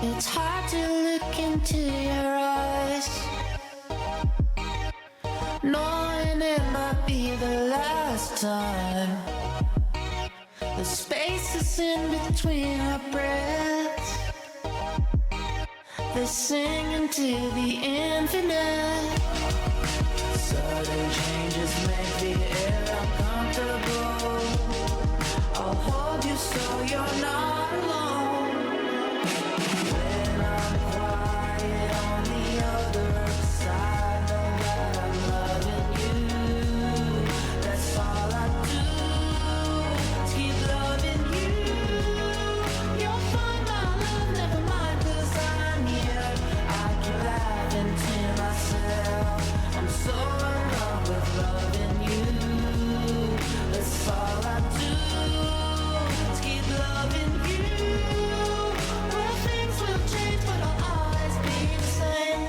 It's hard to look into your eyes, knowing it might be the last time. The spaces in between our breaths, they sing into the infinite. Sudden changes make the air uncomfortable. I'll hold you so you're not alone. When I'm quiet on the other side, know that I'm loving you. That's all I do, is keep loving you. You'll find my love, never mind, 'cause I'm here. I keep laughing to myself. I'm so in love with loving you. That's all I do, is keep loving you. Well, things will change, but I'll always be the same.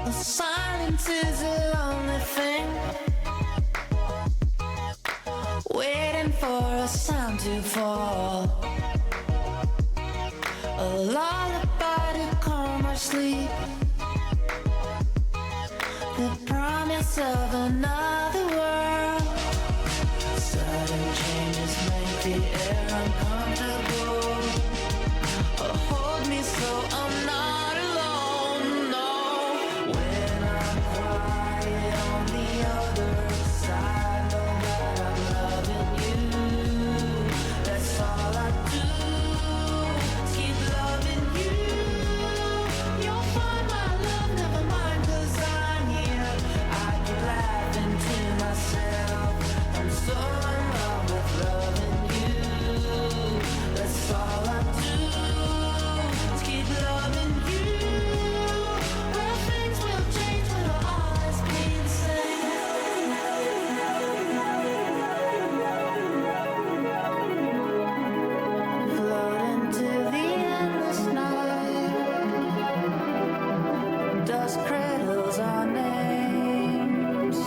The silence is a lonely thing, waiting for a sound to fall. A lullaby to calm our sleep, the promise of another world. Sudden changes make the air uncomfortable. Hold me so I'm not alone, no. When I'm quiet on the other side, know that I'm loving you. That's all I do, is keep loving you. You'll find my love, never mind, 'cause I'm here. I keep laughing to myself. I'm so in love with loving you. That's all I do, is keep loving you. Well, things will change, but I'll always be the same. Float into the endless night. Dust cradles our names,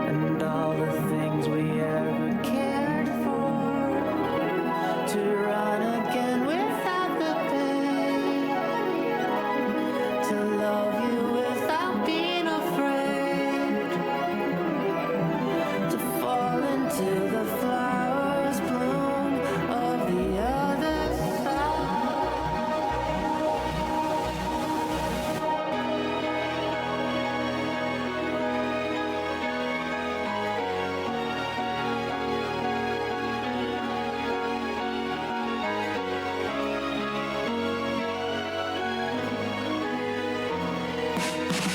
and all the things we ever cared for, to run again without the pain, to love you without being afraid, to fall into the flowers bloom of the other side.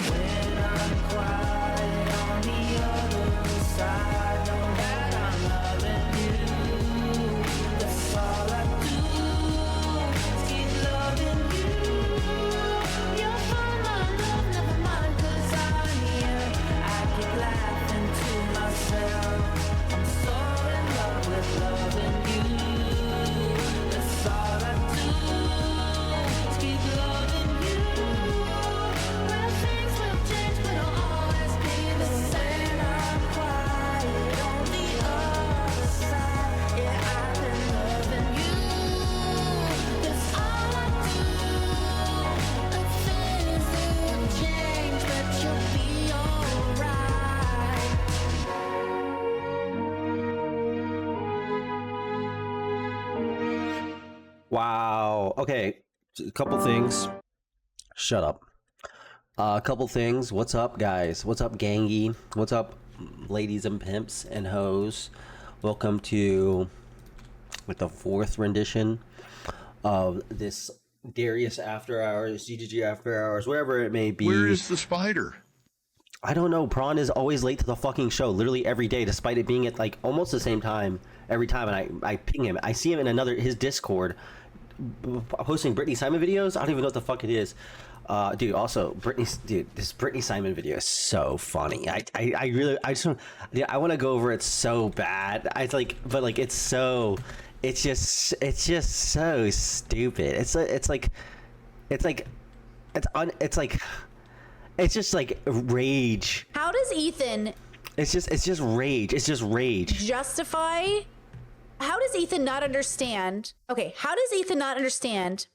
When I'm quiet on the other side, know that I'm loving you. That's all I do, is keep loving you. You'll find my love, never mind, 'cause I'm here. I keep laughing to myself. I'm so in love with loving you. That's all I do, is keep loving you. Well, things will change, but I'll always be the same. I'm quiet on the other side. Yeah, I've been loving you. That's all I do. The things will change, but you'll be alright. Wow. Okay. A couple things. Shut up. A couple things. What's up, guys? What's up, gangy? What's up, ladies and pimps and hoes? Welcome to the fourth rendition of this Darius After Hours, DGG After Hours, whatever it may be. Where is the spider? I don't know. Prawn is always late to the fucking show, literally every day, despite it being at like almost the same time every time. And I ping him. I see him in his Discord posting Brittany Simon videos. I don't even know what the fuck it is. Dude, also this Brittany Simon video is so funny. I want to go over it so bad. It's just so stupid. It's just like rage. How does Ethan It's just rage. It's just rage. justify how does Ethan not understand? Okay, how does Ethan not understand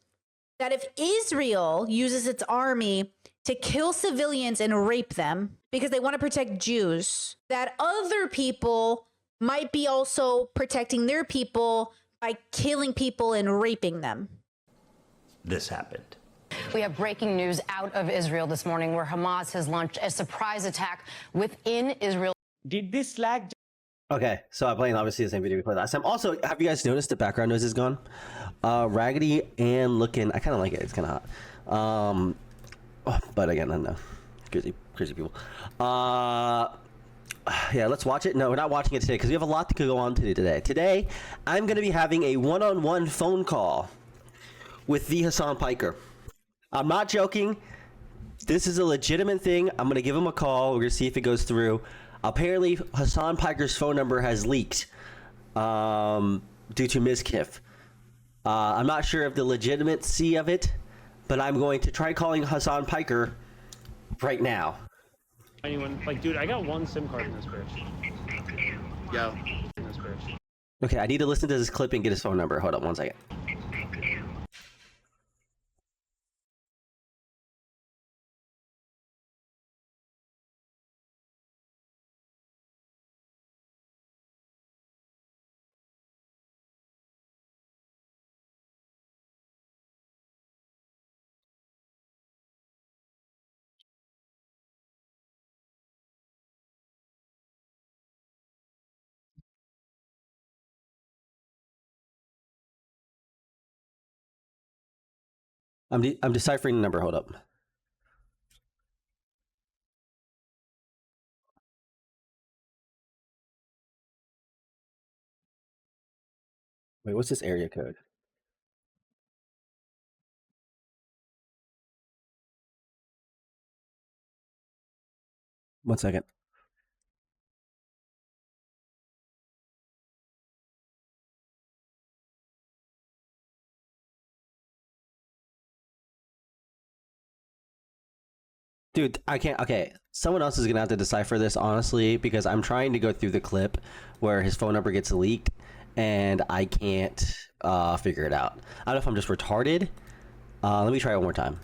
that if Israel uses its army to kill civilians and rape them because they want to protect Jews, that other people might be also protecting their people by killing people and raping them? This happened. We have breaking news out of Israel this morning where Hamas has launched a surprise attack within Israel. Did this lag? Okay, so I'm playing obviously the same video we played last time. Also, have you guys noticed the background noise is gone? Raggedy and looking, I kind of like it. It's kind of hot. But again, I don't know. Crazy people. Yeah, let's watch it. No, we're not watching it today because we have a lot to go on today. Today, I'm going to be having a one-on-one phone call with the Hassan Piker. I'm not joking. This is a legitimate thing. I'm going to give him a call. We're going to see if it goes through. Apparently, Hassan Piker's phone number has leaked due to miskiff. I'm not sure of the legitimacy of it, but I'm going to try calling Hassan Piker right now. Anyone like, dude? I got one SIM card in this bitch. Yo. In this bitch. Okay, I need to listen to this clip and get his phone number. Hold on one second. I'm deciphering the number. Hold up. Wait, what's this area code? One second. Dude, I can't. Okay, someone else is gonna have to decipher this honestly because I'm trying to go through the clip where his phone number gets leaked, and I can't figure it out. I don't know if I'm just retarded. Let me try it one more time.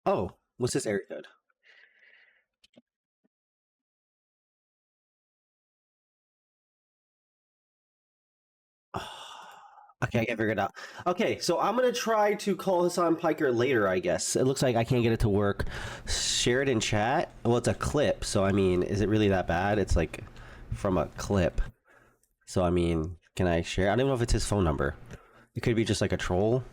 Oh, what's this area code? Okay, I can't figure it out. Okay, so I'm gonna try to call Hassan Piker later, I guess. It looks like I can't get it to work. Share it in chat. Well, it's a clip, so I mean, is it really that bad? It's like from a clip. So I mean, can I share? I don't even know if it's his phone number. It could be just like a troll.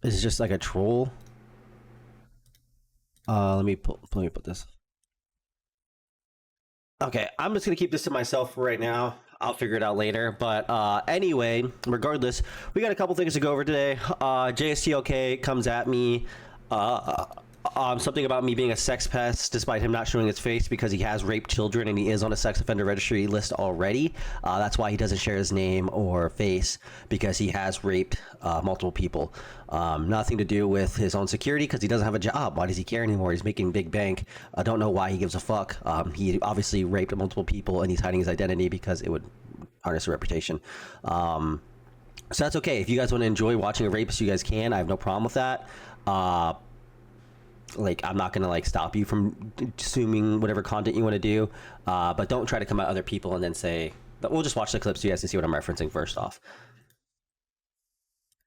Is it just like a troll? Let me put this. Okay, I'm just gonna keep this to myself for right now. I'll figure it out later. But anyway, regardless, we got a couple things to go over today. JSTLK comes at me. Something about me being a sex pest, despite him not showing his face because he has raped children and he is on a sex offender registry list already. That's why he doesn't share his name or face, because he has raped multiple people. Nothing to do with his own security because he doesn't have a job. Why does he care anymore? He's making big bank. I don't know why he gives a fuck. He obviously raped multiple people and he's hiding his identity because it would harness a reputation. So that's okay. If you guys want to enjoy watching a rapist, you guys can. I have no problem with that. Like, I'm not gonna like stop you from consuming whatever content you want to do, but don't try to come at other people and then say. But we'll just watch the clips so you guys can see what I'm referencing first off.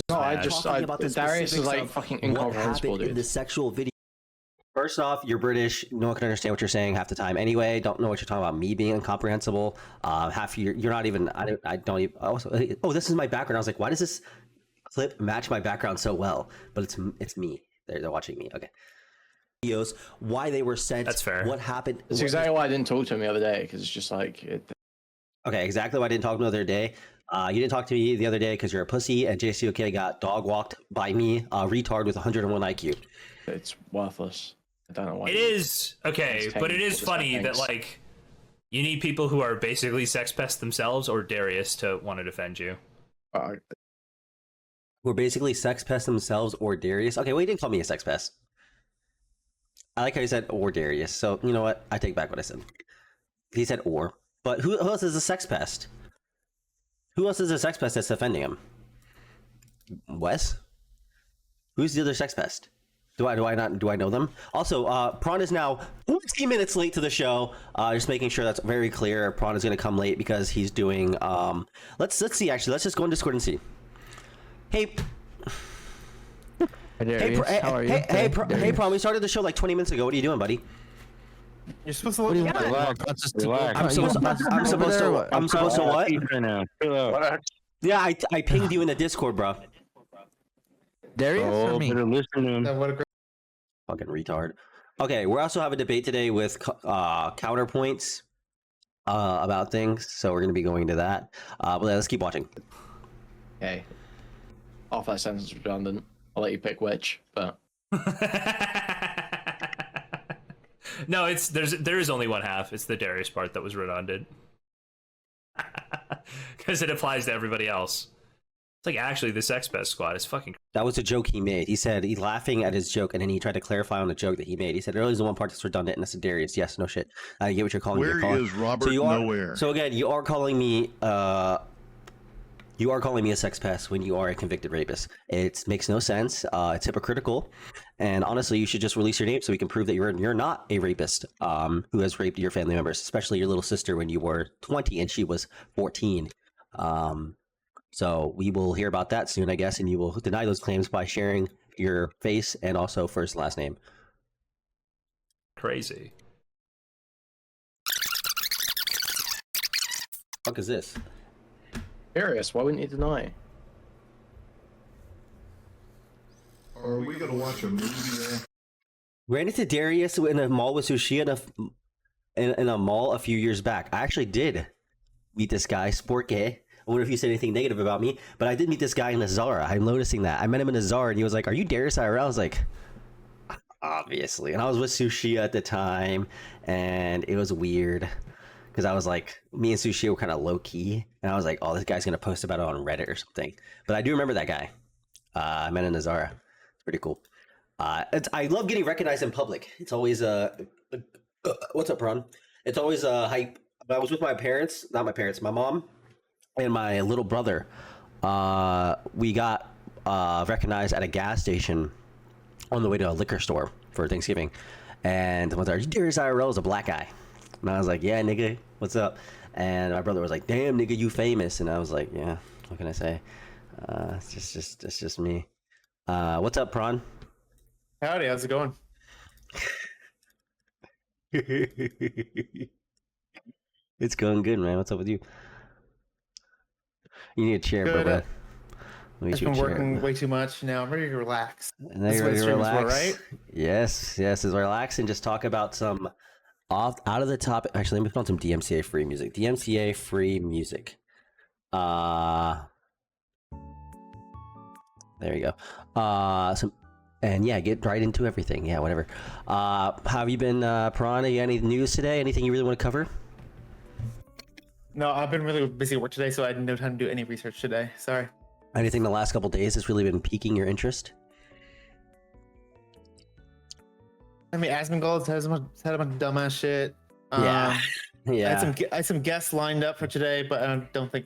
No, Darius is like fucking incomprehensible, dude. In the sexual video. First off, you're British. No one can understand what you're saying half the time. Anyway, don't know what you're talking about. Me being incomprehensible. Half you're not even. I don't even. Also, oh, this is my background. I was like, why does this clip match my background so well? But it's me. They're watching me. Okay. Videos, why they were sent. That's fair. What happened? It's exactly why I didn't talk to him the other day, because it's just like. Okay, exactly why I didn't talk to him the other day. You didn't talk to me the other day because you're a pussy, and JCOK got dog walked by me, retard with 101 IQ. It's worthless. I don't know why. It is okay, but it is funny that like You need people who are basically sex pests themselves or Darius to want to defend you. Who are basically sex pests themselves or Darius. Okay, well, he didn't call me a sex pest. I like how he said or Darius. So, you know what? I take back what I said. He said or. But who else is a sex pest? Who else is a sex pest that's defending him? Wes? Who's the other sex pest? Do I know them? Also, Prawn is now 15 minutes late to the show. Just making sure that's very clear. Prawn is going to come late because he's doing. Let's see. Actually, let's just go in Discord and see. Hey. Hey, Darius, how are you? Hey, Prawn. We started the show like 20 minutes ago. What are you doing, buddy? You're supposed to look at it. I'm supposed to what? Yeah, I pinged you in the Discord, bro. Darius or me? Fucking retard. Okay, we also have a debate today with CounterPoints about things, so we're going to be going to that. But let's keep watching. Okay. Half that sentence is redundant. I'll let you pick which, but... No, there is only one half. It's the Darius part that was redundant. Because it applies to everybody else. It's like, actually, the Sex Pest Squad is fucking... That was a joke he made. He said he's laughing at his joke, and then he tried to clarify on the joke that he made. He said, "Earlier is the one part that's redundant," and I said, "Darius, yes, no shit. I get what you're calling me." Where is Robert Nowhere? So again, you are calling me a sex pest when you are a convicted rapist. It makes no sense. It's hypocritical, and honestly, you should just release your name so we can prove that you're not a rapist who has raped your family members, especially your little sister when you were 20 and she was 14. So we will hear about that soon, I guess, and you will deny those claims by sharing your face and also first and last name. Crazy. Fuck is this? Darius, why wouldn't you deny? Are we gonna watch a movie? Ran into Darius in a mall with Sushi in a mall a few years back. I actually did meet this guy, Sport Gay. I wonder if you said anything negative about me, but I did meet this guy in a Zara. I'm noticing that. I met him in a Zara, and he was like, "Are you DariusIRL?" I was like, "Obviously." And I was with Sushi at the time, and it was weird because I was like, me and Sushi were kind of low key, and I was like, "Oh, this guy's gonna post about it on Reddit or something." But I do remember that guy. I met in a Zara. It's pretty cool. I love getting recognized in public. It's always what's up, Prawn? It's always hype. I was with my parents, not my parents, my mom and my little brother. We got recognized at a gas station on the way to a liquor store for Thanksgiving, and was our DariusIRL is a black guy, and I was like, "Yeah, nigga, what's up?" And my brother was like, "Damn, nigga, you famous," and I was like, "Yeah, what can I say? It's just me." What's up, Prawn? Howdy, how's it going? It's going good, man. What's up with you? You need a chair, bro. I've been working way too much. Now I'm ready to relax. That's what ready to relax, right? Yes, is relax and just talk about some out of the topic. Actually, let me put on some DMCA free music. DMCA free music. There you go. And yeah, get right into everything. Yeah, whatever. How have you been, Prawn? Any news today? Anything you really want to cover? No, I've been really busy at work today, so I didn't have time to do any research today. Sorry. Anything the last couple days that's really been piquing your interest? I mean, Asmongold has had a bunch of dumbass shit. Yeah. I had some guests lined up for today, but I don't think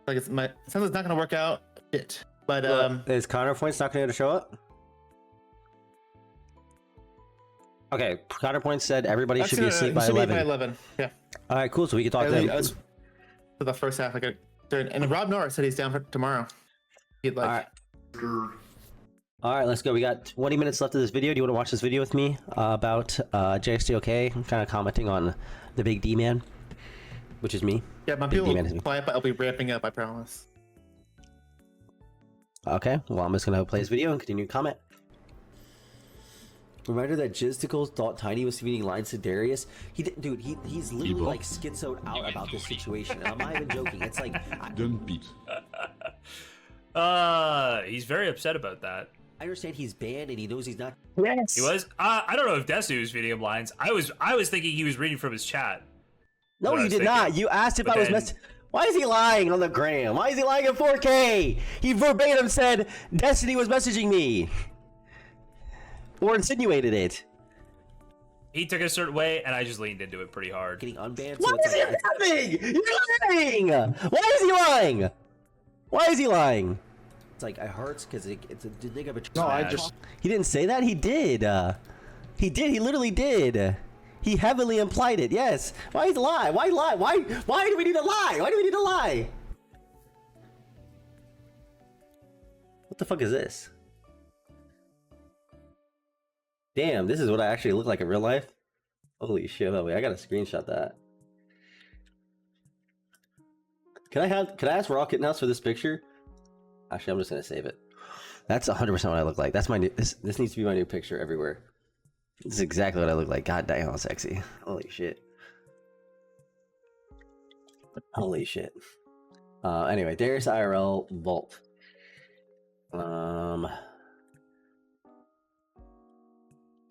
sounds like it's not going to work out. Shit. But is CounterPoints not going to show up? Okay, CounterPoints said everybody should be asleep by 11. By 11. Yeah. All right, cool. So we can talk to them. For the first half, and Rob Norris said he's down for tomorrow. He'd like. All right, let's go. We got 20 minutes left of this video. Do you want to watch this video with me about jstlk? I'm kind of commenting on the big D man, which is me. Yeah, my people will be quiet, but I'll be ramping up. I promise. Okay, well, I'm just gonna play this video and continue to comment. Reminder that jstlk thought Tiny was feeding lines to Darius. Dude, he's literally like schizoed out about this situation. And I'm not even joking. It's like he's very upset about that. I understand he's banned and he knows he's not. Yes, he was. I don't know if Desu was feeding him lines. I was thinking he was reading from his chat. No, what I you was did not. thinking. You asked if But I was then- Why is he lying on the gram? Why is he lying in 4K? He verbatim said Destiny was messaging me. Or insinuated it. He took it a certain way, and I just leaned into it pretty hard. Getting unbanned. Why So is it's like, You're lying! Why is he lying? Why is he lying? It's like, it hurts because it's a dig of a No, I just. He didn't say that? He did. He did. He literally did. He heavily implied it. Yes. Why is he lie? Why lie? Why do we need to lie? Why do we need to lie? What the fuck is this? Damn, this is what I actually look like in real life. Holy shit! Wait, I gotta screenshot that. Can I ask Raw Kittenhouse for this picture? Actually, I'm just gonna save it. That's 100% what I look like. That's my new. This needs to be my new picture everywhere. This is exactly what I look like. God damn, how sexy! Holy shit! Holy shit! Anyway, DariusIRL Vault.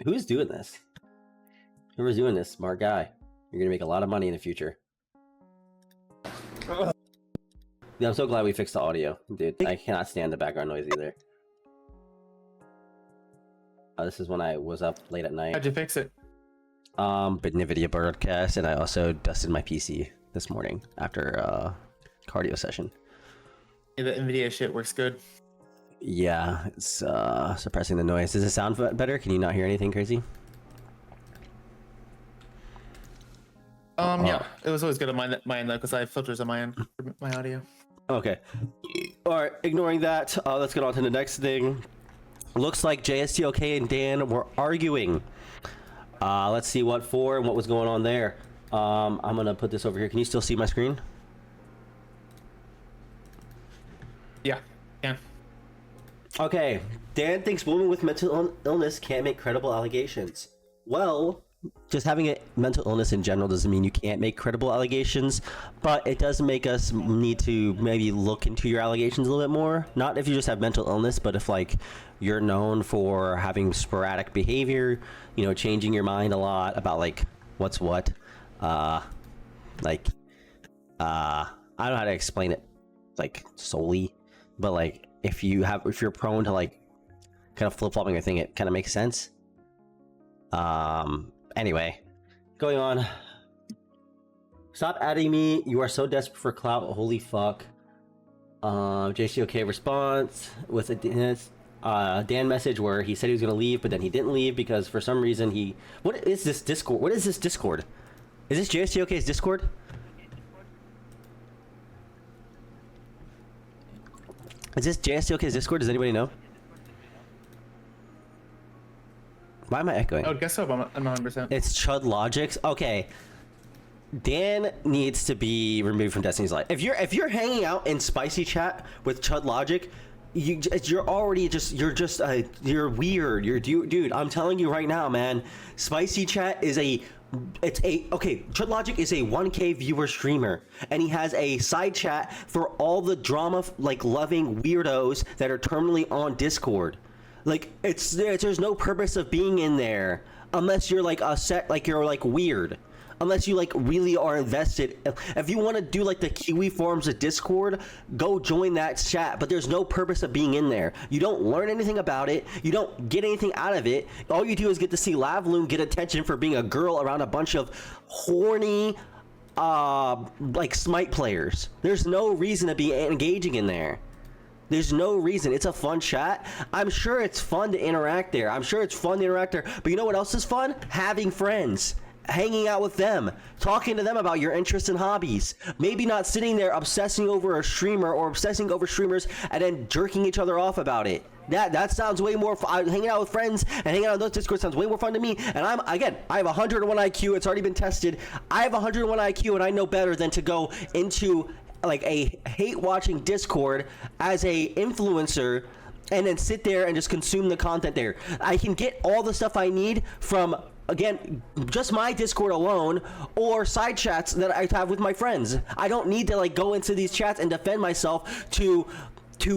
Who's doing this? Whoever's doing this, smart guy. You're gonna make a lot of money in the future. Yeah, I'm so glad we fixed the audio, dude. I cannot stand the background noise either. This is when I was up late at night. How'd you fix it? But NVIDIA broadcast, and I also dusted my PC this morning after cardio session. Yeah, the NVIDIA shit works good. Yeah, it's suppressing the noise. Does it sound better? Can you not hear anything crazy? Yeah, it was always good on my end though, because I have filters on my end for my audio. Okay. All right. Ignoring that, let's get on to the next thing. Looks like jstlk and Dan were arguing. Let's see what for and what was going on there. I'm gonna put this over here. Can you still see my screen? Yeah. Okay. Dan thinks women with mental illness can't make credible allegations. Well, just having a mental illness in general doesn't mean you can't make credible allegations, but it does make us need to maybe look into your allegations a little bit more. Not if you just have mental illness, but if like you're known for having sporadic behavior, you know, changing your mind a lot about like what's what. I don't know how to explain it like solely, but like if you're prone to like kind of flip-flopping your thing, it kind of makes sense. Anyway, going on. Stop adding me. You are so desperate for clout. Holy fuck. JCOK response with a Dan message where he said he was gonna leave, but then he didn't leave because for some reason he. What is this Discord? What is this Discord? Is this JSTOK's Discord? Is this JSTOK's Discord? Does anybody know? Why am I echoing? I would guess so, but I'm not 100%. It's Chud Logic's. Okay. Dan needs to be removed from Destiny's Life. If you're hanging out in spicy chat with Chud Logic, you're weird. Dude, I'm telling you right now, man. Spicy chat is okay, Chud Logic is a 1K viewer streamer, and he has a side chat for all the drama like loving weirdos that are terminally on Discord. Like there's no purpose of being in there unless you're like you're like weird. Unless you like really are invested. If you want to do like the Kiwi forums of Discord, go join that chat. But there's no purpose of being in there. You don't learn anything about it. You don't get anything out of it. All you do is get to see Lavloon get attention for being a girl around a bunch of horny like Smite players. There's no reason to be engaging in there. There's no reason. It's a fun chat. I'm sure it's fun to interact there. But you know what else is fun? Having friends. Hanging out with them. Talking to them about your interests and hobbies. Maybe not sitting there obsessing over a streamer or obsessing over streamers and then jerking each other off about it. That sounds way more fun. Hanging out with friends and hanging out on those Discord sounds way more fun to me. And I have 101 IQ. It's already been tested. I have 101 IQ and I know better than to go into like a hate watching Discord as a influencer and then sit there and just consume the content there. I can get all the stuff I need from, again, just my Discord alone or side chats that I have with my friends. I don't need to like go into these chats and defend myself to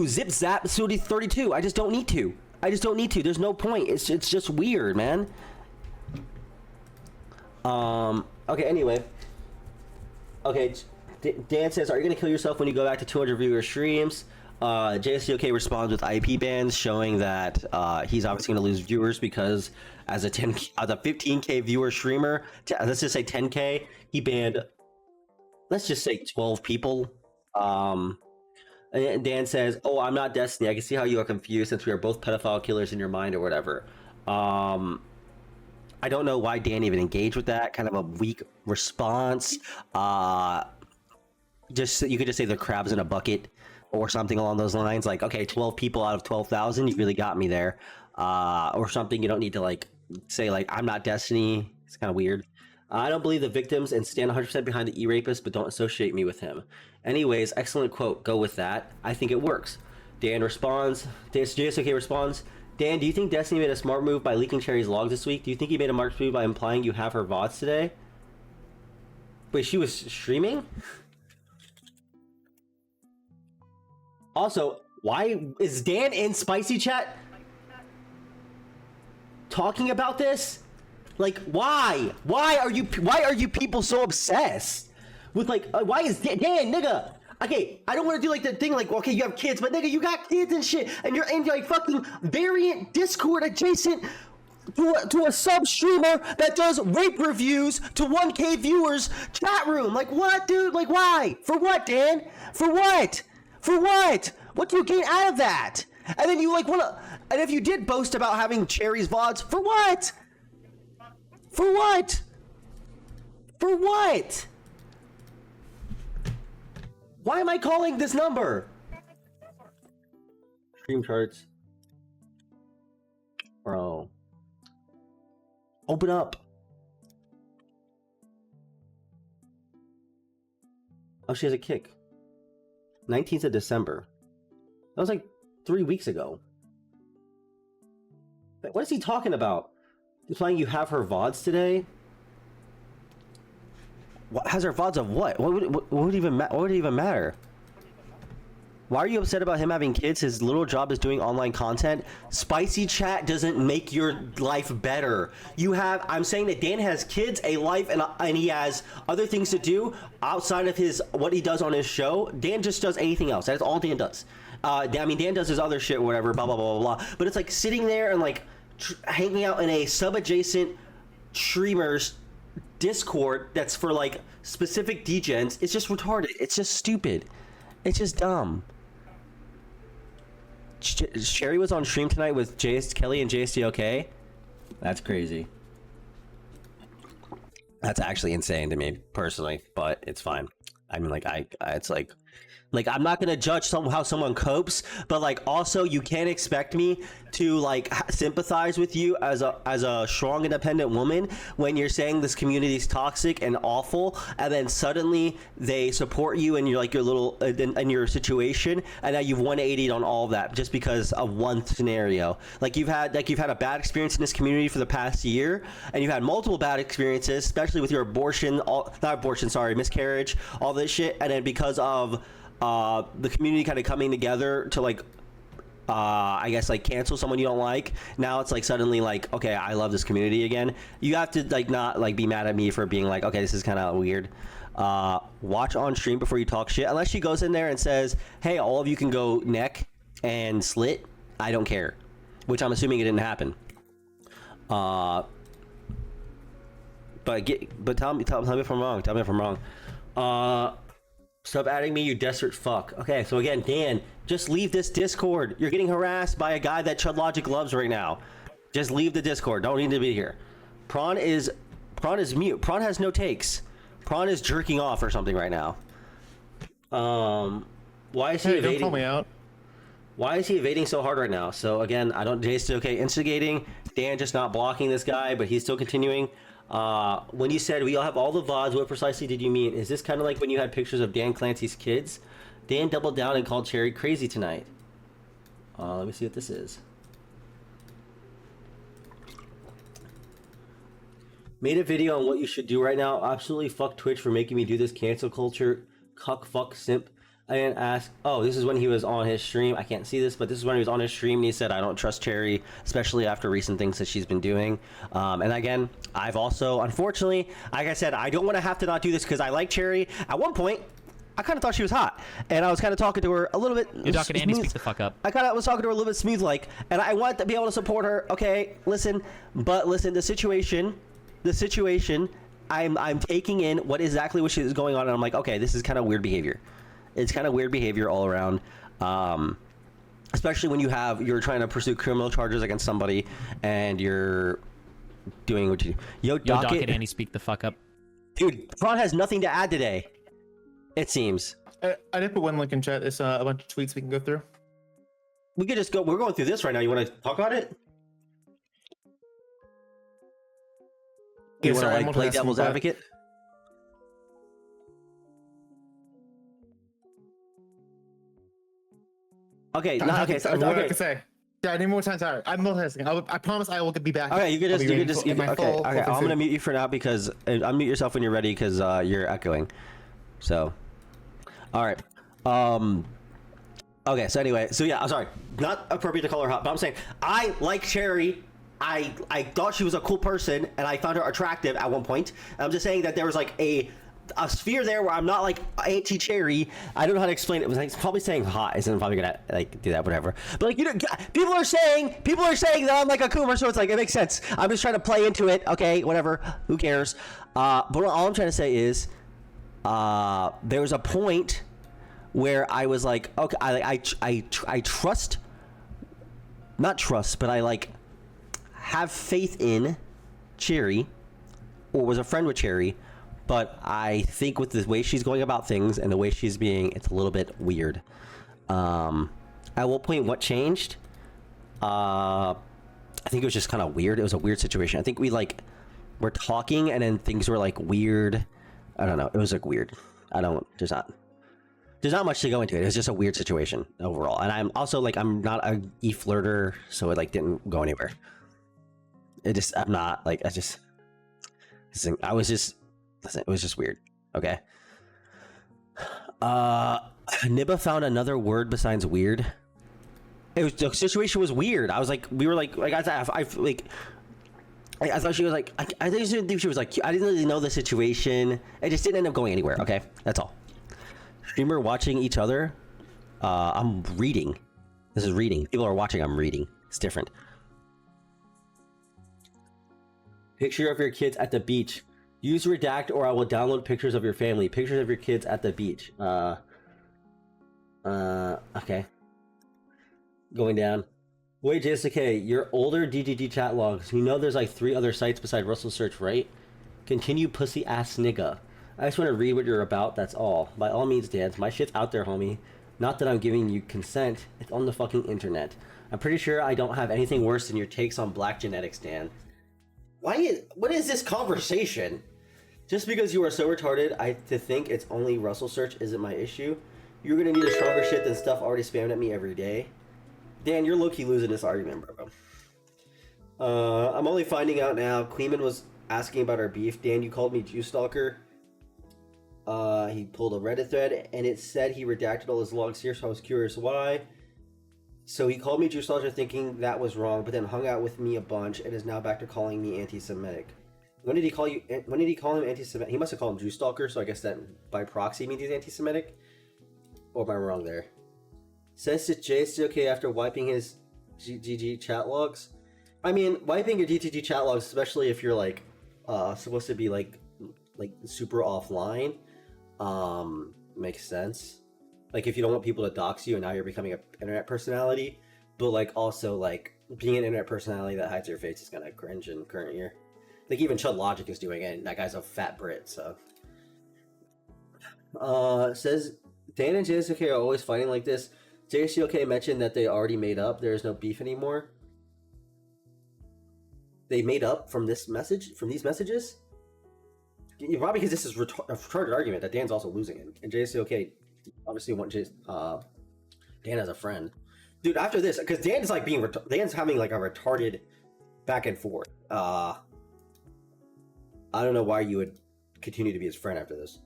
zip zap 32. I just don't need to. There's no point. It's just weird, man. Okay, anyway. Okay, Dan says, are you going to kill yourself when you go back to 200 viewer streams? JSTLK responds with IP bans, showing that he's obviously going to lose viewers because as a 15K viewer streamer, let's just say 10K, he banned, let's just say 12 people. And Dan says, oh, I'm not Destiny. I can see how you are confused since we are both pedophile killers in your mind or whatever. I don't know why Dan even engaged with that. Kind of a weak response. Just you could just say the crabs in a bucket or something along those lines. Like, okay, 12 people out of 12,000, you really got me there. Or something. You don't need to like say like I'm not Destiny. It's kind of weird. I don't believe the victims and stand 100% behind the e-rapist, but don't associate me with him. Anyways, excellent quote. Go with that. I think it works. Dan responds. JSOK responds. Dan, do you think Destiny made a smart move by leaking Cherry's logs this week? Do you think he made a smart move by implying you have her VODs today? Wait, she was streaming? Also, why is Dan in Spicy Chat talking about this? Like, why? Why are you people so obsessed with like? Why is Dan, nigga? Okay, I don't want to do like the thing like, okay, you have kids, but nigga, you got kids and shit, and you're in like fucking variant Discord adjacent to a sub streamer that does rape reviews to 1K viewers chat room. Like, what, dude? Like, why? For what, Dan? For what? For what? What do you gain out of that? And then you like wanna, and if you did boast about having Cherry's VODs, for what? For what? For what? Why am I calling this number? Stream charts. Bro. Open up. Oh, she has a kick. 19th of December. That was like 3 weeks ago. What is he talking about? Implying you have her VODs today? What has her VODs of what? What would even matter? Why are you upset about him having kids? His little job is doing online content. Spicy Chat doesn't make your life better. I'm saying that Dan has kids, a life, and he has other things to do outside of what he does on his show. Dan just does anything else. That's all Dan does. Dan does his other shit, whatever, blah, blah, blah, blah, blah. But it's like sitting there and like hanging out in a sub-adjacent streamers Discord that's for like specific degens. It's just retarded. It's just stupid. It's just dumb. Sherry was on stream tonight with Kelly and JSTLK. That's crazy. That's actually insane to me personally, but it's fine. I mean, like, it's like I'm not gonna judge how someone copes, but like also you can't expect me to like sympathize with you as a strong independent woman when you're saying this community is toxic and awful, and then suddenly they support you and you're like your little in your situation, and now you've 180'd on all of that just because of one scenario. Like you've had a bad experience in this community for the past year, and you've had multiple bad experiences, especially with your miscarriage, all this shit, and then because of the community kind of coming together to like I guess like cancel someone you don't like, now it's like suddenly like, okay, I love this community again. You have to like not like be mad at me for being like, okay, this is kind of weird. Watch on stream before you talk shit, unless she goes in there and says, hey, all of you can go neck and slit, I don't care, which I'm assuming it didn't happen. But tell me if I'm wrong. Tell me if I'm wrong. Stop adding me, you desperate fuck. Okay, so again, Dan, just leave this Discord. You're getting harassed by a guy that Chud Logic loves right now. Just leave the Discord. Don't need to be here. Prawn is mute. Prawn has no takes. Prawn is jerking off or something right now. Why is he evading? Don't call me out. Why is he evading so hard right now? So again, Jay's still okay instigating. Dan just not blocking this guy, but he's still continuing. When you said we all have all the VODs, what precisely did you mean? Is this kind of like when you had pictures of Dan Clancy's kids? Dan doubled down and called Cherry crazy tonight. Let me see what this is. Made a video on what you should do right now. Absolutely fuck Twitch for making me do this cancel culture cuck fuck simp I didn't ask. Oh, this is when he was on his stream. I can't see this, but this is when he was on his stream and he said, I don't trust Cherry, especially after recent things that she's been doing. And again, I've also, unfortunately, like I said, I don't want to have to not do this because I like Cherry. At one point, I kind of thought she was hot, and I was kind of talking to her a little bit. You're talking to Andy, speak the fuck up. I kind of was talking to her a little bit smooth like, and I wanted to be able to support her. Okay, listen, the situation, I'm taking in what exactly what is going on, and I'm like, okay, this is kind of weird behavior. It's kind of weird behavior all around, especially when you're trying to pursue criminal charges against somebody, and you're doing what you do. Yo, Docket, Andy, speak the fuck up. Dude, Prawn has nothing to add today. It seems. I did put one link in chat. It's a bunch of tweets we can go through. We could just go. We're going through this right now. You want to talk about it? You want to like play devil's advocate? Okay, Okay, okay. what I can say. Yeah, I need more time. Sorry, I'm multitasking. I promise I will be back. Okay, you can just. Okay, full I'm gonna mute you for now because unmute yourself when you're ready because you're echoing. So, all right. Okay. So anyway, yeah. I'm sorry. Not appropriate to call her hot, but I'm saying I like Cherry. I thought she was a cool person and I found her attractive at one point. I'm just saying that there was like a sphere there where I'm not like anti-Cherry. I don't know how to explain it. It was like probably saying hot isn't probably gonna like do that, whatever. But like, you know, people are saying that I'm like a coomer, so it's like it makes sense. I'm just trying to play into it. Okay, whatever. Who cares? But all I'm trying to say is, there was a point where I was like, okay, I trust, not trust, but I like have faith in Cherry, or was a friend with Cherry. But I think with the way she's going about things and the way she's being, it's a little bit weird. At what point, what changed? I think it was just kind of weird. It was a weird situation. I think we like were talking and then things were like weird. I don't know. It was like weird. There's not much to go into it. It was just a weird situation overall. And I'm also like, I'm not a e-flirter, so it like didn't go anywhere. It was just weird. Okay. Nibba found another word besides weird. The situation was weird. I was like, I thought she was like, I didn't think she was like, I didn't really know the situation. It just didn't end up going anywhere. Okay, that's all. Streamer watching each other. I'm reading. This is reading. People are watching. I'm reading. It's different. Picture of your kids at the beach. Use redact or I will download pictures of your family. Pictures of your kids at the beach. Okay. Going down. Wait, JSTK, your older DGG chat logs. You know there's like 3 other sites beside Russell Search, right? Continue pussy ass nigga. I just want to read what you're about, that's all. By all means, dance. My shit's out there, homie. Not that I'm giving you consent. It's on the fucking internet. I'm pretty sure I don't have anything worse than your takes on black genetics, Dan. What is this conversation? Just because you are so retarded, to think it's only Russell Search isn't my issue. You're gonna need a stronger shit than stuff already spammed at me every day. Dan, you're low-key losing this argument, bro. I'm only finding out now. Kleeman was asking about our beef. Dan, you called me JStlk. He pulled a Reddit thread, and it said he redacted all his logs here, so I was curious why. So he called me JStlk thinking that was wrong, but then hung out with me a bunch, and is now back to calling me anti-Semitic. When did he call him anti-Semitic? He must have called him JStlk, so I guess that by proxy means he's anti-Semitic? Or am I wrong there? Says it's JSTLK after wiping his GG chat logs. I mean, wiping your DGG chat logs, especially if you're like supposed to be like super offline, makes sense. Like if you don't want people to dox you and now you're becoming an internet personality, but like also like being an internet personality that hides your face is kind of cringe in current year. Like even Chud Logic is doing it, and that guy's a fat Brit, so. Says Dan and JSTLK are always fighting like this. JSTLK mentioned that they already made up. There is no beef anymore. They made up from these messages? Probably because this is a retarded argument that Dan's also losing it. And JSTLK obviously want Dan as a friend. Dude, after this, because Dan's like Dan's having like a retarded back and forth. I don't know why you would continue to be his friend after this.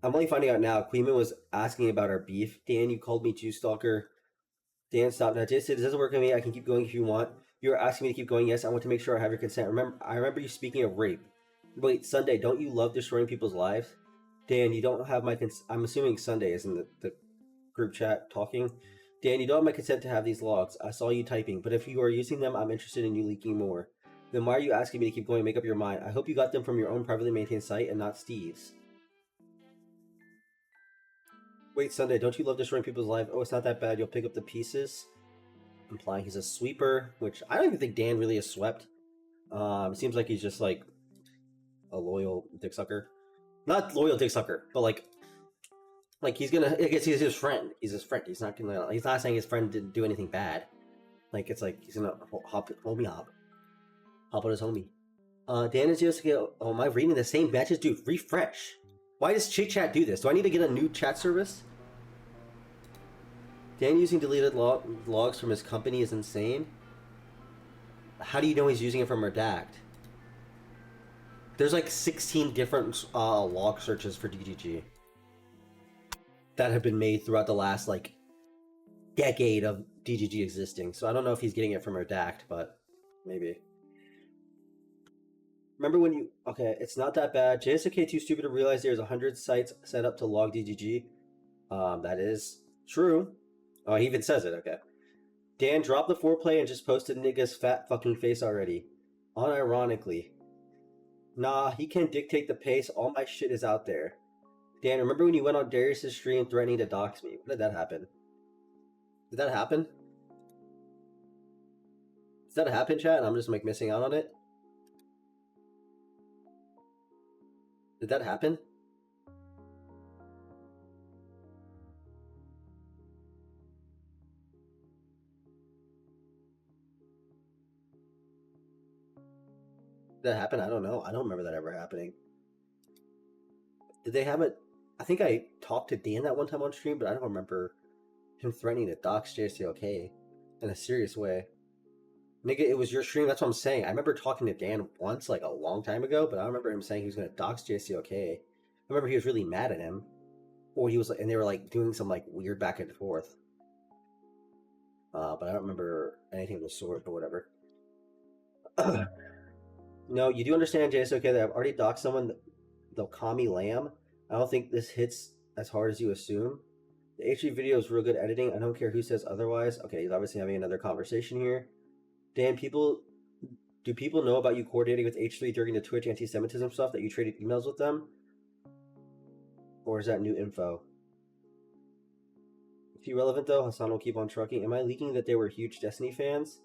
I'm only finding out now. Queeman was asking about our beef. Dan, you called me Jew stalker. Dan, stop now. Jason, it doesn't work on me. I can keep going if you want. You were asking me to keep going. Yes, I want to make sure I have your consent. I remember you speaking of rape. Wait, Sunday, don't you love destroying people's lives? Dan, you don't have my consent. I'm assuming Sunday is in the group chat talking. Dan, you don't have my consent to have these logs. I saw you typing, but if you are using them, I'm interested in you leaking more. Then why are you asking me to keep going? Make up your mind. I hope you got them from your own privately maintained site and not Steve's. Wait, Sunday, don't you love destroying people's lives? Oh, it's not that bad. You'll pick up the pieces. Implying he's a sweeper, which I don't even think Dan really has swept. It seems like he's just like a loyal dick sucker. Not loyal dick sucker, but like he's gonna. I guess he's his friend. He's his friend. He's not gonna. He's not saying his friend didn't do anything bad. Like it's like he's gonna hop on his homie. Dan is just. Oh, am I reading the same matches, dude? Refresh. Why does Chit Chat do this? Do I need to get a new chat service? Dan using deleted logs from his company is insane. How do you know he's using it from Redact? There's like 16 different log searches for DGG that have been made throughout the last like decade of DGG existing. So I don't know if he's getting it from Redact, but maybe. Remember when you... Okay, it's not that bad. JSTLK too stupid to realize there's 100 sites set up to log DGG. That is true. Oh, he even says it. Okay. Dan, drop the foreplay and just posted nigga's fat fucking face already. Unironically. Nah, he can't dictate the pace. All my shit is out there. Dan, remember when you went on Darius' stream threatening to dox me? When did that happen? Did that happen? Does that happen, chat? And I'm just like missing out on it? Did that happen? Did that happen? I don't know. I don't remember that ever happening. Did they have it? I think I talked to Dan that one time on stream, but I don't remember him threatening to dox JSTLK in a serious way. Nigga, it was your stream. That's what I'm saying. I remember talking to Dan once, like a long time ago, but I don't remember him saying he was going to dox JSTLK. I remember he was really mad at him, or he was, and they were like doing some like weird back and forth. But I don't remember anything of the sort or whatever. No, you do understand, JSOK, that I've already doxed someone. They'll call me lamb. I don't think this hits as hard as you assume. The HD video is real good editing. I don't care who says otherwise. Okay, he's obviously having another conversation here. Dan, do people know about you coordinating with H3 during the Twitch anti-Semitism stuff, that you traded emails with them? Or is that new info? If you're relevant though, Hassan will keep on trucking. Am I leaking that they were huge Destiny fans?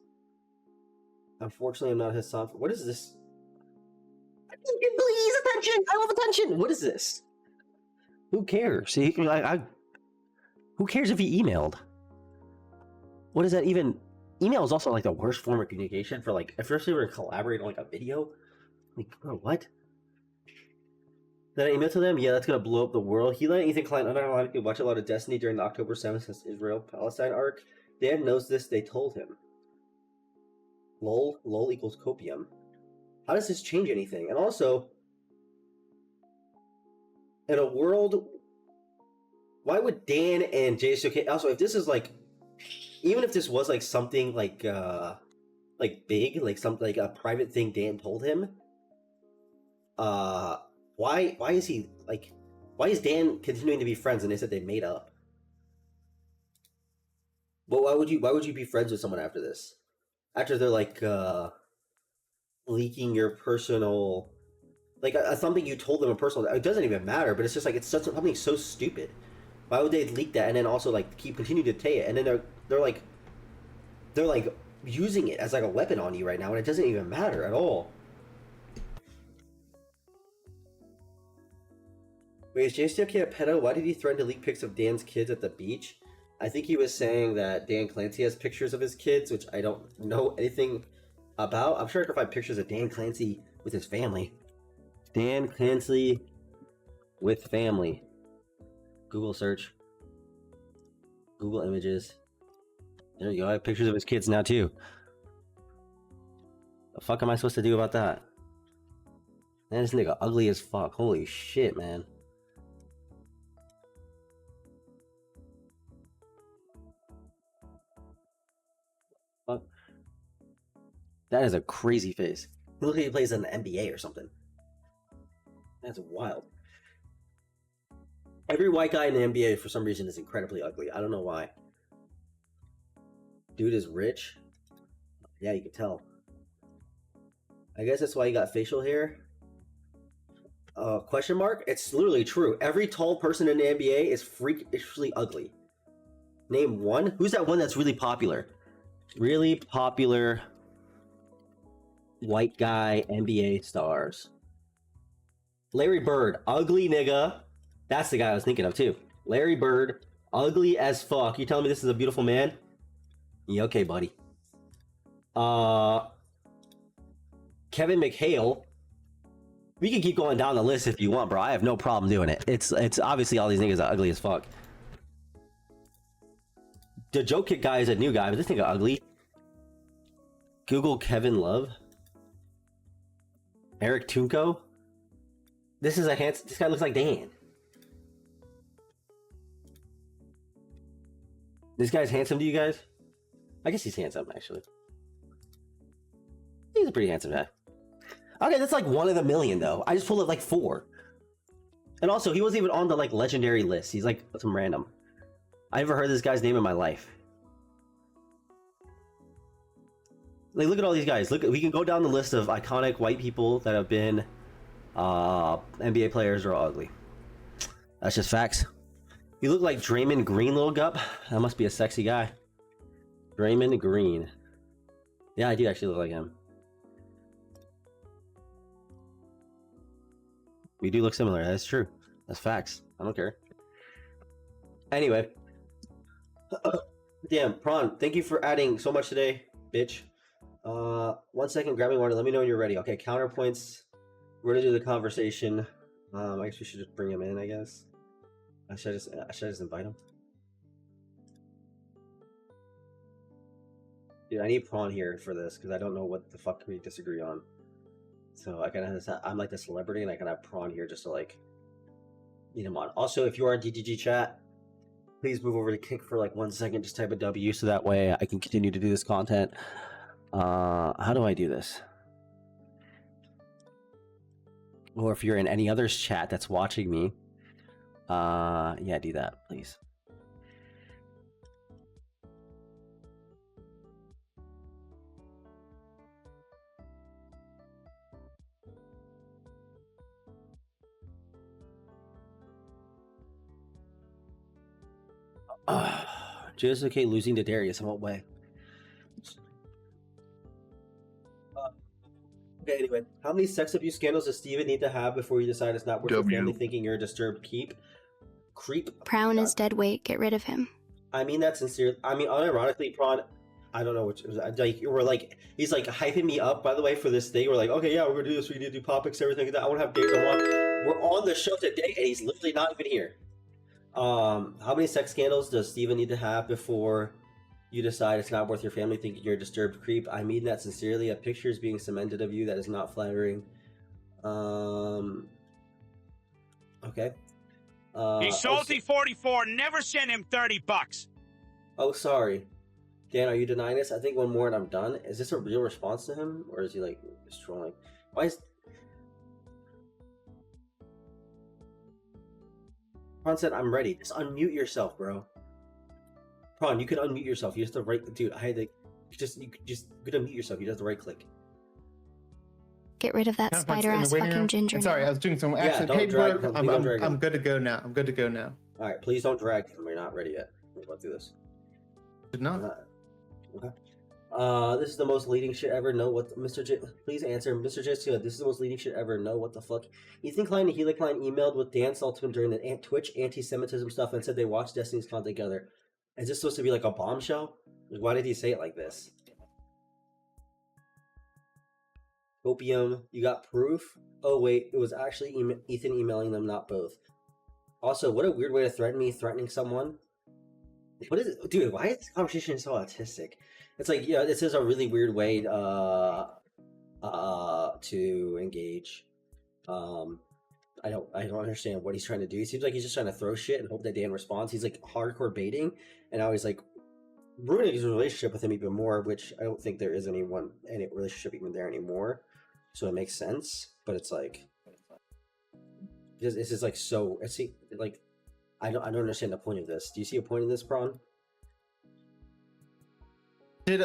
Unfortunately, I'm not Hassan. What is this? Please, attention! I love attention! What is this? Who cares? See, who cares if he emailed? What is that even? Email is also like the worst form of communication for like, especially when we're collaborating on like a video. Like, bro, what? Did I email to them? Yeah, that's gonna blow up the world. He let Ethan Klein unironically watch a lot of Destiny during the October 7th Israel-Palestine arc. Dan knows this, they told him. Lol equals copium. How does this change anything? And also, in a world, why would Dan and JSOK, also if this is like, even if this was like something like big, like something like a private thing Dan told him, why is he like, why is Dan continuing to be friends and they said they made up? Well, why would you be friends with someone after this? After they're like leaking your personal, like something you told them in personal, it doesn't even matter, but it's just like it's such something so stupid. Why would they leak that and then also like continue to say it, and then they're like using it as like a weapon on you right now, and it doesn't even matter at all. Wait, is JSTLK a pedo? Why did he threaten to leak pics of Dan's kids at the beach? I think he was saying that Dan Clancy has pictures of his kids, which I don't know anything about. I'm sure I can find pictures of Dan Clancy with his family. Dan Clancy with family. Google search. Google images. There you go. I have pictures of his kids now too. The fuck am I supposed to do about that? Man, this nigga ugly as fuck. Holy shit, man. That is a crazy face. He looks like he plays in the NBA or something. That's wild. Every white guy in the NBA for some reason is incredibly ugly. I don't know why. Dude is rich. Yeah, you can tell. I guess that's why he got facial hair. Question mark? It's literally true. Every tall person in the NBA is freakishly ugly. Name one. Who's that one that's really popular? Really popular white guy NBA stars. Larry Bird, ugly nigga. That's the guy I was thinking of too. Larry Bird, ugly as fuck. You telling me this is a beautiful man? Yeah, okay, buddy. Kevin McHale. We can keep going down the list if you want, bro. I have no problem doing it. It's obviously all these niggas are ugly as fuck. The Joke Kick guy is a new guy, but this nigga ugly. Google Kevin Love. Eric Tunko. This is a handsome. This guy looks like Dan. This guy's handsome to you guys? I guess he's handsome, actually. He's a pretty handsome guy. Okay, that's like one of the million, though. I just pulled it like 4. And also, he wasn't even on the like legendary list. He's like some random. I never heard this guy's name in my life. Like, look at all these guys. Look, we can go down the list of iconic white people that have been NBA players are ugly. That's just facts. You look like Draymond Green, little gup. That must be a sexy guy. Draymond Green. Yeah, I do actually look like him. We do look similar. That's true. That's facts. I don't care. Anyway. Damn, Prawn, thank you for adding so much today, bitch. 1 second, grabbing water. Let me know when you're ready. Okay, counterpoints. We're gonna do the conversation. I guess we should just bring him in, I guess. I should just invite him. Dude, I need Prawn here for this because I don't know what the fuck we disagree on. So I kind of, I'm like the celebrity, and I can have Prawn here just to like need him on. Also, if you are in DGG chat, please move over to Kick for like 1 second. Just type a W so that way I can continue to do this content. How do I do this? Or if you're in any other's chat that's watching me, yeah, do that, please. JStlk losing to Darius in what way? Okay, anyway, how many sex abuse scandals does Steven need to have before you decide it's not worth your family thinking you're a disturbed creep? Prawn is dead weight. Get rid of him. I mean that sincere. I mean, unironically, Prawn. I don't know which. Like, we're like, he's like hyping me up. By the way, for this thing, we're like, okay, yeah, we're gonna do this. We need to do topics, everything like that. I want to have days I want. We're on the show today, and he's literally not even here. How many sex scandals does Steven need to have before you decide it's not worth your family thinking you're a disturbed creep? I mean that sincerely. A picture is being cemented of you that is not flattering. Okay. He's salty 44. Never send him $30. Oh, sorry. Dan, are you denying this? I think one more and I'm done. Is this a real response to him? Or is he like just trolling? Why is... Prawn said, I'm ready. Just unmute yourself, bro. Prawn, you can unmute yourself. You just have to right... Dude, I had to... You could unmute yourself. You just have to right click. Get rid of that spider-ass fucking ginger. Sorry, I was doing some actually paid work. I'm good to go now. I'm good to go now. All right, please don't drag him. We're not ready yet. We're about to do this. Did not. Okay. This is the most leading shit ever. No, what Mr. J? Please answer, Mr. J. This is the most leading shit ever. No, what the fuck? Ethan Klein and Hela Klein emailed with Dan Saltzman during the Twitch anti-Semitism stuff and said they watched Destiny's content together. Is this supposed to be like a bombshell? Why did he say it like this? Opium, you got proof? Oh wait, it was actually Ethan emailing them, not both. Also, what a weird way to threaten me, threatening someone. What is it? Dude, why is this conversation so autistic? It's like, yeah, this is a really weird way to engage. I don't understand what he's trying to do. He seems like he's just trying to throw shit and hope that Dan responds. He's like hardcore baiting, and now he's like ruining his relationship with him even more, which I don't think there is any relationship even there anymore. So it makes sense, but it's like, it's just like so. It's like, I don't understand the point of this. Do you see a point in this, Prawn? Did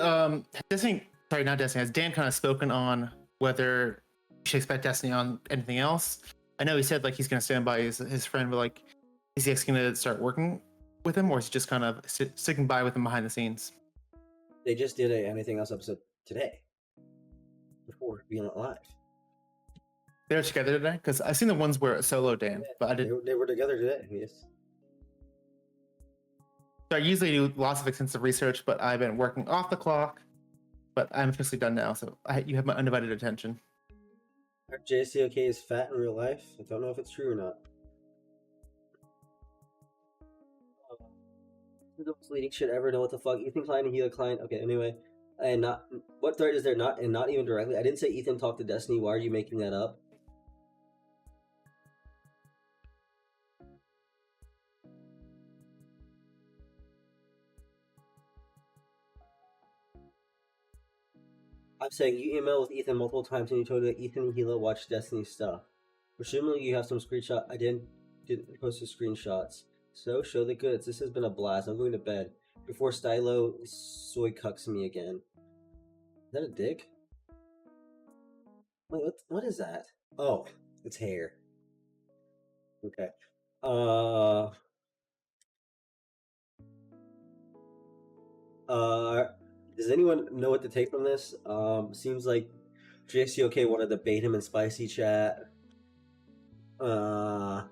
Destiny? Sorry, not Destiny. Has Dan kind of spoken on whether you should expect Destiny on anything else? I know he said like he's gonna stand by his friend, but like, is he actually gonna start working with him, or is he just kind of sticking by with him behind the scenes? They just did a anything else episode today before being live. They're together today because I've seen the ones where it's solo Dan, but I didn't. They were together today. Yes. So I usually do lots of extensive research, but I've been working off the clock. But I'm officially done now, so you have my undivided attention. JSTLK is fat in real life. I don't know if it's true or not. The most leading shit ever. Know what the fuck? Ethan Klein and Gila Klein. Okay, anyway. And not what threat is there not, and not even directly. I didn't say Ethan talked to Destiny. Why are you making that up? I'm saying you emailed with Ethan multiple times and you told that Ethan and Gila watched Destiny stuff. Presumably you have some screenshot. I didn't post the screenshots. So show the goods. This has been a blast. I'm going to bed before Stylo soy cucks me again. Is that a dick? Wait, what is that? Oh, it's hair. Okay. Does anyone know what to take from this? Seems like JCOK wanted to bait him in spicy chat. To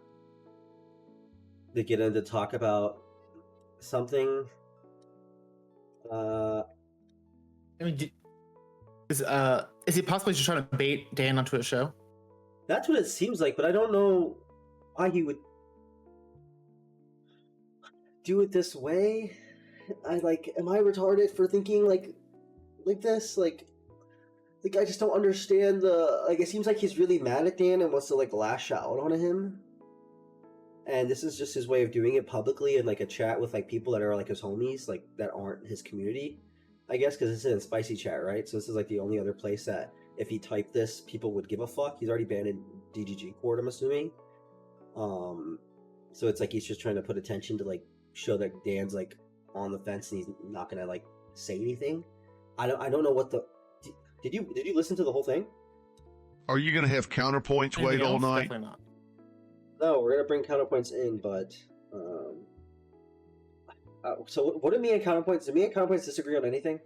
get him to talk about something. I mean, is he possibly just trying to bait Dan onto a show? That's what it seems like, but I don't know why he would do it this way. Am I retarded for thinking like this? Like I just don't understand it seems like he's really mad at Dan and wants to lash out on him. And this is just his way of doing it publicly in a chat with people that are his homies, that aren't his community, I guess, because this is in spicy chat, right? So this is the only other place that if he typed this, people would give a fuck. He's already banned in DGG court, I'm assuming. So it's he's just trying to put attention to show that Dan's on the fence and he's not gonna say anything. I don't know what the did you listen to the whole thing? Are you gonna have counterpoints wait all night? Definitely not. No, we're gonna bring counterpoints in, but so what do me and counterpoints? Do me and counterpoints disagree on anything?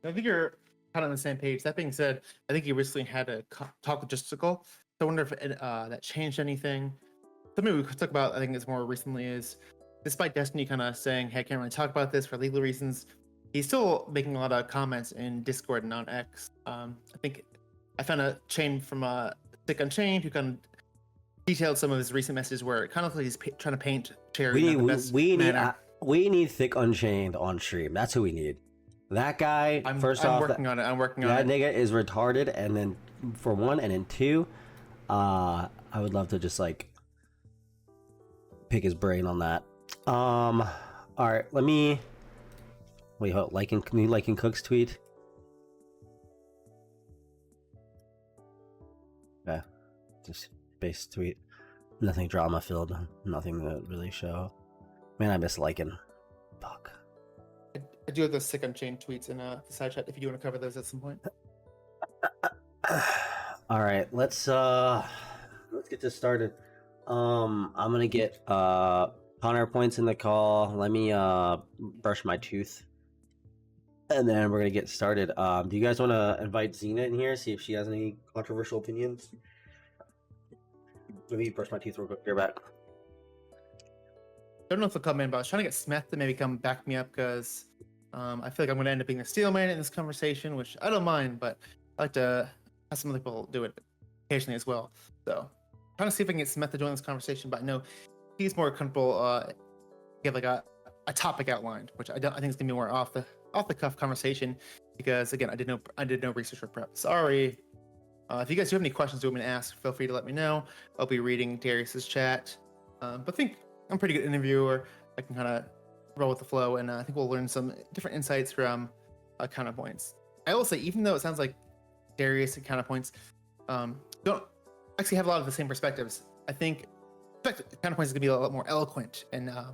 I think you're kind of on the same page. That being said, I think you recently had a talk with Justical. So I wonder if that changed anything. Something we could talk about, I think, is more recently is, despite Destiny kind of saying, "Hey, I can't really talk about this for legal reasons," he's still making a lot of comments in Discord and on X. I think I found a chain from Sick Unchained who kind of detailed some of his recent messages where it kind of like he's trying to paint Cherry. We need Thick Unchained on stream. That's who we need. That guy. I'm working on it. That nigga is retarded. And then for one, and then two, I would love to just pick his brain on that. All right, let me wait. Hold, liking Cook's tweet. Okay, just base tweet. Nothing drama filled. Nothing to really show. Man, I miss liking. Fuck. I do have those Sick Unchained tweets in the side chat if you do want to cover those at some point. All right, let's get this started. I'm gonna get counterpoints in the call. Let me brush my tooth, and then we're gonna get started. Do you guys want to invite Xena in here? See if she has any controversial opinions. Let me brush my teeth real quick. You're back. I don't know if they'll come in, but I was trying to get Smith to maybe come back me up because I feel like I'm going to end up being a steelman in this conversation, which I don't mind, but I like to have some other people do it occasionally as well. So trying to see if I can get Smith to join this conversation, but I know he's more comfortable give a topic outlined, which I think is going to be more off the cuff conversation because again I did no research or prep. Sorry. If you guys do have any questions you want me to ask, feel free to let me know. I'll be reading Darius's chat. But I think I'm a pretty good interviewer. I can kind of roll with the flow, and I think we'll learn some different insights from CounterPoints. I will say, even though it sounds like Darius and CounterPoints don't actually have a lot of the same perspectives, I think CounterPoints is going to be a lot more eloquent in how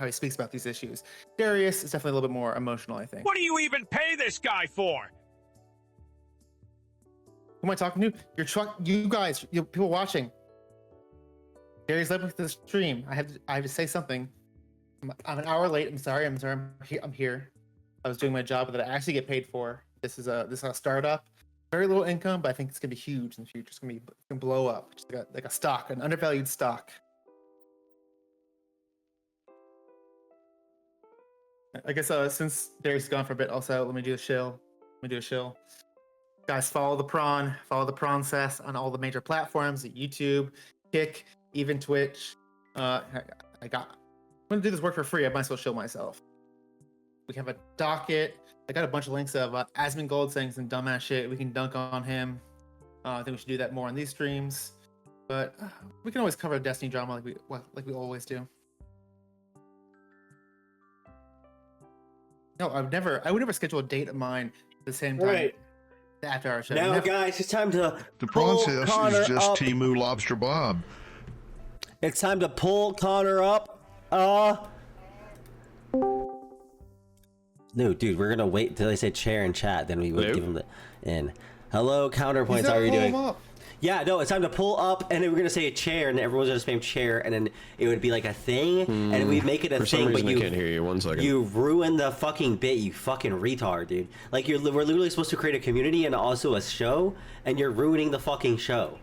he speaks about these issues. Darius is definitely a little bit more emotional, I think. What do you even pay this guy for? Who am I talking to? You guys, people watching. Darius led with the stream. I have to say something. I'm an hour late. I'm sorry. I'm here. I was doing my job that I actually get paid for. This is a startup. Very little income, but I think it's gonna be huge in the future. It's gonna blow up, just like a stock, an undervalued stock. I guess since Darius is gone for a bit, also let me do a shill. Guys, follow the Prawn, follow the Prawncess on all the major platforms: YouTube, Kick, even Twitch. I'm gonna do this work for free. I might as well shill myself. We have a docket. I got a bunch of links of Asmongold saying some dumbass shit. We can dunk on him. I think we should do that more on these streams. But we can always cover a Destiny drama like we always do. No, I would never schedule a date of mine at the same time after our show. Now, guys, it's time to The pull Prawncess Connor is just up. Timu Lobster Bob. It's time to pull Connor up. No, dude, we're gonna wait till they say chair and chat, then we would give him the in. Hello, CounterPoints, how are you doing? Yeah, no, it's time to pull up, and then we're gonna say a chair, and everyone's gonna spam chair, and then it would be like a thing, and we'd make it a thing. But I can't hear you. 1 second. You ruined the fucking bit, you fucking retard, dude. Like we're literally supposed to create a community and also a show, and you're ruining the fucking show.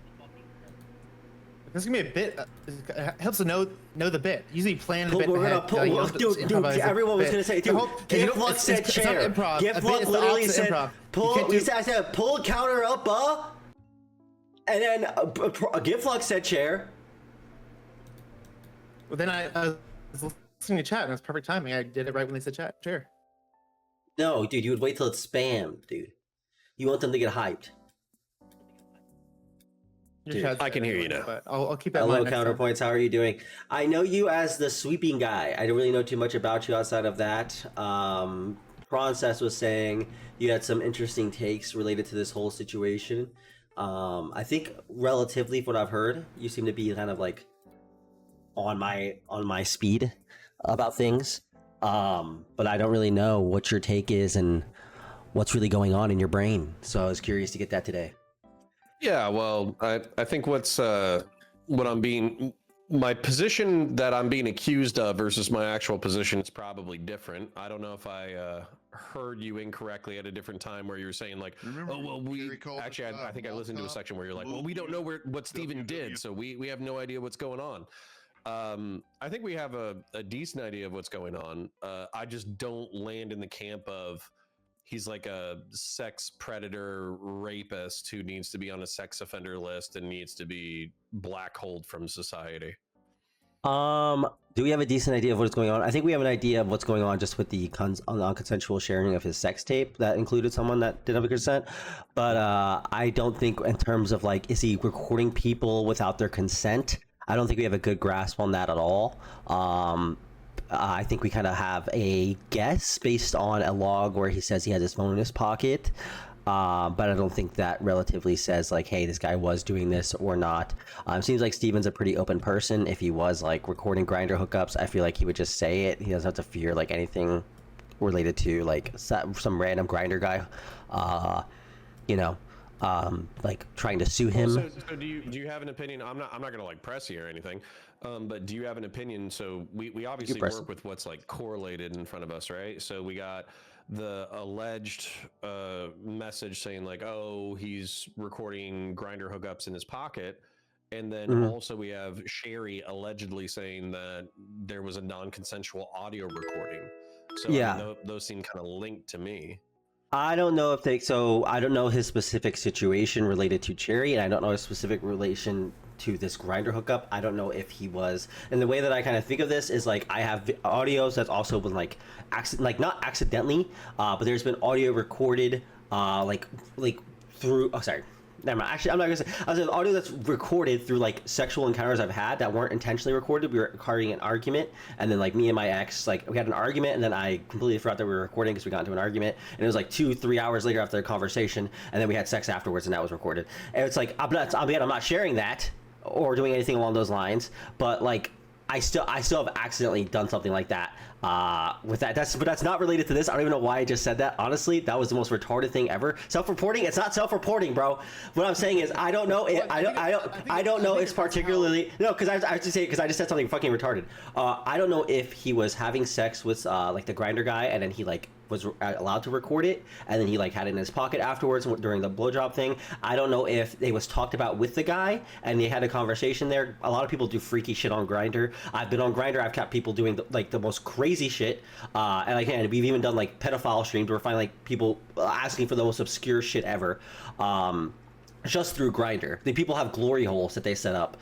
This is gonna be a bit. It helps to know the bit. Usually plan the bit We're ahead. gonna dude, everyone was gonna say, dude, Giftluck said chair. Giftluck literally said, I said, pull counter up, and then Giftluck said chair. Well, then I was listening to chat, and it was perfect timing. I did it right when they said chat chair. No, dude, you would wait till it's spam, dude. You want them to get hyped. I can hear you now. But I'll keep that in Hello, mind. CounterPoints. How are you doing? I know you as the sweeping guy. I don't really know too much about you outside of that. Prawncess was saying you had some interesting takes related to this whole situation. I think relatively from what I've heard, you seem to be kind of like on my speed about things. But I don't really know what your take is and what's really going on in your brain. So I was curious to get that today. Yeah, well, I think what I'm being, my position that I'm being accused of versus my actual position is probably different. I don't know if I heard you incorrectly at a different time where you were saying like, oh well, we actually I think I listened to a section where you're like, well, we don't know what Steven did, so we have no idea what's going on. I think we have a decent idea of what's going on. I just don't land in the camp of he's like a sex predator rapist who needs to be on a sex offender list and needs to be black-holed from society. Do we have a decent idea of what's going on? I think we have an idea of what's going on just with the non-consensual sharing of his sex tape that included someone that didn't have consent. But I don't think in terms of like, is he recording people without their consent? I don't think we have a good grasp on that at all. I think we kind of have a guess based on a log where he says he has his phone in his pocket. But I don't think that relatively says like, hey, this guy was doing this or not. Seems like Steven's a pretty open person. If he was like recording Grindr hookups, I feel like he would just say it. He doesn't have to fear like anything related to like some random Grindr guy, like trying to sue him. So do you have an opinion? I'm not gonna like press you or anything, but do you have an opinion? So we obviously work with what's like correlated in front of us, right? So we got the alleged message saying like, oh, he's recording Grindr hookups in his pocket, and then also we have Sherry allegedly saying that there was a non-consensual audio recording. So yeah, I mean, those seem kind of linked to me. I don't know if I don't know his specific situation related to Cherry, and I don't know his specific relation to this Grindr hookup. I don't know if he was, and the way that I kind of think of this is like I have audios that's also been like not accidentally, but there's been audio recorded like through Never mind. Actually, I'm not gonna say. I was saying audio that's recorded through like sexual encounters I've had that weren't intentionally recorded. We were recording an argument, and then like me and my ex, like we had an argument, and then I completely forgot that we were recording because we got into an argument, and it was like 2-3 hours later after the conversation, and then we had sex afterwards, and that was recorded. And it's like I'm not sharing that or doing anything along those lines, but like I still have accidentally done something like that. With that, but that's not related to this. I don't even know why I just said that. Honestly, that was the most retarded thing ever. Self-reporting? It's not self-reporting, bro. What I'm saying is, I don't know. I don't know. It's particularly no, because I have to say because I just said something fucking retarded. I don't know if he was having sex with like the grinder guy, and then he like was allowed to record it, and then he like had it in his pocket afterwards during the blowjob thing. I don't know if it was talked about with the guy and they had a conversation there. A lot of people do freaky shit on Grindr. I've been on Grindr. I've kept people doing the most crazy shit, and we've even done like pedophile streams where we find like people asking for the most obscure shit ever. Just through Grindr. The people have glory holes that they set up.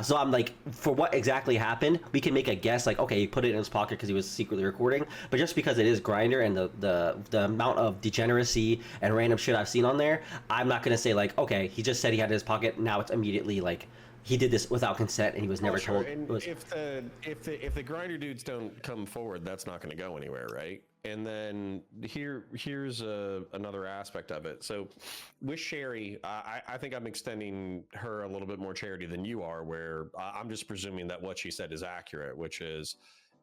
So I'm like, for what exactly happened, we can make a guess, like, okay, he put it in his pocket because he was secretly recording. But just because it is Grindr and the amount of degeneracy and random shit I've seen on there, I'm not going to say, like, okay, he just said he had it in his pocket, now it's immediately, like, he did this without consent and he was never told. And if the Grindr dudes don't come forward, that's not going to go anywhere, right? And then here's another aspect of it. So with Sherry, I think I'm extending her a little bit more charity than you are, where I'm just presuming that what she said is accurate, which is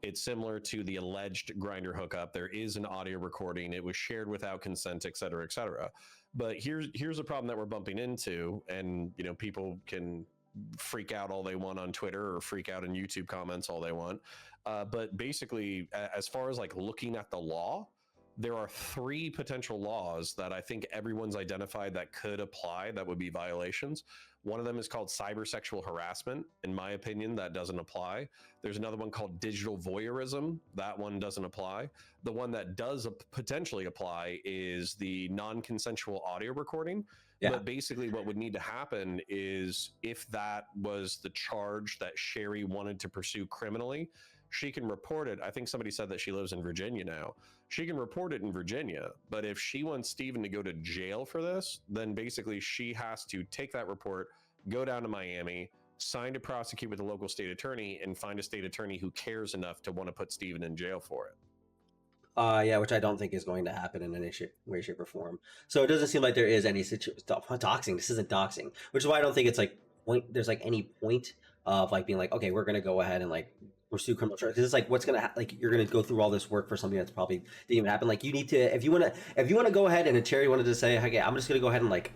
it's similar to the alleged Grindr hookup. There is an audio recording. It was shared without consent, et cetera, et cetera. But here's a problem that we're bumping into, and you know, people can freak out all they want on Twitter or freak out in YouTube comments all they want. But basically, as far as like looking at the law, there are 3 potential laws that I think everyone's identified that could apply that would be violations. One of them is called cybersexual harassment. In my opinion, that doesn't apply. There's another one called digital voyeurism. That one doesn't apply. The one that does potentially apply is the non-consensual audio recording. Yeah. But basically what would need to happen is if that was the charge that Sherry wanted to pursue criminally, she can report it. I think somebody said that she lives in Virginia now. She can report it in Virginia, but if she wants Steven to go to jail for this, then basically she has to take that report, go down to Miami, sign to prosecute with the local state attorney, and find a state attorney who cares enough to want to put Steven in jail for it. Yeah, which I don't think is going to happen in any way, shape, or form. So it doesn't seem like there is any doxing. This isn't doxing, which is why I don't think it's like there's like any point of like being like, okay, we're gonna go ahead and like pursue criminal charges. Because it's like, what's gonna like you're gonna go through all this work for something that's probably didn't even happen. Like you need to, if you wanna go ahead, and Cherry wanted to say, okay, I'm just gonna go ahead and like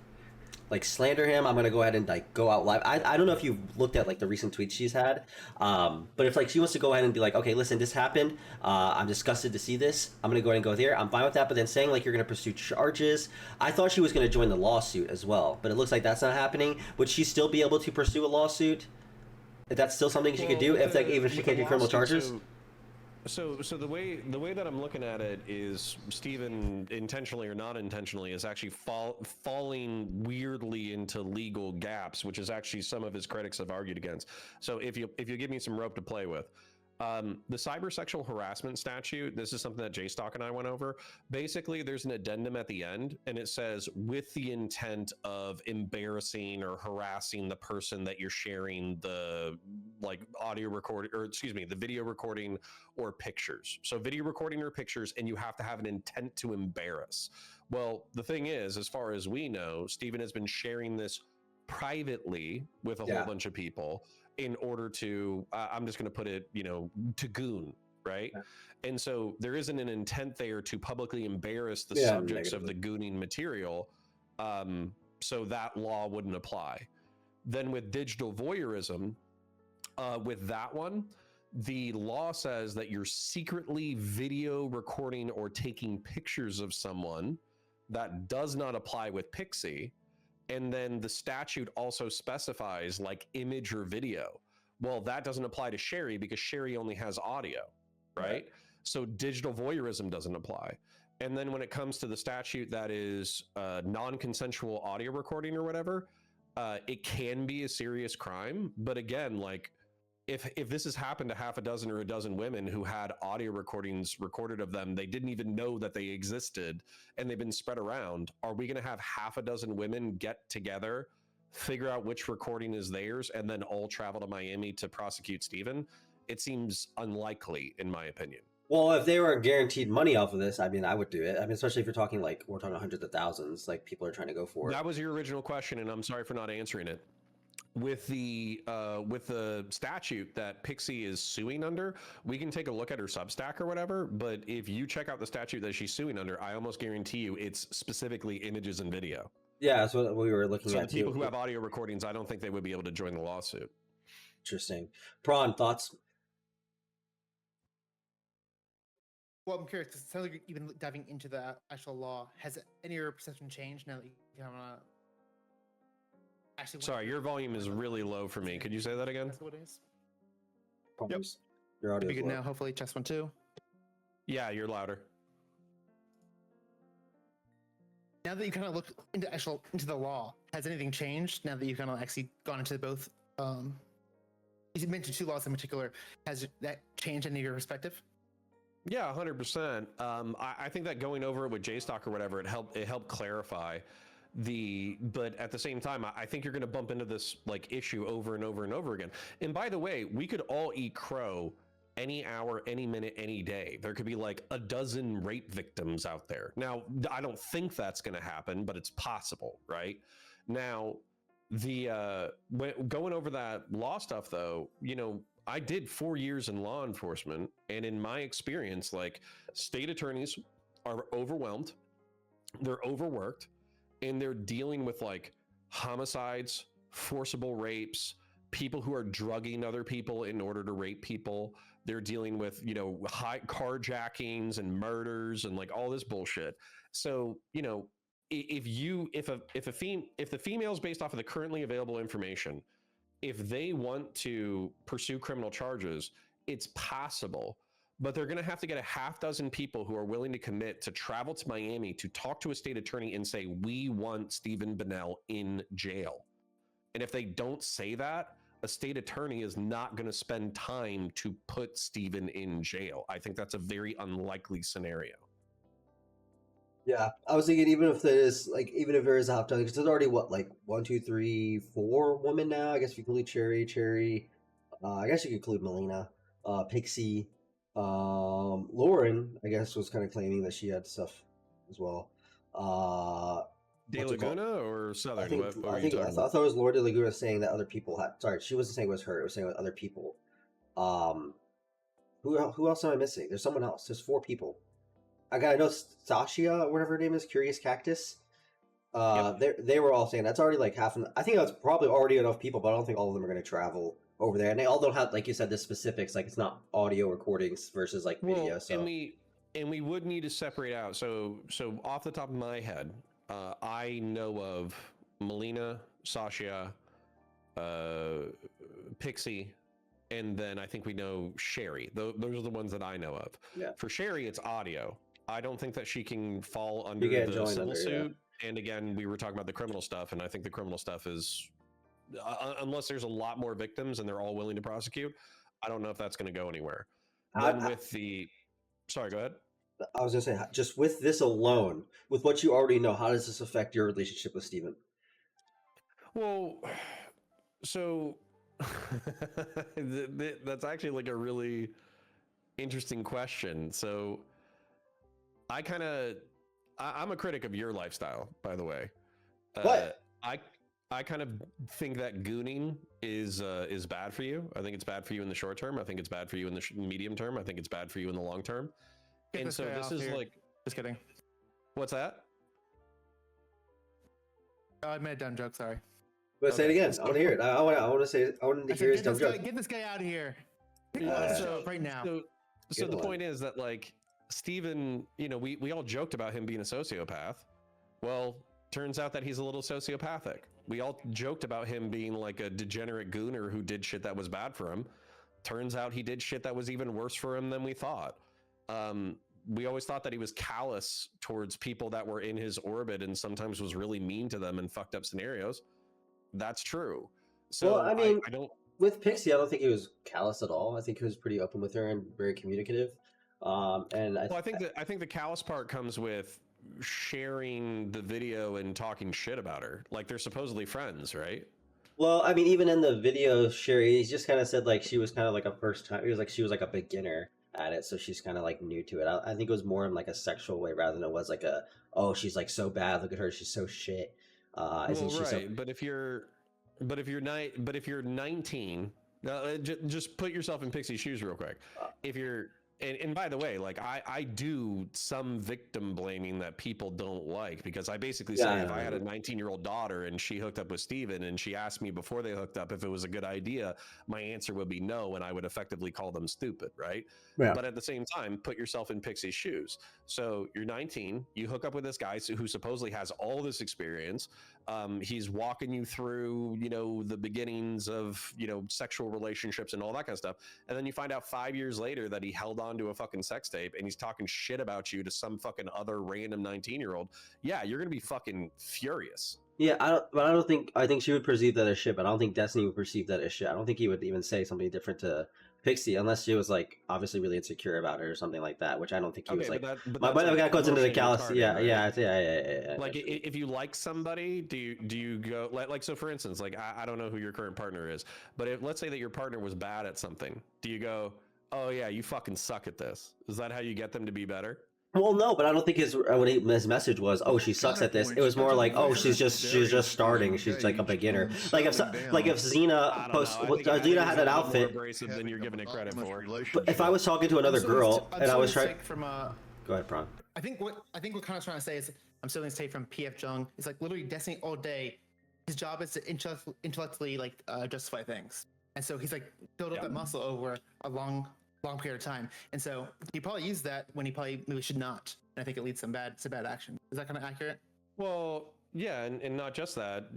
slander him. I'm gonna go ahead and like go out live. I don't know if you've looked at like the recent tweets she's had, but if like she wants to go ahead and be like, okay, listen, this happened. I'm disgusted to see this. I'm gonna go ahead and go there. I'm fine with that. But then saying like you're gonna pursue charges, I thought she was gonna join the lawsuit as well, but it looks like that's not happening. Would she still be able to pursue a lawsuit? If that's still something she could do, if like even if she can't do criminal charges. So the way that I'm looking at it is Steven, intentionally or not intentionally, is actually falling weirdly into legal gaps, which is actually some of his critics have argued against. So if you give me some rope to play with, the cybersexual harassment statute, this is something that jstlk and I went over. Basically, there's an addendum at the end, and it says with the intent of embarrassing or harassing the person that you're sharing the like audio recording, or excuse me, the video recording or pictures. So video recording or pictures, and you have to have an intent to embarrass. Well, the thing is, as far as we know, Steven has been sharing this privately with a whole bunch of people in order to, I'm just going to put it, you know, to goon, right? Yeah. And so there isn't an intent there to publicly embarrass the subjects of the gooning material. So that law wouldn't apply. Then with digital voyeurism, with that one, the law says that you're secretly video recording or taking pictures of someone. That does not apply with Pixie. And then the statute also specifies like image or video. Well, that doesn't apply to Sherry because Sherry only has audio, right? So digital voyeurism doesn't apply. And then when it comes to the statute that is non-consensual audio recording or whatever, it can be a serious crime. But again, like if this has happened to half a dozen or a dozen women who had audio recordings recorded of them, they didn't even know that they existed, and they've been spread around. Are we going to have half a dozen women get together, figure out which recording is theirs, and then all travel to Miami to prosecute Steven? It seems unlikely, in my opinion. Well, if they were guaranteed money off of this, I mean, I would do it. I mean, especially if you're talking like we're talking hundreds of thousands, like people are trying to go for it. That was your original question, and I'm sorry for not answering it. With the statute that Pixie is suing under, we can take a look at her Substack or whatever. But if you check out the statute that she's suing under, I almost guarantee you it's specifically images and video. Yeah, that's what we were looking at. So people who have audio recordings, I don't think they would be able to join the lawsuit. Interesting. Prawn, thoughts? Well, I'm curious because it sounds like you're even diving into the actual law. Has any of your perception changed now that you kind of actually? Sorry, your volume is really low for me. Could you say that again? That's what it is. Yep. Your audio be is good low. now. Hopefully, test 1 2. Yeah, you're louder. Now that you kind of look into the law, has anything changed now that you've kind of actually gone into both? You mentioned 2 laws in particular. Has that changed any of your perspective? Yeah, 100%. I think that going over it with JSTLK or whatever, it helped clarify but at the same time, I think you're going to bump into this like issue over and over and over again. And by the way, we could all eat crow any hour, any minute, any day. There could be like a dozen rape victims out there. Now, I don't think that's going to happen, but it's possible, right? Now, going over that law stuff though, you know, I did 4 years in law enforcement, and in my experience, like state attorneys are overwhelmed, they're overworked, and they're dealing with like homicides, forcible rapes, people who are drugging other people in order to rape people. They're dealing with, you know, high carjackings and murders and like all this bullshit. So, you know, if the females, based off of the currently available information, if they want to pursue criminal charges, it's possible, but they're going to have to get a half dozen people who are willing to commit to travel to Miami to talk to a state attorney and say, we want Stephen Bonnell in jail. And if they don't say that, a state attorney is not going to spend time to put Stephen in jail. I think that's a very unlikely scenario. Yeah, I was thinking even if there is a half dozen, because there's already what, like 1, 2, 3, 4 women now. I guess if you include Cherry. I guess you could include Melina, Pixie, Lauren. I guess was kind of claiming that she had stuff as well. De Laguna or Southern? I thought it was Laura De Laguna saying that other people had. Sorry, she wasn't saying it was her. It was saying with other people. Who else am I missing? There's someone else. There's 4 people. I know Sasha, whatever her name is, Curious Cactus. They were all saying that's already like half. I think that's probably already enough people, but I don't think all of them are going to travel over there. And they all don't have, like you said, the specifics. Like it's not audio recordings versus like video. So and we would need to separate out. So off the top of my head, I know of Melina, Sasha, Pixie, and then I think we know Sherry. Those are the ones that I know of. Yeah. For Sherry, it's audio. I don't think that she can fall under the civil suit. Yeah. And again, we were talking about the criminal stuff, and I think the criminal stuff is, unless there's a lot more victims and they're all willing to prosecute, I don't know if that's going to go anywhere. Sorry, go ahead. I was going to say, just with this alone, with what you already know, how does this affect your relationship with Steven? Well, so that's actually like a really interesting question. So I'm a critic of your lifestyle, by the way. What? I kind of think that gooning is bad for you. I think it's bad for you in the short term. I think it's bad for you in the medium term. I think it's bad for you in the long term. And so this is like, just kidding. What's that? I made a dumb joke. Sorry. But say it again. I want to hear it. I want to hear his dumb joke. Get this guy out of here. Right now. So the point is that like Steven, you know, we all joked about him being a sociopath. Well, turns out that he's a little sociopathic. We all joked about him being like a degenerate gooner who did shit that was bad for him. Turns out he did shit that was even worse for him than we thought. We always thought that he was callous towards people that were in his orbit and sometimes was really mean to them in fucked up scenarios. That's true. So well, I mean, with Pixie, I don't think he was callous at all. I think he was pretty open with her and very communicative. And I think the callous part comes with sharing the video and talking shit about her. Like they're supposedly friends, right? Well, I mean, even in the video, Sherry, he just kind of said like she was kind of like a first time. He was like she was like a beginner at it, so she's kind of like new to it. I think it was more in like a sexual way rather than it was like a she's like so bad. Look at her, she's so shit. Well, right, but if you're 19, just put yourself in Pixie's shoes real quick. If you're and by the way, like I do some victim blaming that people don't like, because I basically say if I had a 19-year-old daughter and she hooked up with Steven and she asked me before they hooked up if it was a good idea, my answer would be no, and I would effectively call them stupid, right? Yeah. But at the same time, put yourself in Pixie's shoes. So you're 19, you hook up with this guy who supposedly has all this experience. He's walking you through, the beginnings of, sexual relationships and all that kind of stuff. And then you find out 5 years later that he held on to a fucking sex tape and he's talking shit about you to some fucking other random 19-year-old. Yeah, you're going to be fucking furious. Yeah, I think she would perceive that as shit, but I don't think Destiny would perceive that as shit. I don't think he would even say something different to Pixie unless she was like obviously really insecure about her or something like that, which I don't think he was like. But that goes into the callous. Yeah. Like if you like somebody, do you go like so? For instance, like I don't know who your current partner is, but let's say that your partner was bad at something, do you go, oh yeah, you fucking suck at this? Is that how you get them to be better? Well, no, but I don't think his message was, "Oh, she sucks at this." It was more like, "Oh, she's just starting. She's like a beginner." Like if Xena posts, Xena had an outfit. Than you're giving it credit for. But if I was talking to another girl and I was trying, go ahead, Prawn. I think what we're kind of trying to say is, I'm stealing this tape from PF Jung. It's like literally Destiny all day. His job is to intellectually like justify things, and so he's like built up that muscle over a long period of time, and so he probably used that when he probably maybe should not, and I think it leads to bad action. Is that kind of accurate? Well, yeah, and not just that.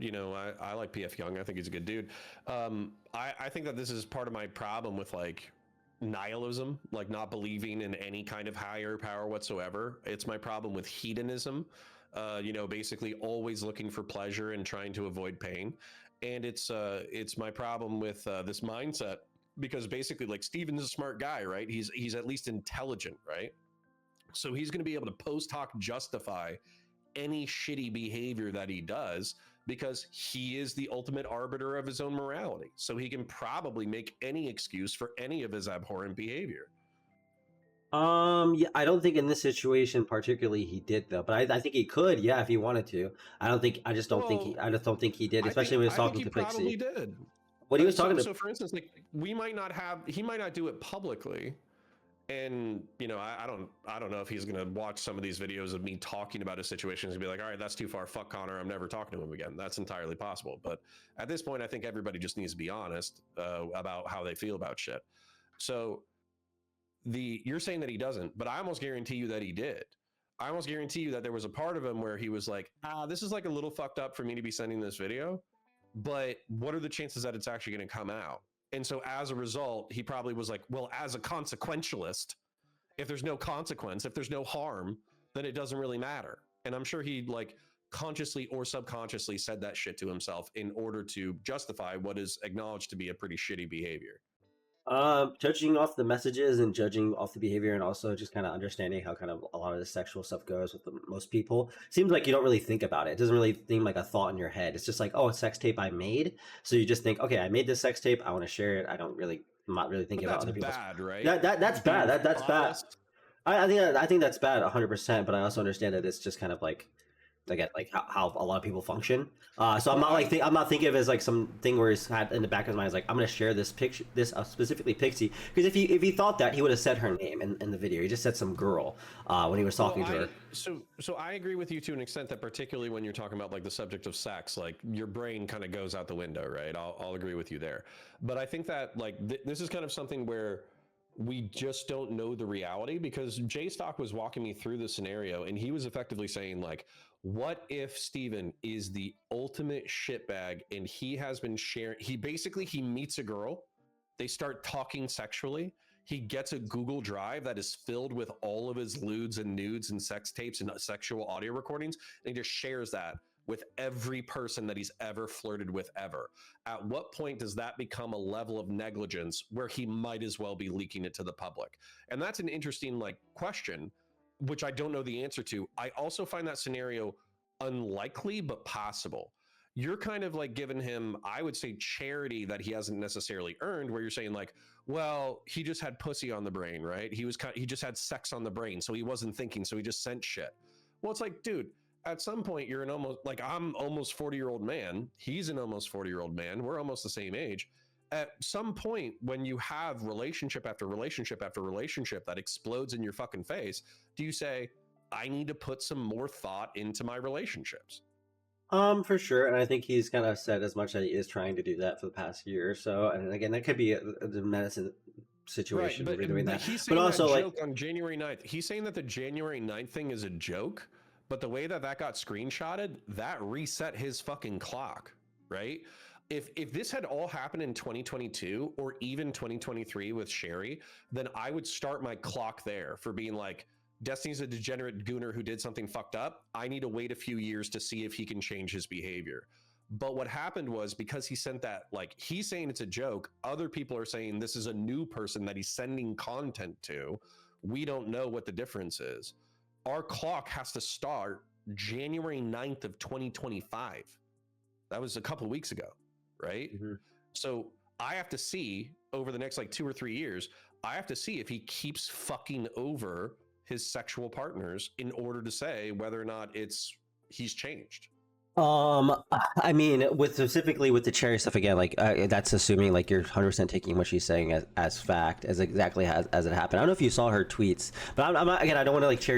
I like PF Young. I think he's a good dude. I think that this is part of my problem with like nihilism, like not believing in any kind of higher power whatsoever. It's my problem with hedonism. Basically always looking for pleasure and trying to avoid pain, and it's my problem with this mindset. Because basically, like, Steven's a smart guy, right? He's at least intelligent, right? So he's going to be able to post hoc justify any shitty behavior that he does because he is the ultimate arbiter of his own morality. So he can probably make any excuse for any of his abhorrent behavior. Yeah, I don't think in this situation particularly he did though, but I think he could, yeah, if he wanted to. I just don't think he did, especially when he was talking to Pixie. Probably did. What he was talking to. So, for instance, like he might not do it publicly, and I don't know if he's gonna watch some of these videos of me talking about his situations and be like, all right, that's too far. Fuck Connor. I'm never talking to him again. That's entirely possible. But at this point, I think everybody just needs to be honest about how they feel about shit. So, you're saying that he doesn't, but I almost guarantee you that he did. I almost guarantee you that there was a part of him where he was like, this is like a little fucked up for me to be sending this video. But what are the chances that it's actually going to come out? And so as a result, he probably was like, well, as a consequentialist, if there's no consequence, if there's no harm, then it doesn't really matter. And I'm sure he like consciously or subconsciously said that shit to himself in order to justify what is acknowledged to be a pretty shitty behavior. Judging off the messages and judging off the behavior, and also just kind of understanding how kind of a lot of the sexual stuff goes with most people, seems like you don't really think about it. It doesn't really seem like a thought in your head. It's just like, oh, a sex tape I made. So you just think, okay, I made this sex tape. I want to share it. I'm not really thinking about other people's. That's bad, right? That's bad. That's bad. I think that's bad 100%. But I also understand that it's just kind of like how a lot of people function. So I'm not thinking of it as like something where he's had in the back of his mind is like, I'm going to share this picture, specifically Pixie, because if he thought that, he would have said her name in the video. He just said some girl when he was talking to her. So I agree with you to an extent that particularly when you're talking about like the subject of sex, like your brain kind of goes out the window, right? I'll agree with you there. But I think that like this is kind of something where we just don't know the reality, because JSTLK was walking me through the scenario and he was effectively saying like, what if Steven is the ultimate shitbag and he has been sharing, he meets a girl, they start talking sexually, he gets a Google Drive that is filled with all of his lewds and nudes and sex tapes and sexual audio recordings, and he just shares that with every person that he's ever flirted with ever. At what point does that become a level of negligence where he might as well be leaking it to the public? And that's an interesting like question, which I don't know the answer to. I also find that scenario unlikely, but possible. You're kind of like giving him, I would say, charity that he hasn't necessarily earned, where you're saying like, well, he just had pussy on the brain, right? He just had sex on the brain, so he wasn't thinking, so he just sent shit. Well, it's like, dude, at some point you're an almost, like, I'm almost 40-year-old man. He's an almost 40-year-old man. We're almost the same age. At some point when you have relationship after relationship after relationship that explodes in your fucking face, do you say, I need to put some more thought into my relationships? For sure, and I think he's kind of said as much that he is trying to do that for the past year or so. And again, that could be a medicine situation right, where doing that. He's saying But also, that like, joke on January 9th. He's saying that the January 9th thing is a joke, but the way that got screenshotted, that reset his fucking clock, right? If this had all happened in 2022 or even 2023 with Sherry, then I would start my clock there for being like, Destiny's a degenerate gooner who did something fucked up. I need to wait a few years to see if he can change his behavior. But what happened was, because he sent that, like, he's saying it's a joke. Other people are saying this is a new person that he's sending content to. We don't know what the difference is. Our clock has to start January 9th of 2025. That was a couple of weeks ago, right? Mm-hmm. So I have to see over the next like 2 or 3 years, I have to see if he keeps fucking over his sexual partners in order to say whether or not he's changed. I mean, specifically with the cherry stuff again, like that's assuming like you're 100% taking what she's saying as fact, as exactly as it happened. I don't know if you saw her tweets, but I'm not, again, I don't want to like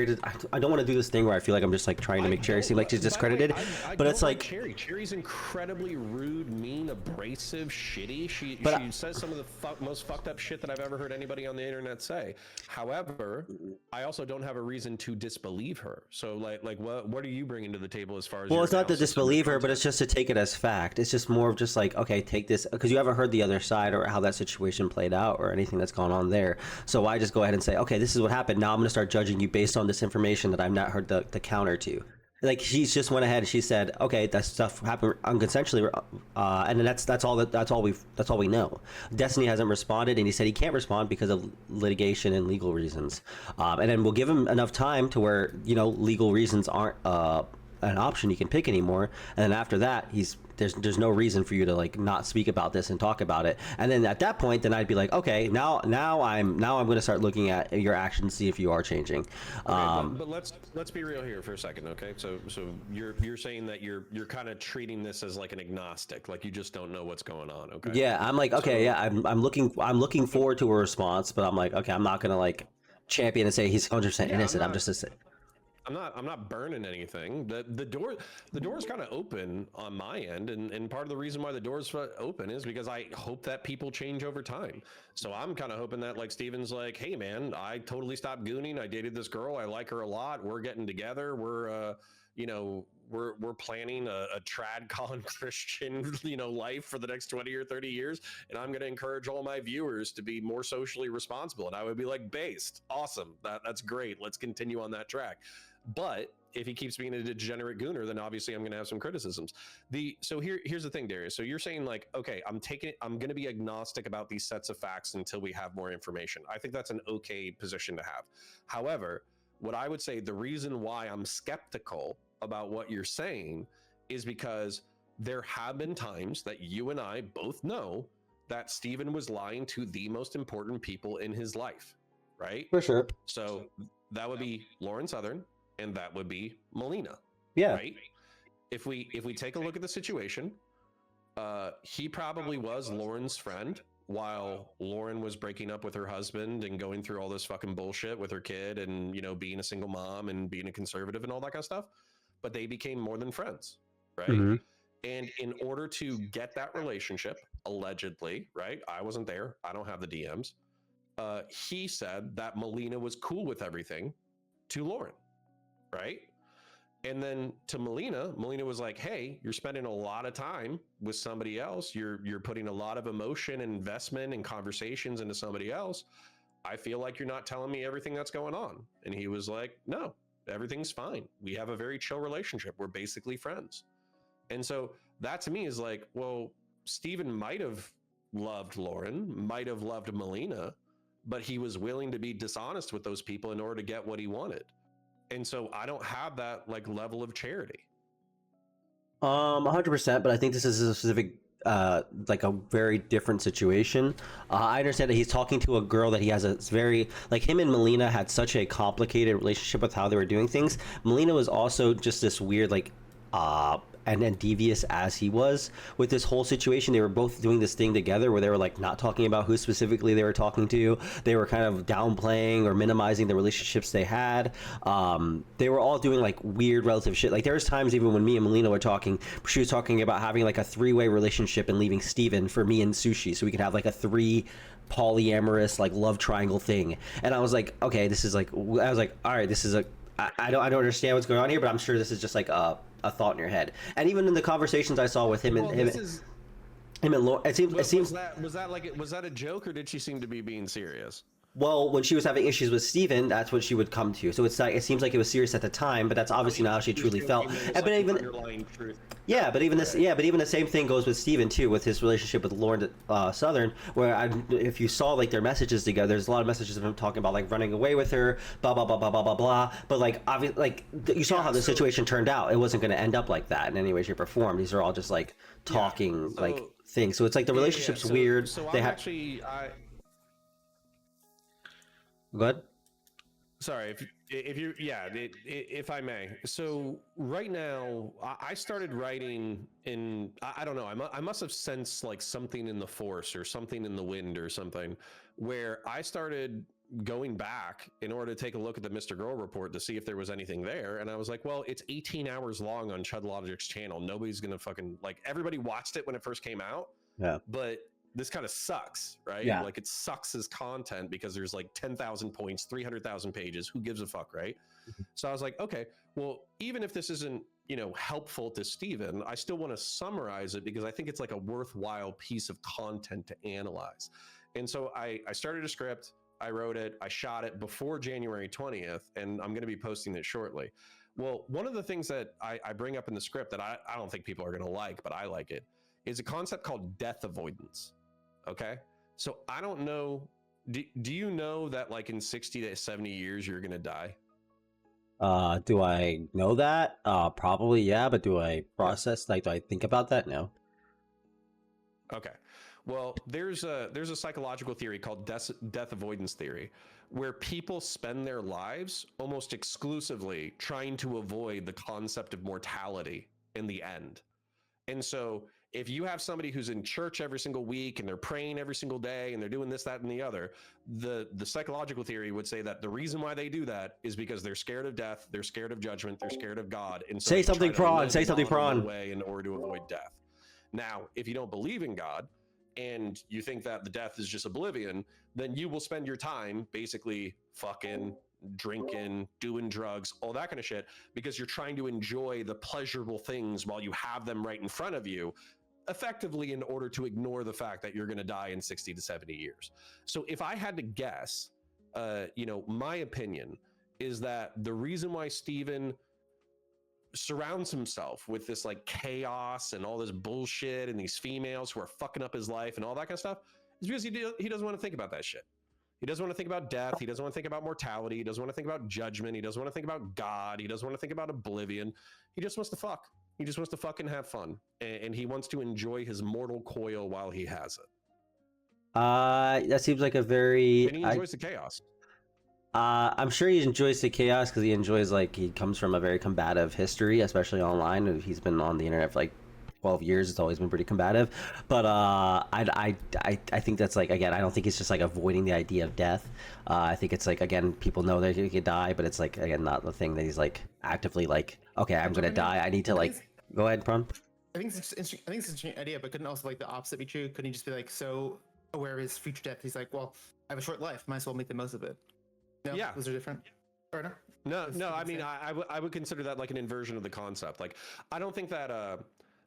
I don't want to do this thing where I feel like I'm just like trying to make Cherry seem like she's discredited. But it's like Cherry's incredibly rude, mean, abrasive, shitty. She says some of the most fucked up shit that I've ever heard anybody on the internet say. However, I also don't have a reason to disbelieve her. So like what are you bringing to the table as far as? Well, it's not the disbelieve her, but it's just to take it as fact. It's just more of just like, okay, take this, because you haven't heard the other side or how that situation played out or anything that's gone on there. So I just go ahead and say, okay, this is what happened. Now I'm going to start judging you based on this information that I've not heard the counter to. Like, she's just went ahead and she said, okay, that stuff happened unconsensually, and then that's all we know. Destiny hasn't responded, and he said he can't respond because of litigation and legal reasons. And then we'll give him enough time to where, you know, legal reasons aren't an option you can pick anymore, and then after that there's no reason for you to like not speak about this and talk about it. And then at that point, then I'd be like, okay, now I'm going to start looking at your actions, see if you are changing. Okay, but let's be real here for a second, okay? So you're saying that you're kind of treating this as like an agnostic, like you just don't know what's going on, okay? Yeah, I'm like, okay, yeah, I'm looking forward to a response, but I'm like, okay, I'm not gonna like champion and say he's 100% innocent. I'm just I'm not burning anything. The door's kind of open on my end, and part of the reason why the door's open is because I hope that people change over time. So I'm kind of hoping that like Steven's like, hey man, I totally stopped gooning. I dated this girl. I like her a lot. We're getting together. We're we're planning a TradCon Christian, life for the next 20 or 30 years. And I'm going to encourage all my viewers to be more socially responsible. And I would be like, based. Awesome. That's great. Let's continue on that track. But if he keeps being a degenerate gooner, then obviously I'm going to have some criticisms. So here's the thing, Darius. So you're saying like, okay, I'm going to be agnostic about these sets of facts until we have more information. I think that's an okay position to have. However, what I would say, the reason why I'm skeptical about what you're saying is because there have been times that you and I both know that Steven was lying to the most important people in his life, right? For sure. So that would be Lauren Southern, and that would be Melina. Yeah. Right? If we take a look at the situation, he probably was Lauren's friend while Lauren was breaking up with her husband and going through all this fucking bullshit with her kid and, being a single mom and being a conservative and all that kind of stuff. But they became more than friends, right? Mm-hmm. And in order to get that relationship, allegedly, right? I wasn't there. I don't have the DMs. He said that Melina was cool with everything to Lauren, right? And then to Melina was like, hey, you're spending a lot of time with somebody else. You're putting a lot of emotion and investment and conversations into somebody else. I feel like you're not telling me everything that's going on. And he was like, no, everything's fine. We have a very chill relationship. We're basically friends. And so that to me is like, well, Steven might have loved Lauren, might have loved Melina, but he was willing to be dishonest with those people in order to get what he wanted. And so I don't have that like level of charity. 100%, but I think this is a specific, like a very different situation. I understand that he's talking to a girl that he has a very, like him and Melina had such a complicated relationship with how they were doing things. Melina was also just this weird, like, and devious as he was with this whole situation. They were both doing this thing together where they were like not talking about who specifically they were talking to. They were kind of downplaying or minimizing the relationships they had. They were all doing like weird relative shit. Like there was times even when me and Melina were talking, she was talking about having like a 3-way relationship and leaving Steven for me and Sushi so we could have like a 3 polyamorous like love triangle thing. And I was like, okay, this is like, I was like, all right, this is a, I don't understand what's going on here, but I'm sure this is just like a thought in your head. And even in the conversations I saw with him and him and Lauren, it seems was that a joke, or did she seem to be being serious? Well, when she was having issues with Steven, that's what she would come to. So it's like, it seems like it was serious at the time, but that's obviously not how she truly felt. But even the same thing goes with Steven too, with his relationship with Lauren Southern, where if you saw like their messages together, there's a lot of messages of him talking about like running away with her, blah blah blah blah blah blah blah. But like obviously, like you saw how the situation turned out. It wasn't going to end up like that in any way, shape, or form. These are all just like talking like things. So it's like the relationship's weird. So they I'm have. actually, Go ahead. Sorry, if I may. So right now, I started writing in, I don't know, I must have sensed like something in the force or something in the wind or something, where I started going back in order to take a look at the Mr. Girl report to see if there was anything there. And I was like, well, it's 18 hours long on ChudLogic's channel. Nobody's going to fucking, like, everybody watched it when it first came out. Yeah. But this kind of sucks, right? Yeah. Like it sucks as content because there's like 10,000 points, 300,000 pages. Who gives a fuck, right? So I was like, okay, well, even if this isn't, you know, helpful to Steven, I still want to summarize it because I think it's like a worthwhile piece of content to analyze. And so I started a script, I wrote it, I shot it before January 20th, and I'm going to be posting it shortly. Well, one of the things that I bring up in the script that I don't think people are going to like, but I like it, is a concept called death avoidance. Okay, so I don't know. Do you know that like in 60 to 70 years you're gonna die? Do I know that? Probably, yeah. But do I process? Like, do I think about that? No. Okay. Well, there's a psychological theory called death avoidance theory, where people spend their lives almost exclusively trying to avoid the concept of mortality in the end. And so if you have somebody who's in church every single week and they're praying every single day and they're doing this, that, and the other, the psychological theory would say that the reason why they do that is because they're scared of death, they're scared of judgment, they're scared of God. And so say something, Prawn. Say something, Prawn. Way in order to avoid death. Now, if you don't believe in God and you think that the death is just oblivion, then you will spend your time basically fucking, drinking, doing drugs, all that kind of shit, because you're trying to enjoy the pleasurable things while you have them right in front of you, effectively in order to ignore the fact that you're going to die in 60 to 70 years. So if I had to guess, my opinion is that the reason why Steven surrounds himself with this like chaos and all this bullshit and these females who are fucking up his life and all that kind of stuff is because he doesn't want to think about that shit. He doesn't want to think about death. He doesn't want to think about mortality. He doesn't want to think about judgment. He doesn't want to think about God. He doesn't want to think about oblivion. He just wants to fuck. He just wants to fucking have fun. And he wants to enjoy his mortal coil while he has it. That seems like a very... And he enjoys the chaos. I'm sure he enjoys the chaos because he enjoys, like, he comes from a very combative history, especially online. He's been on the internet for like 12 years. It's always been pretty combative. But I think that's like, again, I don't think it's just like avoiding the idea of death. I think it's like, again, people know that he could die, but it's like, again, not the thing that he's like actively like, okay, I'm gonna die. I need to like go ahead, Prawn. I think it's an interesting idea, but couldn't also like the opposite be true? Couldn't he just be like so aware of his future death? He's like, well, I have a short life, might as well make the most of it. No? Yeah, those are different. Or no? No. I mean, I would consider that like an inversion of the concept. Like, I don't think that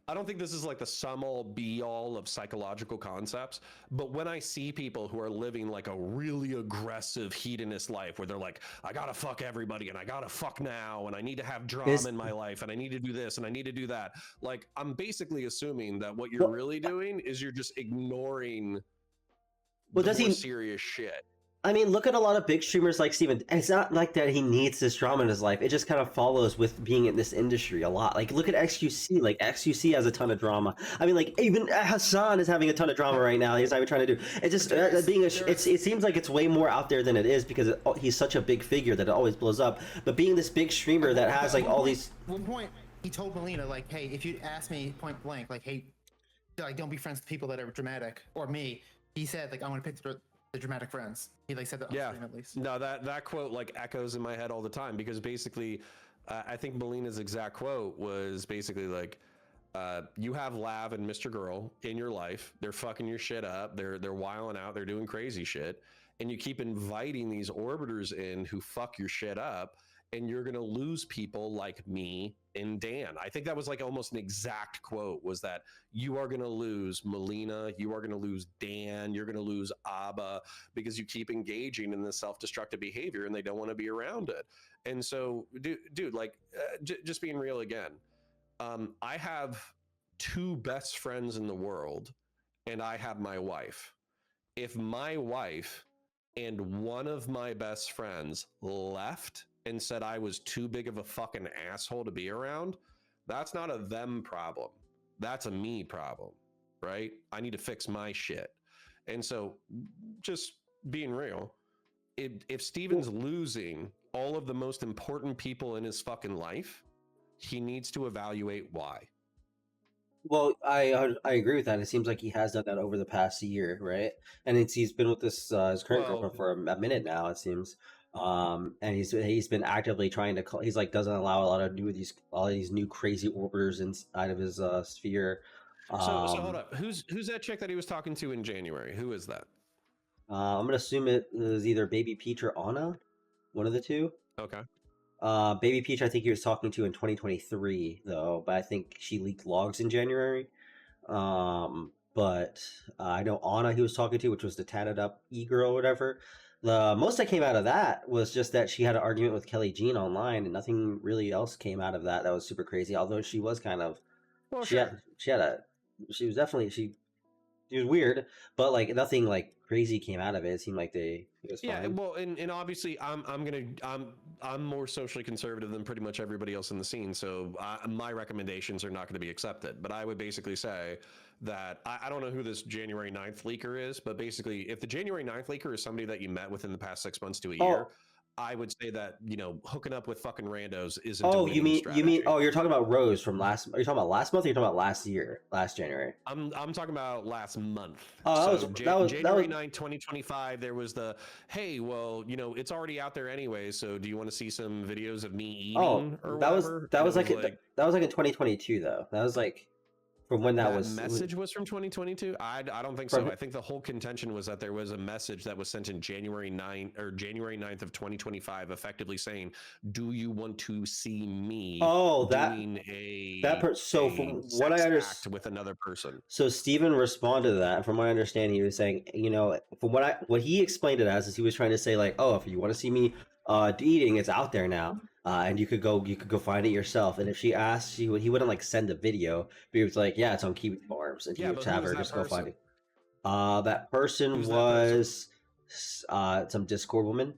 I don't think this is like the sum all be all of psychological concepts, but when I see people who are living like a really aggressive hedonist life where they're like, I gotta fuck everybody and I gotta fuck now and I need to have drama in my life and I need to do this and I need to do that. Like, I'm basically assuming that what you're really doing is you're just ignoring the more serious shit. I mean, look at a lot of big streamers like Steven. It's not like that he needs this drama in his life. It just kind of follows with being in this industry a lot. Like, look at XQC. Like, XQC has a ton of drama. I mean, like, even Hassan is having a ton of drama right now. He's not even trying to do. It just it seems like it's way more out there than it is because he's such a big figure that it always blows up. But being this big streamer that has like all these. One point, he told Melina like, "Hey, if you ask me point blank, like, hey, like, don't be friends with people that are dramatic," or me, he said like, "I want to pick the dramatic friends." He like said that on stream at least. No, that quote like echoes in my head all the time because basically, I think Melina's exact quote was basically like, "You have Lav and Mr. Girl in your life. They're fucking your shit up. They're wiling out. They're doing crazy shit, and you keep inviting these orbiters in who fuck your shit up." And you're going to lose people like me and Dan. I think that was like almost an exact quote was that you are going to lose Melina, you are going to lose Dan, you're going to lose Abba because you keep engaging in this self-destructive behavior and they don't want to be around it. And so, dude, like just being real again, I have 2 best friends in the world and I have my wife. If my wife and one of my best friends left and said I was too big of a fucking asshole to be around, that's not a them problem. That's a me problem, right? I need to fix my shit. And so just being real, if Steven's losing all of the most important people in his fucking life, he needs to evaluate why. Well, I agree with that. It seems like he has done that over the past year, right? And he's been with this his current girlfriend for a minute now, it seems. And he's been actively trying to he's like doesn't allow a lot of these new crazy orbiters inside of his sphere. So hold up, who's that chick that he was talking to in January? Who is that? I'm gonna assume it was either Baby Peach or Anna, one of the two. Okay. Baby Peach, I think he was talking to in 2023 though, but I think she leaked logs in January. But I know Anna he was talking to, which was the tatted up e-girl or whatever. The most that came out of that was just that she had an argument with Kelly Jean online, and nothing really else came out of that. That was super crazy. Although she was kind of, she was weird, but like nothing like crazy came out of it. It seemed like it was fine. Yeah, well, and obviously I'm more socially conservative than pretty much everybody else in the scene, so my recommendations are not going to be accepted. But I would basically say that I don't know who this January 9th leaker is, but basically if the January 9th leaker is somebody that you met within the past 6 months to a year, I would say that, you know, hooking up with fucking randos isn't a winning strategy. You're talking about Rose from last, are you talking about last month or you're talking about last year, last January? I'm talking about last month. Oh, so January 9th, 2025, there was the, hey, well, you know, it's already out there anyway, so do you want to see some videos of me eating or whatever? That was like in 2022 though. That was like from when that was message was from 2022. I don't think so. I think the whole contention was that there was a message that was sent in January 9th or January 9th of 2025, effectively saying, "Do you want to see me?" From what I understand with another person. So Steven responded to that. And from my understanding, he was saying, you know, from what he explained it as is he was trying to say like, oh, if you want to see me eating, it's out there now. And you could go find it yourself. And if she asked, he wouldn't like send a video, but he was like, yeah, it's on Kiwi Farms, and he would have her just go find it. That person was some Discord woman.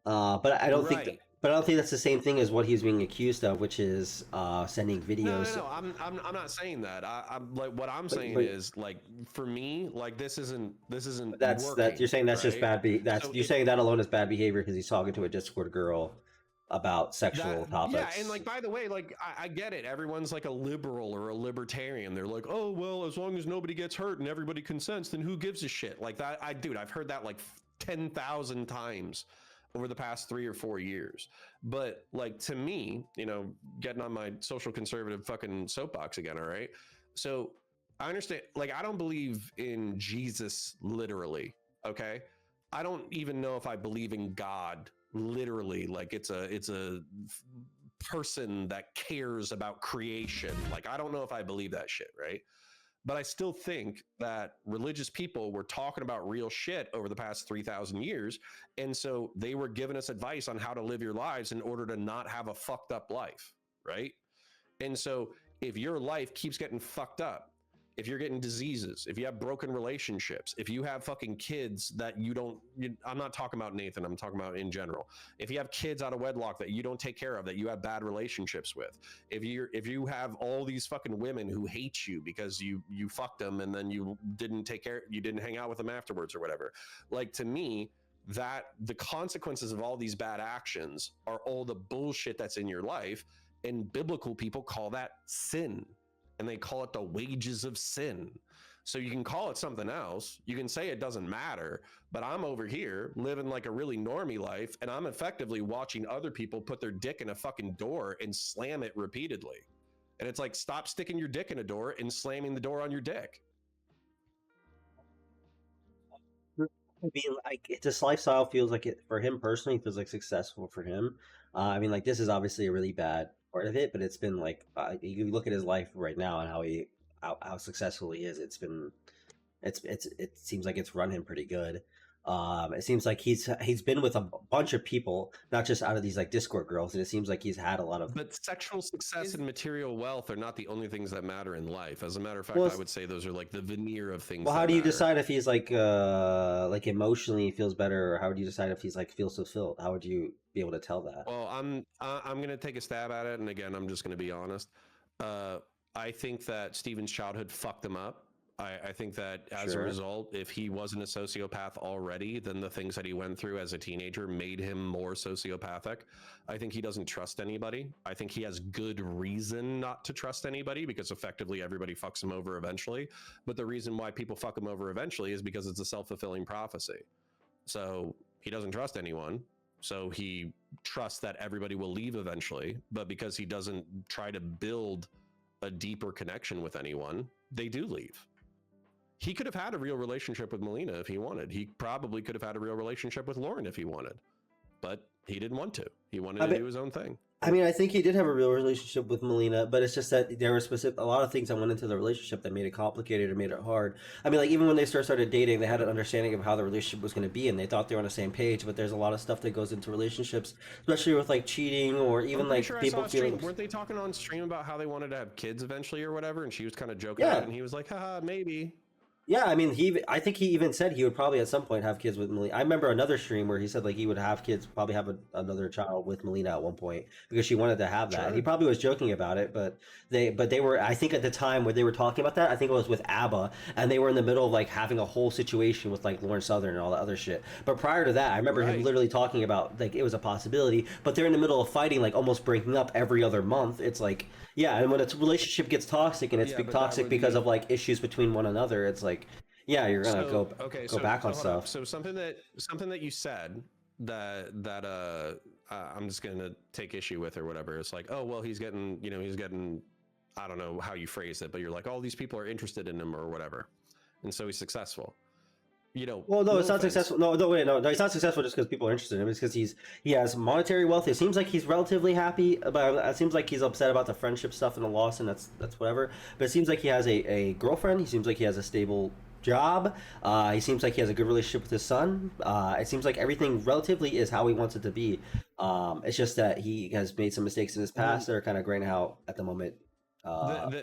But I don't think that's the same thing as what he's being accused of, which is sending videos. No, I'm not saying that. I'm like what I'm saying is like for me, like this isn't that's working, that you're saying that's just bad. You're saying that alone is bad behavior because he's talking to a Discord girl about sexual topics. Yeah, and like by the way, like I get it. Everyone's like a liberal or a libertarian. They're like, oh well, as long as nobody gets hurt and everybody consents, then who gives a shit? Like that, I've heard that like 10,000 times over the past 3 or 4 years. But like to me, you know, getting on my social conservative fucking soapbox again. All right, so I understand. Like I don't believe in Jesus literally. Okay, I don't even know if I believe in God literally, like it's a person that cares about creation. Like, I don't know if I believe that shit, right? But I still think that religious people were talking about real shit over the past 3,000 years. And so they were giving us advice on how to live your lives in order to not have a fucked up life, right? And so if your life keeps getting fucked up, if you're getting diseases, if you have broken relationships, if you have fucking kids that I'm not talking about Nathan, I'm talking about in general. If you have kids out of wedlock that you don't take care of, that you have bad relationships with, if you have all these fucking women who hate you because you fucked them and then you didn't hang out with them afterwards or whatever. Like, to me, that the consequences of all these bad actions are all the bullshit that's in your life. And biblical people call that sin. And they call it the wages of sin. So you can call it something else. You can say it doesn't matter, but I'm over here living like a really normie life, and I'm effectively watching other people put their dick in a fucking door and slam it repeatedly. And it's like, stop sticking your dick in a door and slamming the door on your dick. I mean, like, this lifestyle feels like it for him personally, feels like successful for him. I mean, like, this is obviously a really bad part of it, but it's been like, you look at his life right now and how successful he is. It seems like it's run him pretty good. It seems like he's been with a bunch of people, not just out of these like Discord girls, and it seems like he's had a lot of. But sexual success and material wealth are not the only things that matter in life. As a matter of fact, I would say those are like the veneer of things. Well, how do you decide if he's like emotionally feels better, or how would you decide if he's like feels fulfilled? How would you be able to tell that? Well, I'm gonna take a stab at it, and again, I'm just gonna be honest. I think that Steven's childhood fucked him up. I think that as a result, if he wasn't a sociopath already, then the things that he went through as a teenager made him more sociopathic. I think he doesn't trust anybody. I think he has good reason not to trust anybody because effectively everybody fucks him over eventually. But the reason why people fuck him over eventually is because it's a self-fulfilling prophecy. So he doesn't trust anyone. So he trusts that everybody will leave eventually. But because he doesn't try to build a deeper connection with anyone, they do leave. He could have had a real relationship with Melina if he wanted. He probably could have had a real relationship with Lauren if he wanted, but he didn't want to. He wanted to do his own thing. I mean, I think he did have a real relationship with Melina, but it's just that there were a lot of things that went into the relationship that made it complicated or made it hard. I mean, like, even when they started dating, they had an understanding of how the relationship was going to be, and they thought they were on the same page. But there's a lot of stuff that goes into relationships, especially with like cheating or even like people feeling. Weren't they talking on stream about how they wanted to have kids eventually or whatever? And she was kind of joking about it, and he was like, haha, maybe. Yeah, I mean, I think he even said he would probably at some point have kids with Melina. I remember another stream where he said like he would have kids, probably have another child with Melina at one point because she wanted to have that. Sure. He probably was joking about it, but they were, I think at the time when they were talking about that, I think it was with ABBA, and they were in the middle of like having a whole situation with like Lauren Southern and all that other shit. But prior to that, I remember him literally talking about like it was a possibility, but they're in the middle of fighting, like almost breaking up every other month. It's like, yeah, and when a relationship gets toxic and it's toxic because of like issues between one another, it's like, yeah, you're gonna go back on stuff. So something that you said that I'm just gonna take issue with or whatever. It's like, oh well, he's getting, I don't know how you phrase it, but you're like, all these people are interested in him or whatever, and so he's successful. Well, no, it's not successful. No, he's not successful just because people are interested in him. It's because he has monetary wealth. It seems like he's relatively happy, but it seems like he's upset about the friendship stuff and the loss, and that's whatever. But it seems like he has a girlfriend. He seems like he has a stable job. He seems like he has a good relationship with his son. It seems like everything relatively is how he wants it to be. It's just that he has made some mistakes in his past that are kind of graying out at the moment.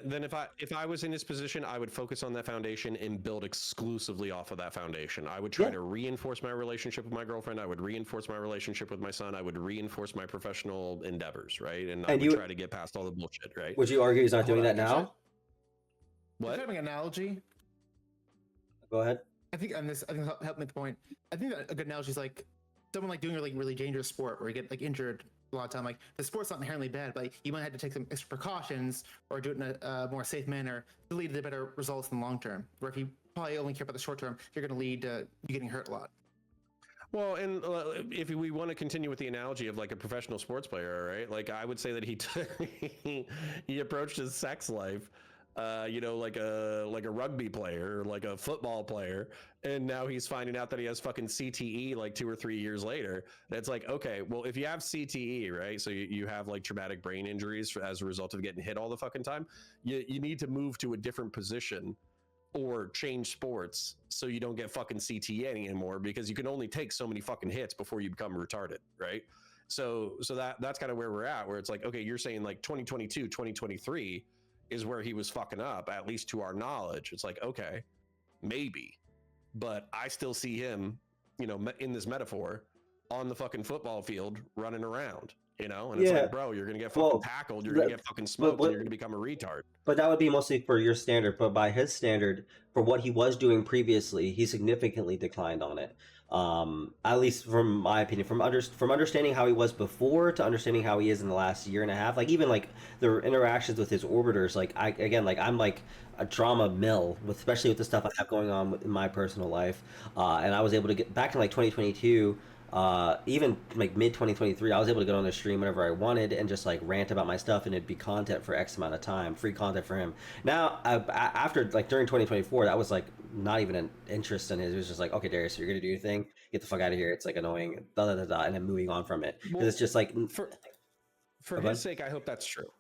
Then if I was in his position, I would focus on that foundation and build exclusively off of that foundation. I would try to reinforce my relationship with my girlfriend. I would reinforce my relationship with my son. I would reinforce my professional endeavors, right? And I would try to get past all the bullshit, right? Would you argue he's not doing that now? What? Having an analogy. Go ahead. I think help make the point. I think a good analogy is like someone like doing a like really dangerous sport where you get like injured a lot of time. Like the sport's not inherently bad, but like, you might have to take some extra precautions or do it in a more safe manner to lead to better results in the long term. Where if you probably only care about the short term, you're going to lead to you getting hurt a lot. Well, and if we want to continue with the analogy of like a professional sports player, right? Like I would say that he approached his sex life like a rugby player, like a football player, and now he's finding out that he has fucking CTE like 2 or 3 years later. And it's like, okay, well, if you have CTE, right? So you have like traumatic brain injuries as a result of getting hit all the fucking time. You need to move to a different position or change sports so you don't get fucking CTE anymore, because you can only take so many fucking hits before you become retarded, right? So that's kind of where we're at, where it's like, okay, you're saying like 2022, 2023 is where he was fucking up, at least to our knowledge. It's like, okay, maybe, but I still see him, you know, in this metaphor, on the fucking football field running around, you know, and it's like, bro, you're gonna get fucking tackled, you're gonna get fucking smoked, and you're gonna become a retard. But that would be mostly for your standard. But by his standard, for what he was doing previously, he significantly declined on it. At least from my opinion, from understanding how he was before to understanding how he is in the last year and a half, like even like the interactions with his orbiters, like I'm like a drama mill, especially with the stuff I have going on in my personal life. And I was able to get back in like 2022. Even like mid 2023, I was able to get on the stream whenever I wanted and just like rant about my stuff, and it'd be content for X amount of time, free content for him. Now, after like during 2024, that was like not even an interest in his. It was just like, okay, Darius, you're gonna do your thing, get the fuck out of here. It's like annoying, and then moving on from it, because it's just like for his sake, I hope that's true.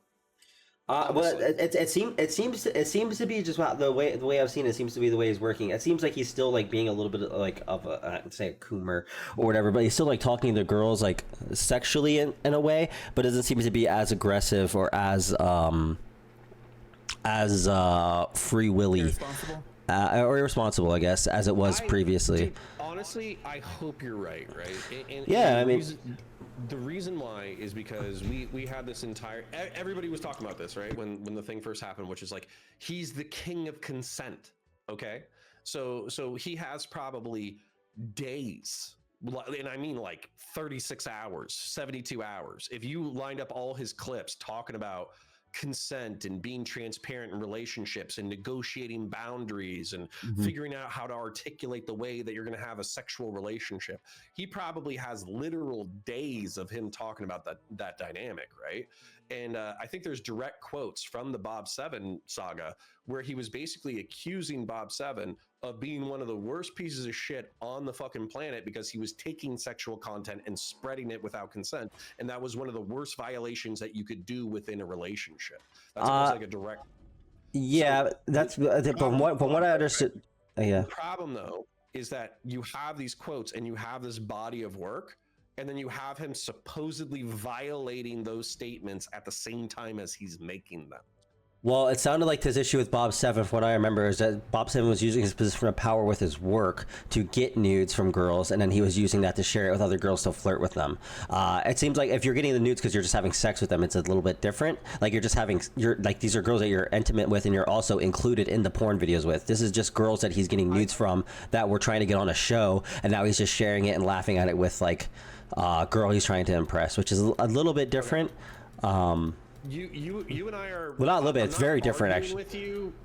Well, it seems to be just the way I've seen it seems to be the way he's working. It seems like he's still like being a little bit like of a say a coomer or whatever, but he's still like talking to girls like sexually in a way, but doesn't seem to be as aggressive or as free willy or irresponsible, I guess, as it was previously. Dude, honestly, I hope you're right. And yeah, I mean. The reason why is because we had this entire, everybody was talking about this, right? When the thing first happened, which is like, he's the king of consent. Okay. So he has probably days, and I mean like 36 hours, 72 hours. If you lined up all his clips talking about consent and being transparent in relationships and negotiating boundaries and figuring out how to articulate the way that you're going to have a sexual relationship, he probably has literal days of him talking about that dynamic, right? And I think there's direct quotes from the Bob 7 saga where he was basically accusing Bob 7 of being one of the worst pieces of shit on the fucking planet because he was taking sexual content and spreading it without consent. And that was one of the worst violations that you could do within a relationship. That's almost like a direct... Yeah, so, that's from what I understood. Yeah. The problem, though, is that you have these quotes and you have this body of work, and then you have him supposedly violating those statements at the same time as he's making them. Well, it sounded like this issue with Bob 7, from what I remember, is that Bob 7 was using his position of power with his work to get nudes from girls, and then he was using that to share it with other girls to flirt with them. It seems like if you're getting the nudes because you're just having sex with them, it's a little bit different. Like you're like these are girls that you're intimate with, and you're also included in the porn videos with. This is just girls that he's getting nudes from that we're trying to get on a show, and now he's just sharing it and laughing at it with like a girl he's trying to impress, which is a little bit different. You and I are... Well, not a little bit. It's very different, actually.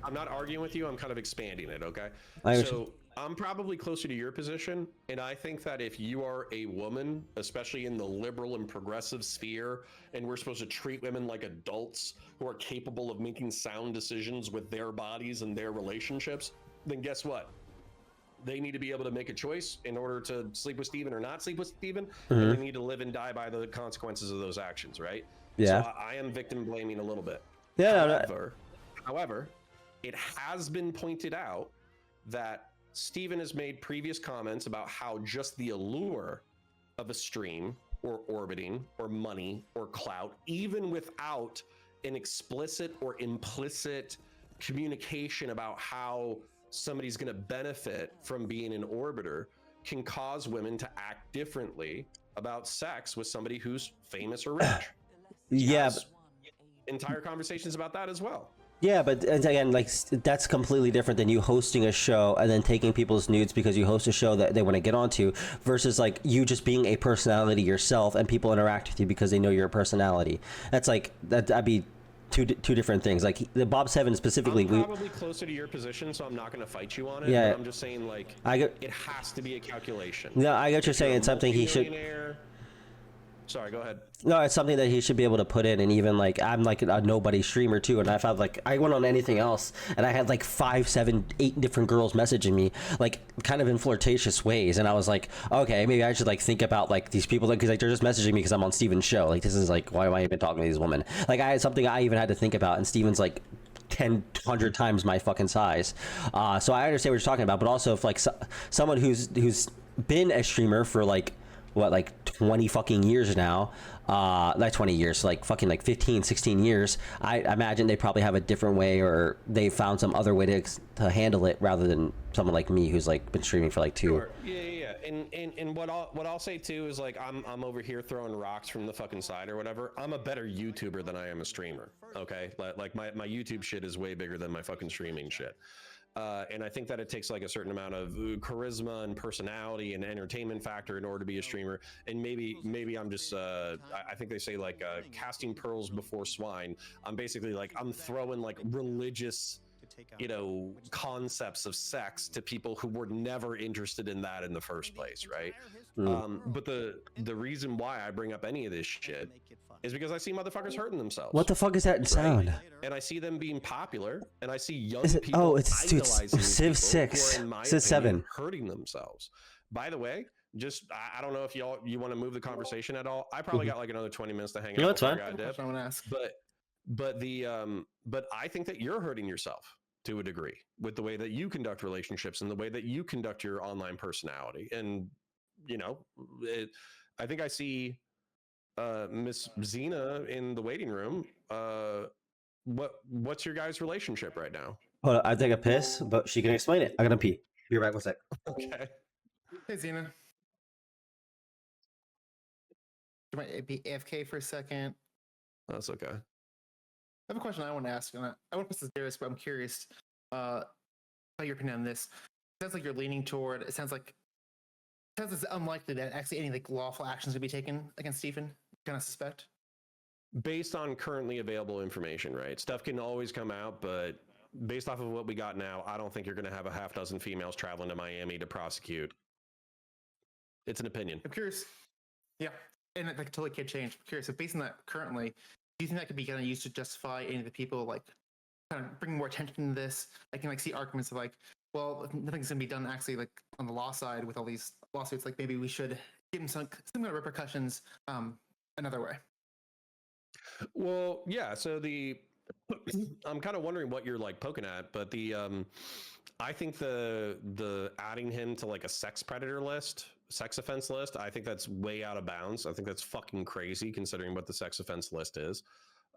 I'm not arguing with you. I'm kind of expanding it, okay? So I'm probably closer to your position, and I think that if you are a woman, especially in the liberal and progressive sphere, and we're supposed to treat women like adults who are capable of making sound decisions with their bodies and their relationships, then guess what? They need to be able to make a choice in order to sleep with Steven or not sleep with Steven, and they need to live and die by the consequences of those actions, right? Yeah. So I am victim blaming a little bit. Yeah. However, it has been pointed out that Steven has made previous comments about how just the allure of a stream or orbiting or money or clout, even without an explicit or implicit communication about how somebody's going to benefit from being an orbiter, can cause women to act differently about sex with somebody who's famous or rich. Yeah, entire conversations about that as well. Yeah, but again, like that's completely different than you hosting a show and then taking people's nudes because you host a show that they want to get onto, versus like you just being a personality yourself and people interact with you because they know you're a personality. That's like that'd be two different things. Like the Bob 7 specifically, I'm probably closer to your position, so I'm not going to fight you on it. Yeah, but I'm just saying, like, it has to be a calculation. Yeah, I get what you're saying. It's something he should. Sorry, go ahead. No, it's something that he should be able to put in. And even like, I'm like a nobody streamer too. And I've had like, I went on anything else and I had like 5, 7, 8 different girls messaging me, like kind of in flirtatious ways. And I was like, okay, maybe I should like think about like these people, because like they're just messaging me because I'm on Steven's show. Like, this is like, why am I even talking to these women? Like, I had something I even had to think about, and Steven's like 10, 100 times my fucking size. So I understand what you're talking about, but also if like someone who's been a streamer for like, what, like 20 fucking years now, not 20 years, like fucking like 15, 16 years, I imagine they probably have a different way, or they found some other way to handle it, rather than someone like me who's like been streaming for like 2. Sure. Yeah. And what I'll say too is like, I'm over here throwing rocks from the fucking side or whatever. I'm a better YouTuber than I am a streamer. Okay, like my YouTube shit is way bigger than my fucking streaming shit. And I think that it takes like a certain amount of charisma and personality and entertainment factor in order to be a streamer. And maybe I'm just, I think they say like casting pearls before swine. I'm basically like, I'm throwing like religious, you know, concepts of sex to people who were never interested in that in the first place, right? But the reason why I bring up any of this shit is because I see motherfuckers hurting themselves. What the fuck is that in sound? And I see them being popular, and I see young Is it, people oh, it's idolizing Civ people 6, who are, in my Civ opinion, 7. hurting themselves. By the way, just I don't know if you want to move the conversation at all. I probably got like another 20 minutes to hang out. No, it's fine. I want to ask, but I think that you're hurting yourself to a degree with the way that you conduct relationships and the way that you conduct your online personality. And you know, I think I see Miss Xena in the waiting room. What's your guys' relationship right now? Hold on, I take a piss, but she can explain it. I'm gonna pee. Be right back 1 sec. Okay. Hey, Xena. You might be AFK for a second. That's okay. I have a question I want to ask, and I want to put this to Darius, but I'm curious about your opinion on this. It sounds like you're leaning toward. It sounds it's unlikely that actually any like lawful actions would be taken against Stephen. Kind of suspect. Based on currently available information, right? Stuff can always come out, but based off of what we got now, I don't think you're going to have a half dozen females traveling to Miami to prosecute. It's an opinion. I'm curious. Yeah, and it like totally could change. I'm curious. If based on that currently, do you think that could be kind of used to justify any of the people like kind of bring more attention to this? I can like see arguments of like, well, if nothing's going to be done actually like on the law side with all these lawsuits. Like maybe we should give them some kind of repercussions another way. Well, yeah. So I'm kind of wondering what you're like poking at, but I think the adding him to like a sex predator list, sex offense list, I think that's way out of bounds. I think that's fucking crazy considering what the sex offense list is.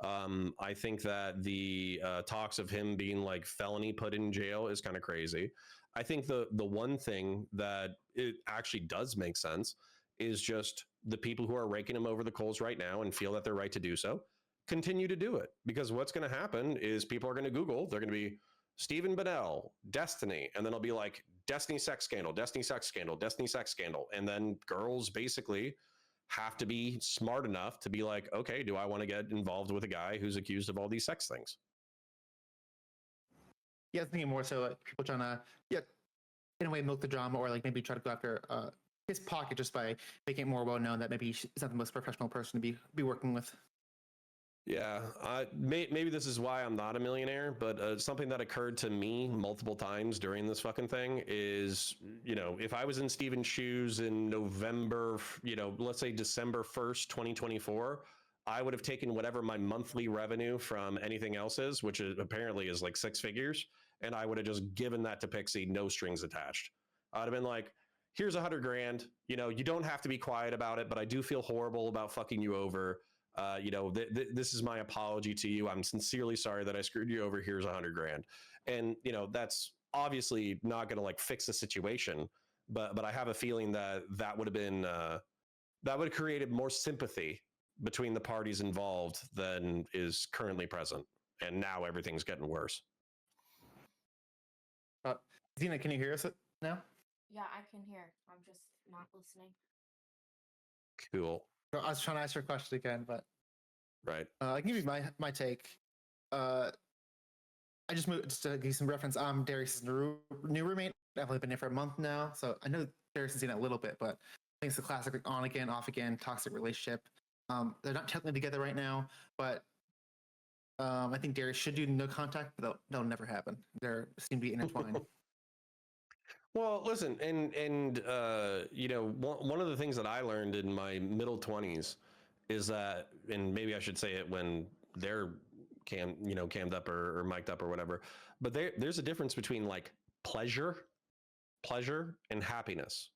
I think that the talks of him being like felony put in jail is kind of crazy. I think the one thing that it actually does make sense is just the people who are raking him over the coals right now and feel that they're right to do so, continue to do it. Because what's going to happen is people are going to Google, they're going to be Stephen Bonnell, Destiny, and then it'll be like Destiny sex scandal, Destiny sex scandal, Destiny sex scandal. And then girls basically have to be smart enough to be like, okay, do I want to get involved with a guy who's accused of all these sex things? Yeah, I was thinking more so like people trying to, in a way milk the drama, or like maybe try to go after his pocket just by making it more well known that maybe he's not the most professional person to be working with. Yeah, maybe this is why I'm not a millionaire, but something that occurred to me multiple times during this fucking thing is, you know, if I was in Steven's shoes in November, you know, let's say December 1st, 2024, I would have taken whatever my monthly revenue from anything else is, which apparently is like 6 figures, and I would have just given that to Pixie, no strings attached. I'd have been like, here's $100,000. You know, you don't have to be quiet about it, but I do feel horrible about fucking you over. You know, this is my apology to you. I'm sincerely sorry that I screwed you over. Here's $100,000. And, you know, that's obviously not going to like fix the situation, but I have a feeling that that would have been, that would have created more sympathy between the parties involved than is currently present. And now everything's getting worse. Xena, can you hear us now? Yeah, I can hear. I'm just not listening. Cool. I was trying to ask your question again, but right. I can give you my take. I just moved, just to give you some reference. I'm Darius' new roommate. I've only been here for a month now, so I know Darius has seen it a little bit, but I think it's the classic like, on again, off again, toxic relationship. They're not technically together right now, but I think Darius should do no contact, but that'll never happen. They seem to be intertwined. Well, listen, and you know, one of the things that I learned in my middle 20s is that, and maybe I should say it when they're cammed up or mic'd up or whatever, but there's a difference between like pleasure and happiness.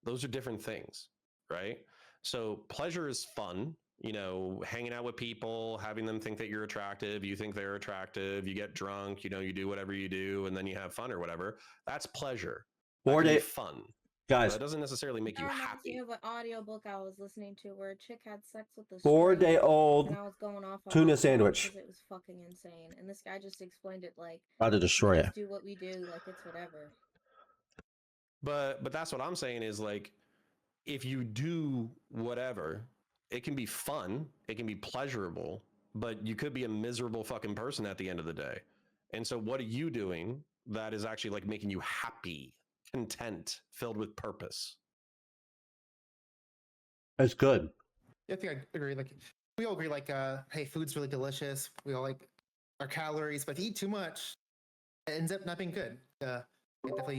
Those are different things, right? So pleasure is fun, you know, hanging out with people, having them think that you're attractive, you think they're attractive, you get drunk, you know, you do whatever you do, and then you have fun or whatever. That's pleasure. That can be fun. Guys, that doesn't necessarily make you That reminds happy. me of an audiobook I was listening to where a chick had sex with a 4-day-old and I was going off on tuna it sandwich. because it was fucking insane. And this guy just explained it like, About to destroy we it. just do what we do, like it's whatever. But that's what I'm saying is like, if you do whatever, it can be fun, it can be pleasurable, but you could be a miserable fucking person at the end of the day. And so what are you doing that is actually like making you happy, content, filled with purpose? It's good. Yeah, I think I agree. Like we all agree, like, hey, food's really delicious. We all like our calories, but if you eat too much, it ends up not being good.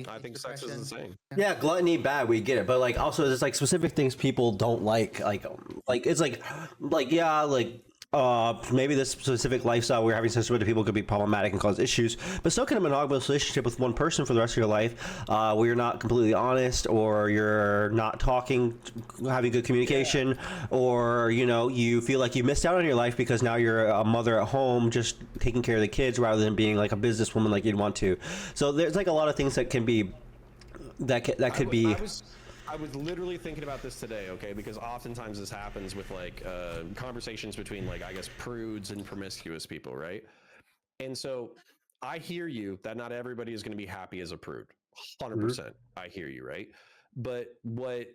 I think sex is the same. Yeah, gluttony bad, we get it, but like also there's like specific things people don't like it's like yeah, like maybe this specific lifestyle we're having sex with people could be problematic and cause issues, but still can a monogamous relationship with one person for the rest of your life, where you're not completely honest, or you're not talking, having good communication, or you know, you feel like you missed out on your life because now you're a mother at home just taking care of the kids rather than being like a businesswoman like you'd want to. So there's like a lot of things that can be I was literally thinking about this today, okay? Because oftentimes this happens with like conversations between like, I guess, prudes and promiscuous people, right? And so I hear you that not everybody is going to be happy as a prude. 100%. I hear you, right? But what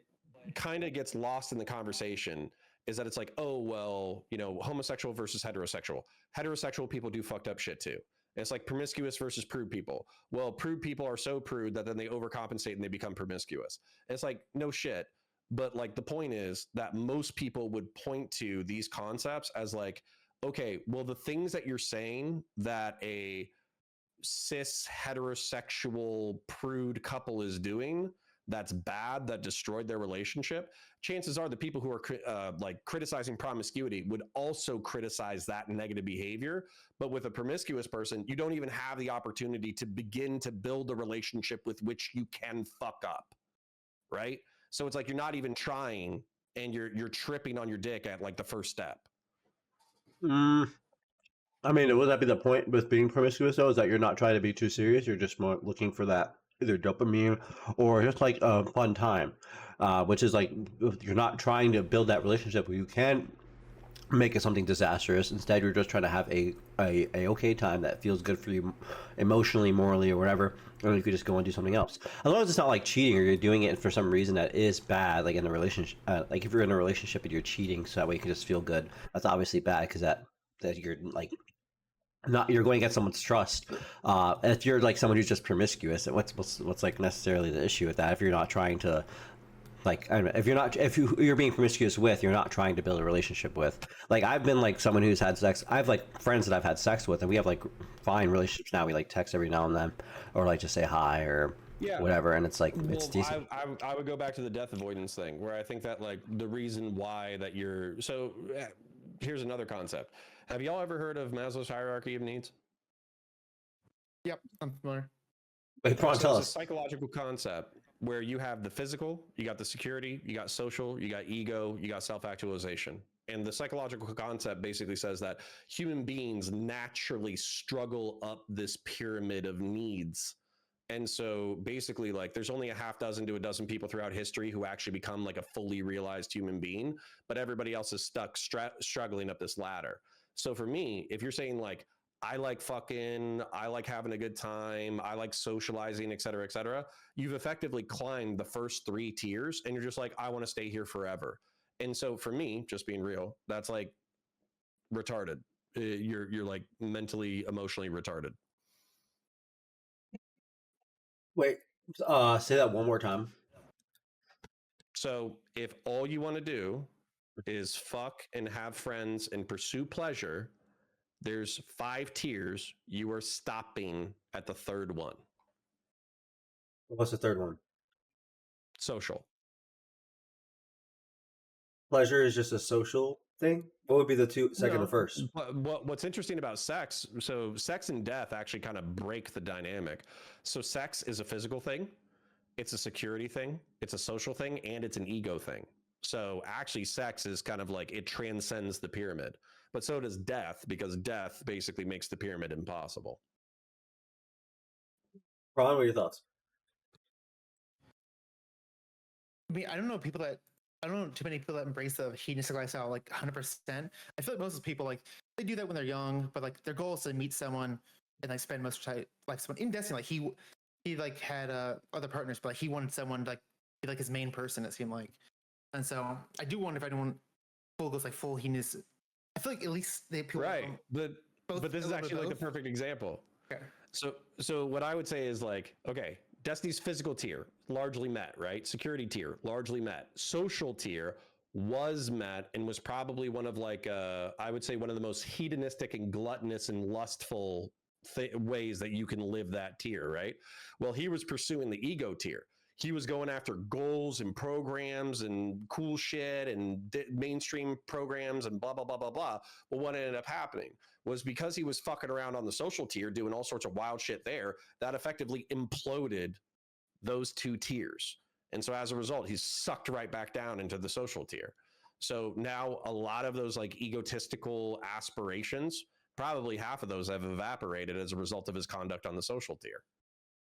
kind of gets lost in the conversation is that it's like, oh, well, you know, homosexual versus heterosexual. Heterosexual people do fucked up shit too. It's like promiscuous versus prude people. Well, prude people are so prude that then they overcompensate and they become promiscuous. It's like, no shit. But like the point is that most people would point to these concepts as like, okay, well, the things that you're saying that a cis heterosexual prude couple is doing that's bad, that destroyed their relationship, chances are the people who are like criticizing promiscuity would also criticize that negative behavior. But with a promiscuous person, you don't even have the opportunity to begin to build a relationship with which you can fuck up, right? So it's like you're not even trying, and you're tripping on your dick at like the first step. I mean, would that be the point with being promiscuous, though? Is that you're not trying to be too serious? You're just more looking for that either dopamine or just like a fun time, which is like you're not trying to build that relationship where you can make it something disastrous. Instead, you're just trying to have a okay time that feels good for you emotionally, morally, or whatever. Or you could just go and do something else. As long as it's not like cheating or you're doing it for some reason that is bad, like in a relationship. Like if you're in a relationship and you're cheating, so that way you can just feel good. That's obviously bad because that you're like you're going against someone's trust. If you're like someone who's just promiscuous, what's like necessarily the issue with that? If you're not trying to, like, I don't know, if you're being promiscuous with, you're not trying to build a relationship with. Like I've been like someone who's had sex. I have like friends that I've had sex with, and we have like fine relationships now. We like text every now and then, or like just say hi or whatever, and it's like it's decent. I would go back to the death avoidance thing, where I think that like the reason why that you're so. Here's another concept. Have y'all ever heard of Maslow's hierarchy of needs? Yep, I'm familiar. Wait, Prawn, tell it's us. a psychological concept where you have the physical, you got the security, you got social, you got ego, you got self-actualization. And the psychological concept basically says that human beings naturally struggle up this pyramid of needs. And so basically, like, there's only a half dozen to a dozen people throughout history who actually become like a fully realized human being, but everybody else is stuck struggling up this ladder. So for me, if you're saying like, I like fucking, I like having a good time, I like socializing, et cetera, you've effectively climbed the first 3 tiers, and you're just like, I want to stay here forever. And so for me, just being real, that's like retarded. You're like mentally, emotionally retarded. Wait, say that one more time. So if all you want to do is fuck and have friends and pursue pleasure. There's 5 tiers. You are stopping at the 3rd one. What's the 3rd one? Social. Pleasure is just a social thing. What would be the second No, and first? What's interesting about sex? So sex and death actually kind of break the dynamic. So sex is a physical thing, it's a security thing, it's a social thing, and it's an ego thing. So actually, sex is kind of like it transcends the pyramid. But so does death, because death basically makes the pyramid impossible. Prawn, what are your thoughts? I mean, I don't know too many people that embrace the hedonistic lifestyle like 100%. I feel like most of the people like they do that when they're young, but like their goal is to meet someone and like spend most of like someone in Destiny. Like he like had other partners, but like he wanted someone to like be like his main person. It seemed like, and so I do wonder if anyone goes like full hedonistic. I feel like at least they right, but this is actually like the perfect example. Okay. So what I would say is like, okay, Destiny's physical tier largely met, right? Security tier largely met. Social tier was met and was probably one of like I would say one of the most hedonistic and gluttonous and lustful ways that you can live that tier, right? Well, he was pursuing the ego tier. He was going after goals and programs and cool shit and mainstream programs and blah, blah, blah, blah, blah. But what ended up happening was because he was fucking around on the social tier, doing all sorts of wild shit there, that effectively imploded those 2 tiers. And so as a result, he's sucked right back down into the social tier. So now a lot of those like egotistical aspirations, probably half of those have evaporated as a result of his conduct on the social tier.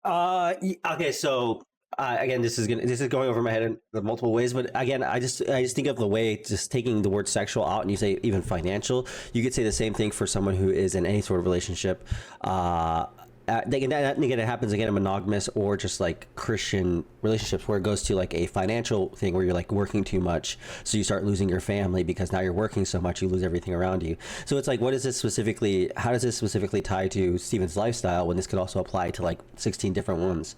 Okay, so again, this is going over my head in multiple ways, but again, I just think of the way just taking the word sexual out, and you say even financial. You could say the same thing for someone who is in any sort of relationship. Again, it happens again in monogamous or just like Christian relationships where it goes to like a financial thing where you're like working too much, so you start losing your family because now you're working so much you lose everything around you. So it's like, what is this specifically? How does this specifically tie to Steven's lifestyle when this could also apply to like 16 different ones?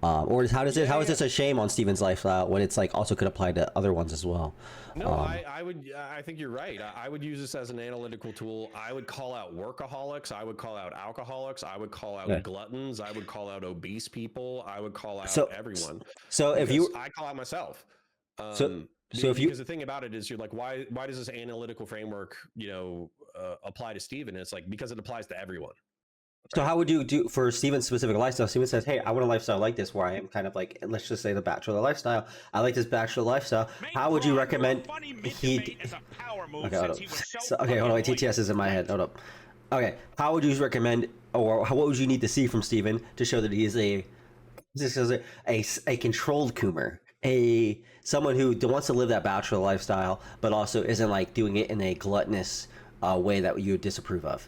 Or how is this a shame on Steven's lifestyle when it's like also could apply to other ones as well? No, I think you're right. I would use this as an analytical tool. I would call out workaholics. I would call out alcoholics. I would call out gluttons. I would call out obese people. I would call out everyone. So I call out myself. Because the thing about it is you're like, why does this analytical framework, apply to Steven? It's like, because it applies to everyone. So how would you do for Steven's specific lifestyle? Steven says, hey, I want a lifestyle like this where I am kind of like, let's just say the bachelor lifestyle. I like this bachelor lifestyle. How would you recommend he... Okay, hold up. Okay, hold on. Wait, TTS is in my head. Hold up. Okay, how would you recommend, or what would you need to see from Steven to show that he is a controlled coomer? Someone who wants to live that bachelor lifestyle, but also isn't like doing it in a gluttonous way that you would disapprove of?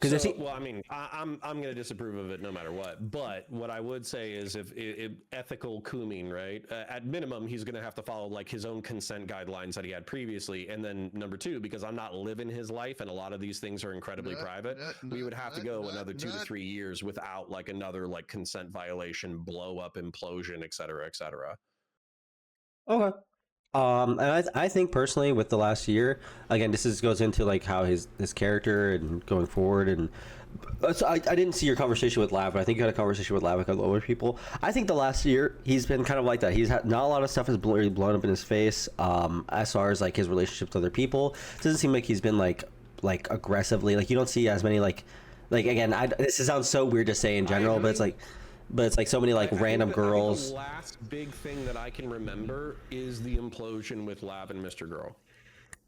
Well, I mean, I'm going to disapprove of it no matter what. But what I would say is if ethical cooming, right? At minimum, he's going to have to follow like his own consent guidelines that he had previously. And then number 2, because I'm not living his life and a lot of these things are incredibly private, we would have to go another 2 to 3 years without like another like consent violation, blow up, implosion, et cetera, et cetera. Okay. And I think personally with the last year, again, this goes into like how his character and going forward, and so I didn't see your conversation with Lav, but I think you had a conversation with Lav with other people. I think the last year he's been kind of like that. He's had not a lot of stuff has really blown up in his face. As far as like his relationships with other people, it doesn't seem like he's been like aggressively, like you don't see as many like again, this sounds so weird to say in general, but it's like so many like random girls. The last big thing that I can remember is the implosion with Lav and Mr. Girl.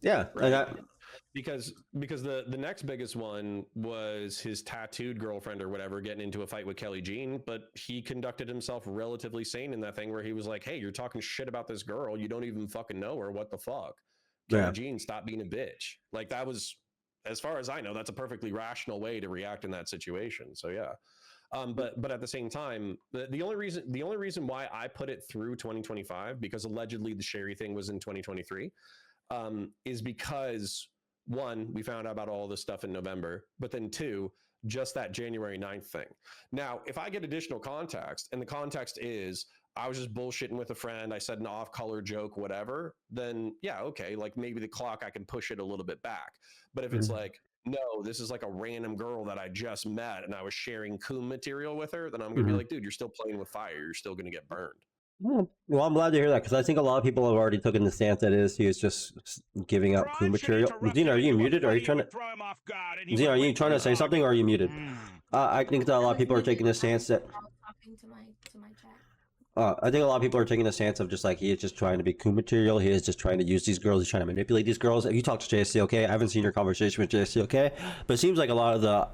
Yeah, right? Because the next biggest one was his tattooed girlfriend or whatever getting into a fight with Kelly Jean, but he conducted himself relatively sane in that thing where he was like, hey, you're talking shit about this girl, you don't even fucking know her, what the fuck? Kelly Jean, stop being a bitch. Like that was, as far as I know, that's a perfectly rational way to react in that situation. So yeah. But at the same time, the only reason why I put it through 2025, because allegedly the Sherry thing was in 2023, is because 1, we found out about all this stuff in November, but then 2, just that January 9th thing. Now, if I get additional context, and the context is I was just bullshitting with a friend, I said an off-color joke, whatever, then yeah, okay, like maybe the clock, I can push it a little bit back. But if it's like, no, this is like a random girl that I just met and I was sharing coon material with her, then I'm gonna be like, dude, you're still playing with fire. You're still gonna get burned. Well, I'm glad to hear that because I think a lot of people have already taken the stance that he is just giving out coon material. Xena, are you muted? Are you trying to? Xena, are you trying to say something, or are you muted? I think that a lot of people are taking the stance that. Talking to my chat. I think a lot of people are taking the stance of just like he is just trying to be coon material. He is just trying to use these girls. He's trying to manipulate these girls. If you talk to jstlk, I haven't seen your conversation with jstlk, but it seems like a lot of the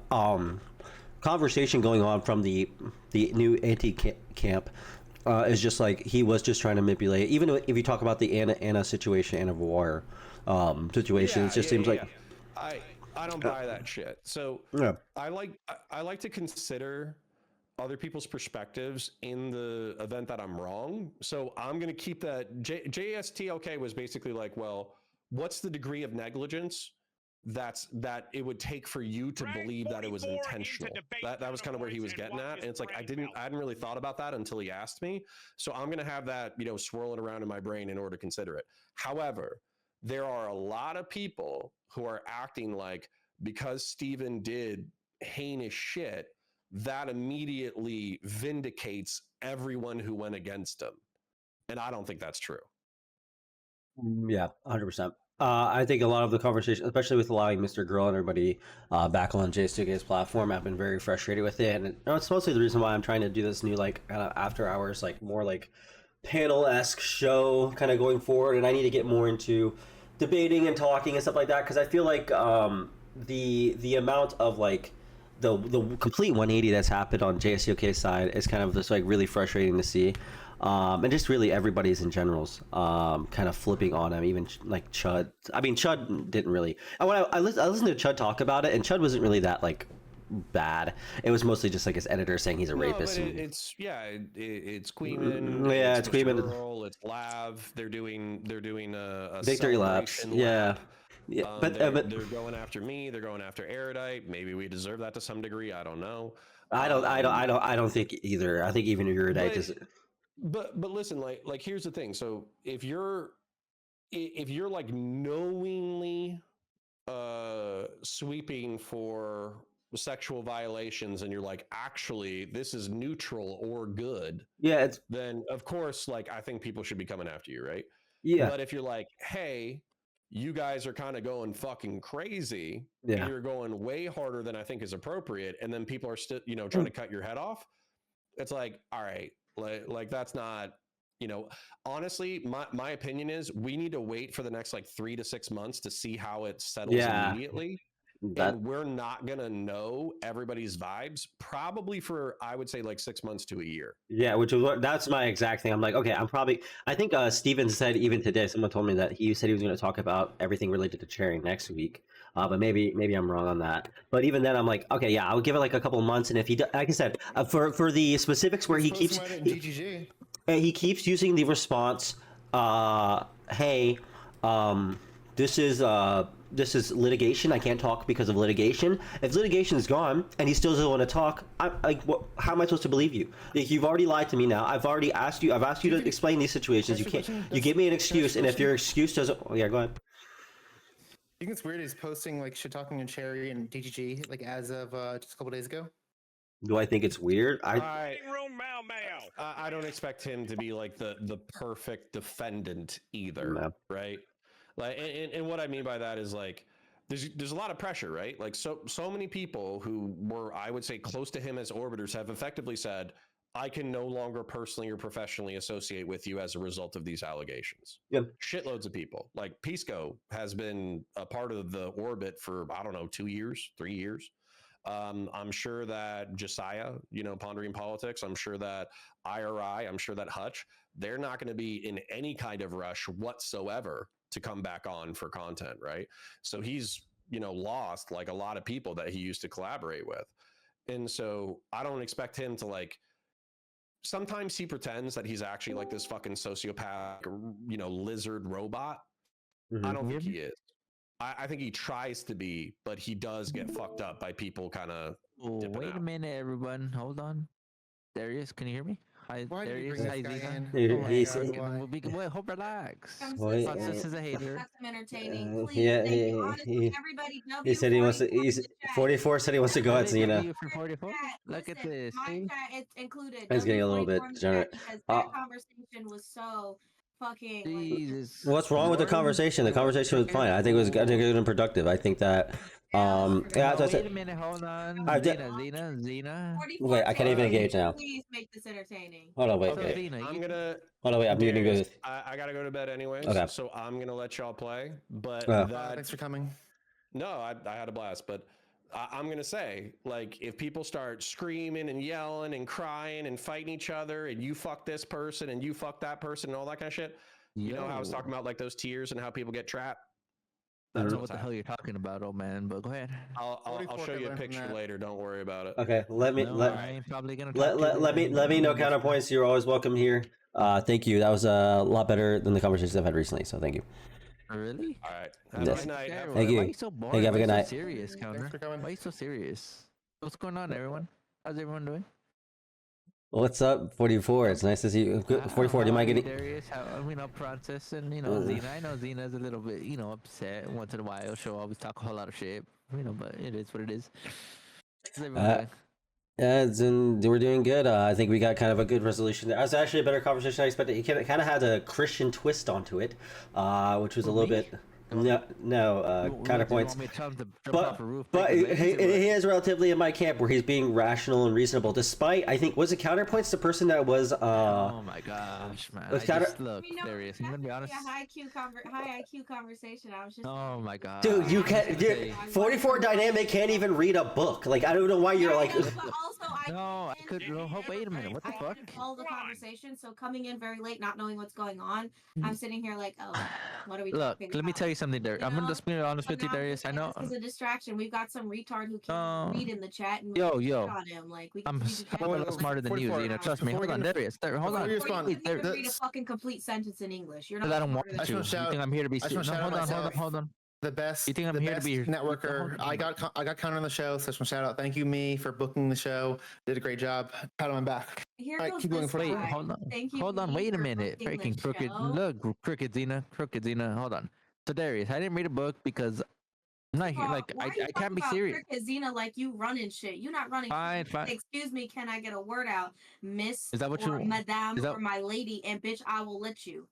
conversation going on from the new anti-camp is just like he was just trying to manipulate. Even if you talk about the Ana situation, AnaVoir situation, it just seems like I don't buy that shit. So I like to consider other people's perspectives in the event that I'm wrong. So I'm going to keep that. JSTLK was basically like, well, what's the degree of negligence that it would take for you to believe that it was intentional? That was kind of where he was getting at. And it's like, I hadn't really thought about that until he asked me. So I'm going to have that, swirling around in my brain in order to consider it. However, there are a lot of people who are acting like because Steven did heinous shit, that immediately vindicates everyone who went against him. And I don't think that's true. Yeah, 100%. I think a lot of the conversation, especially with allowing Mr. Girl and everybody back on jstlk's platform, I've been very frustrated with it. And it's mostly the reason why I'm trying to do this new, like, kind of after hours, like, more like panel-esque show kind of going forward. And I need to get more into debating and talking and stuff like that, because I feel like the amount of, like, the complete 180 that's happened on jstlk's side is kind of just like really frustrating to see, and just really everybody's in general's kind of flipping on him, even like Chud. I mean, Chud didn't really. I listened to Chud talk about it, and Chud wasn't really that like bad. It was mostly just like his editor saying he's a rapist. But it's Queeman. Yeah, it's Queeman. It's Lav. They're doing a victory laps. Yeah. Yeah, but they're going after me. They're going after Erudite. Maybe we deserve that to some degree. I don't know. I don't think either. I think even Erudite is. But listen, like here's the thing. So if you're like knowingly sweeping for sexual violations, and you're like, actually, this is neutral or good. Yeah. Then of course, like I think people should be coming after you, right? Yeah. But if you're like, hey, you guys are kind of going fucking crazy. Yeah. And you're going way harder than I think is appropriate. And then people are still, trying to cut your head off. It's like, all right, like that's not, honestly, my opinion is we need to wait for the next like 3 to 6 months to see how it settles immediately. And we're not going to know everybody's vibes probably for, I would say, like 6 months to a year. Yeah, that's my exact thing. I'm like, okay, I think Steven said even today, someone told me that he said he was going to talk about everything related to sharing next week. But maybe I'm wrong on that. But even then, I'm like, okay, yeah, I'll give it like a couple of months. And if he, like I said, for the specifics where he keeps using the response, hey, this is litigation. I can't talk because of litigation. If litigation is gone and he still doesn't want to talk, how am I supposed to believe you? Like, you've already lied to me now. I've asked you to explain these situations. You can't. You give me an excuse, and if your excuse doesn't, yeah, go ahead. I think it's weird he's posting like shit talking and Cherry and DGG like as of just a couple days ago. Do I think it's weird? I don't expect him to be like the perfect defendant either, right? Like, and what I mean by that is like, there's a lot of pressure, right? Like so many people who were, I would say, close to him as orbiters have effectively said, I can no longer personally or professionally associate with you as a result of these allegations. Yep. Shitloads of people. Like Pisco has been a part of the orbit for, I don't know, 2 years, 3 years. I'm sure that Josiah, Pondering Politics, I'm sure that IRI, I'm sure that Hutch, they're not going to be in any kind of rush whatsoever to come back on for content, right? So he's, lost like a lot of people that he used to collaborate with. And so I don't expect him to like, sometimes he pretends that he's actually like this fucking sociopath, lizard robot. I don't think he is. I think he tries to be, but he does get fucked up by people kind of. Wait a minute, everyone. Hold on. Darius, can you hear me? Hi, Why did you Darius. bring Hi, this guy Xena. in? He- Oh my he's- God, he- why? We can wait. Hope relax. Wait, Francis is a hater. Have some entertaining, please. yeah, Thank you. Honestly, everybody, he said he wants to. He's 44 said he wants to go at Really? Xena. You for 44? Look at this. My See? chat it's included. He's getting a little bit W44 in the chat degenerate. because that conversation was so fucking. Jesus. What's wrong with the conversation? The conversation was fine. I think it was good and productive. I think that. Yeah, that's Wait it. a minute. Hold on. I did- Xena. Wait, I can't even engage now. Please make this entertaining. Hold on, wait. Okay, I'm gonna. Hold on, wait. I'm muting Darius, this. I gotta go to bed anyways. Okay. So I'm gonna let y'all play. But Thanks for coming. No, I had a blast. But I'm gonna say, like, if people start screaming and yelling and crying and fighting each other, and you fuck this person and you fuck that person and all that kind of shit, you know how I was talking about like those tiers and how people get trapped. I don't know what the hell you're talking about, old man, but go ahead. I'll show you a picture later. Don't worry about it. Okay, let me No, let I ain't probably gonna let me know counterpoints. You're always welcome here. Thank you. That was a lot better than the conversations I've had recently. So thank you. Really? All right. Have a good night. Thank you. Why are you so boring? Thank you. Have a good Why are you night. so serious, Counter? Why are you so serious? What's going on, everyone? How's everyone doing? What's up, 44? It's nice to see you. 44. Do you mind getting? Darius, how Prawncess and Xena. I know Xena's a little bit upset once in a while. She'll always talk a whole lot of shit, but it is what it is. How's everyone doing? Yeah, we're doing good. I think we got kind of a good resolution. That was actually a better conversation than I expected. It kind of had a Christian twist onto it, which was a little bit. No, counterpoints. But he is relatively in my camp where he's being rational and reasonable, despite, I think, was it counterpoints the person that was oh my gosh, man. Look, Darius, I'm gonna be honest. High IQ conversation. I was just. Oh my god. Dude, you can't. Dude, 44 dynamic can't even read a book. Like, I don't know why you're like. No, I could. Wait a minute. What the fuck? Follow the conversation. So coming in very late, not knowing what's going on, I'm sitting here like, oh, what are we? Look, let me tell you something, Darius. I'm gonna just be honest with you, Darius. I know. This is a distraction. We've got some retard who can't read in the chat. And yo. On him. Like, I'm a little smarter than you, Xena. Trust me. Hold on, Darius. Hold on. You can read a fucking complete sentence in English. You're not. I don't want to. You think I'm here to be? No, hold on. The best. You think I'm here to be networker? I got Counter on the show. So shout out. Thank you, me, for booking the show. Did a great job. Pat on my back. Here All right, keep going. Wait, hold on. Thank you. Hold on. Wait a minute. Freaking crooked. Look, crooked Xena. Hold on. So Darius, I didn't read a book because I'm not here. Like I can't be serious. Xena, like you running shit. You not running. Fine. Excuse me, can I get a word out, Miss? Is that what or you? Madame or my lady? And bitch, I will let you.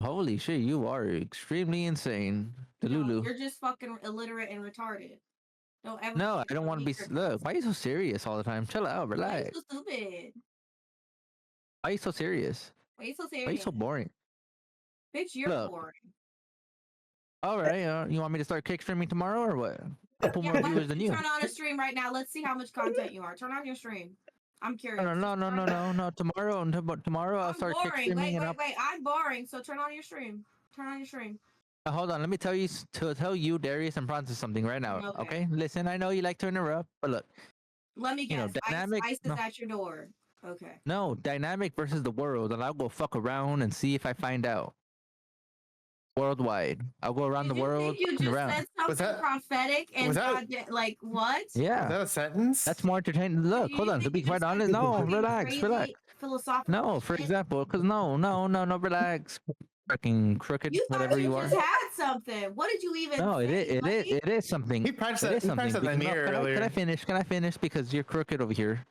Holy shit, you are extremely insane, Delulu. No, you're just fucking illiterate and retarded. Don't ever. No, I don't want to be. Look, why are you so serious all the time? Chill out, relax. Why are you so stupid? Why are you so serious? Why are you so serious? Why are you so boring? Bitch, you're boring. All right, you want me to start kick streaming tomorrow or what? I'll put more viewers than you. Turn on a stream right now. Let's see how much content you are. Turn on your stream. I'm curious. No. Tomorrow I'll start kick streaming. Wait. I'm boring. So turn on your stream. Hold on. Let me tell you, Darius and Prawncess something right now. Okay. Listen, I know you like to interrupt, but look. Let me guess. Dynamic. Ice is at your door. Okay. No, dynamic versus the world, and I'll go fuck around and see if I find out. Worldwide, I'll go around the world. You just said something prophetic and like what? Yeah. Was that a sentence? That's more entertaining. Look, hold on. To be quite honest, no, relax. Philosophical. No, for example, because no, relax. Fucking crooked, whatever you are. You just had something. What did you even? No, it is something. He practiced that in the mirror earlier. Can I finish? Because you're crooked over here.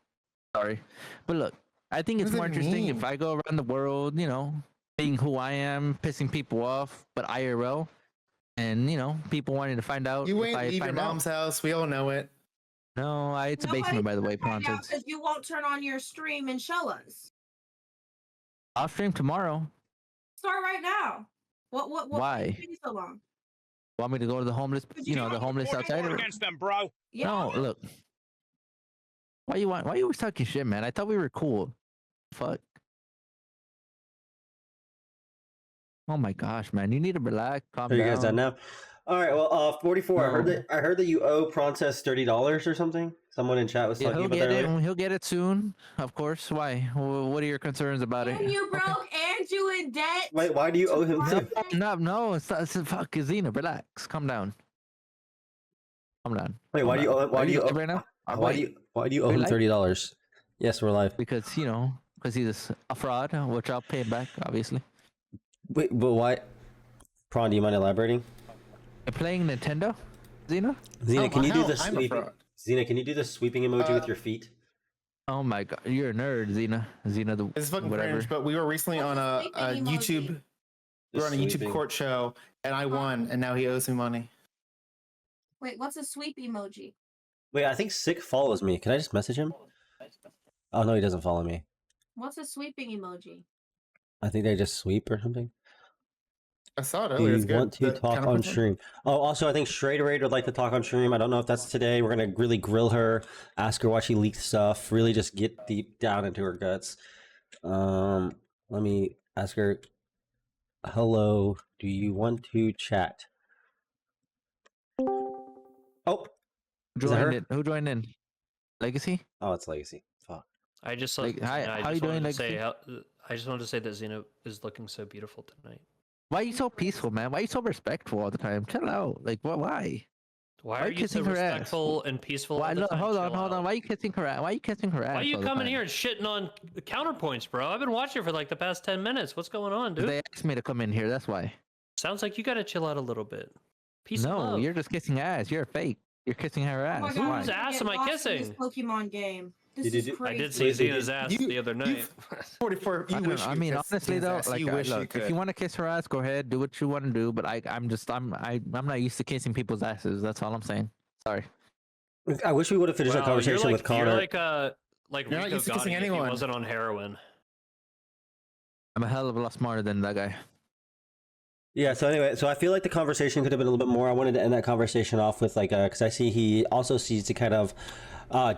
Sorry, but look, I think it's more interesting if I go around the world, being who I am, pissing people off, but IRL, and people wanting to find out. You ain't leave your mom's house. We all know it. No, it's a basement, by the way, Prawncess. Because you won't turn on your stream and show us. I'll stream tomorrow. Start right now. What? Why? Taking so long? Want me to go to the homeless? The homeless outside. Against them, bro. Yeah. No, look. Why you always talking shit, man? I thought we were cool. Fuck. Oh my gosh, man! You need to relax. Calm down. Are you guys done now? All right. Well, 44. No. I heard that you owe Prawncess $30 or something. Someone in chat was talking about that earlier. He'll get it soon, of course. Why? What are your concerns about it? And you broke and you in debt. Wait, why do you owe him too? No, it's fuck, Xena. Relax. Calm down. Wait, why do you owe him? Why do you owe right now? Why do you owe him $30? Yes, we're live. Because because he's a fraud, which I'll pay him back, obviously. Wait, but why? Prawn, do you mind elaborating? I'm playing Nintendo, Xena. Xena, can you do the I'm a sweeping? fraud. Xena, can you do the sweeping emoji with your feet? Oh my god, you're a nerd, Xena. Xena the It's fucking whatever. cringe, but we were recently on a Sleeping emoji. YouTube. We were on a YouTube Sweeping. court show, and I won, and now he owes me money. Wait, what's a sweep emoji? Wait, I think Sick follows me. Can I just message him? Oh no, he doesn't follow me. What's a sweeping emoji? I think they just sweep or something. I saw it Do earlier. It's you good. want to The talk on counterpoint one? stream? Oh, also, I think Straighteraid would like to talk on stream. I don't know if that's today. We're gonna really grill her, ask her why she leaked stuff, really just get deep down into her guts. Let me ask her. Hello, do you want to chat? Oh, is that her? Joined in. Who joined in? Legacy? Oh, it's Legacy. Fuck. I just Like, hi- I how just you doing, wanted to say Legacy? I just wanted to say that Xena is looking so beautiful tonight. Why are you so peaceful, man? Why are you so respectful all the time? Chill out. Like, what? Why? Why are you so kissing her ass? respectful and peaceful? Why? all the No, time? hold on, Chill hold out. on. Why are you kissing her ass? Why are you kissing her ass? Why are you all the coming time? here and shitting on counterpoints, bro? I've been watching for like the past 10 minutes. What's going on, dude? They asked me to come in here. That's why. Sounds like you gotta chill out a little bit. Peace and No, love. you're just kissing ass. You're fake. You're kissing her Oh ass. my god, Whose I'm Why? gonna ass get am I lost in this kissing? Pokemon game. This Did is you do- I crazy. did see Wait, Xena's ass the other night. 44. You I, wish don't know. I you mean, kissed honestly his though, ass. like, You wish you look, could. if you want to kiss her ass, go ahead, do what you want to do. But I'm not used to kissing people's asses. That's all I'm saying. Sorry. I wish we would have finished our Wow, conversation you're with Connor. You're like You're not Rico used to kissing Gotti if he anyone. wasn't on heroin. I'm a hell of a lot smarter than that guy. Yeah, so anyway, so I feel like the conversation could have been a little bit more. I wanted to end that conversation off with like, because I see he also sees the kind of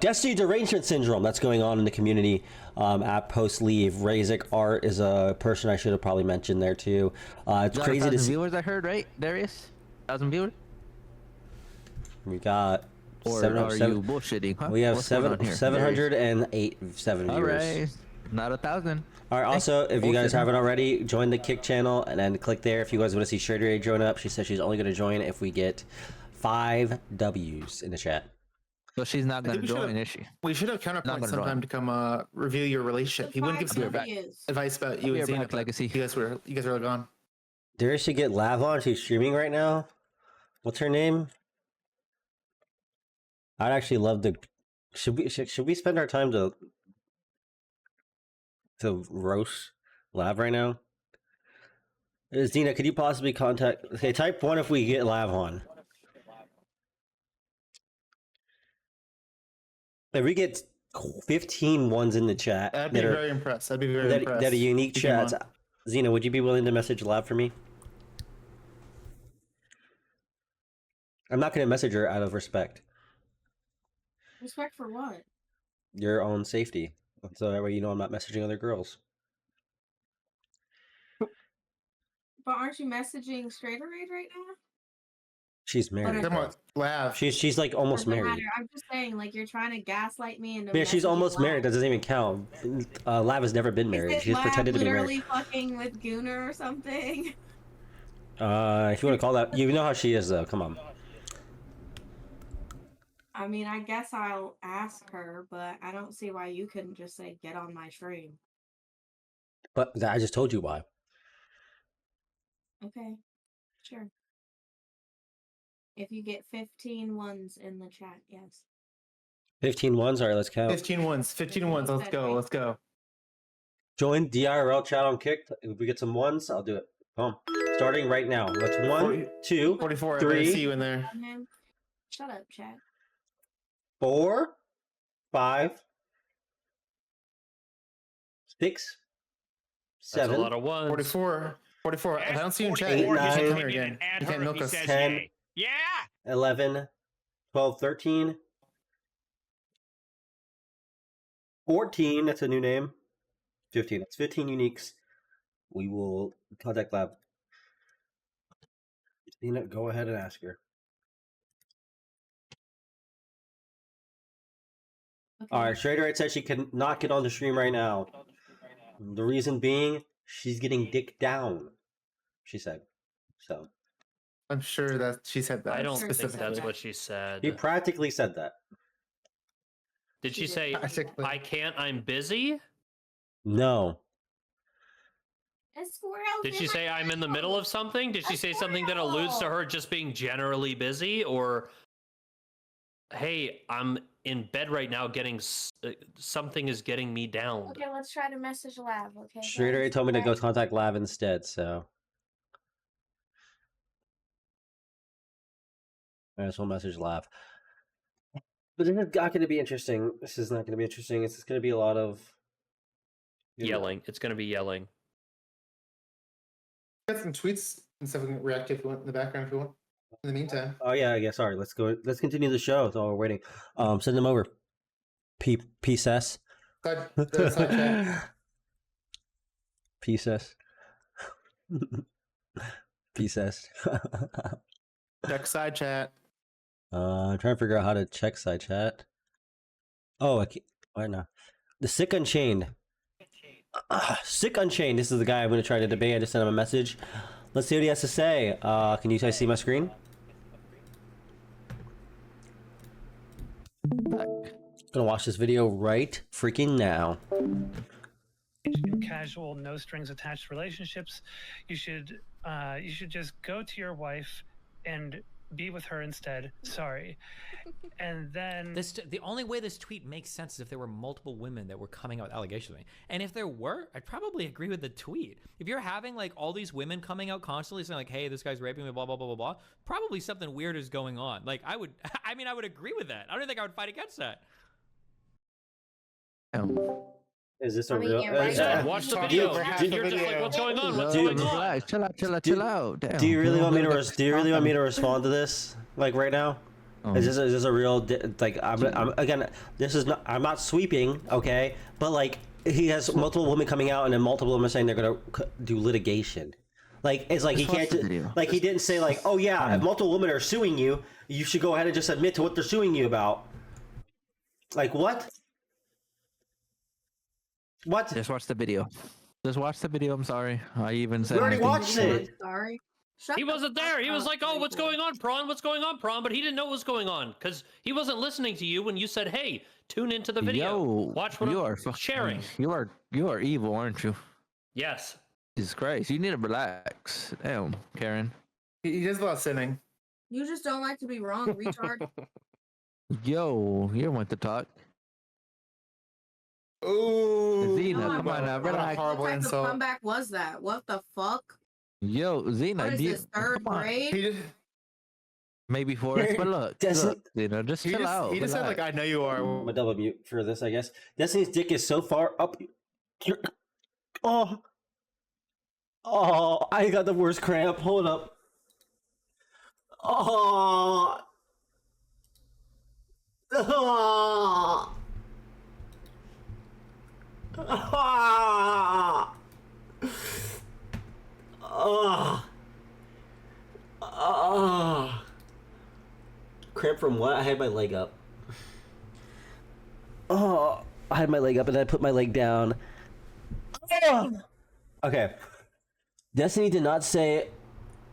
Destiny derangement syndrome that's going on in the community at post leave. Razik Art is a person I should have probably mentioned there too. It's Got crazy to 1,000 see. viewers, I heard, right, Darius? 1,000 viewers? We got Or seven- are seven- you bullshitting? Huh? We have What's going on here, 708 All viewers. right, not 1,000. All right. Also, if you guys bullshitting. haven't already, join the Kick channel and then click there if you guys want to see Shredder join up. She says she's only going to join if we get 5 W's in the chat. So she's not I going think to we should join, have- is she? We should have Not counterpoint gonna sometime join. to come review your relationship. He wouldn't give I'll be some right back. advice about you I'll and be right Xena. back, but Legacy. You guys were gone. Darius should get Lav on. She's streaming right now. What's her name? I'd actually love to. Should we spend our time to roast Lav right now? Xena, could you possibly contact? Okay, type 1 if we get Lav on. If we get 15 ones in the chat I'd be very impressed. I'd be very impressed. that are unique if you came chats. on. Xena, would you be willing to message Lav for me? I'm not going to message her out of respect. Respect for what? Your own safety. So that way you know I'm not messaging other girls. But aren't you messaging Straighter right now? She's married. Come on, Lav. She's like almost Doesn't married. matter. I'm just saying, like, you're trying to gaslight me into. Yeah, she's messaging almost Lav. married. That doesn't even count. Lav has never been married. Is it She's Lav pretended to be married. literally fucking with Gooner or something? If you want to call that, you know how she is though. Come on. I mean, I guess I'll ask her, but I don't see why you couldn't just say, get on my stream. But I just told you why. Okay, sure. If you get 15 ones in the chat, yes. 15 ones. All right, let's count. 15 ones. 15 ones. Let's go. Let's go. Join DIRL chat on Kick. If we get some ones, I'll do it. Boom. Starting right now. That's 1, 2, 44. I'm gonna see 3, you in there. Shut up, chat. 4, 5, 6, 7. That's a lot of ones. 44. 44. If I don't see you in chat, 8, you can't 9, come here again. You can't milk us. 10, 11, 12, 13, 14. That's a new name. 15. That's 15 uniques. We will contact Lab. Go ahead and ask her. Okay. All right, Schrader says she cannot get on the stream right now. The reason being, she's getting dick down. She said. So. I'm sure that she said that. I don't think specifically. that's what she said. He practically said that. Did she say, I can't, I'm busy? No. Did she say I'm in the middle of something? Did she say something that alludes to her just being generally busy? Or, hey, I'm in bed right now getting... something is getting me down. Okay, let's try to message Lav, okay? Straight already told me to go contact Lav instead, so... I just will message Lav. But this is not going to be interesting. This is not going to be interesting. It's just going to be a lot of... Yelling. It's going to be yelling. Got some tweets and stuff we can react to if you want in the background if you want. In the meantime. Oh yeah, I guess. Sorry. Let's go. Let's continue the show. That's all we're waiting. Send them over. PSS. Side chat. PSS. PSS. Check side chat. I'm trying to figure out how to check side chat. Oh, I can't. Why not? The Sick Unchained. Sick Unchained. This is the guy I'm going to try to debate. I just sent him a message. Let's see what he has to say. Can you guys see my screen? Gonna watch this video right freaking now. In casual, no strings attached relationships, you should just go to your wife and be with her instead. Sorry. And then the only way this tweet makes sense is if there were multiple women that were coming out with allegations. And if there were, I'd probably agree with the tweet. If you're having like all these women coming out constantly saying like, hey, this guy's raping me, blah, blah, blah, blah, blah, probably something weird is going on. Like I would agree with that. I don't think I would fight against that. Is this a I mean, real? yeah, right. Watch the video. You're just like, what's going on? What's going on? Chill out. Damn. Do you really want me to? Do you really want me to respond to this like right now? Is this a real like? I'm again. This is not. I'm not sweeping. Okay, but like he has multiple women coming out, and then multiple women saying they're gonna do litigation. Like it's like he can't. Like he didn't say like, oh yeah, if multiple women are suing you, you should go ahead and just admit to what they're suing you about. Like what? What? Just watch the video. Just watch the video. I'm sorry. I even said. We already watched it. Sorry. He wasn't there. He was like, oh, what's going on, Prawn? What's going on, Prawn? But he didn't know what was going on because he wasn't listening to you when you said, hey, tune into the video. Yo, watch what I'm sharing. You are evil, aren't you? Yes. Jesus Christ. You need to relax. Damn, Karen. He does a lot of sinning. You just don't like to be wrong, retard. Yo, you want to talk. Ooh, Xena, come on now, relax. What type of comeback was that? What the fuck? Yo, Xena, What is this, third grade? Maybe fourth, but look, Xena, just chill out. He just said like, I know you are. I'm a double mute for this, I guess. Destiny's dick is so far up. Oh, I got the worst cramp. Hold up. Oh. Oh. Ah! Ah! Ah! Cramp from what? I had my leg up. Oh, I had my leg up and then I put my leg down. Oh! Okay. Destiny did not say.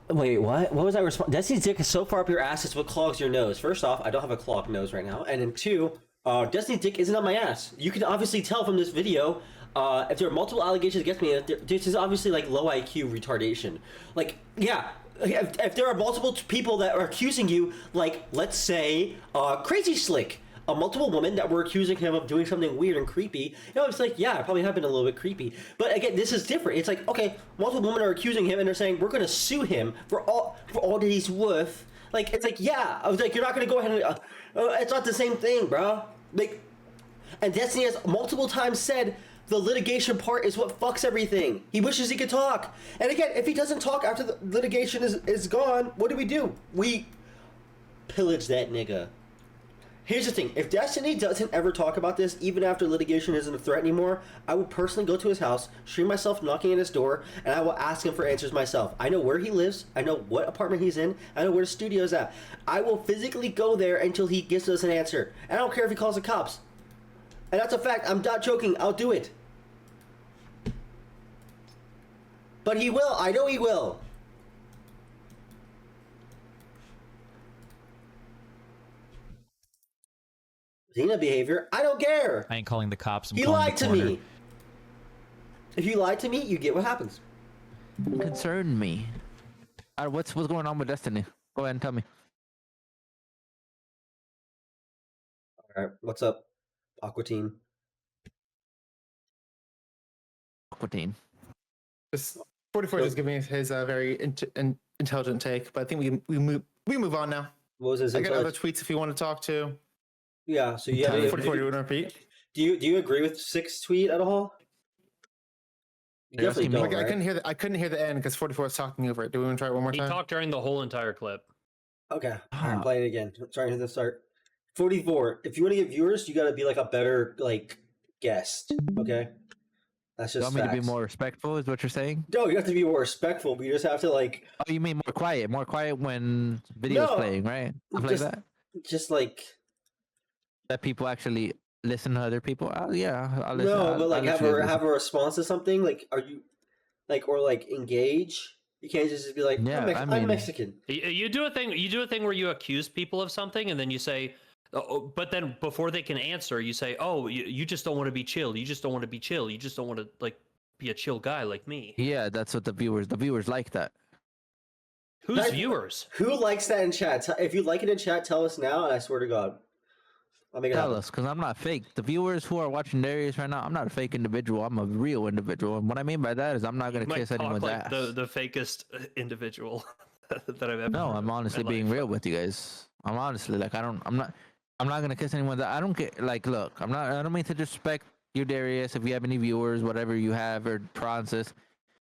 Wait, what? What was I responding? Destiny's dick is so far up your ass, it's what clogs your nose. First off, I don't have a clogged nose right now. And then two, Destiny's dick isn't on my ass. You can obviously tell from this video, if there are multiple allegations against me, this is obviously like low IQ retardation. Like, yeah, if there are multiple people that are accusing you, like, let's say, Crazy Slick, a multiple women that were accusing him of doing something weird and creepy, you know, it's like, yeah, it probably have been a little bit creepy. But again, this is different. It's like, okay, multiple women are accusing him and they're saying, we're gonna sue him for all that he's worth. Like, it's like, yeah, I was like, you're not gonna go ahead and, it's not the same thing, bro. Like, and Destiny has multiple times said the litigation part is what fucks everything. He wishes he could talk. And again, if he doesn't talk after the litigation is gone, what do? We pillage that nigga. Here's the thing, if Destiny doesn't ever talk about this, even after litigation isn't a threat anymore, I will personally go to his house, stream myself knocking at his door, and I will ask him for answers myself. I know where he lives, I know what apartment he's in, I know where the studio's at. I will physically go there until he gives us an answer. And I don't care if he calls the cops. And that's a fact, I'm not joking, I'll do it. But he will, I know he will. Xena behavior, I don't care. I ain't calling the cops. He lied to me. If you lie to me, you get what happens. Concern me. What's going on with Destiny? Go ahead and tell me. All right, what's up, Aqua Teen? Aqua Teen. Just 44 just giving his very intelligent take, but I think we move on now. What was his? I got other tweets if you want to talk to. Yeah, so you have 44. Do you want to repeat? Do you agree with 6 tweet at all? You definitely don't, right? I couldn't hear the end because 44 was talking over it. Do we want to try it one more time? He talked during the whole entire clip. Okay, I'm playing it again. Sorry to the start. 44. If you want to get viewers, you got to be like a better like guest. Okay, that's just. You want me to be more respectful? Is what you're saying? No, you have to be more respectful, but you just have to like. Oh, you mean more quiet? More quiet when video's playing, right? Stuff like that. Just like that people actually listen to other people. Yeah, I'll listen. No, but like have a response to something. Like, are you like or like engage? You can't just be like, yeah, I'm Mexican. You do a thing. You do a thing where you accuse people of something, and then you say, oh, but then before they can answer, you say, "Oh, you just don't want to be chill. You just don't want to be chill. You just don't want to like be a chill guy like me." Yeah, that's what the viewers like that. Who's viewers? Who likes that in chat? If you like it in chat, tell us now, and I swear to God, I'll make it happen. Tell us, because I'm not fake. The viewers who are watching Darius right now, I'm not a fake individual. I'm a real individual. And what I mean by that is I'm not going to kiss anyone's ass. The fakest individual that I've ever. No, I'm honestly being real with you guys. I'm honestly like I'm not going to kiss anyone. I don't get like. Look, I don't mean to disrespect you, Darius. If you have any viewers, whatever you have, or Prawncess.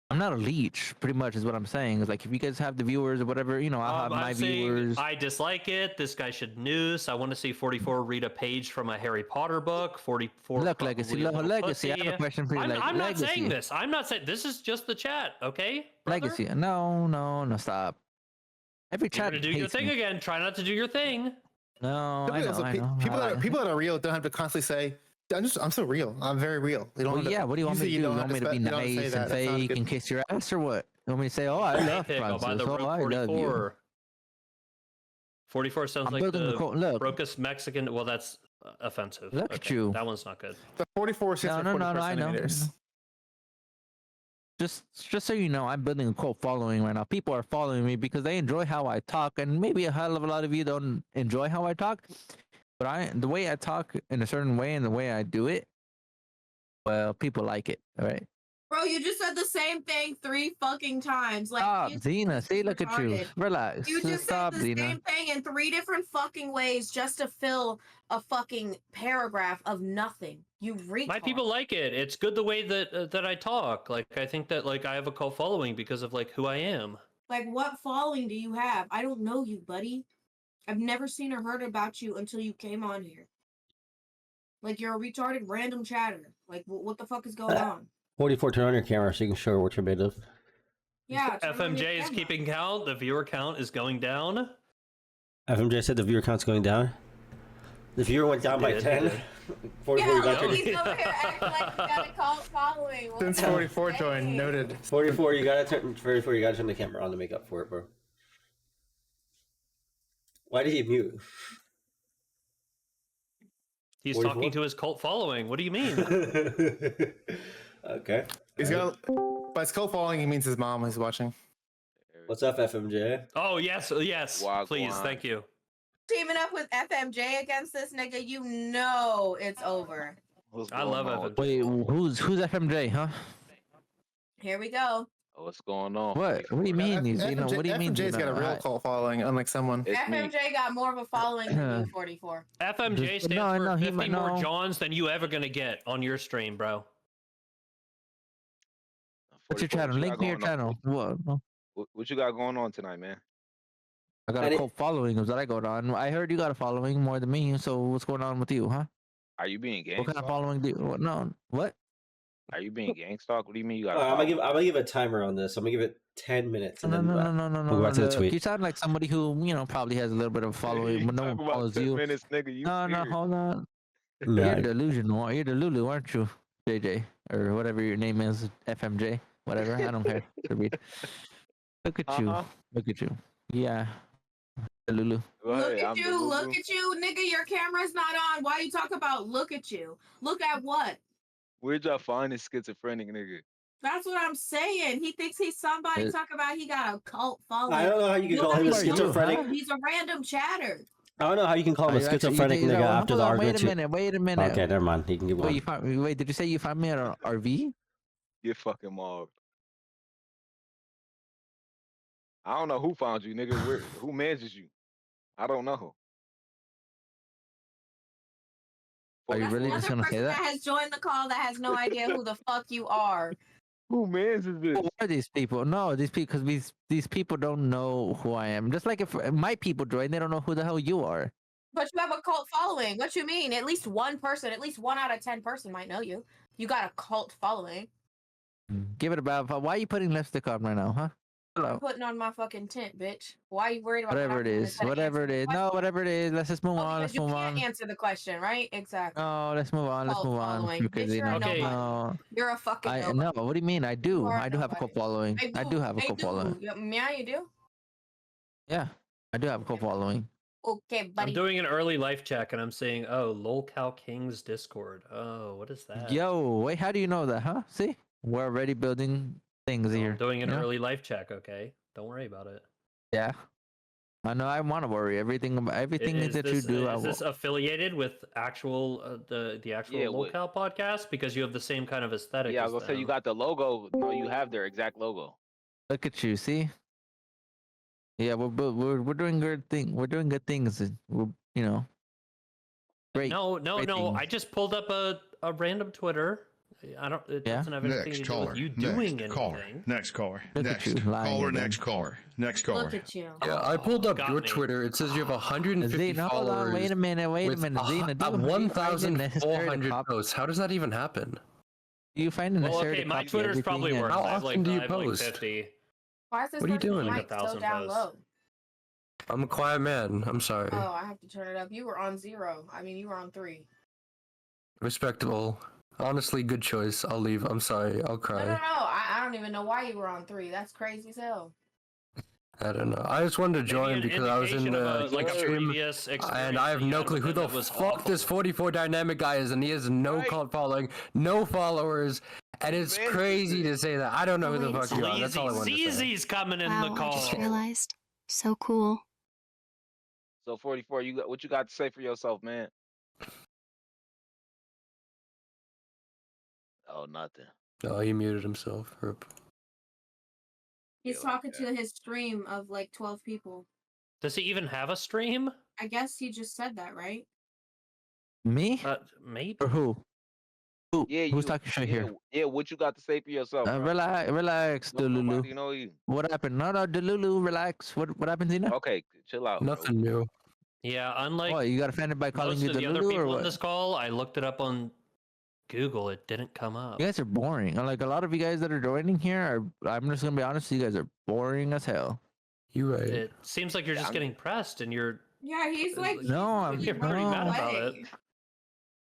I'm not a leech, pretty much is what I'm saying. It's like if you guys have the viewers or whatever, you know, I'll have my viewers. I dislike it. This guy should noose. I want to see 44 read a page from a Harry Potter book. 44. Look, Legacy. Legacy. I have a question for you. I'm not saying this. I'm not saying this is just the chat, okay? Brother? Legacy. No, stop. Every chat. You're gonna do your thing again. Try not to do your thing. No, I know. People that are real don't have to constantly say, I'm so real. I'm very real. They don't. Well, yeah. What do you want me to do? You want me to be nice and fake and kiss your ass, or what? You want me to say, "Oh, I love Prawncess. Oh, I love you." 44 sounds like the brokest Mexican. Well, that's offensive. Look at you. That one's not good. The 44 6 No, I know. Just so you know, I'm building a cult following right now. People are following me because they enjoy how I talk, and maybe a hell of a lot of you don't enjoy how I talk. But the way I talk in a certain way and the way I do it, well, people like it, all right? Bro, you just said the same thing 3 fucking times. Like, stop, Xena. See, look at you. Relax. You just stop, said the Xena. same thing in 3 different fucking ways just to fill a fucking paragraph of nothing. You retard. My people like it. It's good the way that I talk. Like, I think that like I have a cult following because of like who I am. Like, what following do you have? I don't know you, buddy. I've never seen or heard about you until you came on here. Like, you're a retarded random chatter. Like, what the fuck is going on? 44, turn on your camera so you can show her what you're made of. Yeah. FMJay is keeping count. The viewer count is going down. FMJay said the viewer count's going down. The viewer went down by 10. 44, you got he's over here acting like he got a cult following. Since 44 joined, noted. 44, you gotta turn the camera on to make up for it, bro. Why did he mute? He's 44? talking to his cult following. What do you mean? Okay. He's got. By his cult following, he means his mom is watching. What's up, FMJ? Oh yes, please, thank you. Teaming up with FMJay against this nigga, you know it's over. I love FMJay. Wait, who's FMJay, huh? Here we go. What's going on? What do you mean? What do you mean? FMJay's got a real cult following, unlike someone. FMJay got more of a following than you, 44. FMJay stands for 50 more Johns than you ever gonna get on your stream, bro. What's your channel? Link me your channel. What you got going on tonight, man? I got a cult following. Is that I got on? I heard you got a following more than me. So what's going on with you, huh? Are you being gang? What kind of following do you? No, what? Are you being gang stalked? What do you mean you got? I'm gonna give a timer on this. I'm gonna give it 10 minutes. No. We'll go back to the tweet. You sound like somebody who probably has a little bit of a following, but no one follows you. Minutes, nigga, no, hold on. You're delusional. You're the Lulu, aren't you, JJ, or whatever your name is, FMJ, whatever. I don't care. Look at you. Look at you. Yeah. Lulu. Look at you, nigga. Your camera's not on. Why you talk about look at you? Look at what? Where'd y'all find this schizophrenic nigga? That's what I'm saying. He thinks he's somebody. Talk about he got a cult following. I don't know how you can call him a schizophrenic. He's a random chatter. I don't know how you can call him a schizophrenic nigga after the argument. Wait a minute. Okay, never mind. He can get one. Wait, did you say you found me at an RV? Get fucking mobbed. I don't know who found you, nigga. Who manages you? I don't know. Are you really just gonna say that? Has joined the call that has no idea who the fuck you are. Who manages this? Who are these people? No, these people, because these people don't know who I am. Just like if my people join, they don't know who the hell you are. But you have a cult following. What you mean? At least one person, at least 1 out of 10 person might know you. You got a cult following. Give it about. Why are you putting lipstick on right now, huh? Hello. I'm putting on my fucking tent, bitch. Why are you worried about Whatever it is. Whatever it is. No, whatever it is. Let's just move on. Let's move on. You can't answer the question, right? Exactly. No, let's move on. Let's move on. Okay. No. You're a fucking No, what do you mean? I do. I do have a cult following. I do have a cult following. Yeah, you do? Yeah, I do have a cult following. Okay, buddy. I'm doing an early life check and I'm saying, oh, LolCow King's Discord. Oh, what is that? Yo, wait, how do you know that, huh? See? We're already building things here. I'm doing an early life check, okay? Don't worry about it. Yeah. I know I want to worry. Everything that you do. Is this affiliated with actual the actual LolCow podcast? Because you have the same kind of aesthetic. Yeah, I was gonna say you got the logo. No, you have their exact logo. Look at you, see? Yeah, we're doing good thing. We're doing good things. We're great. No. Things. I just pulled up a random Twitter. I don't. It doesn't have anything to do with you doing anything. Next caller. Look Next at you, caller. Next caller. Next caller. Look at you. Yeah, I pulled up Got your me. Twitter. It says you have 150 Xena, hold followers. on, wait a minute, Xena, 1,400 posts. How does that even happen? Do you find it necessary okay, to my copy Twitter's everything probably and- worse. How I have often do you I have like post? 50. Why is this What are you doing? mic so 1,000 down posts. low? I'm a quiet man. I'm sorry. Oh, I have to turn it up. You were on 0. I mean, you were on 3. Respectable. Honestly, good choice. I'll leave. I'm sorry. I'll No. cry. I don't even know why you were on 3. That's crazy as hell. I don't know. I just wanted to join Maybe an because I was in indication the of a stream, previous and I have no clue who the that was fuck this 44 dynamic guy is, and he has no cult following, no followers, and it's crazy to say that. I don't know who the fuck you are. That's all I wanted to say. Zeezy's coming in Wow, the call. I just realized. So cool. So 44, what you got to say for yourself, man? Oh, nothing. Oh, he muted himself. Rip. He's talking to his stream of like 12 people. Does he even have a stream? I guess he just said that, right? Me? Maybe. Or who? Yeah, Who's talking shit here? Yeah, what you got to say for yourself? bro? Relax, Delulu. Nobody know you. What happened? No, Delulu, relax. What happened, Xena? Okay, chill out. bro. Nothing new. Yeah, unlike What, you got offended by calling most you of the other Delulu or people on what? this call, I looked it up on Google. It didn't come up. You guys are boring. Like a lot of you guys that are joining here I'm just gonna be honest, you guys are boring as hell. You right. It seems like you're just getting pressed, and you're Yeah, he's like. No, I'm you're pretty mad about it.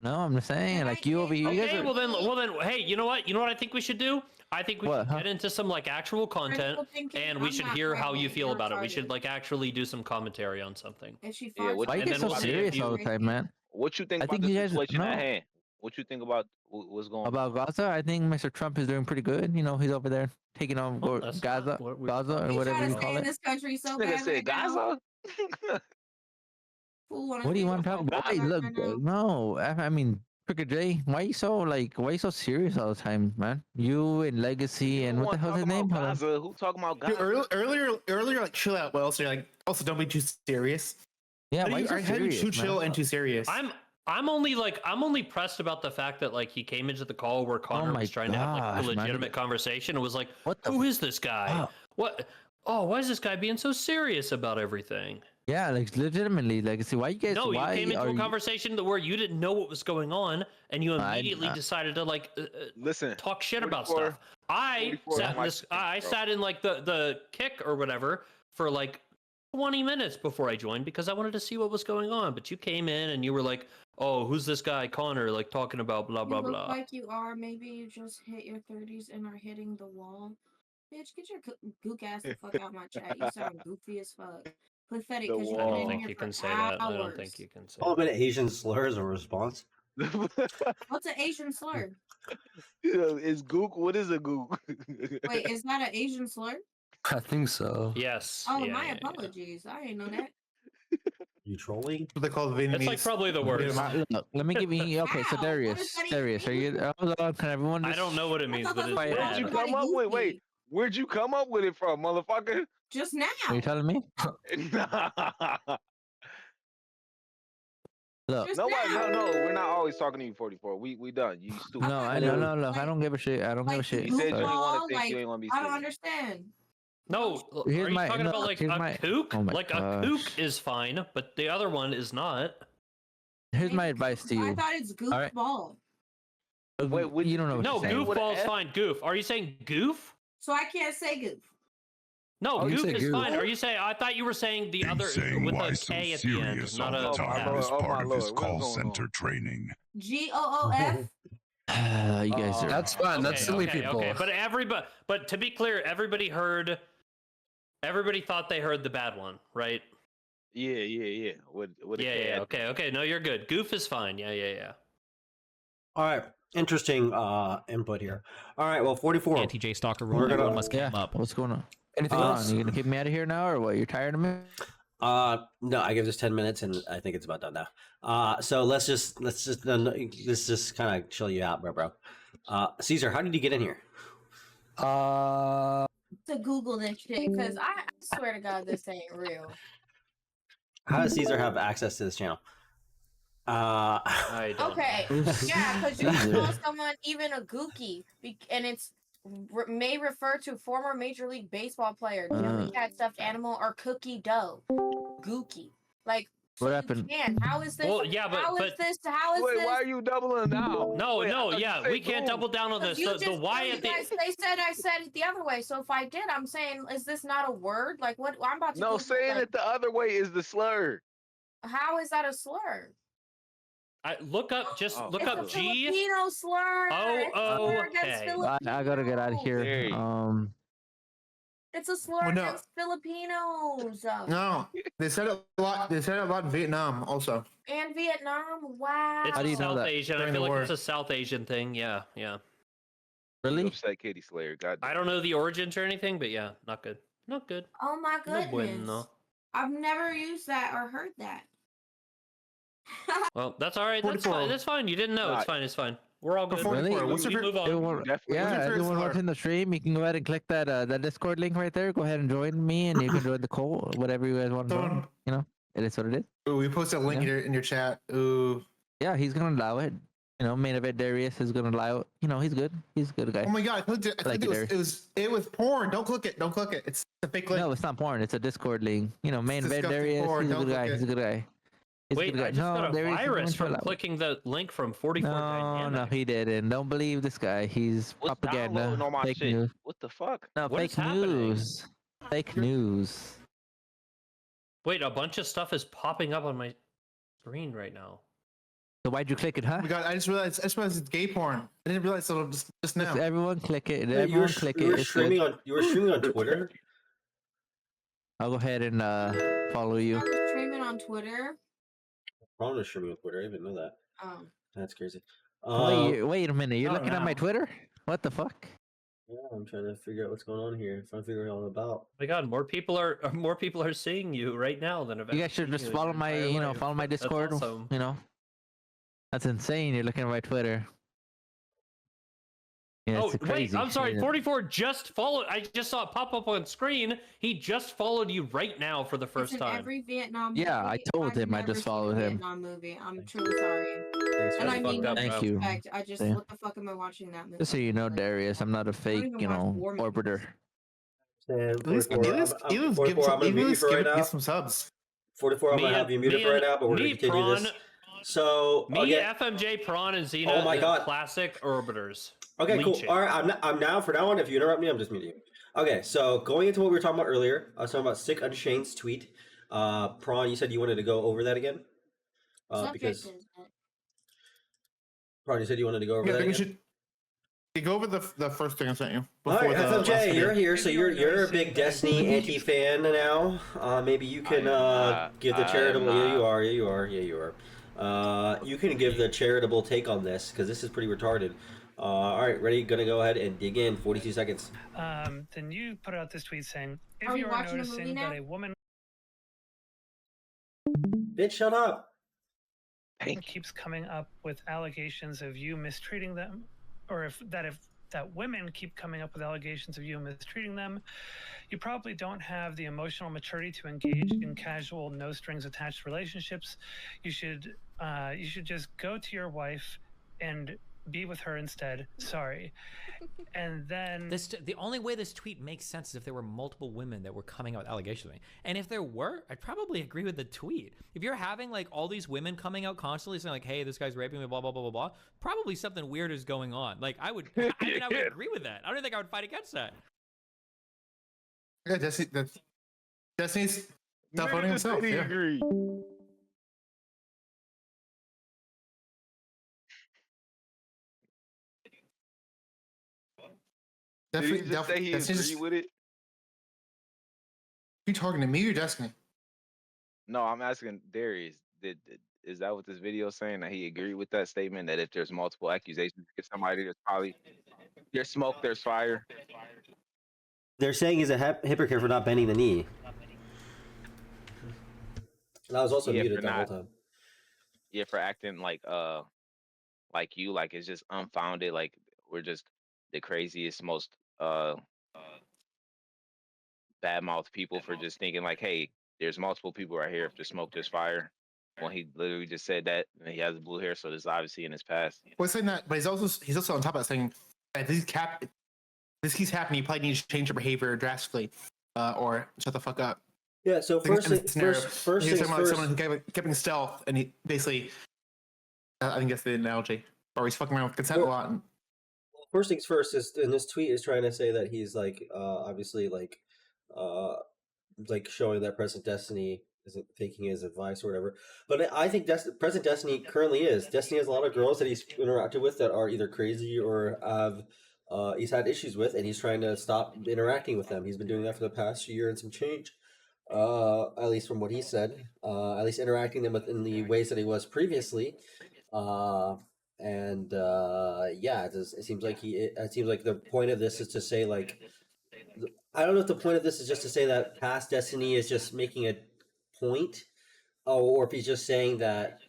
No, I'm just saying, like you over here. You guys Okay, are, well then, hey, you know what? You know what I think we should do? I think we should get into some like actual content, and we should hear how you feel about it. We should like actually do some commentary on something. Is she Yeah, why you get so serious all the time, man? What you think I about think the you guys situation no. at hand? What you think about what's going on? About Gaza, I think Mr. Trump is doing pretty good. You know, he's over there taking on Gaza, or whatever you call in it. this country so Nigga bad said right now. Gaza? What do you want to talk about? Wait, look, no, I mean, FMJay, why you so serious all the time, man? You and Legacy and what the hell's his name? Hold on. Gaza? Who talking about Gaza? Dude, earlier, like chill out. Well, so you're like, also don't be too serious. Yeah, why you so are you serious, too chill man? and too serious? I'm only pressed about the fact that like he came into the call where Connor was trying to have like a gosh, man. legitimate conversation and was like, What the who is this guy? fuck? What? Oh, why is this guy being so serious about everything? Yeah, like legitimately, Legacy. Why you guys? No, you why came into are a you- conversation where you didn't know what was going on, and you I- immediately decided to like listen, talk shit about 44 stuff. I 44 sat in mic this. check, I bro. sat in like the kick or whatever for like 20 minutes before I joined because I wanted to see what was going on. But you came in and you were like, "Oh, who's this guy Connor?" Like talking about blah blah You look blah. like you are. Maybe you just hit your 30s and are hitting the wall. Bitch, get your gook ass the fuck out my chat. You sound goofy as fuck. Pathetic, because you've I been don't in think here you for can say that. I don't hours. think you can say. Call him an Asian slur as a response. What's an Asian slur? Is gook? What is a gook? Wait, is that an Asian slur? I think so. Yes. Oh, yeah, my yeah, yeah. apologies. I didn't know that. You trolling? What they call Vietnamese. It's like probably the worst. Look, let me give you. Okay, so How? Darius, What does that Darius, are even you? Hold on, can everyone? I Just, don't know what it means, but it's Where'd Where'd you bad. come up with? Wait, where'd you come up with it from, motherfucker? Just now. Are you telling me? Look. Just Nobody, now. no, we're not always talking to you, 44. We done. You stupid. No, I know. No, look, I don't give a shit. I don't give a Like, shit. You said you Sorry. didn't want to think like, you ain't want to be I don't serious. understand. No, Here's are you my- talking no, about like here's a my- kook? oh my Like a gosh. kook is fine, but the other one is not. Here's my advice to I you. thought it's Alright. goofball. Wait, You don't know what No, you're saying. goofball's fine. Goof. Are you saying goof? So I can't say goof. No, Oh, you goof say is goof. fine. Are you saying? I thought you were saying the other saying with why a so K at the end, serious not all a the time F. is Oh, my part of his Lord, what's call going center training. GOOF. You guys are. That's fine. That's silly people. Okay, but to be clear, everybody thought they heard the bad one, right? Yeah. With a Yeah, K yeah. at the end. Okay. No, you're good. Goof is fine. Yeah. All right. Interesting input here. All right. Well, 44. Anti-J stalker We're rule. gonna- Everyone must Yeah. come up. What's going on? Anything Hold else? on, you gonna kick me out of here now, or what? You're tired of me? No, I give this 10 minutes, and I think it's about done now. So let's just kind of chill you out, bro. Caesar, how did you get in here? To Google this shit, because I swear to God, this ain't real. How does Caesar have access to this channel? I don't. Okay, yeah, because you can call someone even a gookie, and it's may refer to former Major League Baseball player, jelly cat stuffed animal, or cookie dough. Gookie, like. What so happened? You can. How is this? Well, yeah, but- how is but- this? How is Wait, this? why are you doubling down? No, Wait, I no, thought you yeah, said we can't goon. double down on this. You The just why you at the guys, they said I said it the other way. So if I did, I'm saying, is this not a word? Like what? I'm about to. No, Google, saying like, it the other way is the slur. How is that a slur? look up It's up a G. Filipino slur. Oh, It's a slur against okay. Filipinos. I gotta get out of There here. you It's a slur Well, no. against Filipinos. No, they said it a lot. They said it a lot in Vietnam also. And Vietnam. Wow. It's How do you know South that? Asian. I During feel the like war. it's a South Asian thing. Yeah. Really? Upset Kitty Slayer. God. I don't know the origins or anything, but yeah, not good. Not good. Oh my No goodness. bueno. I've never used that or heard that. Well, that's all right. That's 44. fine. That's fine. You didn't know. It's fine. It's fine. We're all good. 44. We, What's we your move on. Everyone, Definitely. yeah, What's your favorite everyone slur? watching the stream, you can go ahead and click that Discord link right there. Go ahead and join me, and you can join the call, whatever you guys want to join. You know, it is what it is. Ooh, we posted a link Yeah. in your chat. Ooh. Yeah, he's gonna allow it. You know, main event Darius is gonna allow it. You know, he's good. He's a good guy. Oh my god, I clicked it. I Like clicked it was porn. Don't click it. Don't click it. It's a fake link. No, it's not porn. It's a Discord link. You know, main It's event disgusting Darius. porn. He's a Don't good guy. click He's a good guy. He's a Wait, good guy. I just got a Darius is virus going to from allow it. clicking the link from 44 No, Dynamic. he didn't. Don't believe this guy. He's What's propaganda. downloading on my Fake shit? news. What the fuck? No, What is fake happening? news. Fake news. Wait, a bunch of stuff is popping up on my screen right now. So why'd you click it, huh? Oh my god, I just realized it's gay porn. I didn't realize until just now. Just everyone click it. Wait, Everyone click it. It's good. You were streaming on Twitter? I'll go ahead and follow you. I was streaming on Twitter. Prawn was streaming on Twitter. I didn't know that. That's crazy. Wait a minute. You're oh, looking at my wow. Twitter? What the fuck? Yeah, I'm trying to figure out what's going on here. Trying to figure out all about. Oh my God, more people are seeing you right now than have You ever guys should seen just you in follow your my, entire you know, life. follow my That's Discord. awesome. You know, that's insane. You're looking at my Twitter. Yeah, Oh it's wait, crazy. I'm sorry. Yeah. 44 just followed. I just saw it pop up on screen. He just followed you right now for the It's first in time. every Vietnam Yeah, movie. I told I've him I never just seen a followed him. Vietnam movie. I'm truly sorry. Thanks, And man. I mean no Thank you. disrespect. I just, Yeah. what the fuck am I watching that movie? Just so you know, Darius, I'm not a fake, even you watch know, war movies. orbiter. At least give 44, I'm gonna mute you for right now. some subs. 44, I'm Me gonna and- have you muted me for right and- now, but we're gonna me, continue Prawn, this. So, Me, okay. FMJ, Prawn, and Xena. Oh my is God. Classic orbiters. Okay, cool. Leeching. All right, I'm now. For now on, if you interrupt me, I'm just muting you. Okay, so going into what we were talking about earlier, I was talking about Sick Unshane's tweet. Prawn, you said you wanted to go over that again, because Prawn, you said you wanted to go over Yeah, I that think we again. should go over the first thing I sent you. All right, before the last FMJ, video. you're here, so you're a big Destiny anti-fan now. Maybe you can give the charitable. Yeah, you are. Yeah, you are. Yeah, you are. You can give the charitable take on this because this is pretty retarded. All right, ready? Gonna go ahead and dig in. 42 seconds. Then you put out this tweet saying, if Are we you are watching a movie noticing now? that a woman Bitch, shut up. keeps coming up with allegations of you mistreating them, or if that women keep coming up with allegations of you mistreating them, you probably don't have the emotional maturity to engage in casual, no strings attached relationships. You should just go to your wife and be with her instead. Sorry. And then The only way this tweet makes sense is if there were multiple women that were coming out with allegations. And if there were, I'd probably agree with the tweet. If you're having like all these women coming out constantly saying like, hey, this guy's raping me, blah, blah, blah, blah, blah, probably something weird is going on. Like I would agree with that. I don't think I would fight against that. Yeah, Destiny's not voting himself. He Yeah. agreed. Did he just say he agreed with it? You talking to me or Destiny? No, I'm asking Darius. Is that what this video is saying? That he agreed with that statement? That if there's multiple accusations against somebody, there's probably there's smoke, there's fire. They're saying he's a hypocrite for not bending the knee. And I was also muted the whole time. Yeah, for acting like you, like it's just unfounded, like we're just the craziest, most bad-mouthed people for just thinking like, hey, there's multiple people right here. If there's smoke, there's fire. When he literally just said that, and he has blue hair, so this is obviously in his past. Well, saying that, but he's also on top of that saying that this keeps happening. You probably need to change your behavior drastically, or shut the fuck up. Yeah. So first he was talking about first, someone who kept in stealth, and he basically, I think that's the analogy, or he's fucking around with consent a lot. And, first things first is in this tweet is trying to say that he's like obviously like showing that present Destiny isn't taking his advice or whatever. But I think present Destiny currently is. Destiny has a lot of girls that he's interacted with that are either crazy or have he's had issues with, and he's trying to stop interacting with them. He's been doing that for the past year and some change. At least from what he said, at least interacting them in the ways that he was previously. Yeah, it seems like the point of this is to say like, I don't know if the point of this is just to say that past Destiny is just making a point, or if he's just saying that.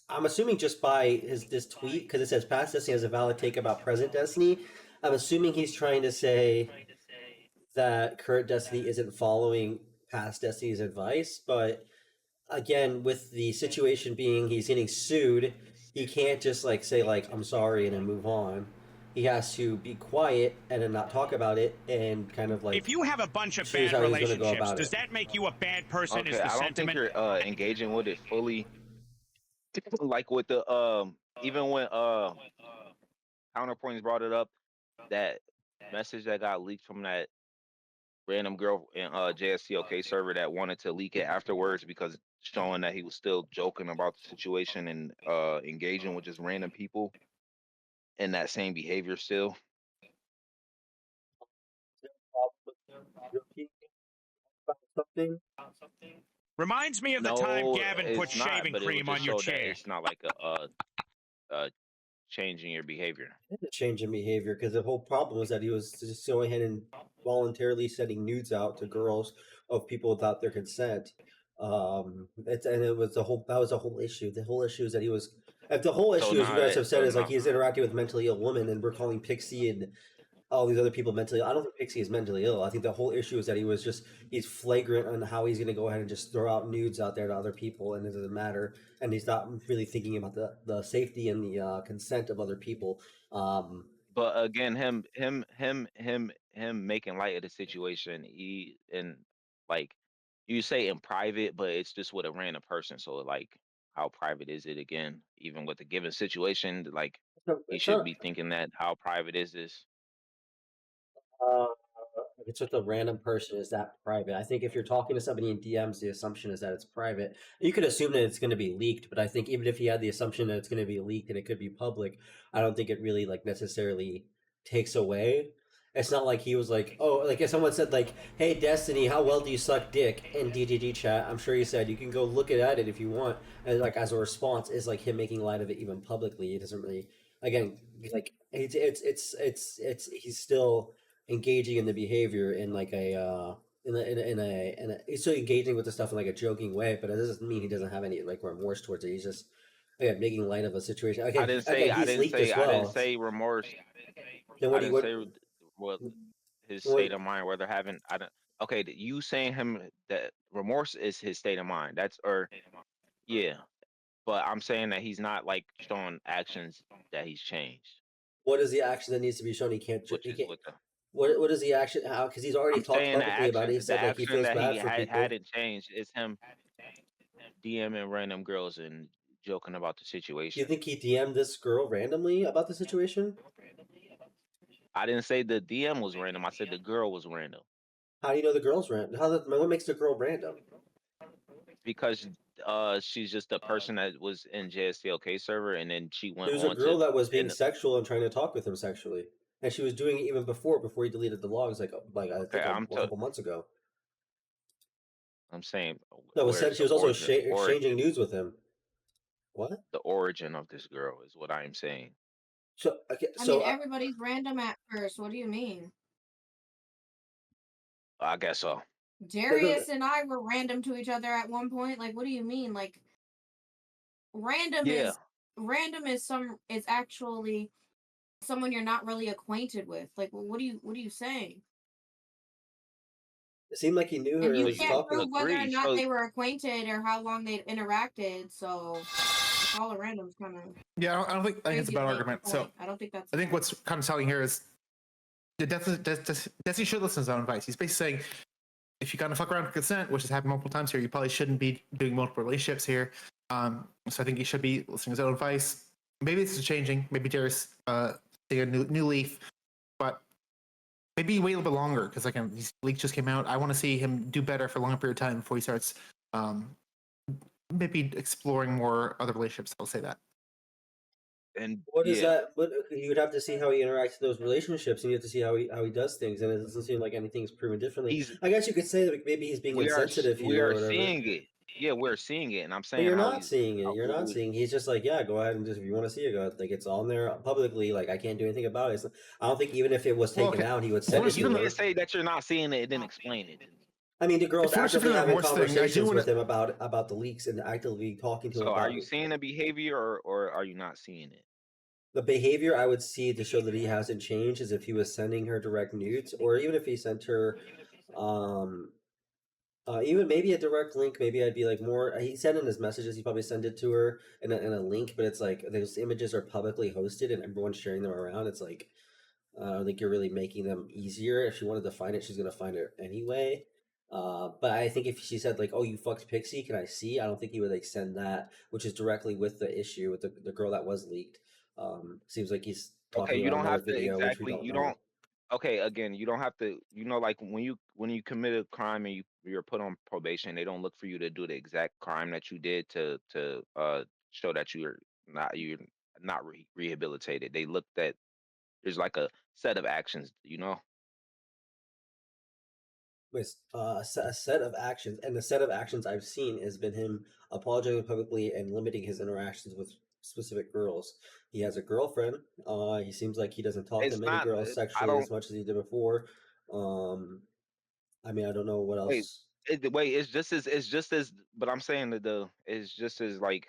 I'm assuming just by this tweet, because it says past Destiny has a valid take about present Destiny. I'm assuming he's trying to say that current Destiny isn't following past Destiny's advice, but again, with the situation being he's getting sued, he can't just like say like I'm sorry and then move on. He has to be quiet and then not talk about it and kind of like. If you have a bunch of choose bad how he's gonna go relationships, about does it. that make you a bad person? Okay, Is the I don't sentiment? think you're engaging with it fully. Like with the even when CounterPoints brought it up, that message that got leaked from that random girl in JSTLK server that wanted to leak it afterwards because showing that he was still joking about the situation and engaging with just random people in that same behavior still. Reminds me of the time Gavin put it's not, shaving but it would cream just on your show that chair. it's not like a change in your behavior. A change in behavior, because the whole problem was that he was just going ahead and voluntarily sending nudes out to girls of people without their consent. It was that was the whole issue. The whole issue is that he was. If the whole issue, as you guys have said, is like he's interacting with mentally ill women, and we're calling Pixie and all these other people mentally ill. I don't think Pixie is mentally ill. I think the whole issue is that he's flagrant on how he's going to go ahead and just throw out nudes out there to other people, and it doesn't matter. And he's not really thinking about the safety and the consent of other people. But again, him making light of the situation. Like you say in private, but it's just with a random person. So like, how private is it again? Even with the given situation, like he should be thinking that how private is this? If it's with a random person, is that private? I think if you're talking to somebody in DMs, the assumption is that it's private. You could assume that it's going to be leaked, but I think even if you had the assumption that it's going to be leaked and it could be public, I don't think it really like necessarily takes away. It's not like he was like, oh, like if someone said like, hey, Destiny, how well do you suck dick in DGG chat? I'm sure he said you can go look at it if you want. And like as a response is like him making light of it even publicly. It doesn't really again, like he's still engaging in the behavior in like a he's still engaging with the stuff in like a joking way, but it doesn't mean he doesn't have any like remorse towards it. He's just again making light of a situation. I didn't say He's leaked as well. I didn't say remorse. Then what I do you didn't say what his what- state of mind, whether having I don't okay, you saying him that remorse is his state of mind. That's yeah. But I'm saying that he's not like showing actions that he's changed. what is the action that needs to be shown? He can't. What is the action? How? Because he's already I'm talked saying publicly about it. He the said like he action feels that bad he for people. hadn't changed is him DMing random girls and joking about the situation. You think he DM'd this girl randomly about the situation? I didn't say the DM was random. I said the girl was random How do you know the girl's random? What makes the girl random? because she's just a person that was in JSTLK server and then she went There was on a girl to that was being sexual and trying to talk with him sexually, and she was doing it even before he deleted the logs, like I think a couple months ago. I'm saying No, it was said she was also exchanging origin. nudes with him. What? The origin of this girl is what I'm saying. So okay, I mean, everybody's random at first. What do you mean? I guess so. Darius and I were random to each other at one point. Like, what do you mean? Like, random is actually someone you're not really acquainted with. Like, what are you saying? It seemed like he knew her. And you and can't prove whether or not they were acquainted or how long they'd interacted. So it's all a random kind of. Yeah, I don't think it's a bad argument. So I don't think that's. I think what's kind of telling here is Desi should listen to his own advice. He's basically saying, if you kind of fuck around with consent, which has happened multiple times here, you probably shouldn't be doing multiple relationships here. So I think he should be listening to his own advice. Maybe this is changing. Maybe Darius take a new leaf, but maybe wait a little bit longer because like these leaks just came out. I want to see him do better for a longer period of time before he starts maybe exploring more other relationships. I'll say that. And what is that? But you would have to see how he interacts in those relationships, and you have to see how he does things. And it doesn't seem like anything's proven differently. I guess you could say that maybe he's being insensitive here. We or are whatever. seeing it. Yeah, we're seeing it, and I'm saying But you're not seeing it. You're not seeing. He's just like, yeah, go ahead and just if you want to see it, go. Like it's on there publicly. Like I can't do anything about it. I don't think even if it was taken out, he would say it. You can't say that you're not seeing it and then explain it. I mean, the girl's actively having conversations with him about the leaks and actively talking to him. So, about are you seeing the behavior, or are you not seeing it? The behavior I would see to show that he hasn't changed is if he was sending her direct nudes, or even if he sent her, even maybe a direct link. Maybe I'd be like more. He said in his messages he probably send it to her in a link, but it's like those images are publicly hosted and everyone's sharing them around. It's like I don't think you're really making them easier. If she wanted to find it, she's gonna find it anyway. But I think if she said like, "Oh, you fucked Pixie, can I see?" I don't think he would like send that, which is directly with the issue with the girl that was leaked. Seems like he's talking okay. You don't have to video, exactly. You don't. Okay, again, you don't have to. You know, like when you commit a crime and you're put on probation, they don't look for you to do the exact crime that you did to show that you're not rehabilitated. They look that there's like a set of actions, you know. With a set of actions, and the set of actions I've seen has been him apologizing publicly and limiting his interactions with specific girls. He has a girlfriend. He seems like he doesn't talk to many girls sexually as much as he did before. I mean, I don't know what else. It's just as. But I'm saying that it's just as like.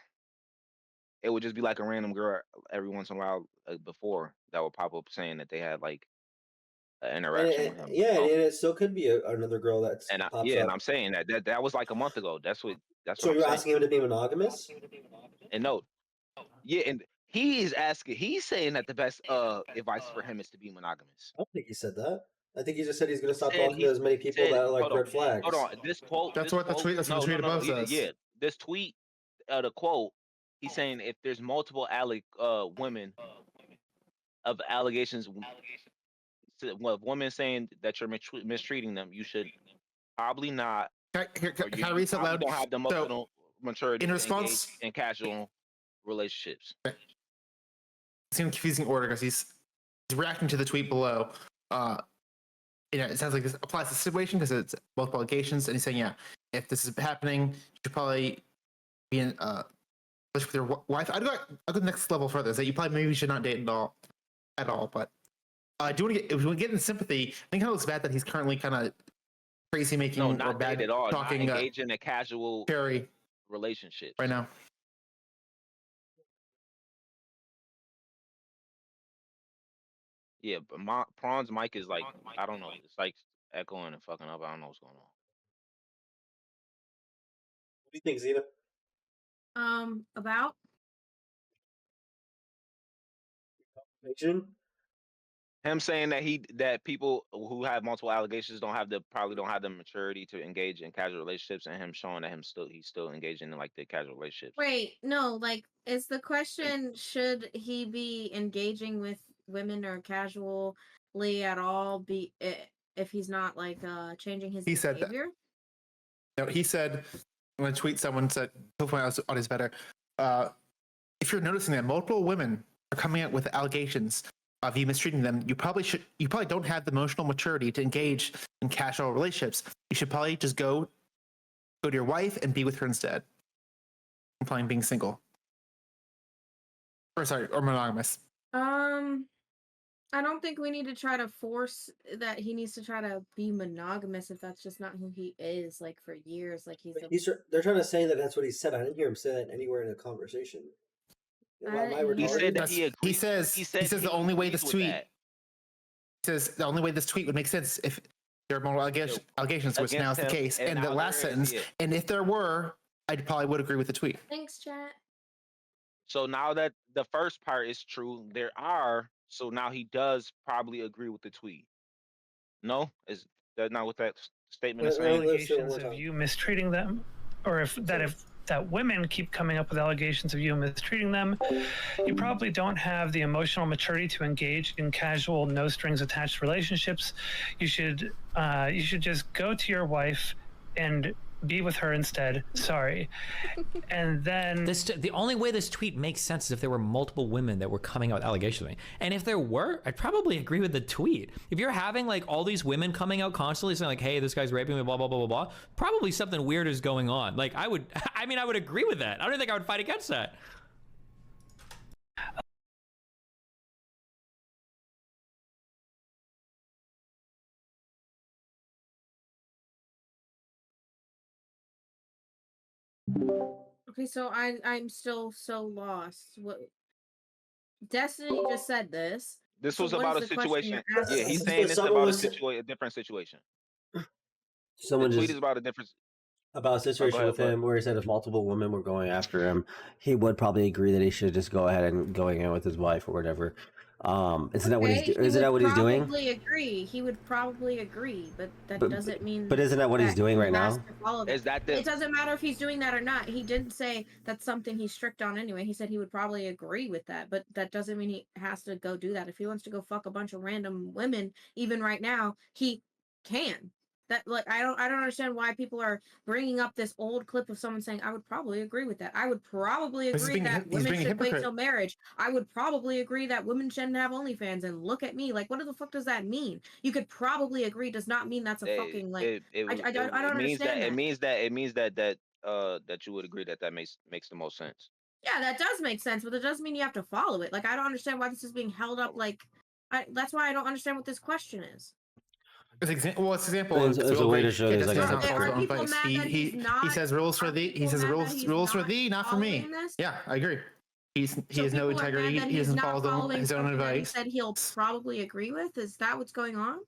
It would just be like a random girl every once in a while before that would pop up saying that they had like an interaction with him. Yeah, and it still could be another girl that's and pops up. and I'm saying that was like a month ago. That's what. So you're asking him to be monogamous? And no, yeah, and he's saying that the best advice for him is to be monogamous. I don't think he said that. I think he just said he's going to stop talking to as many people that are like red flags. Hold on, this quote. That's what the tweet above says. Yeah, this tweet, the quote. He's saying if there's multiple women of allegations, women saying that you're mistreating them, you should probably not. Can I read it loud? Don't have the emotional maturity in response in casual relationships. It's in confusing order because he's reacting to the tweet below. It sounds like this applies to the situation because it's multiple allegations, and he's saying, yeah, if this is happening, you should probably be in. with your wife. I'd go the next level further. Is that you probably maybe should not date at all. But I do want to get, if we get in sympathy, I think it looks bad that he's currently kind of crazy making No, or not bad date at all. talking. Not engage in a casual Cherry relationship right now. Yeah, but Prawn's mic is like, I don't know. It's like echoing and fucking up. I don't know what's going on. What do you think, Xena? About? Him saying that people who have multiple allegations probably don't have the maturity to engage in casual relationships, and him showing that he's still engaging in like the casual relationships. Wait, no, like, is the question, should he be engaging with women or casually at all if he's not like changing his behavior? No, he said, I'm going to tweet, someone said, hopefully my audio is better. If you're noticing that multiple women are coming out with allegations of you mistreating them, you probably don't have the emotional maturity to engage in casual relationships. You should probably just go to your wife and be with her instead. Implying being single. Or monogamous. I don't think we need to try to force that he needs to try to be monogamous if that's just not who he is, like for years. Like They're trying to say that that's what he said. I didn't hear him say that anywhere in the conversation. He said that he says the only way this tweet would make sense if there are multiple allegations, which now is the case. And the last sentence, and if there were, I probably would agree with the tweet. Thanks, chat. So now that the first part is true, so now he does probably agree with the tweet. No? Is that not what that statement is saying? Allegations of you mistreating them, or if that women keep coming up with allegations of you mistreating them, you probably don't have the emotional maturity to engage in casual, no strings attached relationships. You should just go to your wife and be with her instead. Sorry. And then the only way this tweet makes sense is if there were multiple women that were coming out with allegations. And if there were, I'd probably agree with the tweet. If you're having like all these women coming out constantly saying like, hey, this guy's raping me, blah, blah, blah, blah, blah, probably something weird is going on. Like I would agree with that. I don't think I would fight against that. Okay, so I'm still so lost. What Destiny just said this. This So was what about is a the question situation. you're Yeah, asking? he's saying this about a different situation. Someone the tweet just is about a different about a situation with him where he said if multiple women were going after him, he would probably agree that he should just go ahead and going in with his wife or whatever. Isn't that what he's doing? Isn't that what he's doing? Probably agree. He would probably agree, but that doesn't mean. But isn't that what he's doing right now? Is that It doesn't matter if he's doing that or not. He didn't say that's something he's strict on anyway. He said he would probably agree with that, but that doesn't mean he has to go do that. If he wants to go fuck a bunch of random women, even right now, he can. That like I don't understand why people are bringing up this old clip of someone saying I would probably agree with that. I would probably agree that women should wait till marriage. I would probably agree that women shouldn't have OnlyFans. And look at me, like what the fuck does that mean? You could probably agree does not mean that's a fucking like. I don't understand that. It means that you would agree that makes the most sense. Yeah, that does make sense, but it doesn't mean you have to follow it. Like I don't understand why this is being held up. Like that's why I don't understand what this question is. It's example. It's a way to show there's like he says rules for thee. He says rules for thee, not for me. Yeah, I agree. He has no integrity. He doesn't follow his own advice. He said he'll probably agree with. Is that what's going on?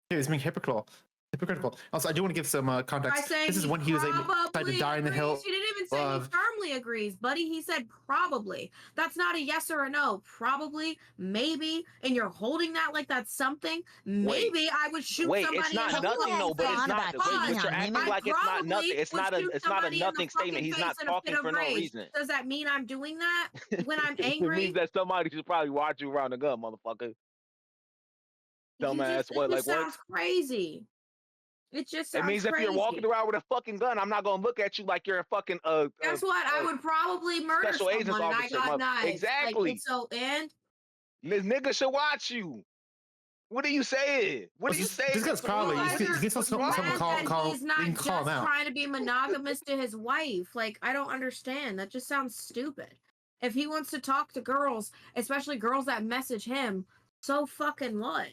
Yeah, he's being hypocritical. Also, I do want to give some context. This is when he was like decided to die in the hill. He didn't even say he firmly agrees, buddy. He said probably. That's not a yes or a no. Probably, maybe, and you're holding that like that's something. Maybe I would shoot somebody. It's not nothing, no. But it's not. But you're acting like it's not nothing. It's not a nothing statement. He's not talking for no reason. Does that mean I'm doing that when I'm angry? It means that somebody should probably watch you around the gun, motherfucker. Dumbass. What? Like what? Sounds crazy. It just sounds It means crazy. if you're walking around with a fucking gun, I'm not gonna look at you like you're a fucking Guess what? I would probably murder special agents someone. officer. I got knives. Exactly. Like, so and this nigga should watch you. What are you saying? What are you saying? This guy's probably he's supposed to call He's not just him out. trying to be monogamous to his wife. Like, I don't understand. That just sounds stupid. If he wants to talk to girls, especially girls that message him, so fucking what?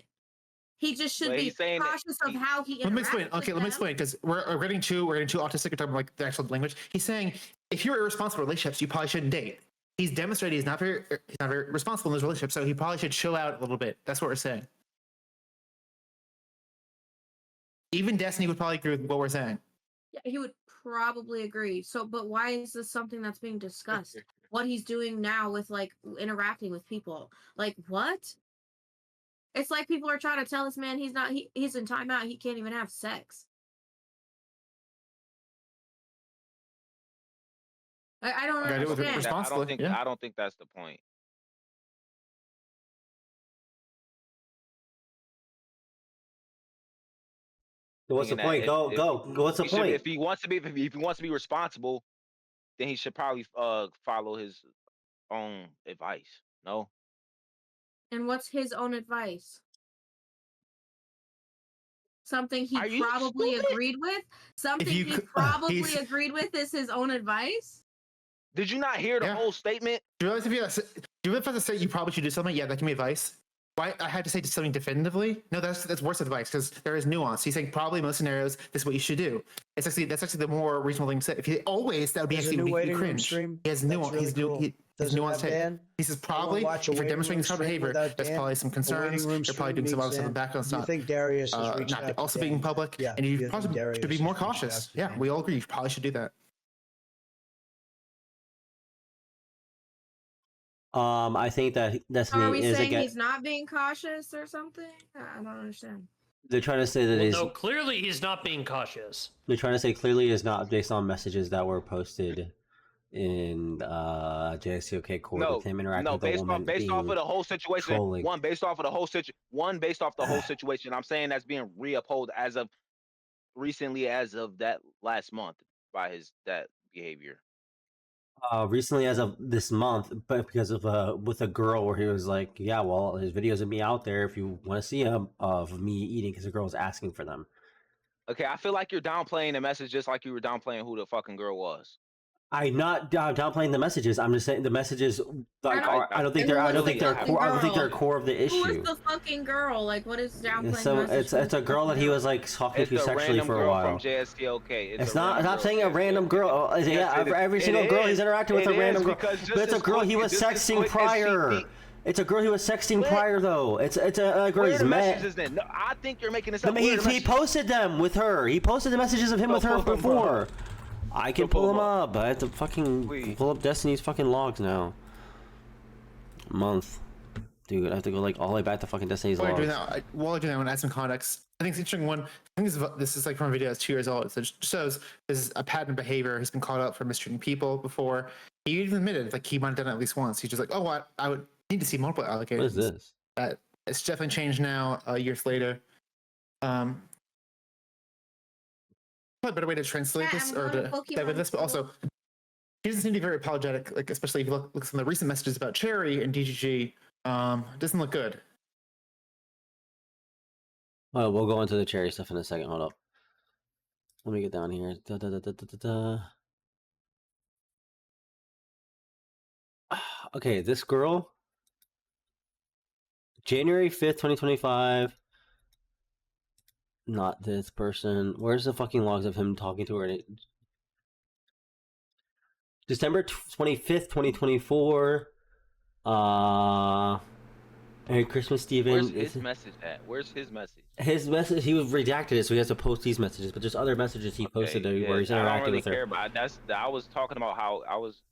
He just should be cautious of how he interacts. Let me explain. Okay, let me explain because we're getting too autistic in terms of like the actual language. He's saying if you're irresponsible in relationships, you probably shouldn't date. He's demonstrated he's not very responsible in those relationships, so he probably should chill out a little bit. That's what we're saying. Even Destiny would probably agree with what we're saying. Yeah, he would probably agree. So, but why is this something that's being discussed? What he's doing now with like interacting with people, like what? It's like people are trying to tell this man he's in timeout. He can't even have sex. I don't understand. I don't think that's the point. What's the point? Go. What's the point? If he wants to be responsible, then he should probably follow his own advice. No. And what's his own advice? Something he probably agreed with? Something he probably agreed with is his own advice? Did you not hear the whole statement? Do you realize if you have to say you probably should do something? Yeah, that can be advice. Why I had to say something definitively? No, that's worse advice because there is nuance. He's saying probably in most scenarios this is what you should do. That's actually the more reasonable thing to say. If he always that would be actually be cringe. He has nuance. He's nuance. He says probably if you're demonstrating this kind of behavior, there's probably some concerns. You're probably doing some other stuff in the background stuff. I think Darius is not also being public, and you probably should be more cautious. Yeah, we all agree. You probably should do that. I think that Destiny Are we is saying he's not being cautious or something? I don't understand. They're trying to say that he's. No, clearly he's not being cautious. They're trying to say clearly is not based on messages that were posted in JSTLK core with him interacting with the woman. Based off of the whole situation. Trolling. One based off the whole situation. I'm saying that's being reuphold as of recently, as of that last month by that behavior. Recently as of this month, but because of with a girl where he was like, yeah, well, his videos of me out there if you want to see them of me eating because the girl was asking for them. Okay, I feel like you're downplaying the message just like you were downplaying who the fucking girl was. I'm not downplaying the messages. I'm just saying the messages. Like, I don't think they're core of the issue. Who is the fucking girl? Like, what is downplaying? It's a girl that he was like talking to sexually for a while. From JSTLK. It's not saying a random girl. Every single girl he's interacting with a random girl. But it's a girl he was sexting prior. It's a girl he was sexting prior though. It's a girl he's met. No, I think you're making this up. He posted them with her. He posted the messages of him with her before. I can pull them up. I have to fucking pull up Destiny's fucking logs now. Month. Dude, I have to go like all the way back to fucking Destiny's logs. While you're doing that, I want to add some context. I think it's interesting one. I think this is like from a video that's 2 years old. So it shows this is a pattern of behavior. He's been called out for mistreating people before. He even admitted like he might have done it at least once. He's just like, oh, I would need to see multiple allegations. What is this? It's definitely changed now, years later. A better way to translate this or to stay with this, but also he doesn't seem to be very apologetic. Like especially if you look at some of the recent messages about Cherry and DGG, doesn't look good. Well, we'll go into the Cherry stuff in a second. Hold up. Let me get down here. Okay, this girl. January 5th, 2025. Not this person. Where's the fucking logs of him talking to her? December 25th, 2024. Merry Christmas, Steven. Where's his message at? Where's his message? His message, he was redacted it, so he has to post these messages. But there's other messages he posted where he's interacting with her. I was talking about how I was.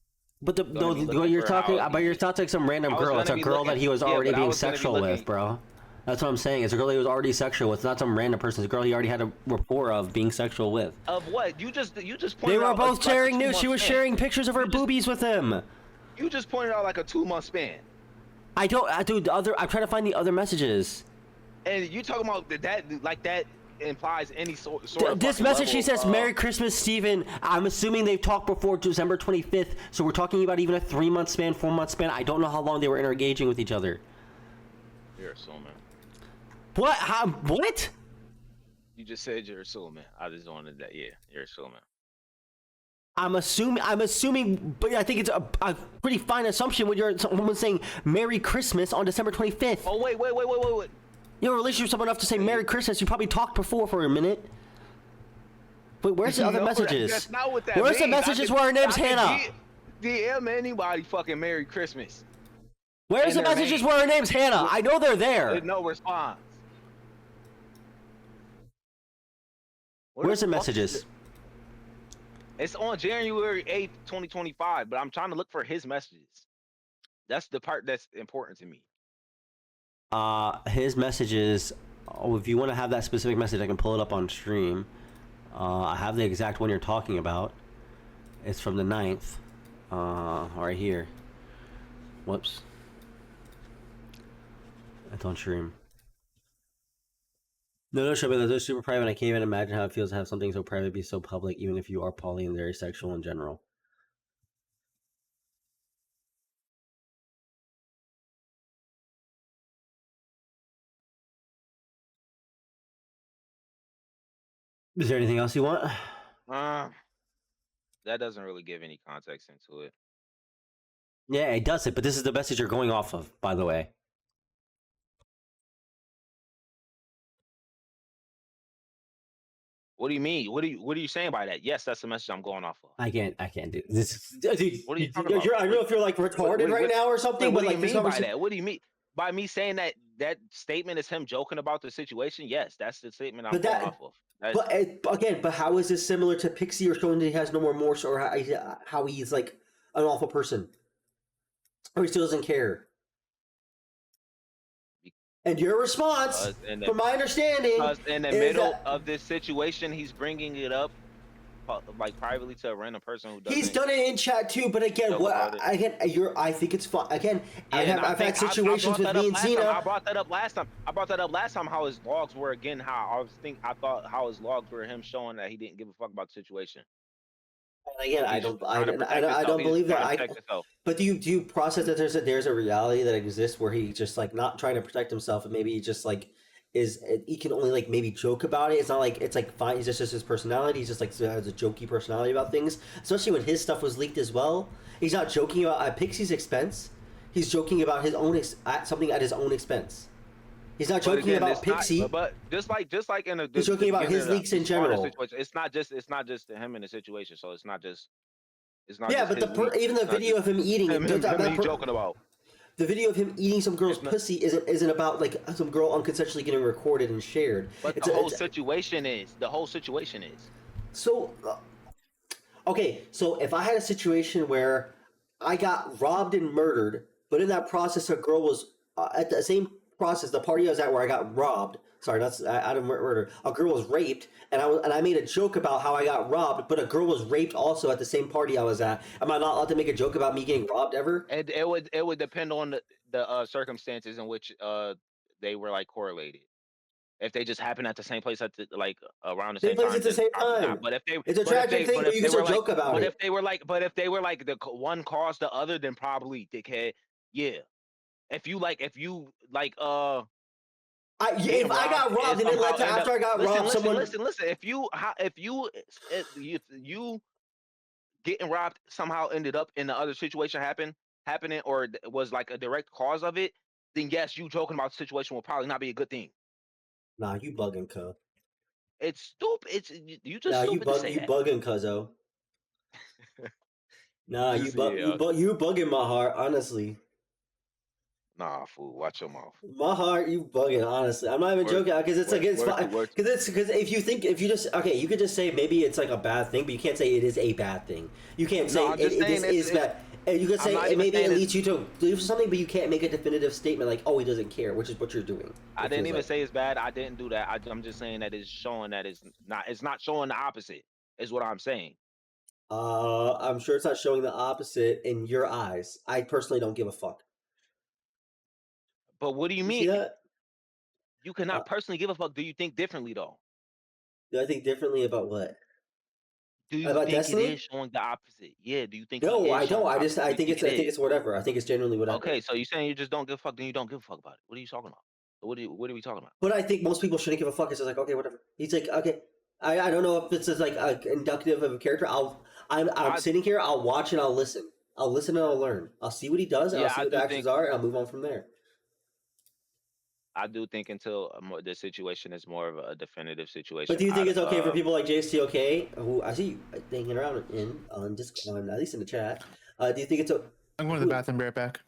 But you're talking like some random girl. It's a girl that he was already being sexual with, bro. That's what I'm saying. It's a girl he was already sexual with. It's not some random person. It's a girl he already had a rapport of being sexual with. Of what? You just pointed They were out both sharing news. She was sharing pictures of her boobies with him. You just pointed out like a 2-month span. I'm trying to find the other messages. And you talking about that implies any sort of this message she says Merry Christmas, Steven. I'm assuming they've talked before December 25th, so we're talking about even a 3-month span, 4-month span. I don't know how long they were engaging with each other. You're assuming. What? What? You just said you're assuming. I just wanted that. Yeah, you're assuming. I'm assuming, but I think it's a pretty fine assumption when you're someone saying Merry Christmas on December 25th. Oh, wait. You have a relationship with someone enough to say Merry Christmas. You probably talked before for a minute. Wait, where's the other messages? That's not what that Where's the means. messages where her name's Hannah? DM anybody fucking Merry Christmas. Where's the messages where her name's Hannah? I know they're there. No response. Where's the messages? It's on January 8th, 2025, but I'm trying to look for his messages. That's the part that's important to me. His messages. Oh, if you want to have that specific message, I can pull it up on stream. I have the exact one you're talking about. It's from the 9th. Right here. Whoops. It's on stream. No, show me those are super private. I can't even imagine how it feels to have something so private be so public, even if you are poly and very sexual in general. Is there anything else you want? That doesn't really give any context into it. Yeah, it doesn't, but this is the message you're going off of, by the way. What do you mean? What are you saying by that? Yes, that's the message I'm going off of. I can't do this. Dude, what are you talking about? I don't know if you're like retarded right now or something. What but do you like, mean by that? What do you mean by me saying that statement is him joking about the situation? Yes, that's the statement I'm going off of. But how is this similar to Pixie or showing that he has no more remorse, or how he's like an awful person, or he still doesn't care? And your response, from my understanding, in the middle of this situation, he's bringing it up like privately to a random person who doesn't. He's done it in chat too, but again, I think it's fun. Again, I've had situations with me and Xena. I brought that up last time. How his logs were again. How I thought how his logs were him showing that he didn't give a fuck about the situation. And again, I don't believe that. But do you process that there's a reality that exists where he just like not trying to protect himself, and maybe he just like he can only like maybe joke about it. It's not like it's like fine. He's just his personality. He's just like has a jokey personality about things. Especially when his stuff was leaked as well. He's not joking about at Pixie's expense. He's joking about his own something at his own expense. He's not joking about Pixie. But just like in a, he's joking about his leaks in general. It's not just him in the situation. So it's not just. Yeah, but even the video of him eating joking about. The video of him eating some girl's pussy isn't about like some girl unconsensually getting recorded and shared. But the whole situation is. So, okay, so if I had a situation where I got robbed and murdered, but in that process a girl was at the same process, the party I was at where I got robbed. Sorry, that's out of murder. A girl was raped, and I made a joke about how I got robbed, but a girl was raped also at the same party I was at. Am I not allowed to make a joke about me getting robbed ever? And it would depend on the circumstances in which they were like correlated. If they just happened at the same place at around the same time, at the same time. But if it's a tragic thing, but you can joke about it. If they were like the one caused the other, then probably dickhead. Yeah. If you if I got robbed and it led to after I got robbed, someone listen. If you getting robbed somehow ended up in the other situation happening or was like a direct cause of it, then yes, you joking about the situation will probably not be a good thing. Nah, you bugging, cuz. It's stupid. You just stupid to say you bugging, cuzzo. Nah, you bugging my heart, honestly. Nah, fool, watch your mouth. My heart, you bugging, honestly. I'm not even joking, because it's like it's fine. Because you could just say maybe it's like a bad thing, but you can't say it is a bad thing. You can't say it is bad. And you could say maybe it leads you to believe something, but you can't make a definitive statement like, oh, he doesn't care, which is what you're doing. I didn't even say it's bad. I didn't do that. I'm just saying that it's showing that it's not showing the opposite, is what I'm saying. I'm sure it's not showing the opposite in your eyes. I personally don't give a fuck. But what do you mean? You cannot personally give a fuck. Do you think differently though? Do I think differently about what? Do you think Destiny? It is showing the opposite? Yeah. Do you think? No, I don't. I think it's whatever. I think it's genuinely whatever. Okay, so you're saying you just don't give a fuck, then you don't give a fuck about it. What are you talking about? What are we talking about? But I think most people shouldn't give a fuck. It's just like, okay, whatever. He's like, okay. I don't know if it's just like inductive of a character. I'm sitting here. I'll watch and I'll listen. I'll listen and I'll learn. I'll see what he does. And I'll see what the actions are, and I'll move on from there. I do think until the situation is more of a definitive situation. But do you think it's okay for people like jstlk, who I see you hanging around on Discord, at least in the chat? Do you think it's? I'm going to the bathroom. Be right back.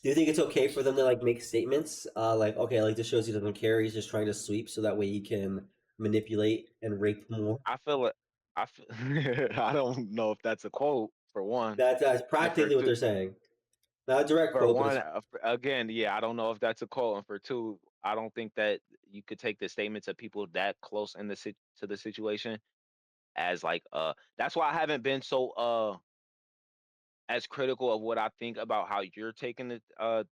Do you think it's okay for them to like make statements like, okay, like this shows he doesn't care, he's just trying to sweep so that way he can manipulate and rape more? I feel I don't know if that's a quote for one. That's practically what they're saying. Not a direct quote. One, again, yeah, I don't know if that's a quote, and for two, I don't think that you could take the statements of people that close in to the situation as like that's why I haven't been so as critical of what I think about how you're taking the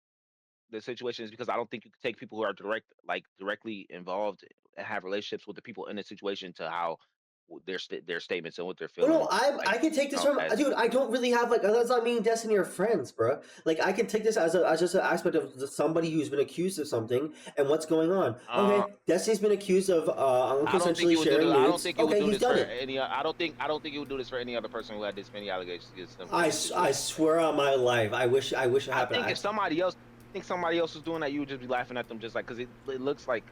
situation, is because I don't think you can take people who are directly involved and have relationships with the people in the situation to how their statements and what they're feeling. No, I can take this from dude. I don't really have like, that's not me and Destiny are friends, bro. Like I can take this as just an aspect of somebody who's been accused of something and what's going on. Okay, Destiny's been accused of unconsensually sharing nudes. Okay, he's done it. I don't think you would do this for any other person who had this many allegations against them. I swear on my life, I wish it happened. I think if somebody else was doing that, you would just be laughing at them, just like, because it looks like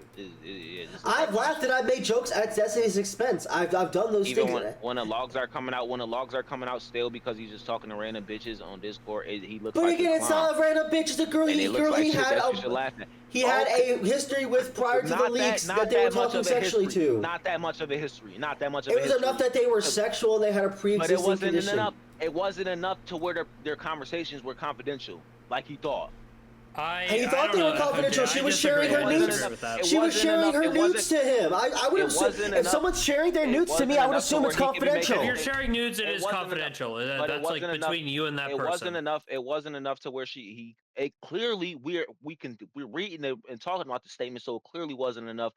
I've laughed and I've made jokes at Destiny's expense. I've done those even things. When the logs are coming out, still because he's just talking to random bitches on Discord, he looks. But like again, it's not a random bitch. It's a girl. He had a history with prior to the leaks that they were talking sexually to. Not that much of a history. It was enough that they were sexual. They had a pre-existing condition. It wasn't enough to where their conversations were confidential, like he thought. He thought they were confidential. She was sharing her nudes. She was sharing her nudes to him. I would have. If someone's sharing their nudes to me, I would assume it's confidential. If you're sharing nudes, it is confidential. That's like between you and that person. It wasn't enough. It wasn't enough to where clearly we're reading and talking about the statement, so it clearly wasn't enough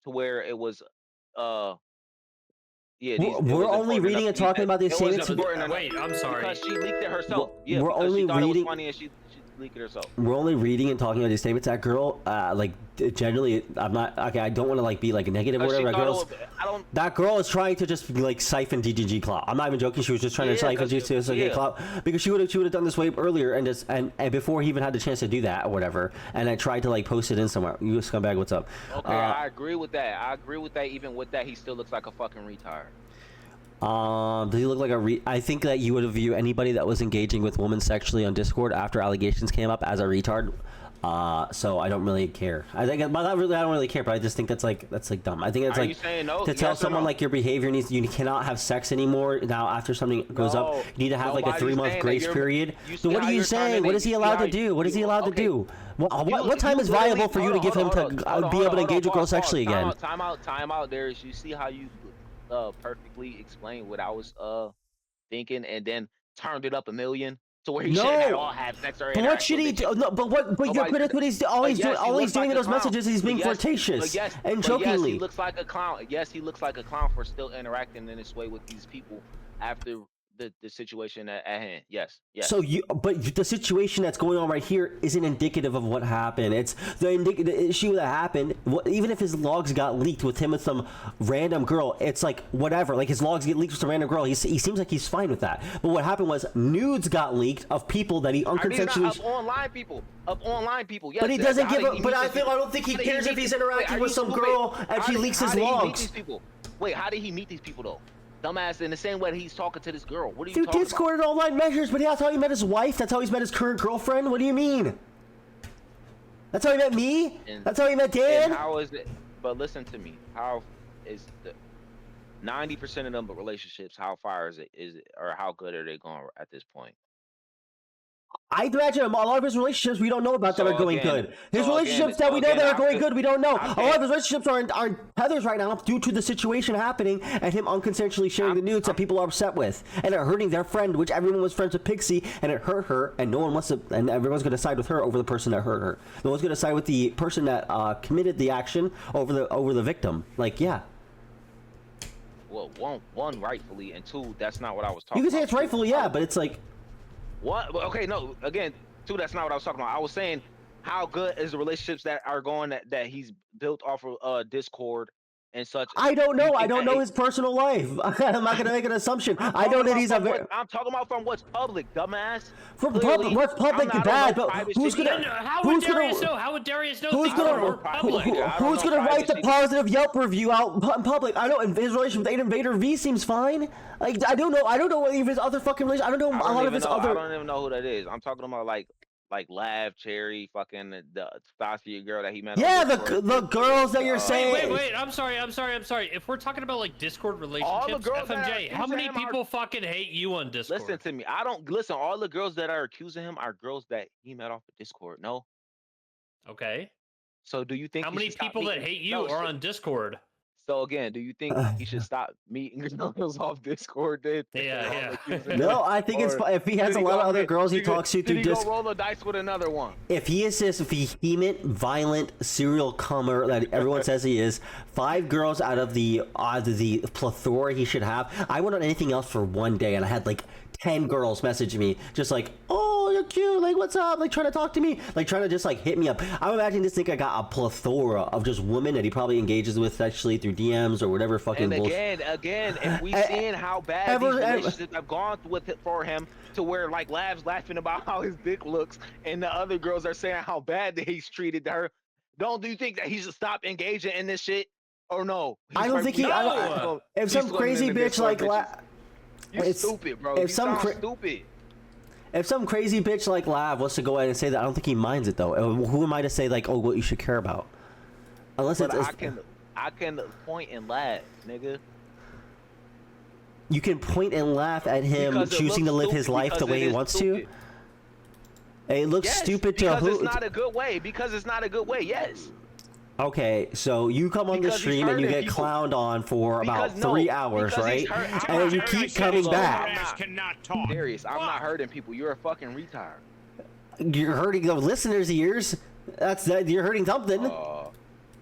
to where it was. Yeah, we're only reading and talking about these statements. Wait, I'm sorry. Because she leaked it herself. Yeah, we're only she thought reading. It was funny and she leaked it herself. We're only reading and talking about these statements. That girl, like, generally, I'm not okay. I don't want to like be like negative or whatever. That girl is trying to just like siphon DGG clout. I'm not even joking. She was just trying to siphon DGG clout because she would have done this way earlier and before he even had the chance to do that or whatever. And I tried to like post it in somewhere. You scumbag, what's up? Okay, I agree with that. Even with that, he still looks like a fucking retard. Does he look like I think that you would view anybody that was engaging with women sexually on Discord after allegations came up as a retard. So I don't really care. I don't really care, but I just think that's like dumb. I think it's like to tell someone like your behavior you cannot have sex anymore now after something goes up. You need to have like a 3-month grace period. So what are you saying? What is he allowed to do? What is he allowed to do? What time is viable for you to give him to be able to engage with girls sexually again? Time out, Darius. You see how you perfectly explained what I was thinking, and then turned it up a million to where he shouldn't at all have sex or anything. But what should he do? No, but you're critical. What he's always doing in those messages. He's being flirtatious and jokingly. Yes, he looks like a clown. Yes, he looks like a clown for still interacting in this way with these people after the situation at hand. Yes. So but the situation that's going on right here isn't indicative of what happened. It's the issue that happened. Even if his logs got leaked with him with some random girl, it's like whatever. Like his logs get leaked with some random girl. He seems like he's fine with that. But what happened was nudes got leaked of people that he unconsensually. Of online people. Yes, but he doesn't give up. But I don't think he cares if he's interacting with some girl and she leaks his logs. Wait, how did he meet these people though? Dumbass, in the same way that he's talking to this girl. What are you talking about? Discord and online measures, but that's how he met his wife. That's how he's met his current girlfriend. What do you mean? That's how he met me? That's how he met Dan? And how is it? But listen to me. How is the 90% of them relationships? How far is it? Or how good are they going at this point? I imagine a lot of his relationships we don't know about that are going good. His relationships that we know that are going good, we don't know. A lot of his relationships aren't tethers right now due to the situation happening and him unconsensually sharing the nudes that people are upset with. And it hurting their friend, which everyone was friends with Pixie, and it hurt her, and no one wants to, and everyone's going to side with her over the person that hurt her. No one's going to side with the person that committed the action over the victim. Like, yeah. Well, one rightfully, and two, that's not what I was talking about. You can say it's rightfully, yeah, but it's like... What? Okay, no. Again, two. That's not what I was talking about. I was saying how good is the relationships that are going that he's built off of Discord and such. I don't Do you know. I think don't that know his personal life. I'm not gonna make an assumption. I know that he's a very. I'm talking about from what's public, dumbass. From Clearly, public, what's public I'm not bad, on no but private who's shit gonna? either. How would Darius know? How would Darius know Who's things are gonna? public? Who's gonna write the positive Yelp review out in public? I know his relationship with Aiden Vader V seems fine. Like I don't know. I don't know what even his other fucking relations. I don't know a lot of his other. I don't even know who that is. I'm talking about like Lav, Cherry, fucking the Stasia girl that he met. Yeah, on the Discord. girls that you're saying. Wait. I'm sorry. If we're talking about like Discord relationships, girls that FMJ, are how many accusing him people fucking hate you on Discord? Listen to me. I don't listen. All the girls that are accusing him are girls that he met off of Discord. No. Okay. So do you think how he many should stop people that meeting- hate you No, are so- on Discord? So again, do you think he should stop meeting girls off Discord? Then? Yeah. No, I think it's if he has a lot of other girls he talks to through Did he go Discord. roll the dice with another one? If he is this vehement, violent serial comer that everyone says he is, 5 girls out of the plethora he should have, I went on anything else for one day, and I had like 10 girls message me, just like, "Oh, you're cute, like what's up?" Like trying to talk to me, like trying to just like hit me up. I'm imagining this nigga got a plethora of just women that he probably engages with sexually through DMs or whatever fucking And bullshit. again, if we seeing how bad these relationships have gone with it for him, to where like Lav's laughing about how his dick looks, and the other girls are saying how bad that he's treated her. Do you think that he should stop engaging in this shit, or no? I don't think he. If some crazy bitch like you're stupid, bro. If some stupid. If some crazy bitch like Lav wants to go ahead and say that, I don't think he minds it though. Who am I to say like, oh, what you should care about? Unless But it's I can point and laugh, nigga. you can point and laugh at him Because it choosing to looks live his stupid, life the because way it he is wants stupid. to. It looks Yes, stupid to because who? it's not a good way. Because it's not a good way. Yes. Okay, so you come on the Because he's stream and you hurting get people. clowned on for about Because no, 3 hours, because right? he's hurt- And then you keep coming back. Darius, I'm not hurting people. You're a fucking retard. You're hurting the listeners' ears. You're hurting something.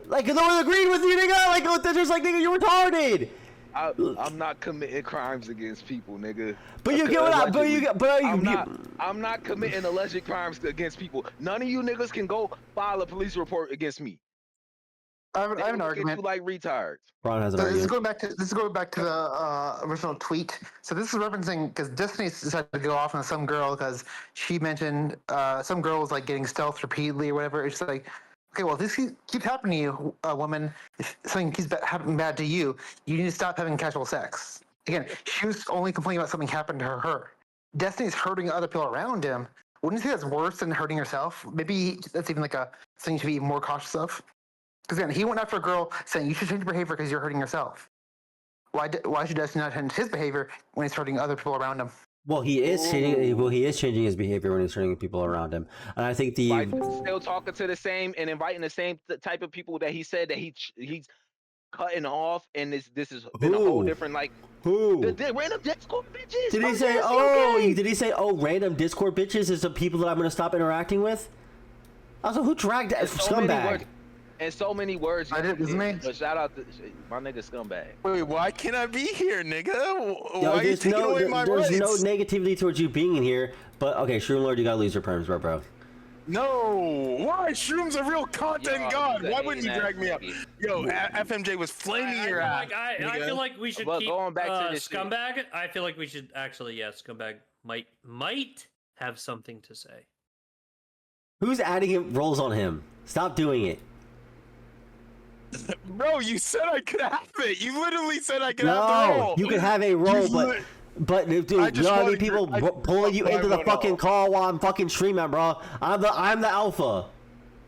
Like no one agreed with you, nigga. Like they're just like, nigga, you're retarded. I'm not committing crimes against people, nigga. But you get what I. But you get. But I'm not committing alleged crimes against people. None of you niggas can go file a police report against me. I have an argument. You like retards. Prawn has an So argument. this is going back to the original tweet. So this is referencing because Destiny decided to go off on some girl because she mentioned some girl was like getting stealth repeatedly or whatever. It's like, okay, well, if this keeps happening to you, woman, if something keeps happening bad to you, you need to stop having casual sex. Again, she was only complaining about something happened to her. Destiny's hurting other people around him. Wouldn't you say that's worse than hurting herself? Maybe that's even like a thing to be more cautious of. Because again, he went after a girl saying you should change your behavior because you're hurting yourself. Why should Destiny not change his behavior when he's hurting other people around him? Well, he is changing. Well, he is changing his behavior when he's hurting people around him, and I think By still talking to the same and inviting the same type of people that he said that he's cutting off, and this is been a whole different like the random Discord bitches. Did he say? Oh, did he say? Oh, random Discord bitches is the people that I'm gonna stop interacting with. Also, who dragged that scumbag? And so many words. I did, isn't me? But shout out to my nigga scumbag. Wait, why can't I be here, nigga? Why Yo, are you taking away my rights? There's no negativity towards you being in here, but okay, Shroom Lord, you gotta lose your perms, bro. No, why? Shroom's a real content god. Why wouldn't you drag me up? Yo, FMJ was flaming your ass. I feel like we should keep going back to this scumbag. I feel like we should actually, scumbag might have something to say. Who's adding him rolls on him? Stop doing it. Bro, you said I could have it. You literally said I could have the role. You can have a role, but dude, you know how many people pulling you into the fucking call while I'm fucking streaming, bro? I'm the alpha.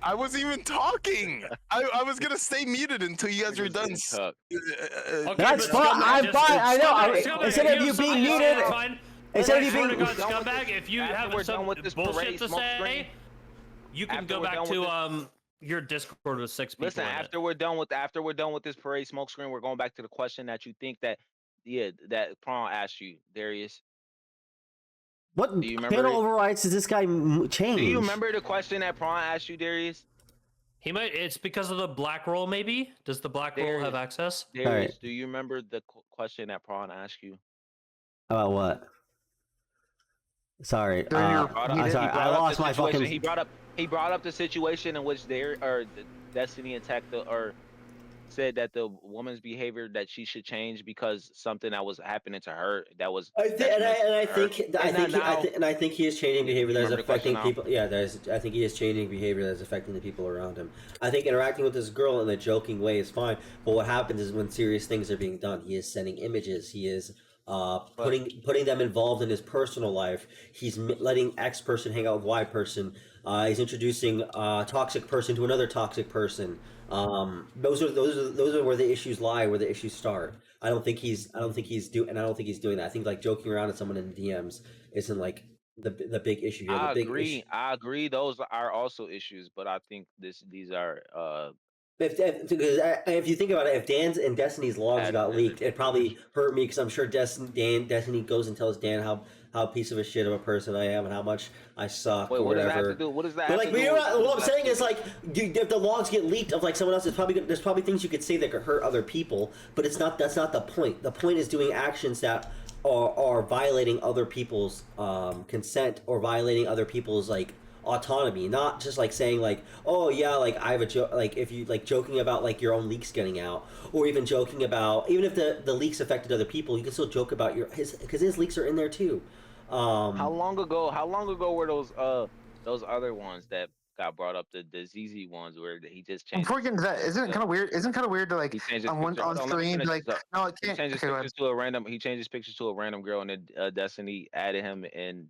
I wasn't even talking. I was gonna stay muted until you guys were done. That's fine. I'm fine. I know. Instead of you being muted, instead of you being scumbag, if you have some bullshit to say, you can go back to your Discord with 6 people. Listen, after we're done with this parade smoke screen, we're going back to the question that you think that that Prawn asked you, Darius. What panel overrides does this guy change? Do you remember the question that Prawn asked you, Darius? He might. It's because of the black roll, maybe. Does the black roll have access? Darius, do you remember the question that Prawn asked you? About what? Sorry, I'm sorry. I lost my fucking. he brought up the situation in which Destiny attacked or said that the woman's behavior that she should change because something that was happening to her that was. I think he is changing behavior that is affecting people. Yeah, I think he is changing behavior that is affecting the people around him. I think interacting with this girl in a joking way is fine, but what happens is when serious things are being done, he is sending images. He is putting them involved in his personal life. He's letting X person hang out with Y person. He's introducing a toxic person to another toxic person. Those are where the issues lie, where the issues start. I don't think he's doing that. I think like joking around at someone in DMs isn't like the big issue here. I agree. Those are also issues, but I think these are. If you think about it, if Dan's and Destiny's logs got leaked, it probably hurt me because I'm sure Destiny goes and tells Dan how piece of a shit of a person I am and how much I suck. Wait, or what whatever. does that have to do? What does that? But have like, to do what I'm saying is like, if the logs get leaked of like someone else, there's probably things you could say that could hurt other people, but that's not the point. The point is doing actions that are violating other people's consent or violating other people's like autonomy, not just like saying like, oh yeah, like I have a joke, like if you like joking about like your own leaks getting out, or even joking about, even if the leaks affected other people, you can still joke about because his leaks are in there too. How long ago were those other ones that got brought up, the ZZ ones where he just changed? Before we get into that, isn't it kind of weird? Isn't it kind of weird to like on screen like, no, it can't. He changed his pictures to a random girl, and then Destiny added him and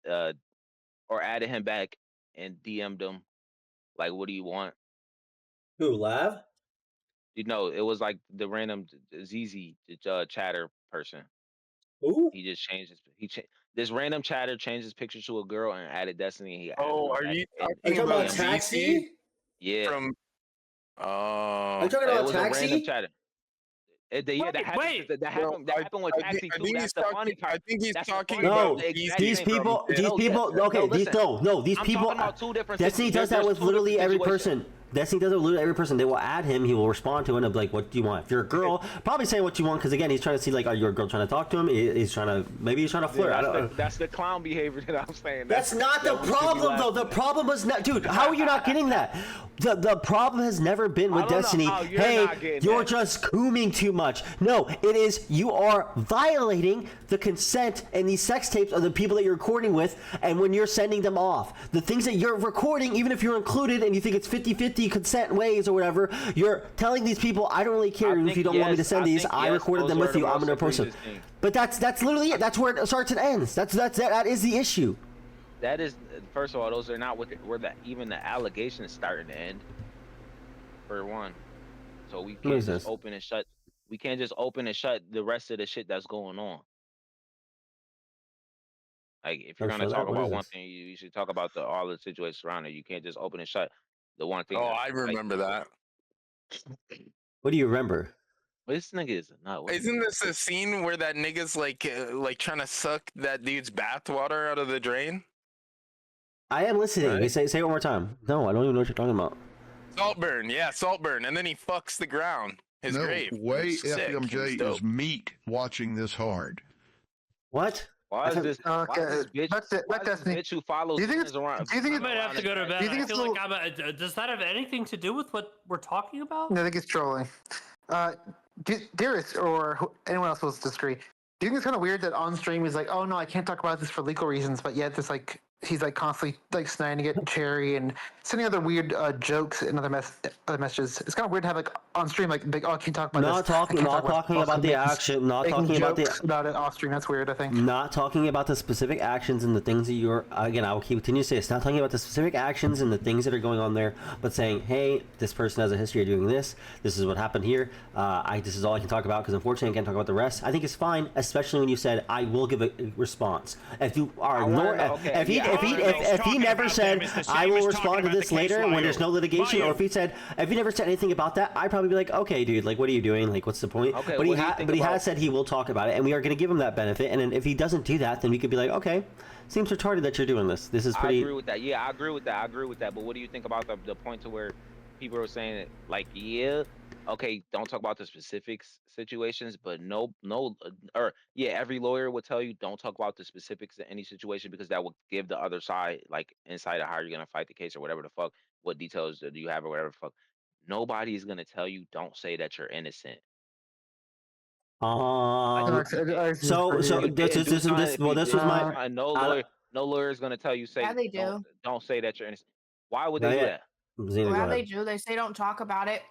or added him back and DM'd him like, "What do you want?" Who, Lav? You know, it was like the random ZZ chatter person. Ooh. He just changed this random chatter changed his picture to a girl and added Destiny. Are you talking about Taxi? Yeah. From. Are you talking about Taxi? Random chatter. That happened with Taxi too. That's the funny part. I think he's talking No, about these people. These people. Destiny does that with literally every person. Destiny does it with literally every person. They will add him. He will respond to it and be like, "What do you want?" If you're a girl, probably say what you want because again, he's trying to see like, are you a girl trying to talk to him? He's trying to flirt. Yeah, I don't know. That's the clown behavior that I'm saying. That's not the problem, though. The problem was not, dude. How are you not getting that? The problem has never been with Destiny. Hey, you're just cooming too much. No, it is you are violating the consent and these sex tapes of the people that you're recording with, and when you're sending them off, the things that you're recording, even if you're included and you think it's 50-50 consent ways or whatever, you're telling these people, I don't really care if you don't want me to send these. I recorded them with you. I'm gonna post them. But that's literally it. That's where it starts and ends. That is the issue. That is, first of all, those are not where even the allegations start and end. For one, so we can't just open and shut. We can't just open and shut the rest of the shit that's going on. Like, if you're gonna talk about one thing, you should talk about all the situations surrounding it. You can't just open and shut the one thing. Oh, I remember that. What do you remember? This nigga is not. Isn't this a scene where that nigga's like trying to suck that dude's bath water out of the drain? I am listening. Right. Say it one more time. No, I don't even know what you're talking about. Saltburn, yeah, Saltburn, and then he fucks the ground. His grave. Way FMJay is meat watching this hard. What? Why is this bitch who follows friends around? I might have to go to bed. I feel like does that have anything to do with what we're talking about? No, I think it's trolling. Darius or anyone else will disagree. Do you think it's kind of weird that on stream he's like, oh no, I can't talk about this for legal reasons, but yet there's like he's like constantly like sniding at Cherry and sending other weird jokes and other messages. It's kind of weird to have like on stream like oh, I can't talk about not this. Talking about the action, not talking about it off stream. That's weird. I think not talking about the specific actions and the things that you're. Again, I will continue to say it's not talking about the specific actions and the things that are going on there, but saying, hey, this person has a history of doing this. This is what happened here. This is all I can talk about because unfortunately I can't talk about the rest. I think it's fine, especially when you said I will give a response. If you are if he never said I will respond to this later when there's no litigation, or if he never said anything about that, I'd probably be like, okay, dude, like what are you doing? Like what's the point? Okay, but he has said he will talk about it, and we are going to give him that benefit. And then if he doesn't do that, then we could be like, okay, seems retarded that you're doing this. This is pretty. I agree with that. Yeah, I agree with that. But what do you think about the point to where people are saying it, like, yeah, okay, don't talk about the specifics situations, but every lawyer would tell you don't talk about the specifics of any situation because that will give the other side like insight of how you're gonna fight the case or whatever the fuck, what details do you have or whatever the fuck. Nobody is gonna tell you don't say that you're innocent. No lawyer is gonna tell you Yeah, they do. don't say that you're innocent. Why would they No, do yeah. that? Xena, go Yeah, they ahead. do. They say don't talk about it.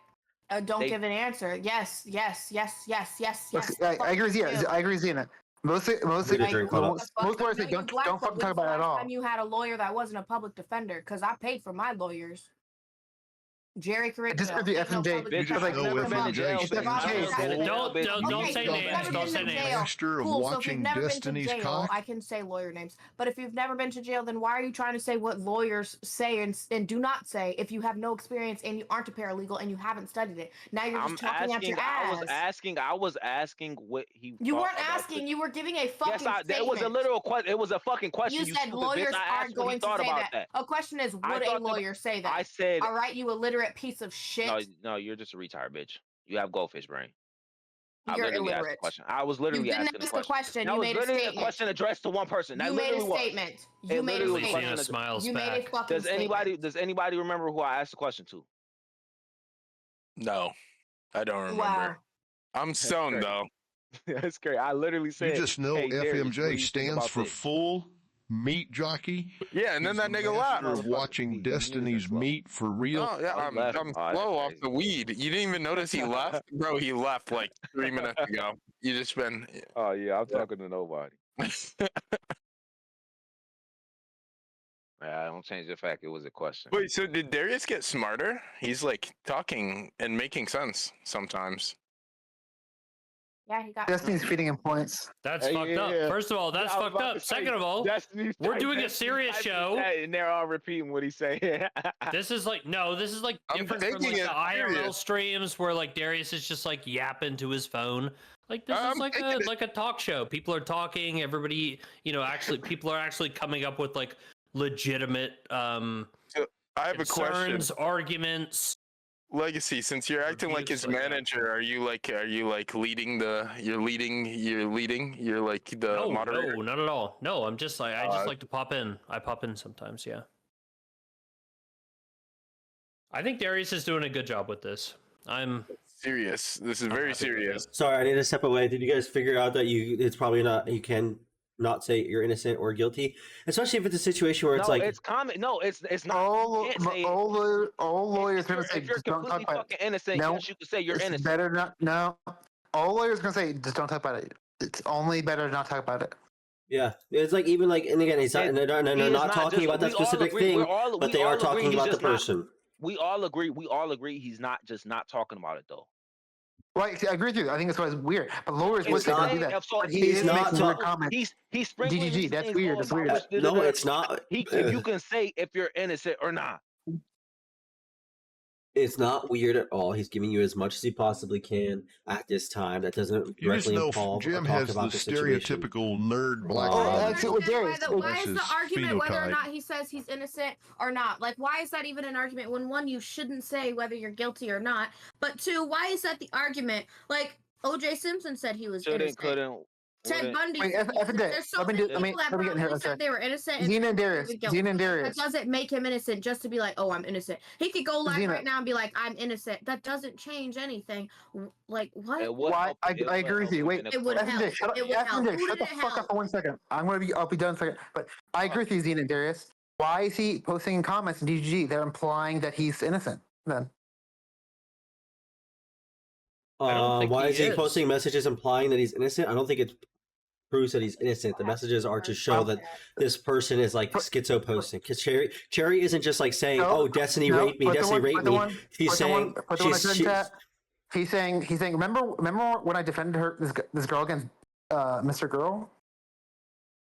Don't give an answer. Yes, yes, yes, yes, yes, yes. I agree with you. I agree with Xena. Most lawyers say don't fucking talk about it at all. Time you had a lawyer that wasn't a public defender, because I paid for my lawyers. Jerry Carrick. Just with the FMJay. Don't say names. Don't say names. Master of watching Destiny's cock. I can say lawyer names. But if you've never been to jail, then why are you trying to say what lawyers say and do not say if you have no experience and you aren't a paralegal and you haven't studied it? Now you're just talking out your ass. I was asking what he. You weren't asking. You were giving a fucking statement. It was a literal question. It was a fucking question. You said lawyers aren't going to say that. A question is, would a lawyer say that? I said. All right, you illiterate piece of shit. No, you're just a retard, bitch. You have goldfish brain. You're I literally illiterate. asked a question. I was literally asking a question. That you was made a literally statement. A question addressed to one person. That you made a statement. You made a statement. Smiles you made a fucking Does anybody remember who I asked the question to? No, I don't remember. Wow. I'm stoned though. That's great. I literally said. You just know hey, FMJ stands for full meat jockey. Yeah, and then that nigga laughed. Watching Destiny's meat for real. Oh yeah, I'm slow off the weed. You didn't even notice he left, bro. He left like 3 minutes ago. You just been. Oh yeah, I'm talking to nobody. I don't change the fact it was a question. Wait, so did Darius get smarter? He's like talking and making sense sometimes. Yeah, he got. Destiny's feeding him points. That's fucked up. First of all, that's fucked up. Second of all, we're doing a serious show. And they're all repeating what he's saying. This is like different from like the IRL streams where like Darius is just like yapping to his phone. Like this is like a talk show. People are talking. Everybody, people are actually coming up with like legitimate I have a question. Arguments. Legacy, since you're acting like his manager, are you like leading the moderator? No, not at all. No, I'm just like I just like to pop in. I pop in sometimes, yeah. I think Darius is doing a good job with this. I'm serious. This is very serious. Sorry, I need to step away. Did you guys figure out that it's probably not, you can not say you're innocent or guilty, especially if it's a situation where it's like it's common. No, it's not. All lawyers gonna say if you're just don't talk about fucking it. innocent, No, yes, you can say you're it's innocent. better not. No, all lawyers gonna say just don't talk about it. It's only better to not talk about it. Yeah, it's like even like, and again, they're not talking about that specific thing, but they are talking about the person. We all agree. He's not just not talking about it though. Right, I agree with you. I think that's why it's weird. But lawyers would say don't do that. But he's not making weird comments. He's sprinkling DGG. That's weird. That's weird. No, it's not. You can say if you're innocent or not. It's not weird at all. He's giving you as much as he possibly can at this time. That doesn't directly involve Jim or talk has about the situation. stereotypical nerd black. Why is the argument whether or phenotype. not he says he's innocent or not? Like, why is that even an argument when one, you shouldn't say whether you're guilty or not, but two, why is that the argument? Like, O.J. Simpson said he was innocent. Ted Bundy. Wait, There's so many people that probably said they were innocent. Xena and Darius. Xena and Darius. That doesn't make him innocent just to be like, oh, I'm innocent. He could go live Xena. right now and be like, I'm innocent. That doesn't change anything. Like, what? Why? I agree with you. Wait, it would help. Shut It would help. Who Shut did the it fuck help? up for 1 second. I'll be done in a second. But I agree with you, Xena and Darius. Why is he posting in comments in DGG that are implying that he's innocent? Then. Why is he posting messages implying that he's innocent? I don't think it proves that he's innocent. The messages are to show that this person is like schizo posting. Because Cherry isn't just like saying, "Oh, Destiny raped me. Destiny raped me." He's saying, he's saying, remember when I defended her, this girl against Mr. Girl?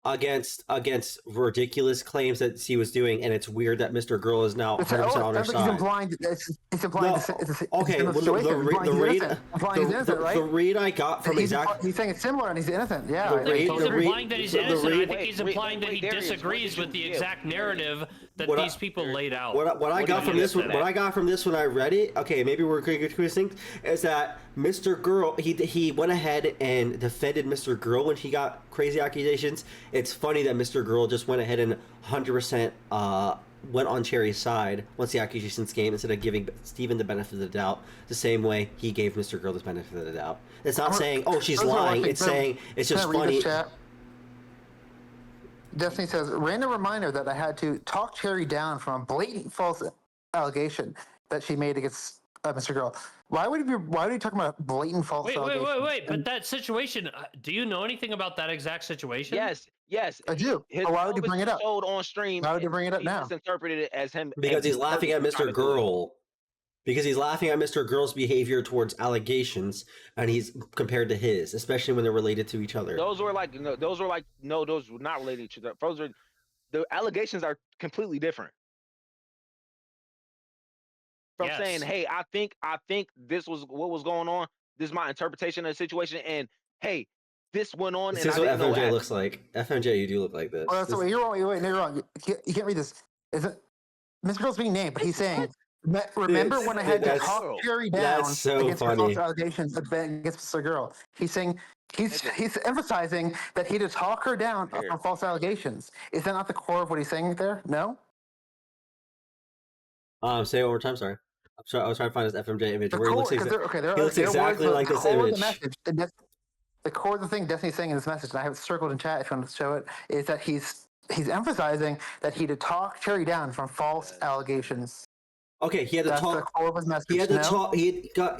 Against ridiculous claims that he was doing, and it's weird that Mr. Girl is now 100% on her side. He's implying the read I got from he's saying it's similar and he's innocent. Yeah, He's implying that he's innocent. I think he's implying that he disagrees with the exact narrative that what these people laid out. What I got from this one, what I got from this when I read it, okay, maybe we're going to get distinct, is that Mr. Girl, he went ahead and defended Mr. Girl when he got crazy accusations. It's funny that Mr. Girl just went ahead and 100% went on Cherry's side once the accusations came, instead of giving Steven the benefit of the doubt the same way he gave Mr. Girl the benefit of the doubt. It's not saying, oh, she's lying. It's saying it's just funny. Destiny says, random reminder that I had to talk Cherry down from a blatant false allegation that she made against Mr. Girl. Why would you talk about blatant false allegation? Wait. But that situation, do you know anything about that exact situation? Yes. I do. But why would you bring it up? Showed on stream. Why would you bring it up now? Misinterpreted it as him because he's laughing at Mr. Girl. Because he's laughing at Mr. Girl's behavior towards allegations, and he's compared to his, especially when they're related to each other. Those were those were not related to that. Those are the allegations are completely different. From saying, hey, I think this was what was going on. This is my interpretation of the situation, and hey, this went on. This is what FMJay looks like. FMJay, you do look like this. Well, so you're wrong. You're wrong. You can't read this. Is it Mr. Girl's being named, but he's saying. Remember when I had to talk Cherry down against false allegations against Mr. Girl? He's saying he's emphasizing that he had to talk her down on false allegations. Is that not the core of what he's saying there? No. Say it one more time. Sorry. I was trying to find his FMJay image. Where he looks exactly like this image. The core of the thing Destiny's saying in this message, and I have it circled in chat if you want to show it, is that he's emphasizing that he had to talk Cherry down from false allegations. Okay, he had to talk. The core of his message. He had to talk.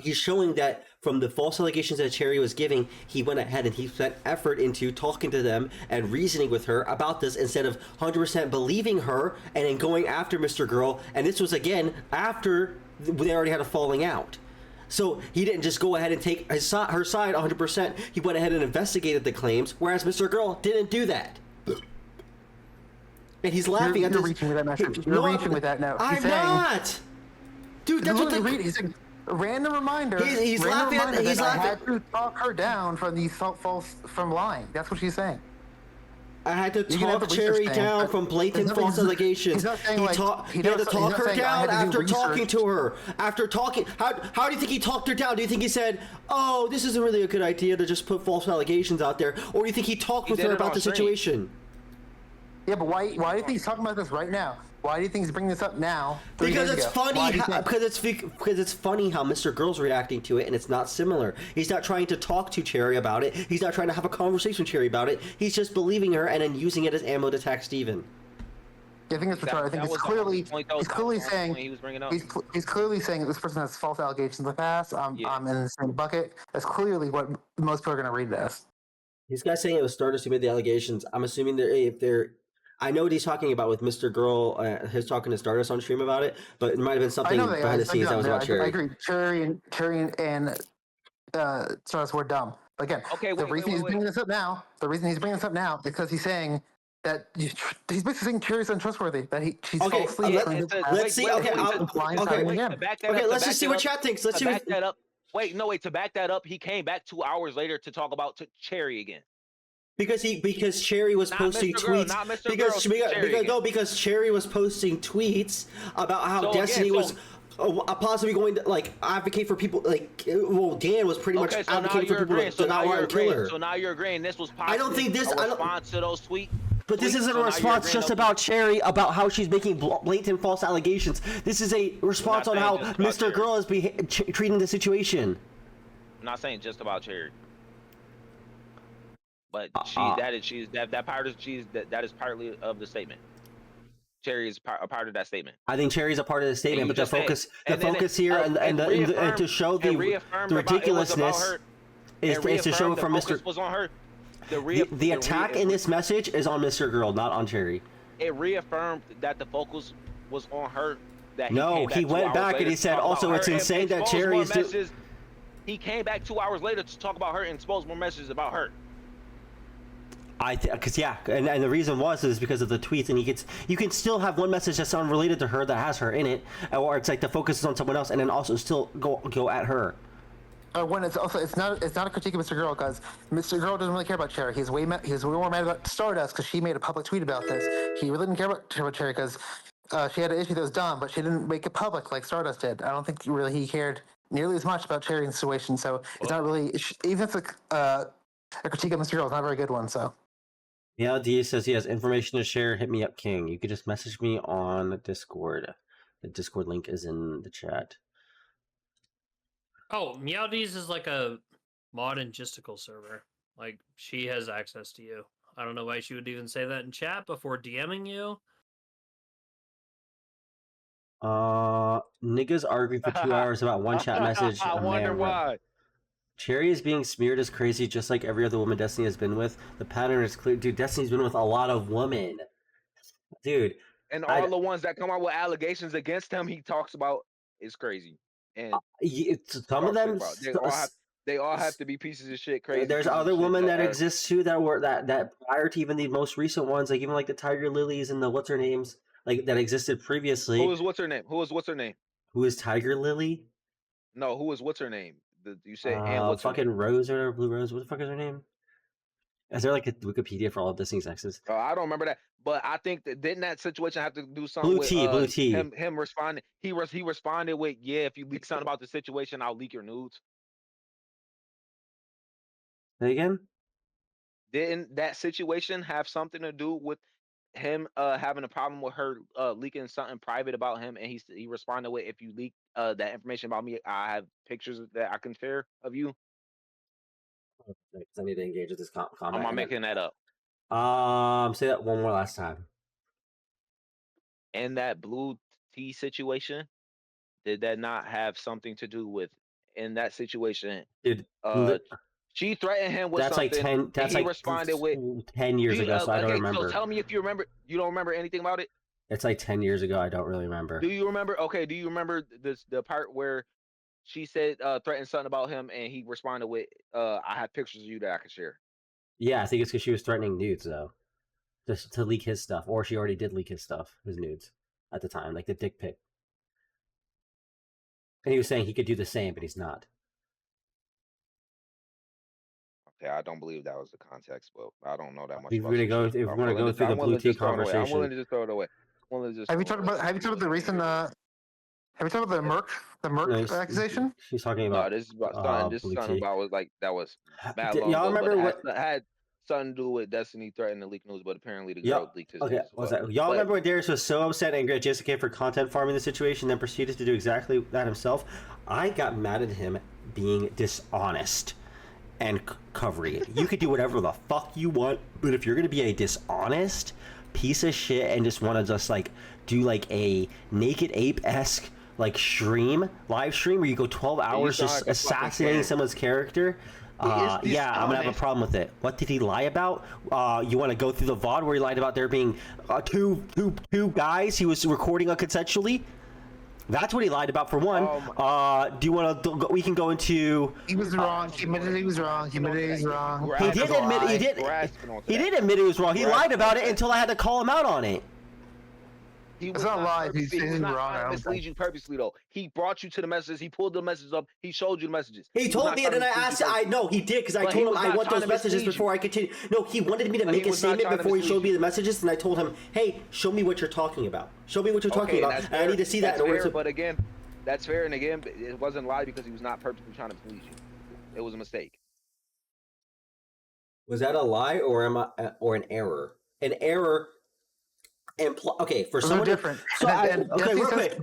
He's showing that from the false allegations that Cherry was giving, he went ahead and he spent effort into talking to them and reasoning with her about this instead of 100% believing her and then going after Mr. Girl. And this was again after they already had a falling out. So he didn't just go ahead and take her side 100%. He went ahead and investigated the claims, whereas Mr. Girl didn't do that. And he's laughing at this. You're reaching with that message. You're reaching with that now. I'm not. Dude, that's what he's a random reminder. He's laughing at. He's laughing. I had to talk her down from these from lying. That's what she's saying. I had to talk Cherry down from blatant false allegations. He's not saying he had to talk her down after talking to her. After talking, how do you think he talked her down? Do you think he said, "Oh, this isn't really a good idea to just put false allegations out there," or do you think he talked with her about the situation? Yeah, but why do you think he's talking about this right now? Why do you think he's bringing this up now? Because it's funny. Because it's funny how Mr. Girl's reacting to it, and it's not similar. He's not trying to talk to Cherry about it. He's not trying to have a conversation with Cherry about it. He's just believing her and then using it as ammo to attack Steven. Yeah, I think that's retarded. I think he's clearly saying he's clearly saying this person has false allegations in the past. I'm in the same bucket. That's clearly what most people are going to read this. These guys saying it was Stardust who made the allegations. I'm assuming I know what he's talking about with Mr. Girl, his talking to Stardust on stream about it, but it might have been something behind the scenes that was about Cherry. I agree. Cherry and Stardust were dumb. Again, the reason he's bringing this up now is because he's saying that he's basically saying Cherry's untrustworthy. That she's falsely. Let's see. Okay, let's just see what chat thinks. Let's see. Back that up. To back that up, he came back 2 hours later to talk about Cherry again. Because Cherry was posting tweets. Because Cherry was posting tweets about how Destiny was possibly going to advocate for people Dan was pretty much advocating for people to not want to kill her. So now you're agreeing this was possibly a response to those tweets. But this isn't a response just about Cherry about how she's making blatant false allegations. This is a response on how Mr. Girl is treating the situation. I'm not saying just about Cherry. But that is partly of the statement. Cherry is a part of that statement. I think Cherry's a part of the statement, but the focus here and to show the ridiculousness is to show from Mr. Was on her. The attack in this message is on Mr. Girl, not on Cherry. It reaffirmed that the focus was on her. He went back and he said, also, it's insane that Cherry is doing. He came back 2 hours later to talk about her and expose more messages about her. And the reason is because of the tweets, and you can still have one message that's unrelated to her that has her in it, or it's like the focus is on someone else, and then also still go at her. When it's not a critique of Mr. Girl, because Mr. Girl doesn't really care about Cherry. He's way more mad about Stardust because she made a public tweet about this. He really didn't care about Cherry because she had an issue that was dumb, but she didn't make it public like Stardust did. I don't think really he cared nearly as much about sharing the situation. So it's not really, even if a critique of the serial is not a very good one. So. Yeah, D says he has information to share. Hit me up, King. You could just message me on Discord. The Discord link is in the chat. Oh, Meowdies is like a mod and gisticle server. Like, she has access to you. I don't know why she would even say that in chat before DMing you. Niggas argue for 2 hours about one chat message. I wonder why. Cherry is being smeared as crazy, just like every other woman Destiny has been with. The pattern is clear. Dude, Destiny's been with a lot of women. Dude. And all the ones that come out with allegations against him, he talks about is crazy. And some of them, they all have to be pieces of shit crazy. There's other women that exist too that were that prior to even the most recent ones, like even like the Tiger Lilies and the what's her names, like that existed previously. Who is what's her name? Who is Tiger Lily? No, who is what's her name? You say and what's fucking Rose or Blue Rose? What the fuck is her name? Is there like a Wikipedia for all of Destiny's exes? I don't remember that, but I think that didn't that situation have to do something with Blue Tea. Him responding? He responded with, "Yeah, if you leak something about the situation, I'll leak your nudes." Say again? Didn't that situation have something to do with him having a problem with her leaking something private about him, and he responded with, "If you leak that information about me, I have pictures that I can share of you." I need to engage with this comment. Am I making that up? Say that one more last time. In that Blue Tea situation, did that not have something to do with in that situation? Dude, she threatened him with that's something. Like 10. That's like responded with 10 years ago, so I don't remember. So tell me if you remember. You don't remember anything about it? It's like 10 years ago. I don't really remember. Do you remember? Okay. Do you remember the part where she said threatened something about him, and he responded with, "I have pictures of you that I can share." Yeah, I think it's because she was threatening nudes though, just to leak his stuff, or she already did leak his stuff, his nudes, at the time, like the dick pic. And he was saying he could do the same, but he's not. Okay, I don't believe that was the context, but I don't know that much. If we're gonna go through the Blue Tea conversation, I'm willing to just throw it away. Have you talked about the recent? Have you talked about the Merc accusation? She's talking about. No, this is about something. This is something about that was bad. Y'all remember what had something to do with Destiny threatening to leak news, but apparently the girl leaked his news. Okay, what's that? Y'all remember when Darius was so upset and angry at JSTLK for content farming the situation, then proceeded to do exactly that himself? I got mad at him being dishonest and covering it. You could do whatever the fuck you want, but if you're gonna be a dishonest piece of shit and just want to just like do like a Naked Ape-esque like live stream where you go 12 hours just assassinating someone's character, yeah, I'm gonna have a problem with it. What did he lie about? You want to go through the VOD where he lied about there being two guys he was recording unconsensually? That's what he lied about for one. Do you want to? We can go into. He was wrong. He admitted he was wrong. He admitted he was wrong. He did admit. He did admit he was wrong. He lied about it until I had to call him out on it. He was not lying. He was not trying to mislead you purposely, though. He brought you to the messages. He pulled the messages up. He showed you the messages. He told me, and then I asked. I know he did because I told him I want those messages before I continue. No, he wanted me to make a statement before he showed me the messages, and I told him, "Hey, show me what you're talking about. Show me what you're talking about. And I need to see that in order to." But again, that's fair. And again, it wasn't a lie because he was not purposely trying to mislead you. It was a mistake. Was that a lie or an error? An error. Okay, for someone different. So okay, real quick.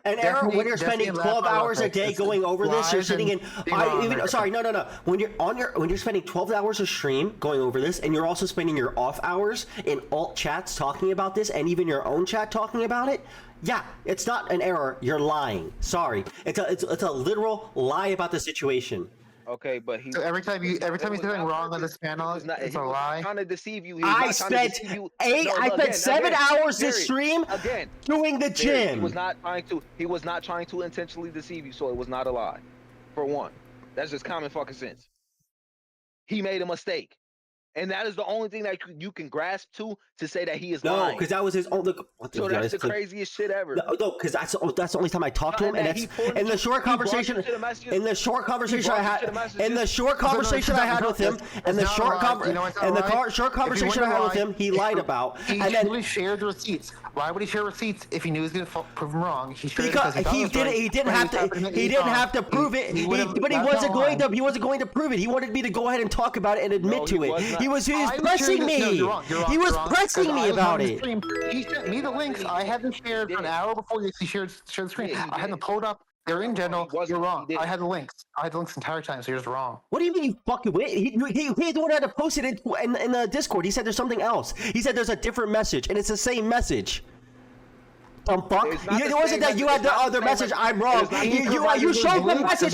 An error when you're spending 12 hours a day going over this, you're sitting in. No. When you're spending 12 hours a stream going over this, and you're also spending your off hours in alt chats talking about this, and even your own chat talking about it. Yeah, it's not an error. You're lying. Sorry, it's a literal lie about the situation. Okay, but so every time you say something wrong on this panel, it's a lie. Trying to deceive you. I spent 7 hours this stream doing the gym. He was not trying to intentionally deceive you, so it was not a lie. For one, that's just common fucking sense. He made a mistake, And that is the only thing that you can grasp to say that he is No, lying. because that was his own. So that's the craziest shit ever. No, because that's the only time I talked to him, and that's in the short conversation. In the short conversation I had, in the short conversation I had with him, and the short conversation I had with him, he lied about. He And then shared the receipts. Why would he share receipts if he knew he was going to prove him wrong? He shared because it he didn't have to prove it. But he wasn't going to. He wasn't going to prove it. He wanted me to go ahead and talk about it and admit to it. He was pressing me. He was pressing me about it. He sent me the links. I had them shared for an hour before he shared the screen. I had them pulled up. They're in general. You're wrong. I had the links. I had the links the entire time, so you're just wrong. What do you mean you fucking wait? He's the one that had to post it in the Discord. He said there's something else. He said there's a different message, and it's the same message. Fuck. It wasn't that you had the other message. I'm wrong. You showed the message.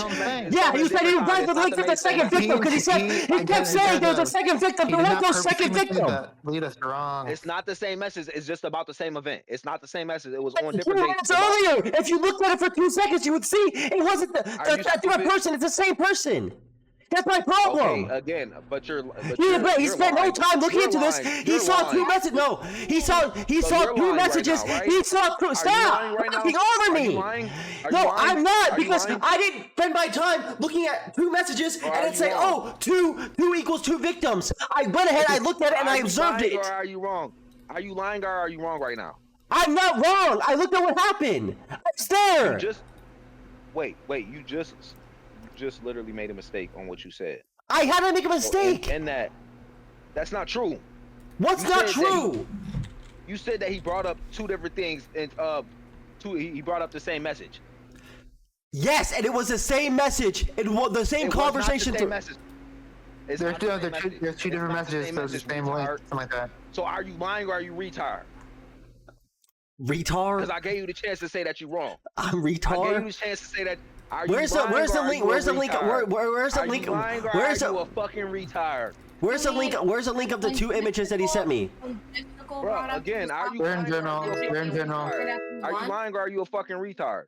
Yeah, you said he read the link to the second victim because he kept saying there's a second victim. There was no second victim. Lead us wrong. It's not the same message. It's just about the same event. It's not the same message. It was on 2 different minutes dates. earlier. If you looked at it for 2 seconds, you would see it wasn't the different person. It's the same person. That's my problem. Okay, again, but he spent no time looking into this. He saw 2 messages. No, he saw 2 messages. He saw 2. Stop talking over me. No, I'm not, because I didn't spend my time looking at 2 messages and it say, oh, 2 equals 2 victims. I went ahead, I looked at it, and I observed it. Or are you wrong? Are you lying or are you wrong right now? I'm not wrong. I looked at what happened. I was there. Wait. You just literally made a mistake on what you said. I had to make a mistake. And that's not true. What's not true? You said that he brought up 2 different things, and he brought up the same message. Yes, and it was the same message. It was the same conversation. There's 2 different messages, so it's the same link, something like that. So are you lying or are you retard? Retard? Because I gave you the chance to say that you're wrong. I'm retard. I gave you the chance to say that. Where's the link? Where's the link? Where's the link? Where's the a fucking retard? Where's the link? Where's the link of the 2 images that he sent me? Bro, again, are you lying? They're in general. Are you lying or are you a fucking retard?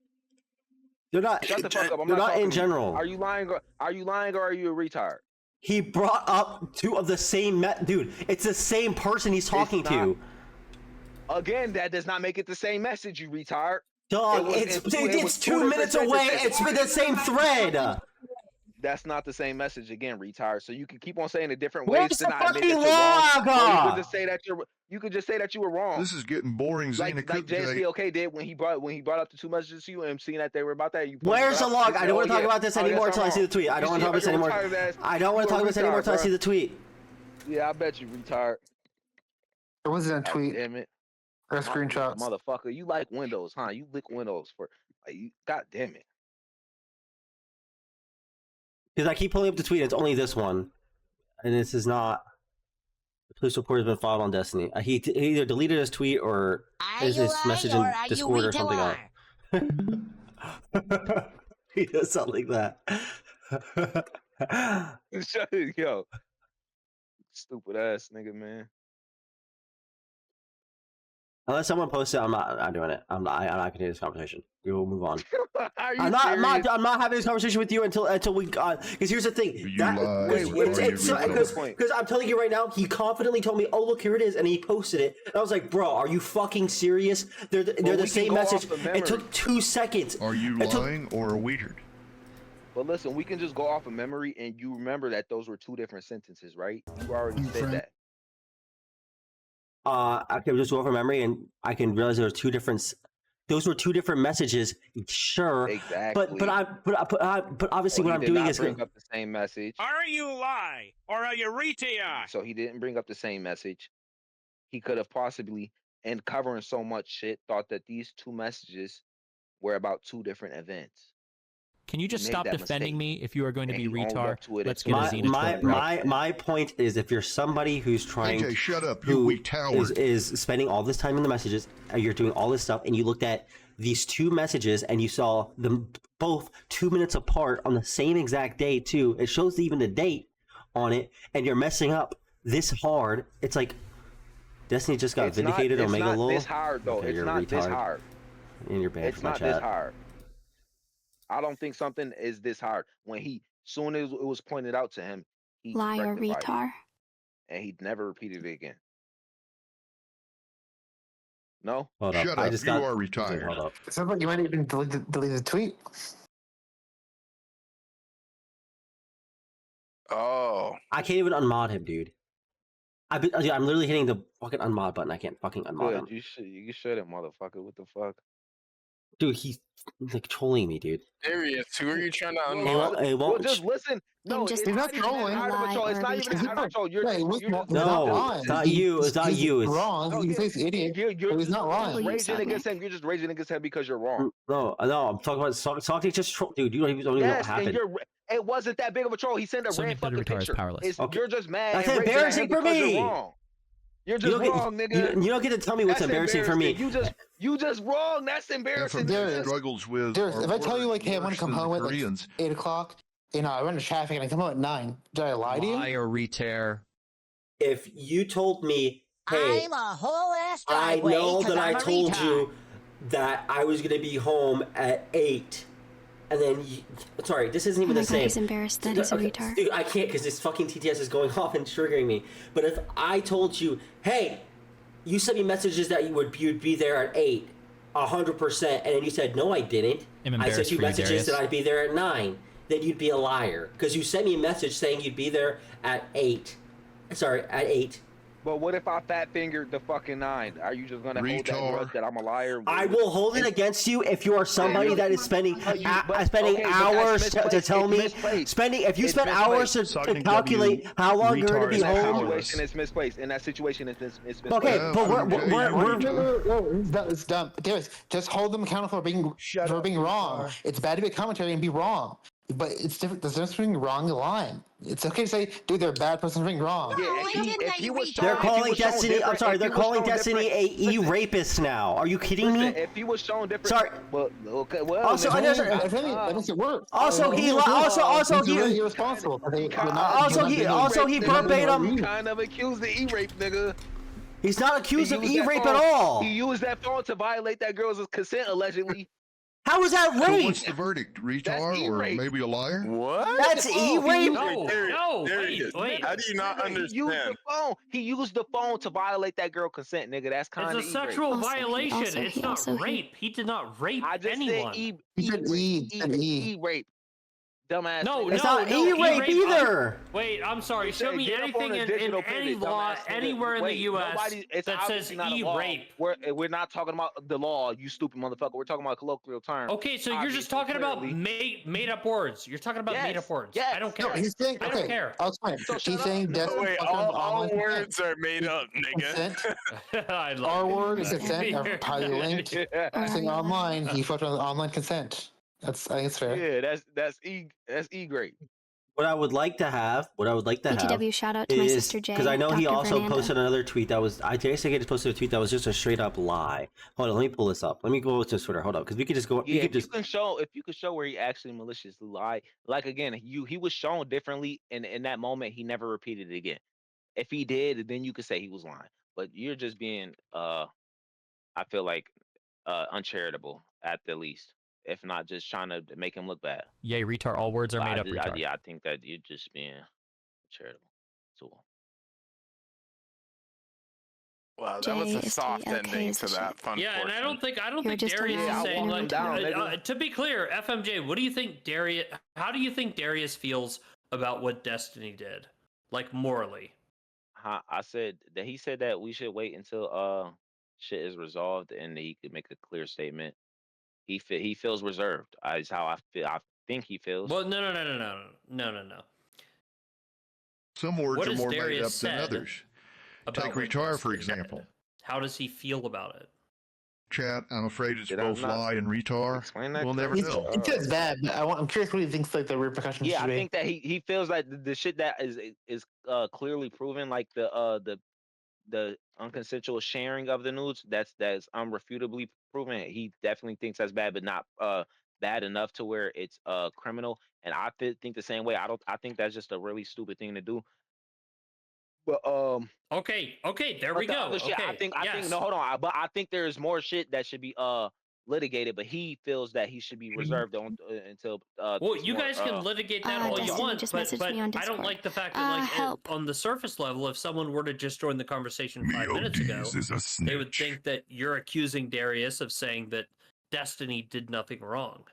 They're not. Shut the fuck up. I'm they're not in talking to you. general. Are you lying? Are you lying or are you a retard? He brought up 2 of the same dude. It's the same person he's talking to. Again, that does not make it the same message, you retard. Dog, it's 2 minutes away. It's for the same thread. That's not the same message again, retard. So you can keep on saying it different ways to not admit that you're wrong. You could just say that you were wrong. This is getting boring. Like jstlk did when he brought up the 2 messages to you and seeing that they were about that. Where's the log? I don't want to talk about this anymore until I see the tweet. I don't want to talk about this anymore. I don't want to talk about this anymore until I see the tweet. Yeah, I bet you, retard. It wasn't a tweet. Damn it. Or screenshots. Motherfucker, you like Windows, huh? You lick Windows for like you. God damn it. Because I keep pulling up the tweet. It's only this one, and this is not. The police report has been filed on Destiny. He either deleted his tweet or his message in Discord or something else. He does sound like that. Yo, stupid ass nigga, man. Unless someone posts it, I'm not doing it. I'm not continuing this conversation. We will move on. I'm not having this conversation with you until we because here's the thing. Because I'm telling you right now, he confidently told me, "Oh look, here it is," and he posted it. And I was like, "Bro, are you fucking serious? They're the same message. It took 2 seconds." Are you lying or weird? But listen, we can just go off of memory, and you remember that those were 2 different sentences, right? You already said that. I can just go over memory, and I can realize there were 2 different. Those were 2 different messages. Sure, exactly. But obviously, what I'm doing is bring up the same message. Are you lie or are you retard? So he didn't bring up the same message. He could have possibly, and covering so much shit, thought that these 2 messages were about 2 different events. Can you just stop defending me if you are going to be retard? Let's get a Xena. My point is, if you're somebody who's trying, AJ, shut up, you weak tower. Is spending all this time in the messages, and you're doing all this stuff, and you looked at these 2 messages, and you saw them both 2 minutes apart on the same exact day too. It shows even the date on it, and you're messing up this hard. It's like Destiny just got vindicated. Omega Lul. It's not this hard though. Okay, it's not this hard. And you're banned it's from my not chat. this hard. I don't think something is this hard. When soon as it was pointed out to him, he liar rectified it. retard. and he never repeated it again. No. Hold up. Shut I up. just You got. are retired. Hold up. It sounds like you might even delete the tweet. Oh. I can't even unmod him, dude. I'm literally hitting the fucking unmod button. I can't fucking unmod him. Good. You shouldn't, motherfucker. What the fuck? Dude, he's like trolling me, dude. Darius, who are you trying to unlock? Well, just listen. No, He's it's not even trolling. that hard of a troll. It's not even that hard of a troll. You're Wait, just No, it's not you. It's not you. It's wrong. You say he's an idiot. You're He's not lying. raging against him. You're just raging against him because you're wrong. no. I'm talking about Salty. Just troll, dude. You don't even know what Yes, and happened. it wasn't that big of a troll. He sent a red fucking picture. You're just mad. That's and raging at embarrassing him for because me. You're wrong. You're just wrong, nigga. You don't get to tell me what's That's embarrassing for me. You just wrong. That's embarrassing. Struggles with. Darius, are if I tell you worse like, hey, I want to come than the home at like Koreans. 8 o'clock, I run into traffic and I come home at 9. Did I lie to you? Lie or re-tear. If you told me, hey, I'm a whole ass I driveway know 'cause that I I'm a told retard. you that I was gonna be home at 8, and then sorry, this isn't even Oh my the God, same. he's embarrassed that he's a retard. Dude, I can't because this fucking TTS is going off and triggering me. But if I told you, hey, you sent me messages that you'd be there at 8, 100%, and then you said no, I didn't. I'm I embarrassed sent you for you, messages Darius. that I'd be there at 9. Then you'd be a liar because you sent me a message saying you'd be there at 8. Sorry, at 8. But what if I fat fingered the fucking 9? Are you just gonna hold that grudge that I'm a liar? I will hold it against you if you are somebody that is spending spending that's hours to misplaced. tell me It's misplaced. spending. If you It's spend hours to misplaced. calculate how long you're going to be In that home. situation, it's misplaced. In that situation, it's misplaced. Okay, but It's dumb. Darius, just hold them accountable for being wrong. It's bad to be a commentary and be wrong. But it's different. There's difference between wrong and lying. It's okay to say, dude, they're a bad person for being wrong. They're calling Destiny. I'm sorry, they're calling Destiny a e-rapist now. Are you kidding me? If he was shown different, Sorry. Well, okay. Well, Also, that makes it worse. Also, he really irresponsible. Also, he verbatim kind of accused the e-rape, nigga. He's not accused of e-rape at all. He used that phone to violate that girl's consent, allegedly. How is that So rape? what's the verdict? Retard or maybe a liar? What? That's e-rape. No, wait. How do you not understand? He used the phone to violate that girl's consent, nigga. That's kind of It's a sexual violation. It's not rape. He did not rape anyone. He said e-rape. Dumbass. No, It's no, not no, e-rape either. Wait, I'm sorry. Show me Get up anything on a in digital any pivot, law dumbass nigga. anywhere in the Wait, U.S. it's that says obviously not a law. e-rape. We're not talking about the law, you stupid motherfucker. We're talking about a colloquial term. Okay, so you're just talking about made up words. You're talking about made up words. I don't care. No, he's saying, I don't care. I'll explain. He's saying Wait, all words are made up, nigga. Our word is consent. Highly linked. Saying online, he fucked on online consent. I think it's fair. Yeah, that's e-grape. What I would like to have BTW shout out to my sister Jay. because I know he Dr. also Fernanda. posted another tweet that was JSTLK just posted a tweet that was just a straight up lie. Hold on, let me pull this up. Let me go to Twitter. Hold up, because we could just go. Yeah, we could just. if you could show where he actually maliciously lied, like again, he was shown differently, and in that moment he never repeated it again. If he did, then you could say he was lying. But you're just being, I feel like, uncharitable at the least, if not just trying to make him look bad. Yay, retard. All words are made up, retard. I think that you're just being charitable. So. Wow, that was a soft ending to that fun. Yeah, and I don't think Darius is saying like. To be clear, FMJ, what do you think Darius? How do you think Darius feels about what Destiny did, like morally? I said that he said that we should wait until shit is resolved and he could make a clear statement. He feels reserved. Is how I feel. I think he feels. Well, no. Some words What are has more made Darius up than said others. about Take what retire, Destiny for did? example. How does he feel about it? Chat, I'm afraid it's Did I both not lie and retard. explain that We'll never correctly? know. It says bad. But I'm curious what he thinks like the repercussions Yeah, should I be. think that he feels like the shit that is clearly proven, like the unconsensual sharing of the nudes. That's unrefutably proven. He definitely thinks that's bad, but not bad enough to where it's criminal. And I think the same way. I think that's just a really stupid thing to do. But Okay, there we go. Shit, Okay, I think no, hold on. But I think there's more shit that should be litigated, but he feels that he should be reserved on until. Well, you guys can litigate that all you want, but I don't like the fact that, like, on the surface level, if someone were to just join the conversation 5 minutes ago, they would think that you're accusing Darius of saying that Destiny did nothing wrong.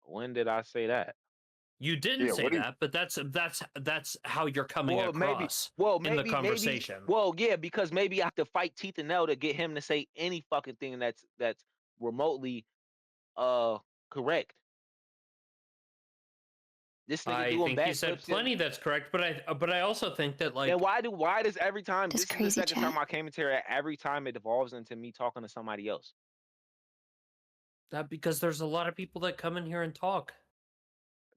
When did I say that? You didn't say that, but that's how you're coming across in the conversation. Yeah, because maybe I have to fight tooth and nail to get him to say any fucking thing that's remotely correct. This nigga I doing think you said plenty that's correct, but I also think that, like, and why does every time this is the second time I came into here, every time it devolves into me talking to somebody else? That because there's a lot of people that come in here and talk.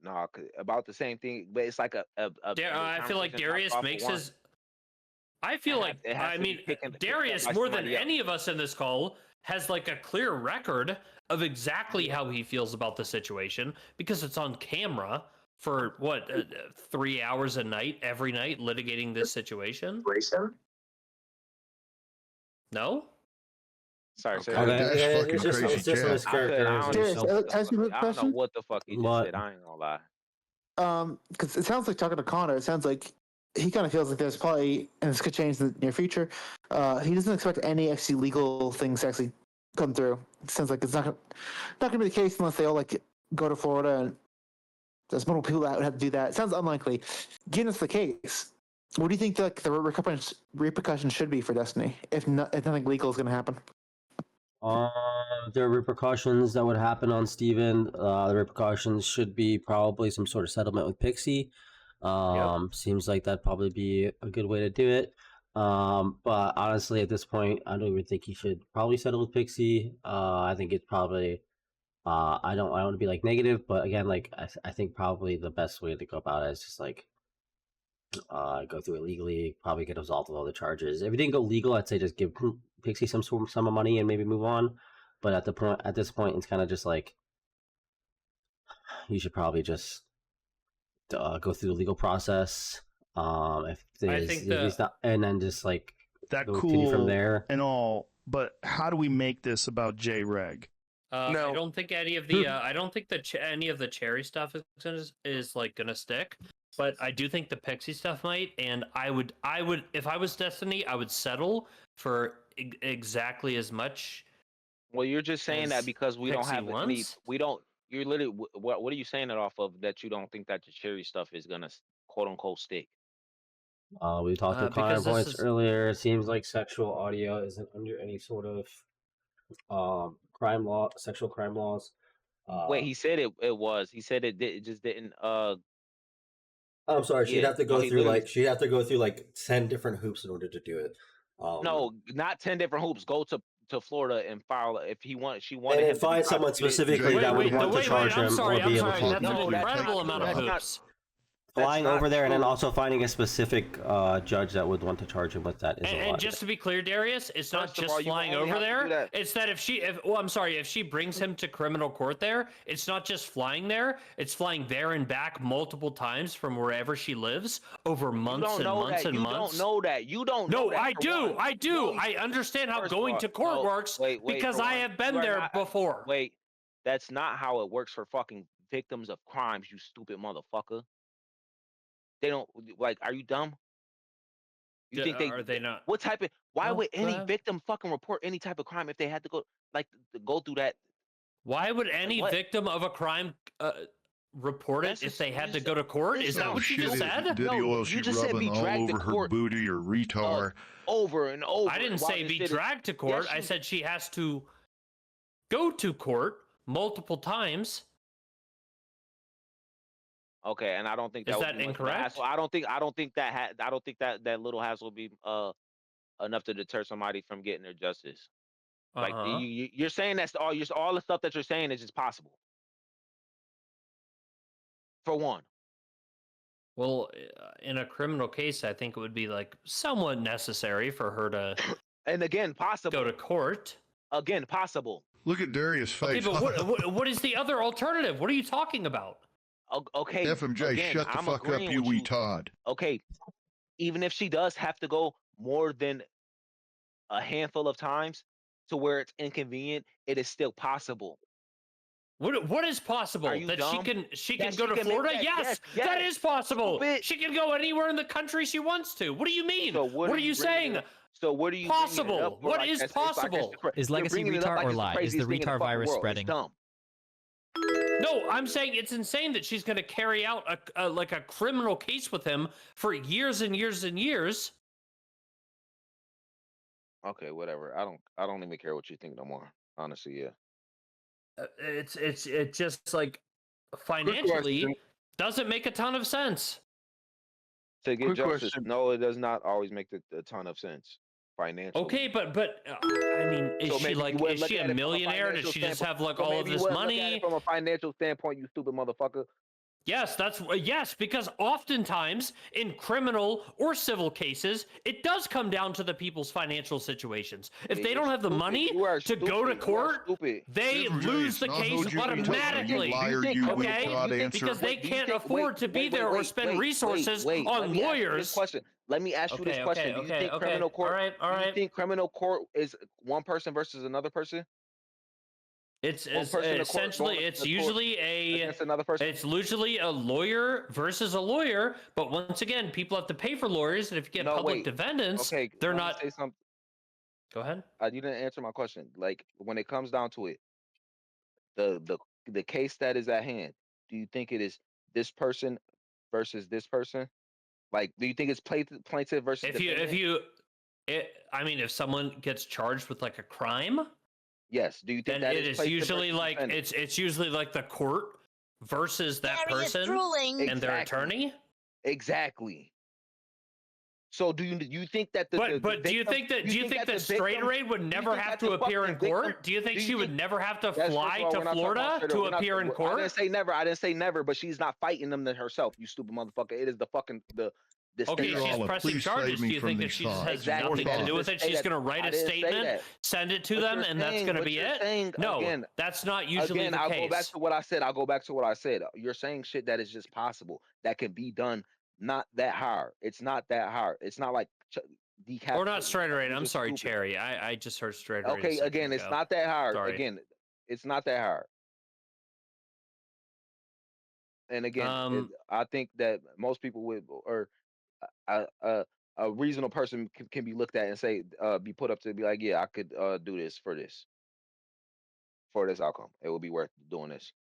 No, about the same thing, but it's like I feel like Darius makes his. I feel like Darius more than any of us in this call has like a clear record of exactly how he feels about the situation because it's on camera for what 3 hours a night every night litigating this situation. No. Sorry, sir. It's just his character. I don't know what the fuck he just said. I ain't gonna lie. Because it sounds like talking to Connor. It sounds like he kind of feels like there's probably, and this could change in the near future. He doesn't expect any actually legal things to actually come through. It sounds like it's not gonna be the case unless they all like go to Florida and there's multiple people that would have to do that. It sounds unlikely. Given it's the case, what do you think the repercussions should be for Destiny if nothing legal is going to happen? There are repercussions that would happen on Steven. The repercussions should be probably some sort of settlement with Pixie. Seems like that'd probably be a good way to do it. But honestly, at this point, I don't even think he should probably settle with Pixie. I think it's probably, I don't want to be like negative, but again, like I think probably the best way to go about it is just like go through it legally, probably get absolved of all the charges. If it didn't go legal, I'd say just give Pixie some sum of money and maybe move on. But at this point, it's kind of just like you should probably just go through the legal process. If he's not, and then just like that cool from there and all. But how do we make this about J-Reg? No, I don't think any of the I don't think that any of the cherry stuff is like gonna stick. But I do think the Pixie stuff might, and I would if I was Destiny, I would settle for exactly as much. Well, you're just saying that because we don't have any. We don't. You're literally. What are you saying it off of? That you don't think that the cherry stuff is gonna quote unquote stick? We talked to CounterPoints earlier. It seems like sexual audio isn't under any sort of crime law, sexual crime laws. Wait, he said it was. He said it just didn't. I'm sorry. She'd have to go through like 10 different hoops in order to do it. No, not 10 different hoops. Go to Florida and file if he wanted. She wanted and find someone specifically that would want to charge him or be able to. That's an incredible amount of hoops. Flying over there and then also finding a specific judge that would want to charge him with that is a lot. And just to be clear, Darius, it's not just flying over there. It's that if she brings him to criminal court there, it's not just flying there. It's flying there and back multiple times from wherever she lives over months and months and months. You don't know that. You don't know that. No, I do. I do. I understand how going to court works because I have been there before. Wait, that's not how it works for fucking victims of crimes, you stupid motherfucker. They don't like. Are you dumb? You think are they not? What type of? Why would any victim fucking report any type of crime if they had to go through that? Why would any victim of a crime report it if they had to go to court? Is that what you just said? No, you just said be dragged to court. Her booty or retard. Over and over. I didn't say be dragged to court. I said she has to go to court multiple times. Okay, and I don't think that is that incorrect. I don't think that little hassle will be enough to deter somebody from getting their justice. Like you're saying that's all the stuff that you're saying is just possible. For one. Well, in a criminal case, I think it would be like somewhat necessary for her to and again possible go to court. Again, possible. Look at Darius' face. Okay, but what is the other alternative? What are you talking about? Okay. FMJay, again, shut the fuck up, you retard. Okay. Even if she does have to go more than a handful of times, to where it's inconvenient, it is still possible. What is possible? Are you That dumb? she That can go she to can make Florida? that- Yes, yes, that yes. is possible. Stupid. She can go anywhere in the country she wants to. What do you mean? So what are you bringing saying? it up- So what are you bringing it Possible? up for? What Like is that's- it's like it's possible? the cra- Is you're Legacy bringing it up retard like or it's the lie? Is the craziest thing in the retard fucking virus world. spreading? It's dumb. No, I'm saying it's insane that she's going to carry out like a criminal case with him for years and years and years. Okay, whatever. I don't even care what you think no more. Honestly, yeah. It just like financially doesn't make a ton of sense. To get Quick justice, question. no, it does not always make a ton of sense financially. Okay, but I mean, is So she maybe like you wouldn't is look she at a it from millionaire? Does financial she just have standpoint. like So all of maybe you this wouldn't look at money? it from a financial standpoint, you stupid motherfucker. Yes, yes, because oftentimes in criminal or civil cases, it does come down to the people's financial situations. If they don't have the money to go to court, they lose the case automatically. Okay, because they can't afford to be there or spend resources on lawyers. Let me ask you this question. Do you think criminal court? Do you think criminal court is one person versus another person? It's One person in the court essentially going it's to court usually against another person. it's usually a lawyer versus a lawyer, but once again, people have to pay for lawyers, and if you get public defendants, they're let me not. say something. Go ahead. You didn't answer my question. Like when it comes down to it, the case that is at hand, do you think it is this person versus this person? Like, do you think it's plaintiff versus I mean, if someone gets charged with like a crime, yes. Do you think then that it is is usually like it's usually like the court versus that person and their attorney. Exactly. So do you think that do you think that Straight Ray would never have to appear in court? Do you think she would never have to fly to Florida to appear in court? I didn't say never. I didn't say never, but she's not fighting them herself. You stupid motherfucker! It is the fucking the. Okay, she's pressing charges. Do you think that she just has nothing to do with it? She's going to write a statement, send it to them, and that's going to be it? No, that's not usually the case. I'll go back to what I said. I'll go back to what I said. You're saying shit that is just possible. That can be done. Not that hard. It's not that hard. It's not like decap. Or not Straight Ray. I'm sorry, Cherry. I just heard Straight Ray. Okay, again, it's not that hard. Sorry. Again, it's not that hard. And again, I think that most people would, or a reasonable person can be looked at and say, be put up to be like, yeah, I could do this for this outcome. It would be worth doing this.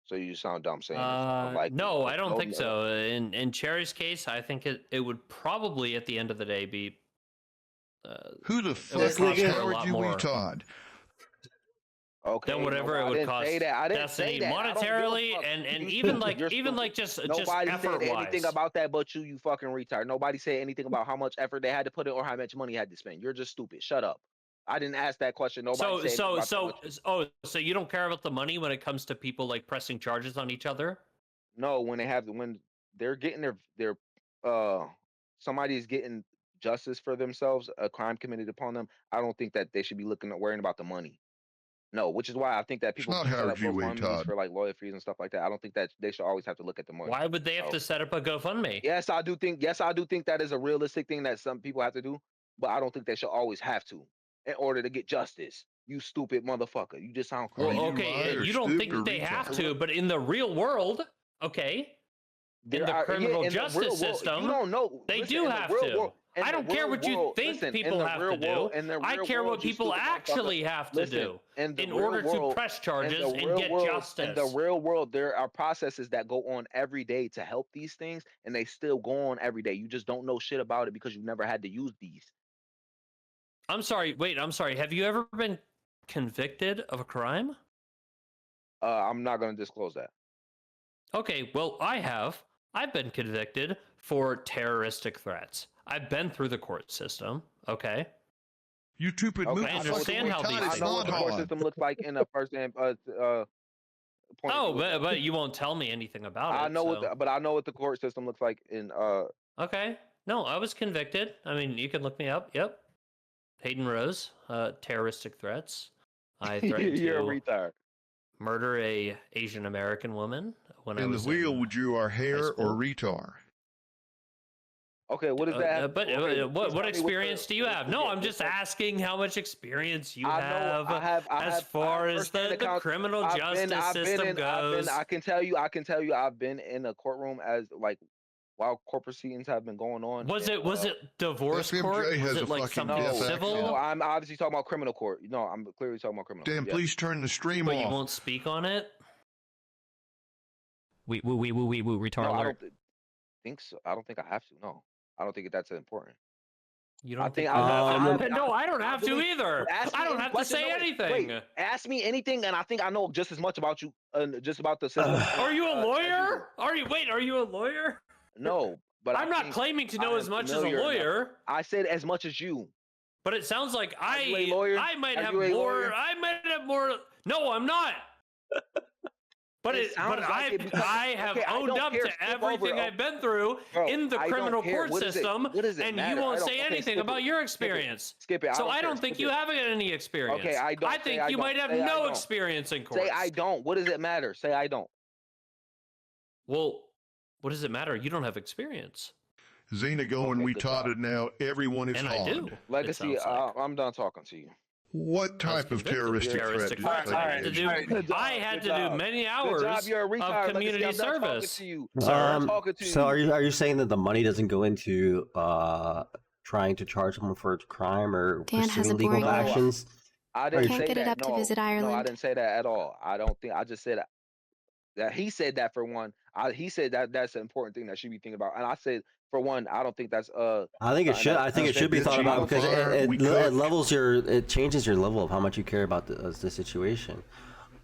So you sound dumb saying this. No, I don't think so. In Cherry's case, I think it would probably at the end of the day be. Who the fuck is Howard, you retard? Okay, then whatever it would cost Destiny monetarily and even like just nobody effort said wise. anything about that but you fucking retard. Nobody said anything about how much effort they had to put in or how much money had to spend. You're just stupid. Shut up. I didn't ask that question. Nobody said so you don't care about the money when it comes to people like pressing charges on each other? No, when they're getting their somebody's getting justice for themselves, a crime committed upon them, I don't think that they should be worrying about the money. No, which is why I think that people not set up Howard, GoFundMes for like lawyer fees and stuff like that. I don't think that they should always have to look at the money. Why would they have to set up a GoFundMe? Yes, I do think that is a realistic thing that some people have to do, but I don't think they should always have to in order to get justice. You stupid motherfucker. You just sound crazy. Well, okay, you don't think that they have to, but in the real world, okay, in the criminal justice system, you don't know. They do have to. I don't care what you think people have to do. I care what people actually have to do in order to press charges and get justice. In the real world, there are processes that go on every day to help these things, and they still go on every day. You just don't know shit about it because you never had to use these. I'm sorry. Wait, I'm sorry. Have you ever been convicted of a crime? I'm not going to disclose that. Okay, well, I have. I've been convicted for terroristic threats. I've been through the court system. Okay. You stupid move. I understand how these things. I know what the court system looks like in a first-hand point. But you won't tell me anything about it. I know but I know what the court system looks like in. Okay. No, I was convicted. I mean, you can look me up. Yep. Hayden Rose, terroristic threats. I threatened You're a retard. Murder a Asian American woman when I was in the wheel. Would you are hair or retard? Okay, what is that? But Okay, what experience do you have? No, I'm just asking how much experience you have as far as the criminal justice system goes. I can tell you, I've been in a courtroom as like while court proceedings have been going on. Was it divorce court? Was it like something civil? No, I'm obviously talking about criminal court. No, I'm clearly talking about criminal. Dan, please turn the stream but off. You won't speak on it. We retard No, I alert. don't think so. I don't think I have to. No, I don't think that's important. You don't think? no, I don't have to either. I don't have to say anything. Wait, ask me anything, and I think I know just as much about you, just about the system. Are you a lawyer? Are you a lawyer? No, but I'm not claiming to know as much as a lawyer. I said as much as you. But it sounds like I might Are have you a more. lawyer? I might have more. No, I'm not. But I have owned up to everything I've been through in the criminal court system, and you won't say anything about your experience. Skip it. So I don't think you have any experience. Okay, I don't. I think you might have no experience in court. Say I don't. What does it matter? Say I don't. Well, what does it matter? You don't have experience. Xena going retarded now. Everyone is And hard. I do. Legacy, I'm done talking to you. What type of terroristic threat? I had to do many hours of community service. So are you saying that the money doesn't go into trying to charge someone for a crime or Dan has pursuing a legal boring actions? I didn't Can't say get it that. up to visit Ireland. No, I didn't say that at all. I don't think. I just said that he said that for one. He said that that's an important thing that she be thinking about, and I said for one, I don't think that's I think it should. I think it should be thought about because it levels it changes your level of how much you care about the situation.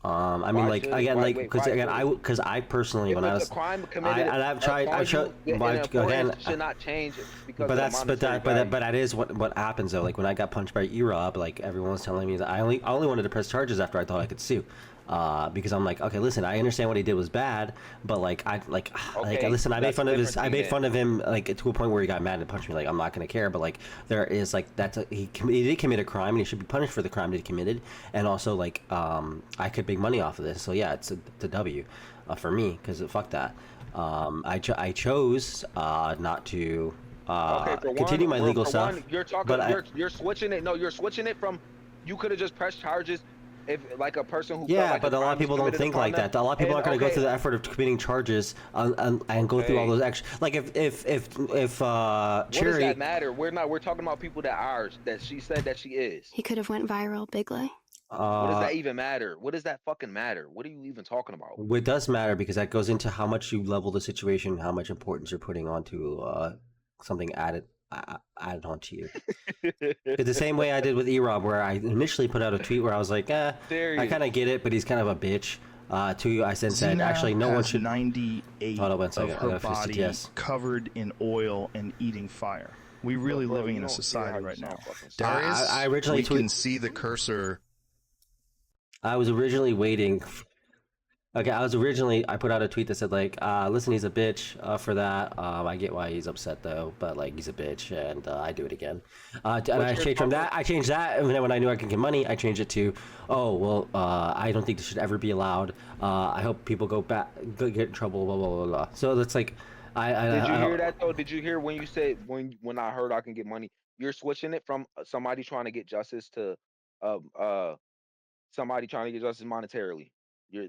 I mean, like again, like because I personally when I was I've tried I showed again should not change because but that is what happens though. Like when I got punched by E-Rob, like everyone was telling me that I only wanted to press charges after I thought I could sue. Because I'm like, okay, listen, I understand what he did was bad, but listen, I made fun of him like to a point where he got mad and punched me. Like I'm not gonna care, but like there is like he did commit a crime and he should be punished for the crime that he committed, and also like I could make money off of this, so yeah, it's a W for me because fuck that. I chose not to continue my legal stuff. You're switching it. No, you're switching it from. You could have just pressed charges. If like a person who but a lot of people don't think like that. A lot of people aren't going to go through the effort of committing charges and go through all those extra. Like if what Cherry. Does that matter? We're talking about people that she said that she is. He could have went viral, bigly. What does that even matter? What does that fucking matter? What are you even talking about? It does matter because that goes into how much you level the situation, how much importance you're putting onto something added onto you. The same way I did with E-Rob, where I initially put out a tweet where I was like, I kind of get it, but he's kind of a bitch. To you, I said actually no one should. 98 of her body covered in oil and eating fire. We really living in a society right now. Darius, I originally can see the cursor. I was originally waiting. Okay, I put out a tweet that said like, listen, he's a bitch for that. I get why he's upset though, but like he's a bitch, and I do it again. And I changed that, and then when I knew I could get money, I changed it to, I don't think this should ever be allowed. I hope people get in trouble, blah blah blah blah. So that's like, Did you hear that though? Did you hear when you said when I heard I can get money? You're switching it from somebody trying to get justice to somebody trying to get justice monetarily.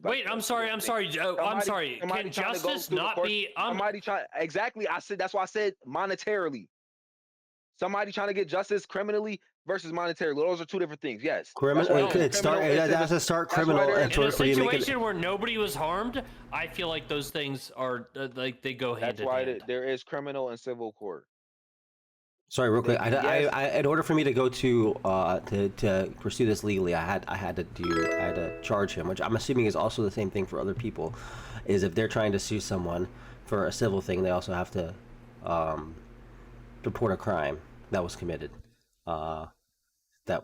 Wait, I'm sorry. I'm sorry. Can justice not be? Exactly. I said that's why I said monetarily. Somebody trying to get justice criminally versus monetarily. Those are two different things. Yes. Criminal. It has to start criminal. In a situation where nobody was harmed, I feel like those things are like they go hand in hand. That's why there is criminal and civil court. Sorry, real quick. In order for me to go to pursue this legally, I had to charge him, which I'm assuming is also the same thing for other people. Is if they're trying to sue someone for a civil thing, they also have to report a crime that was committed.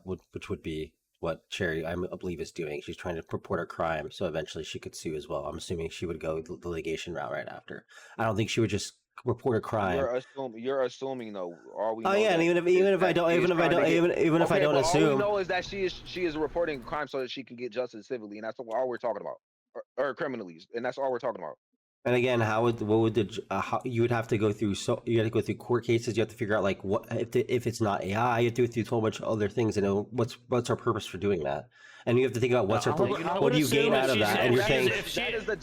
Which would be what Cherry, I believe, is doing. She's trying to report a crime, so eventually she could sue as well. I'm assuming she would go the litigation route right after. I don't think she would just report a crime. You're assuming though. And even if I don't assume. All we know is that she is reporting crime so that she can get justice civilly, and that's all we're talking about, or criminally, and that's all we're talking about. And again, what would how you would have to go through? So you got to go through court cases. You have to figure out like what if it's not AI. You have to go through a whole bunch of other things. And what's our purpose for doing that? And you have to think about what's what do you gain out of that? And you're saying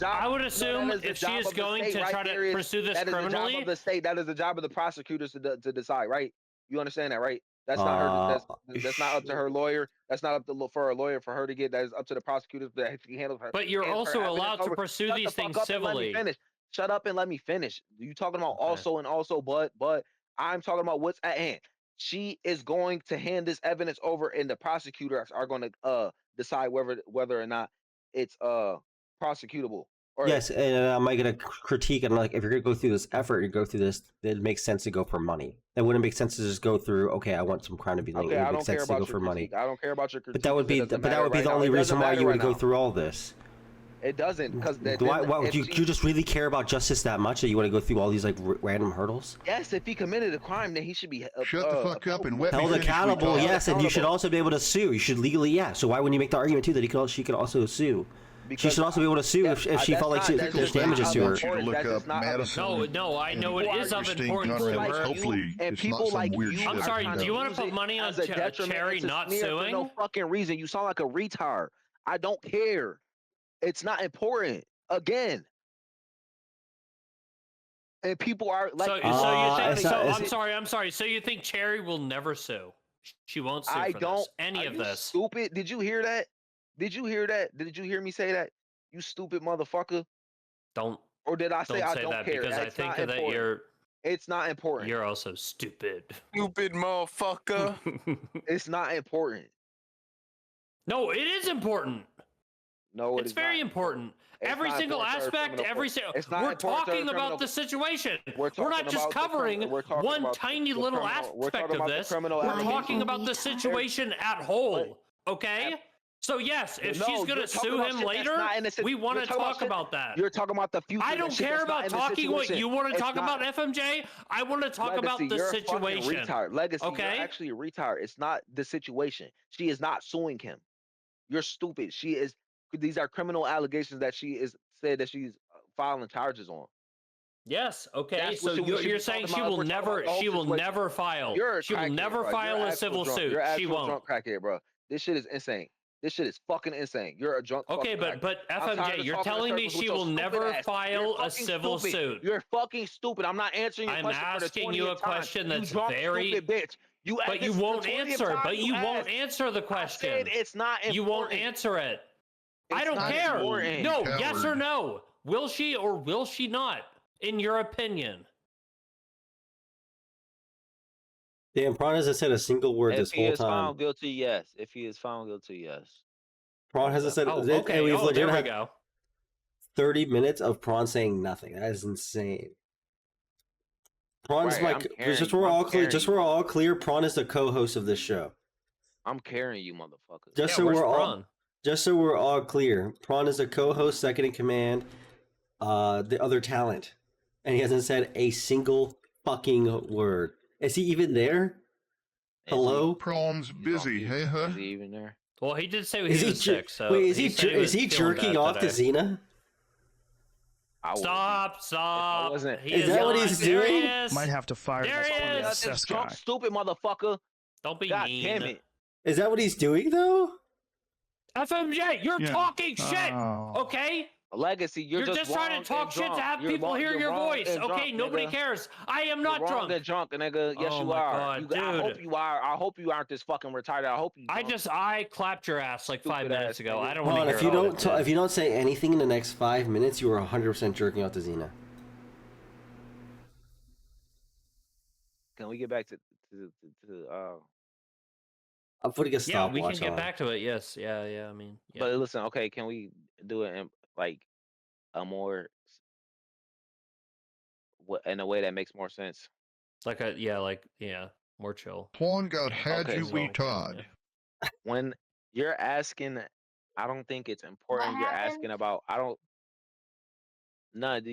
I would assume if she is going to try to pursue this criminally, that is the job of the state. That is the job of the prosecutors to decide, right? You understand that, right? That's not her. That's not up to her lawyer. That's not up to for her lawyer for her to get. That is up to the prosecutors that she handles her. But you're also allowed to pursue these things civilly. Shut up and let me finish. You talking about also and also, but I'm talking about what's at hand. She is going to hand this evidence over, and the prosecutors are going to decide whether or not it's prosecutable. Yes, and I might get a critique, and like if you're gonna go through this effort, you go through this, it makes sense to go for money. It wouldn't make sense to just go through. Okay, I want some crime to be linked. Okay, it makes sense to go for money. I don't care about your critique. But that would be the only reason why you would go through all this. It doesn't, because why would you just really care about justice that much that you want to go through all these like random hurdles? Yes, if he committed a crime, then he should be shut the fuck up and let me held accountable. Yes, and you should also be able to sue. You should legally, So why wouldn't you make the argument too that she could also sue? Because she should also be able to sue if she felt like there's damages to her. No, I know it is of importance to her. Hopefully, and people like you. I'm sorry. Do you want to put money on Cherry not suing? For no fucking reason. You sound like a retard. I don't care. It's not important. Again. And people are like. I'm sorry. So you think Cherry will never sue? She won't sue for any of this. Stupid. Did you hear that? Did you hear that? Did you hear me say that? You stupid motherfucker. Or did I say I don't care? Because I think that you're. It's not important. You're also stupid. Stupid motherfucker. It's not important. No, it is important. No, it's very important. Every single aspect, we're talking about the situation. We're not just covering one tiny little aspect of this. We're talking about the situation at whole. Okay? So yes, if she's gonna sue him later, we want to talk about that. You're talking about the future. I don't care about talking what you want to talk about, FMJ. I want to talk about the situation. Legacy, okay? You're actually a retard. It's not the situation. She is not suing him. You're stupid. She is. These are criminal allegations that she is said that she's filing charges on. Yes. Okay. So you're saying she will never file. She will never file a civil suit. She won't. Drunk crackhead, bro. This shit is insane. This shit is fucking insane. You're a drunk. Okay, but FMJ, you're telling me she will never file a civil suit. You're fucking stupid. I'm not answering your question. I'm asking you a question that's very. Bitch. But you won't answer. But you won't answer the question. I said it's not important. You won't answer it. I don't care. No, yes or no. Will she or will she not? In your opinion. Damn, Prawn hasn't said a single word this whole time. If he is found guilty, yes. If he is found guilty, yes. Prawn hasn't said. Okay. We've legit there we had go. 30 minutes of Prawn saying nothing. That is insane. Prawn's just so we're all clear. Prawn is the co-host of this show. I'm carrying you, motherfucker. Just so we're all clear, Prawn is a co-host, second in command, the other talent, and he hasn't said a single fucking word. Is he even there? Hello? Prawn's busy, hey, huh? Is he even there? Well, he did say he was sick, so... Wait, is he jerking off to Xena? Stop! Is that what he's doing? Might have to fire this drunk, stupid motherfucker. Don't be mean. Damn it. Is that what he's doing, though? FMJ, you're talking shit, okay? Legacy, you're just trying to talk shit to have people hear your voice, okay? Nobody cares. I am not drunk. You're drunk, nigga. Yes, you are. God, I hope you are. I hope you aren't this fucking retarded. I hope you. I clapped your ass like 5 minutes ago. I don't want to hear if you don't say anything in the next 5 minutes, you are 100% jerking off to Xena. Can we get back to I'm putting a stopwatch on. Yeah, we can get back to it. Yes. Yeah. I mean, yeah. But listen, okay, can we do it in like a more in a way that makes more sense? More chill. Prawn got retard. When you're asking, I don't think it's important. You're asking about.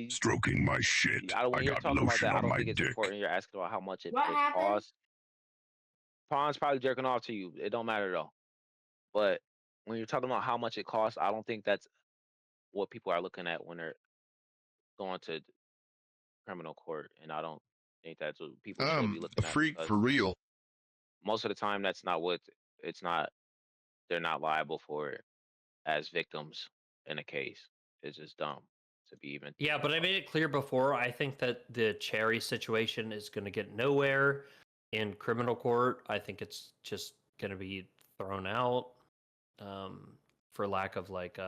Stroking my shit. When you're talking about that, I don't think it's important. You're asking about how much it costs. Prawn's probably jerking off to you. It don't matter though. But when you're talking about how much it costs, I don't think that's what people are looking at when they're going to criminal court, and I don't think that's what people should be I'm looking a at. freak for real. Most of the time, that's not what it's not. They're not liable for it as victims in a case. It's just dumb to be even. Yeah, but I made it clear before. I think that the Cherry situation is going to get nowhere in criminal court. I think it's just going to be thrown out for lack of like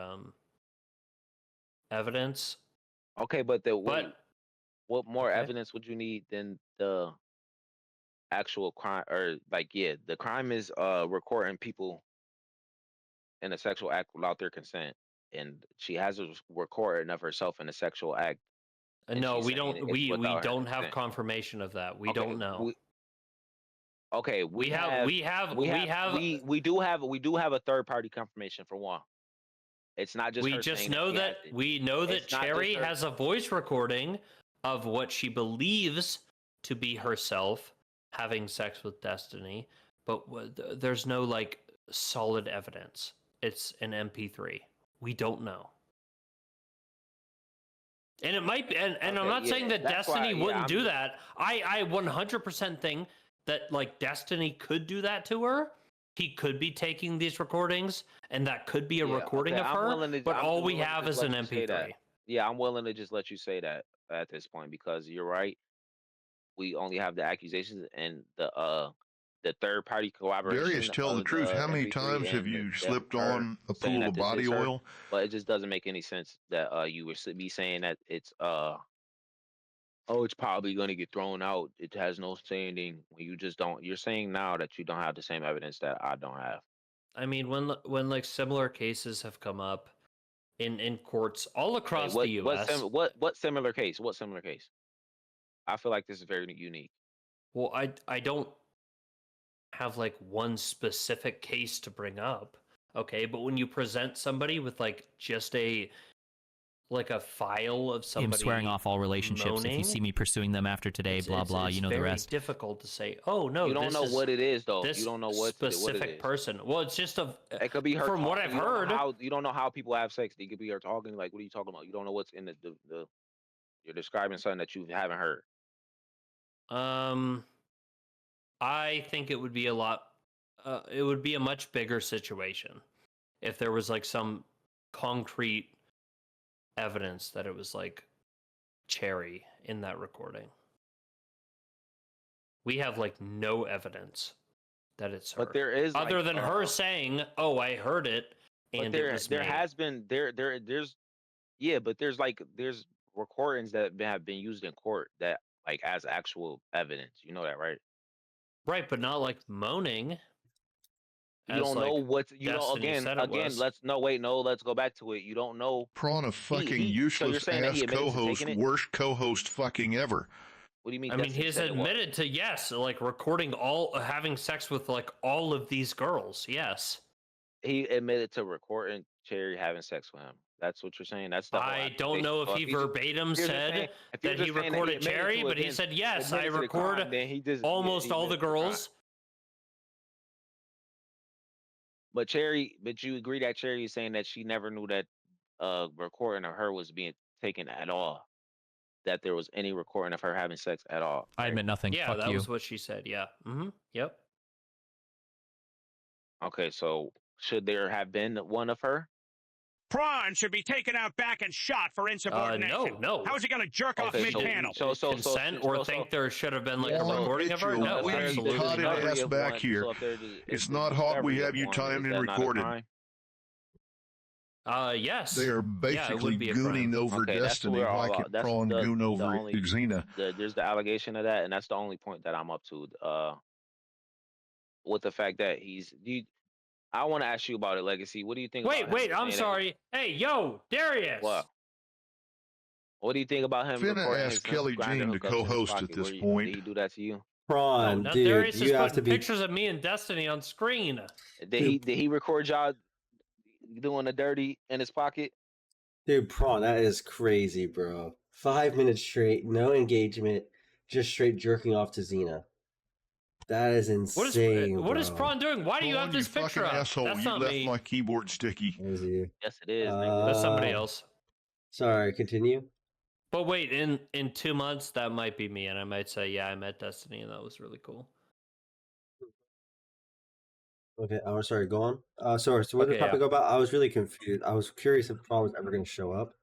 evidence. Okay, but what more evidence would you need than the actual crime? Or like, yeah, the crime is recording people in a sexual act without their consent, and she has a recording of herself in a sexual act. No, we don't. We don't have confirmation of that. We don't know. We do have a third party confirmation for one. It's not just. We just know that we know that Cherry has a voice recording of what she believes to be herself having sex with Destiny, but there's no like solid evidence. It's an MP3. We don't know. And it might be, and I'm not saying that Destiny wouldn't do that. I 100% think that like Destiny could do that to her. He could be taking these recordings, and that could be a recording of her. But all we have is an MP3. Yeah, I'm willing to just let you say that at this point, because you're right. We only have the accusations and the third party collaboration. Darius, tell the truth. How many times have you slipped on a pool of body oil? But it just doesn't make any sense that you would be saying that it's it's probably going to get thrown out. It has no standing. When you just don't. You're saying now that you don't have the same evidence that I don't have. I mean, when like similar cases have come up in courts all across the U.S. What similar case? What similar case? I feel like this is very unique. Well, I don't have like one specific case to bring up, okay? But when you present somebody with like just a file of somebody, I'm swearing off all relationships. If you see me pursuing them after today, blah blah, you know the rest. It's very difficult to say. Oh no, you don't know what it is though. This you don't know what specific what it is. person. Well, it's just it could be her. From what I've heard, you don't know how people have sex. They could be her talking. Like, what are you talking about? You don't know what's in the. You're describing something that you haven't heard. I think it would be a lot. It would be a much bigger situation if there was like some concrete evidence that it was like Cherry in that recording. We have like no evidence that it's her. But there is other than her saying, "Oh, I heard it," and there has been there's recordings that have been used in court that like as actual evidence. You know that, right? Right, but not like moaning. You don't know what's again. Let's go back to it. You don't know. Prawn, a fucking useless ass co-host, worst co-host fucking ever. What do you mean? I mean, he's admitted to like recording having sex with like all of these girls. Yes, he admitted to recording Cherry having sex with him. That's what you're saying. That's the I don't know if he verbatim said that he recorded Cherry, but he said yes, I record almost all the girls. But Cherry, you agree that Cherry is saying that she never knew that recording of her was being taken at all. That there was any recording of her having sex at all. I admit nothing. Yeah, that was what she said. Yeah. Mm-hmm. Yep. Okay, so should there have been one of her? Prawn should be taken out back and shot for insubordination. No. How is he going to jerk off mid-panel? So consent or think there should have been like a recording of her? No, absolutely not. Ass back here. It's not hot. We have you timed and recorded. Yes. They are basically gooning over Destiny like it Prawn goon over Xena. There's the allegation of that, and that's the only point that I'm up to. With the fact that I want to ask you about it, Legacy. What do you think? Wait, I'm sorry. Hey, yo, Darius. What do you think about him? Finna ask Kelly Jean to co-host at this point. Did he do that to you? Prawn, no, dude, Darius you have is to be pictures of me and Destiny on screen. Did he record y'all doing the dirty in his pocket? Dude, Prawn, that is crazy, bro. 5 minutes straight, no engagement, just straight jerking off to Xena. That is insane. What is Prawn doing? Why do you have this picture up? Asshole, That's you not left me. my keyboard sticky. Yes, it is. That's somebody else. Sorry, continue. But wait, in 2 months, that might be me, and I might say, yeah, I met Destiny, and that was really cool. Okay, oh, sorry, go on. Sorry, so what did the topic go about? I was really confused. I was curious if Prawn was ever going to show up.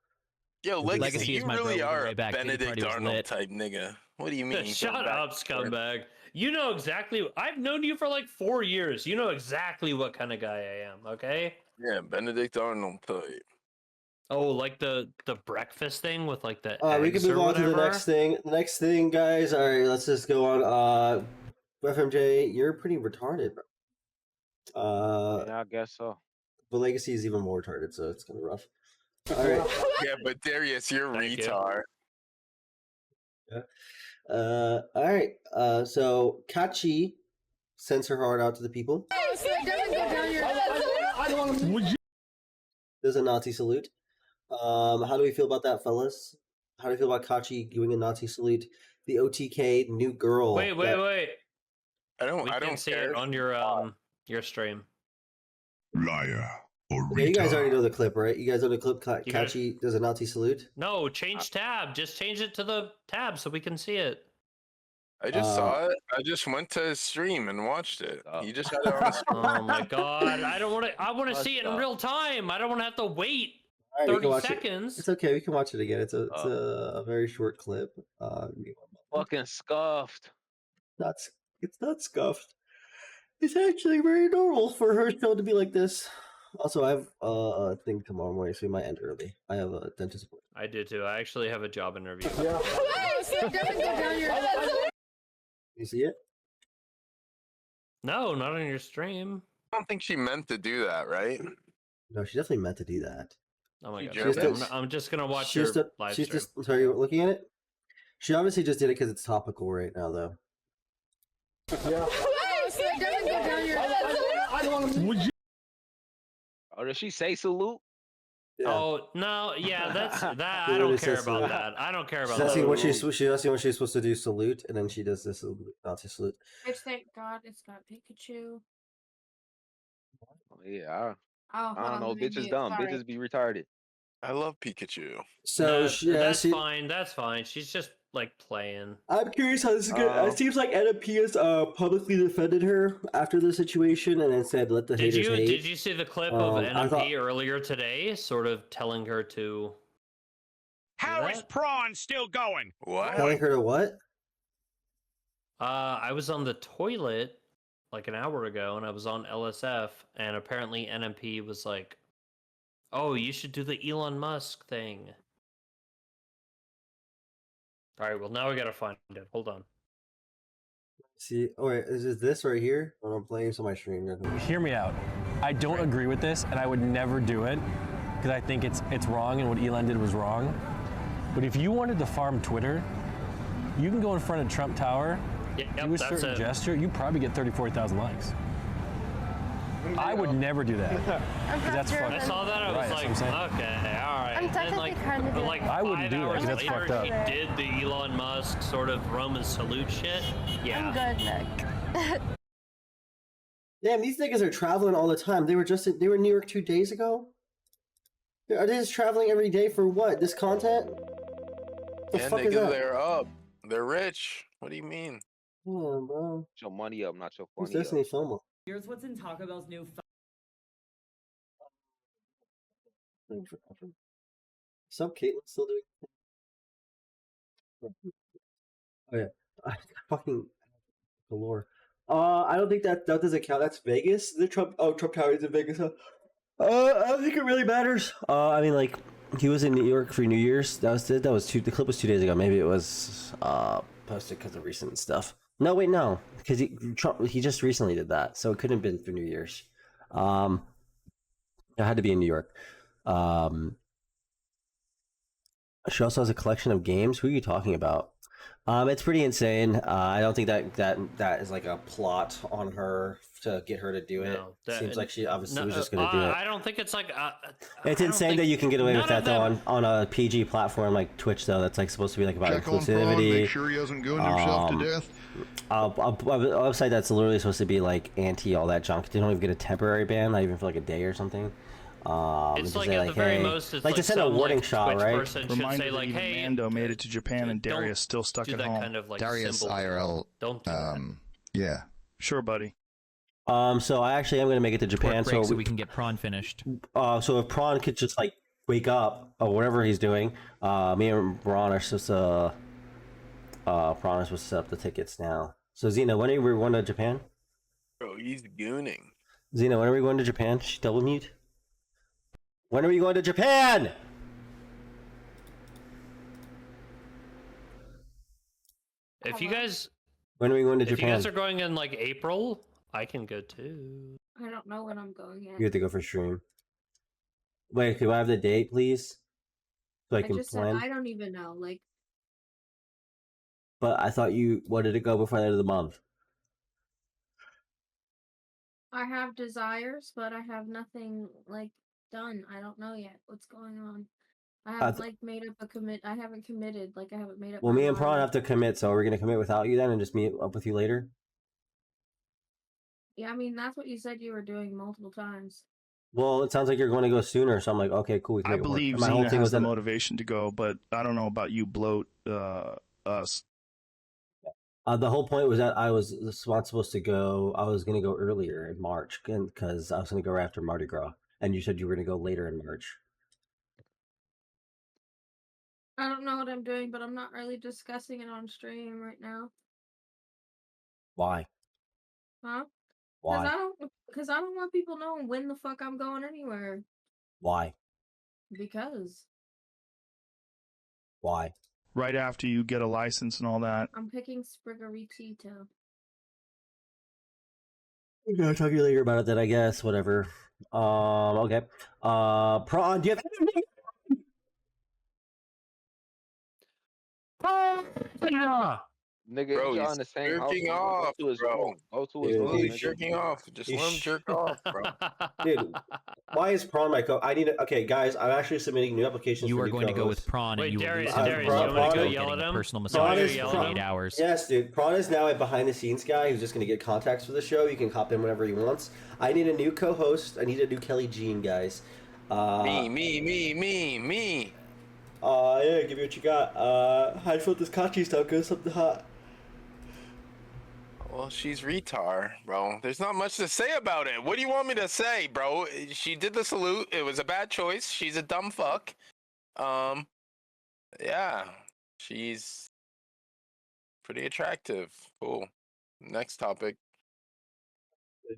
Yo, Legacy, is you my really bro, are way a back. Baby Benedict party was Arnold lit. type nigga. What do you mean? Shut up, scumbag. You know exactly. I've known you for like 4 years. You know exactly what kind of guy I am, okay? Yeah, Benedict Arnold type. Oh, like the breakfast thing with like the We can eggs move or on to the whatever? next thing. The next thing, guys. All right, let's just go on. FMJ, you're pretty retarded, bro. Yeah, I guess so. But Legacy is even more retarded, so it's kind of rough. All right. Yeah, but Darius, you're a retard. Yeah. All right. So Kachi sends her heart out to the people. There's a Nazi salute. How do we feel about that, fellas? How do you feel about Kachi doing a Nazi salute? The OTK new girl. Wait. I don't can't see it on your stream. Liar or Okay, you guys already know the clip, right? You guys know the clip. Kachi does a Nazi salute. No, change tab. Just change it to the tab so we can see it. I just saw it. I just went to his stream and watched it. You just had it on stream. Oh my god! I don't want to. I want to see it in real time. I don't want to have to wait All right, we can 30 watch seconds. It's okay. We can watch it again. It's a very short clip. Fucking scuffed. It's not scuffed. It's actually very normal for her show to be like this. Also, I have a thing tomorrow morning, so we might end early. I have a dentist appointment. I do too. I actually have a job interview. You see it? No, not on your stream. I don't think she meant to do that, right? No, she definitely meant to do that. Oh my god! German? I'm just gonna watch your live She's stream. just. Sorry, you're looking at it. She obviously just did it because it's topical right now, though. Oh, did she say salute? Yeah. Oh no, yeah, that's that. I don't care about that. I don't care about that. She's asking what she's supposed to do. Salute, and then she does this Nazi salute. Which, thank God, it's got Pikachu. Oh, yeah. Oh, I don't know. Bitches dumb. Bitches be retarded. I love Pikachu. So that's fine. That's fine. She's just like playing. I'm curious how this is good. It seems like NMP has publicly defended her after the situation and then said, "Let the haters hate." Did you see the clip of NMP earlier today, sort of telling her to? How is Prawn still going? What? Telling her to what? I was on the toilet like an hour ago, and I was on LSF, and apparently NMP was like, "Oh, you should do the Elon Musk thing." All right, well, now we gotta find it. Hold on. See, oh wait, is it this right here? When I'm playing this on my stream. Hear me out. I don't agree with this, and I would never do it because I think it's wrong, and what Elon did was wrong. But if you wanted to farm Twitter, you can go in front of Trump Tower, do a certain gesture, you probably get 30, 40,000 likes. I would never do that. That's fucked up. I saw that. I was like, okay, all right. I'm technically kind of like I wouldn't do that because that's fucked up. He did the Elon Musk sort of Roman salute shit. Yeah. I'm good, Nick. Damn, these niggas are traveling all the time. They were in New York 2 days ago. Are they just traveling every day for what? This content? The And fuck is that? they're up. They're rich. What do you mean? Oh, bro. Your money up, not your Who's funny up. Destiny Filmo? Here's what's in Taco Bell's new. What's up, Caitlin? Still doing? Oh yeah, I fucking galore. I don't think that doesn't count. That's Vegas. The Trump Tower is in Vegas. Huh? I don't think it really matters. I mean, like he was in New York for New Year's. The clip was 2 days ago. Maybe it was posted because of recent stuff. No, wait, no, because he just recently did that, so it couldn't have been for New Year's. It had to be in New York. She also has a collection of games. Who are you talking about? It's pretty insane. I don't think that is like a plot on her to get her to do it. Seems like she obviously was just going to do it. I don't think it's like. It's insane that you can get away with that though on a PG platform like Twitch though. That's like supposed to be like about Check on Prawn, inclusivity. make sure he hasn't gooned himself to death. A website that's literally supposed to be like anti all that junk. They don't even get a temporary ban, not even for like a day or something. It's just like say, at like, the very hey, most, it's like to send a some, warning like, shot, Twitch right? person should Reminder say that like, even hey, Mando made it to Japan and don't Darius still stuck do at that home. kind of like Darius symbol. IRL. Don't do that. Yeah. Sure, buddy. So I actually am gonna make it to Japan, break so we can get Prawn finished. So if Prawn could just like wake up or whatever he's doing, me and Prawn are supposed to Prawn is supposed to set up the tickets now. So Xena, when are we going to Japan? Bro, he's gooning. Xena, when are we going to Japan? She double mute. When are we going to Japan? If you guys, When are we going to if you Japan? guys are going in like April, I can go too. I don't know when I'm going yet. You have to go for stream. Wait, can I have the date, please? So I can just plan. said I don't even know. Like, But I thought you wanted to go before the end of the month. I have desires, but I have nothing like done. I don't know yet what's going on. I haven't like made up a commit. I haven't committed. Like I haven't made up. Well, my me and Prawn mind. have to commit, so are we gonna commit without you then, and just meet up with you later? Yeah, I mean that's what you said you were doing multiple times. Well, it sounds like you're going to go sooner, so I'm like, okay, cool. We can I make it work. believe My whole Xena thing has was the that motivation to go, but I don't know about you, bloat us. the whole point was that I was not supposed to go. I was going to go earlier in March because I was going to go right after Mardi Gras, and you said you were going to go later in March. I don't know what I'm doing, but I'm not really discussing it on stream right now. Why? Huh? Why? Because I don't want people knowing when the fuck I'm going anywhere. Why? Because Why? Right after you get a license and all that. I'm picking Sprigaritito. Okay, I'll talk to you later about it then, I guess. Whatever. Okay. Prawn, do you have anything? Nigga, Bro, if y'all he's in the same house, jerking nigga, off, go to his bro. room. Go to his Dude, room, He's nigga. jerking off. Just let him jerk off, bro. Dude, why is Prawn my co? I need to. Okay, guys, I'm actually submitting new applications. You for are new going to go with co-hosts. Prawn, and you will Darius, lose Darius, you want to go yell at him? personal Prawn massage is for 8 hours. Yes, dude. Prawn is now a behind-the-scenes guy who's just going to get contacts for the show. You can hop in whenever he wants. I need a new co-host. I need a new Kelly Jean, guys. Me. Yeah, give me what you got. I felt this Kachi stuff goes something hot. Well, she's retard, bro. There's not much to say about it. What do you want me to say, bro? She did the salute. It was a bad choice. She's a dumb fuck. Yeah. She's pretty attractive. Cool. Next topic.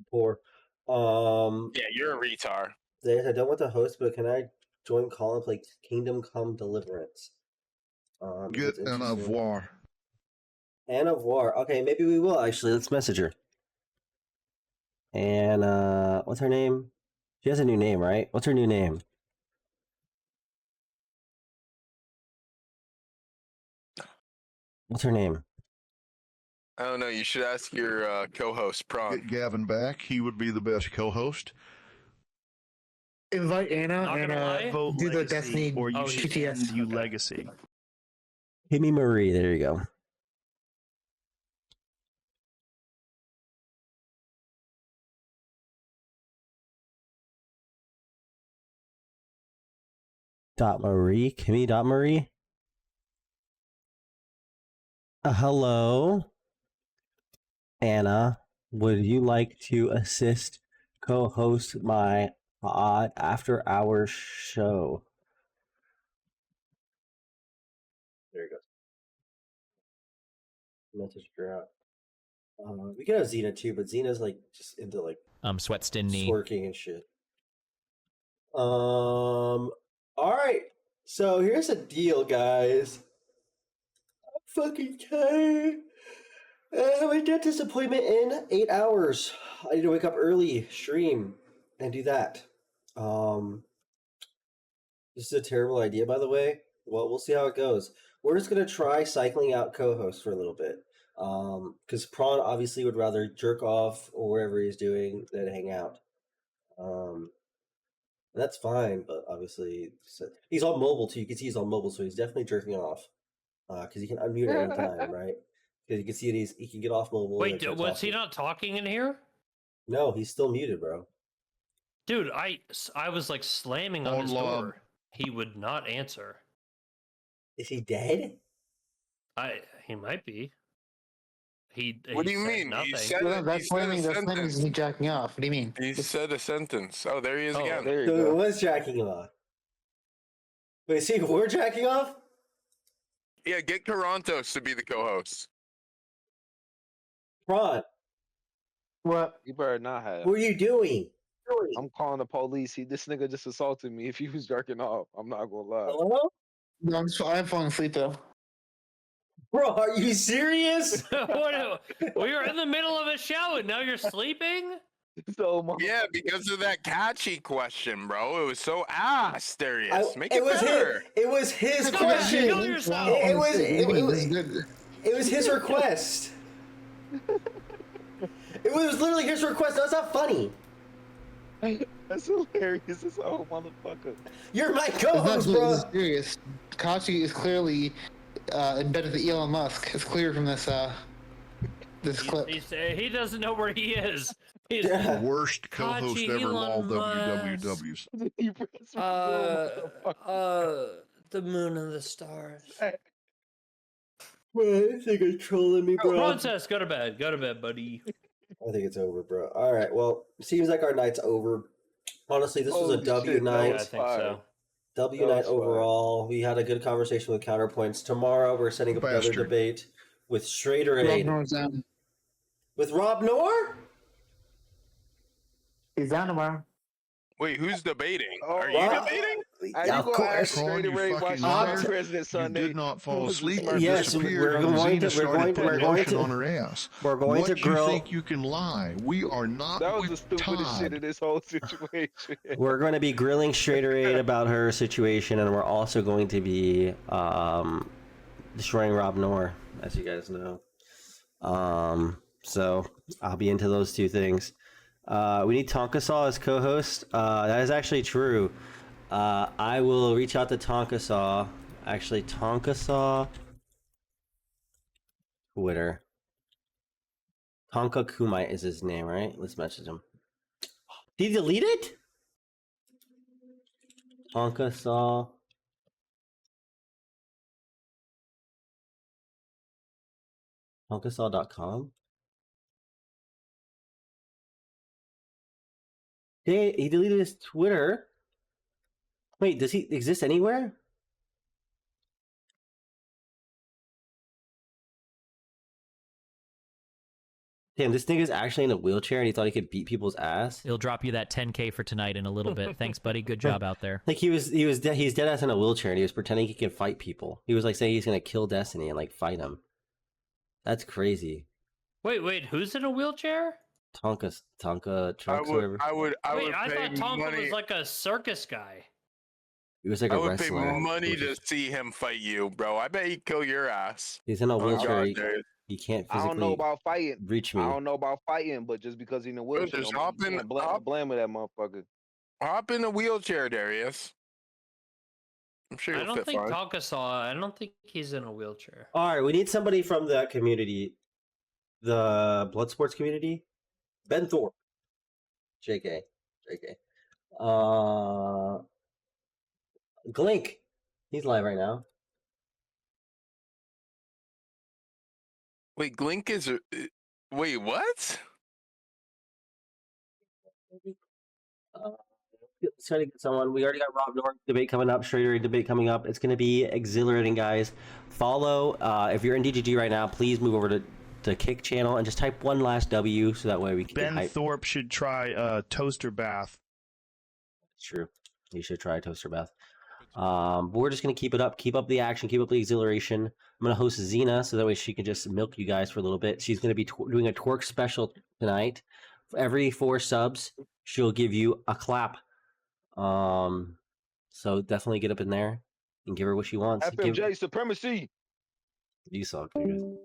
Poor. Yeah, you're a retard. I don't want to host, but can I join call and play Kingdom Come Deliverance? Get AnaVoir. AnaVoir. Okay, maybe we will actually. Let's message her. And what's her name? She has a new name, right? What's her new name? What's her name? I don't know. You should ask your co-host, Prawn. Get Gavin back. He would be the best co-host. Invite Anna and Vote do the Legacy, Destiny or you should GTS. send you Legacy. Kimmy Marie. There you go. Marie. Kimmy Marie. Hello, Anna. Would you like to assist co-host my odd after-hours show? There you go. Message her out. We could have Xena too, but Xena's like just into like Sweatstin knee. twerking and shit. All right. So here's the deal, guys. I'm fucking tired. I have a dentist appointment in 8 hours. I need to wake up early, stream, and do that. This is a terrible idea, by the way. Well, we'll see how it goes. We're just gonna try cycling out co-hosts for a little bit. Because Prawn obviously would rather jerk off or wherever he's doing than hang out. That's fine, but obviously he's on mobile too. You can see he's on mobile, so he's definitely jerking off. Because he can unmute at any time, right? Because you can see it. He can get off mobile. Wait, was he not talking in here? No, he's still muted, bro. Dude, I was like slamming on his door. He would not answer. Is he dead? He might be. What do you said mean? Nothing. He said, Well, he that's said a blaming sentence. me jacking off. What do you mean? He said a sentence. Oh, there he is again. There you So go. it was jacking him off. Wait, see, we're jacking off? Yeah, get Carontos to be the co-host. Prawn, What? You better not have. what are you doing? I'm calling the police. This nigga just assaulted me. If he was jerking off, I'm not gonna lie. Hello? No, I'm falling asleep though. Bro, are you serious? We were in the middle of a show and now you're sleeping? So Yeah, because of that catchy question, bro. It was so ass, Darius. Make it it was better. it was his Go question. ahead, kill yourself. It was good. it was his request. It was literally his request. That's not funny. That's hilarious. This whole motherfucker. You're my It's not co-host, bro. serious. Kachi is clearly embedded with Elon Musk. It's clear from this this clip. He doesn't know where he is. He's The worst co-host Kachi, ever of all Elon Musk. WWWs. The moon and the stars. Bro, I think you're trolling me, bro. Prawncess, go to bed. Go to bed, buddy. I think it's over, bro. All right, well, seems like our night's over. Honestly, this was a W night. Yeah, I think so. W night overall. We had a good conversation with CounterPoints. Tomorrow, we're setting up another Bastard. debate with Schrader Rob Aid. Nor's down. With Rob Noor? He's down tomorrow. Wait, who's debating? Are what? you debating? Yeah, of course. Prawn, you fucking President you Sunday. did not fall asleep. You Yes, disappeared, we're and going Xena to- started putting lotion to- on her ass. we're going what to grill- you think you can lie? We are not That was the with stupidest Todd. shit in this whole situation. We're going to be grilling Schrader Aid about her situation, and we're also going to be destroying Rob Noor, as you guys know. So I'll be into those two things. We need Tonkasaw as co-host. That is actually true. I will reach out to Tonkasaw. Actually, Tonkasaw Twitter. Tonka Kumite is his name, right? Let's message him. Did he delete it? Tonkasaw. Tonkasaw.com. He deleted his Twitter. Wait, does he exist anywhere? Damn, this nigga's actually in a wheelchair and he thought he could beat people's ass. He'll drop you that 10K for tonight in a little bit. Thanks, buddy. Good job out there. Like he's dead ass in a wheelchair and he was pretending he can fight people. He was like saying he's gonna kill Destiny and like fight him. That's crazy. Wait, who's in a wheelchair? Tonka Trunks or whatever. I would Wait, I pay thought Tonka money. was like a circus guy. He was like I a would pay wrestler. money to see him fight you, bro. I bet he'd kill your ass. He's in a Oh, wheelchair. God, he, dude. he can't I don't know physically about fighting. reach me. I don't know about fighting, but just because he's in a wheelchair, just I'm hop in- blame that motherfucker. Hop in a wheelchair, Darius. I'm sure I you'll don't fit think fine. Tonkasaw. I don't think he's in a wheelchair. All right, we need somebody from that community, the blood sports community. Ben Thorpe, JK. Glink, he's live right now. Wait, Glink is. Wait, what? Let's try to get someone. We already got Rob North debate coming up, Schrader debate coming up. It's going to be exhilarating, guys. Follow. If you're in DGG right now, please move over to Kick channel and just type one last W so that way we can get Ben hype. Thorpe should try toaster bath. It's true. You should try toaster bath. But we're just gonna keep it up, keep up the action, keep up the exhilaration. I'm gonna host Xena so that way she can just milk you guys for a little bit. She's gonna be doing a twerk special tonight. For every 4 subs, she'll give you a clap. So definitely get up in there and give her what she wants. FMJ supremacy. You suck, dude.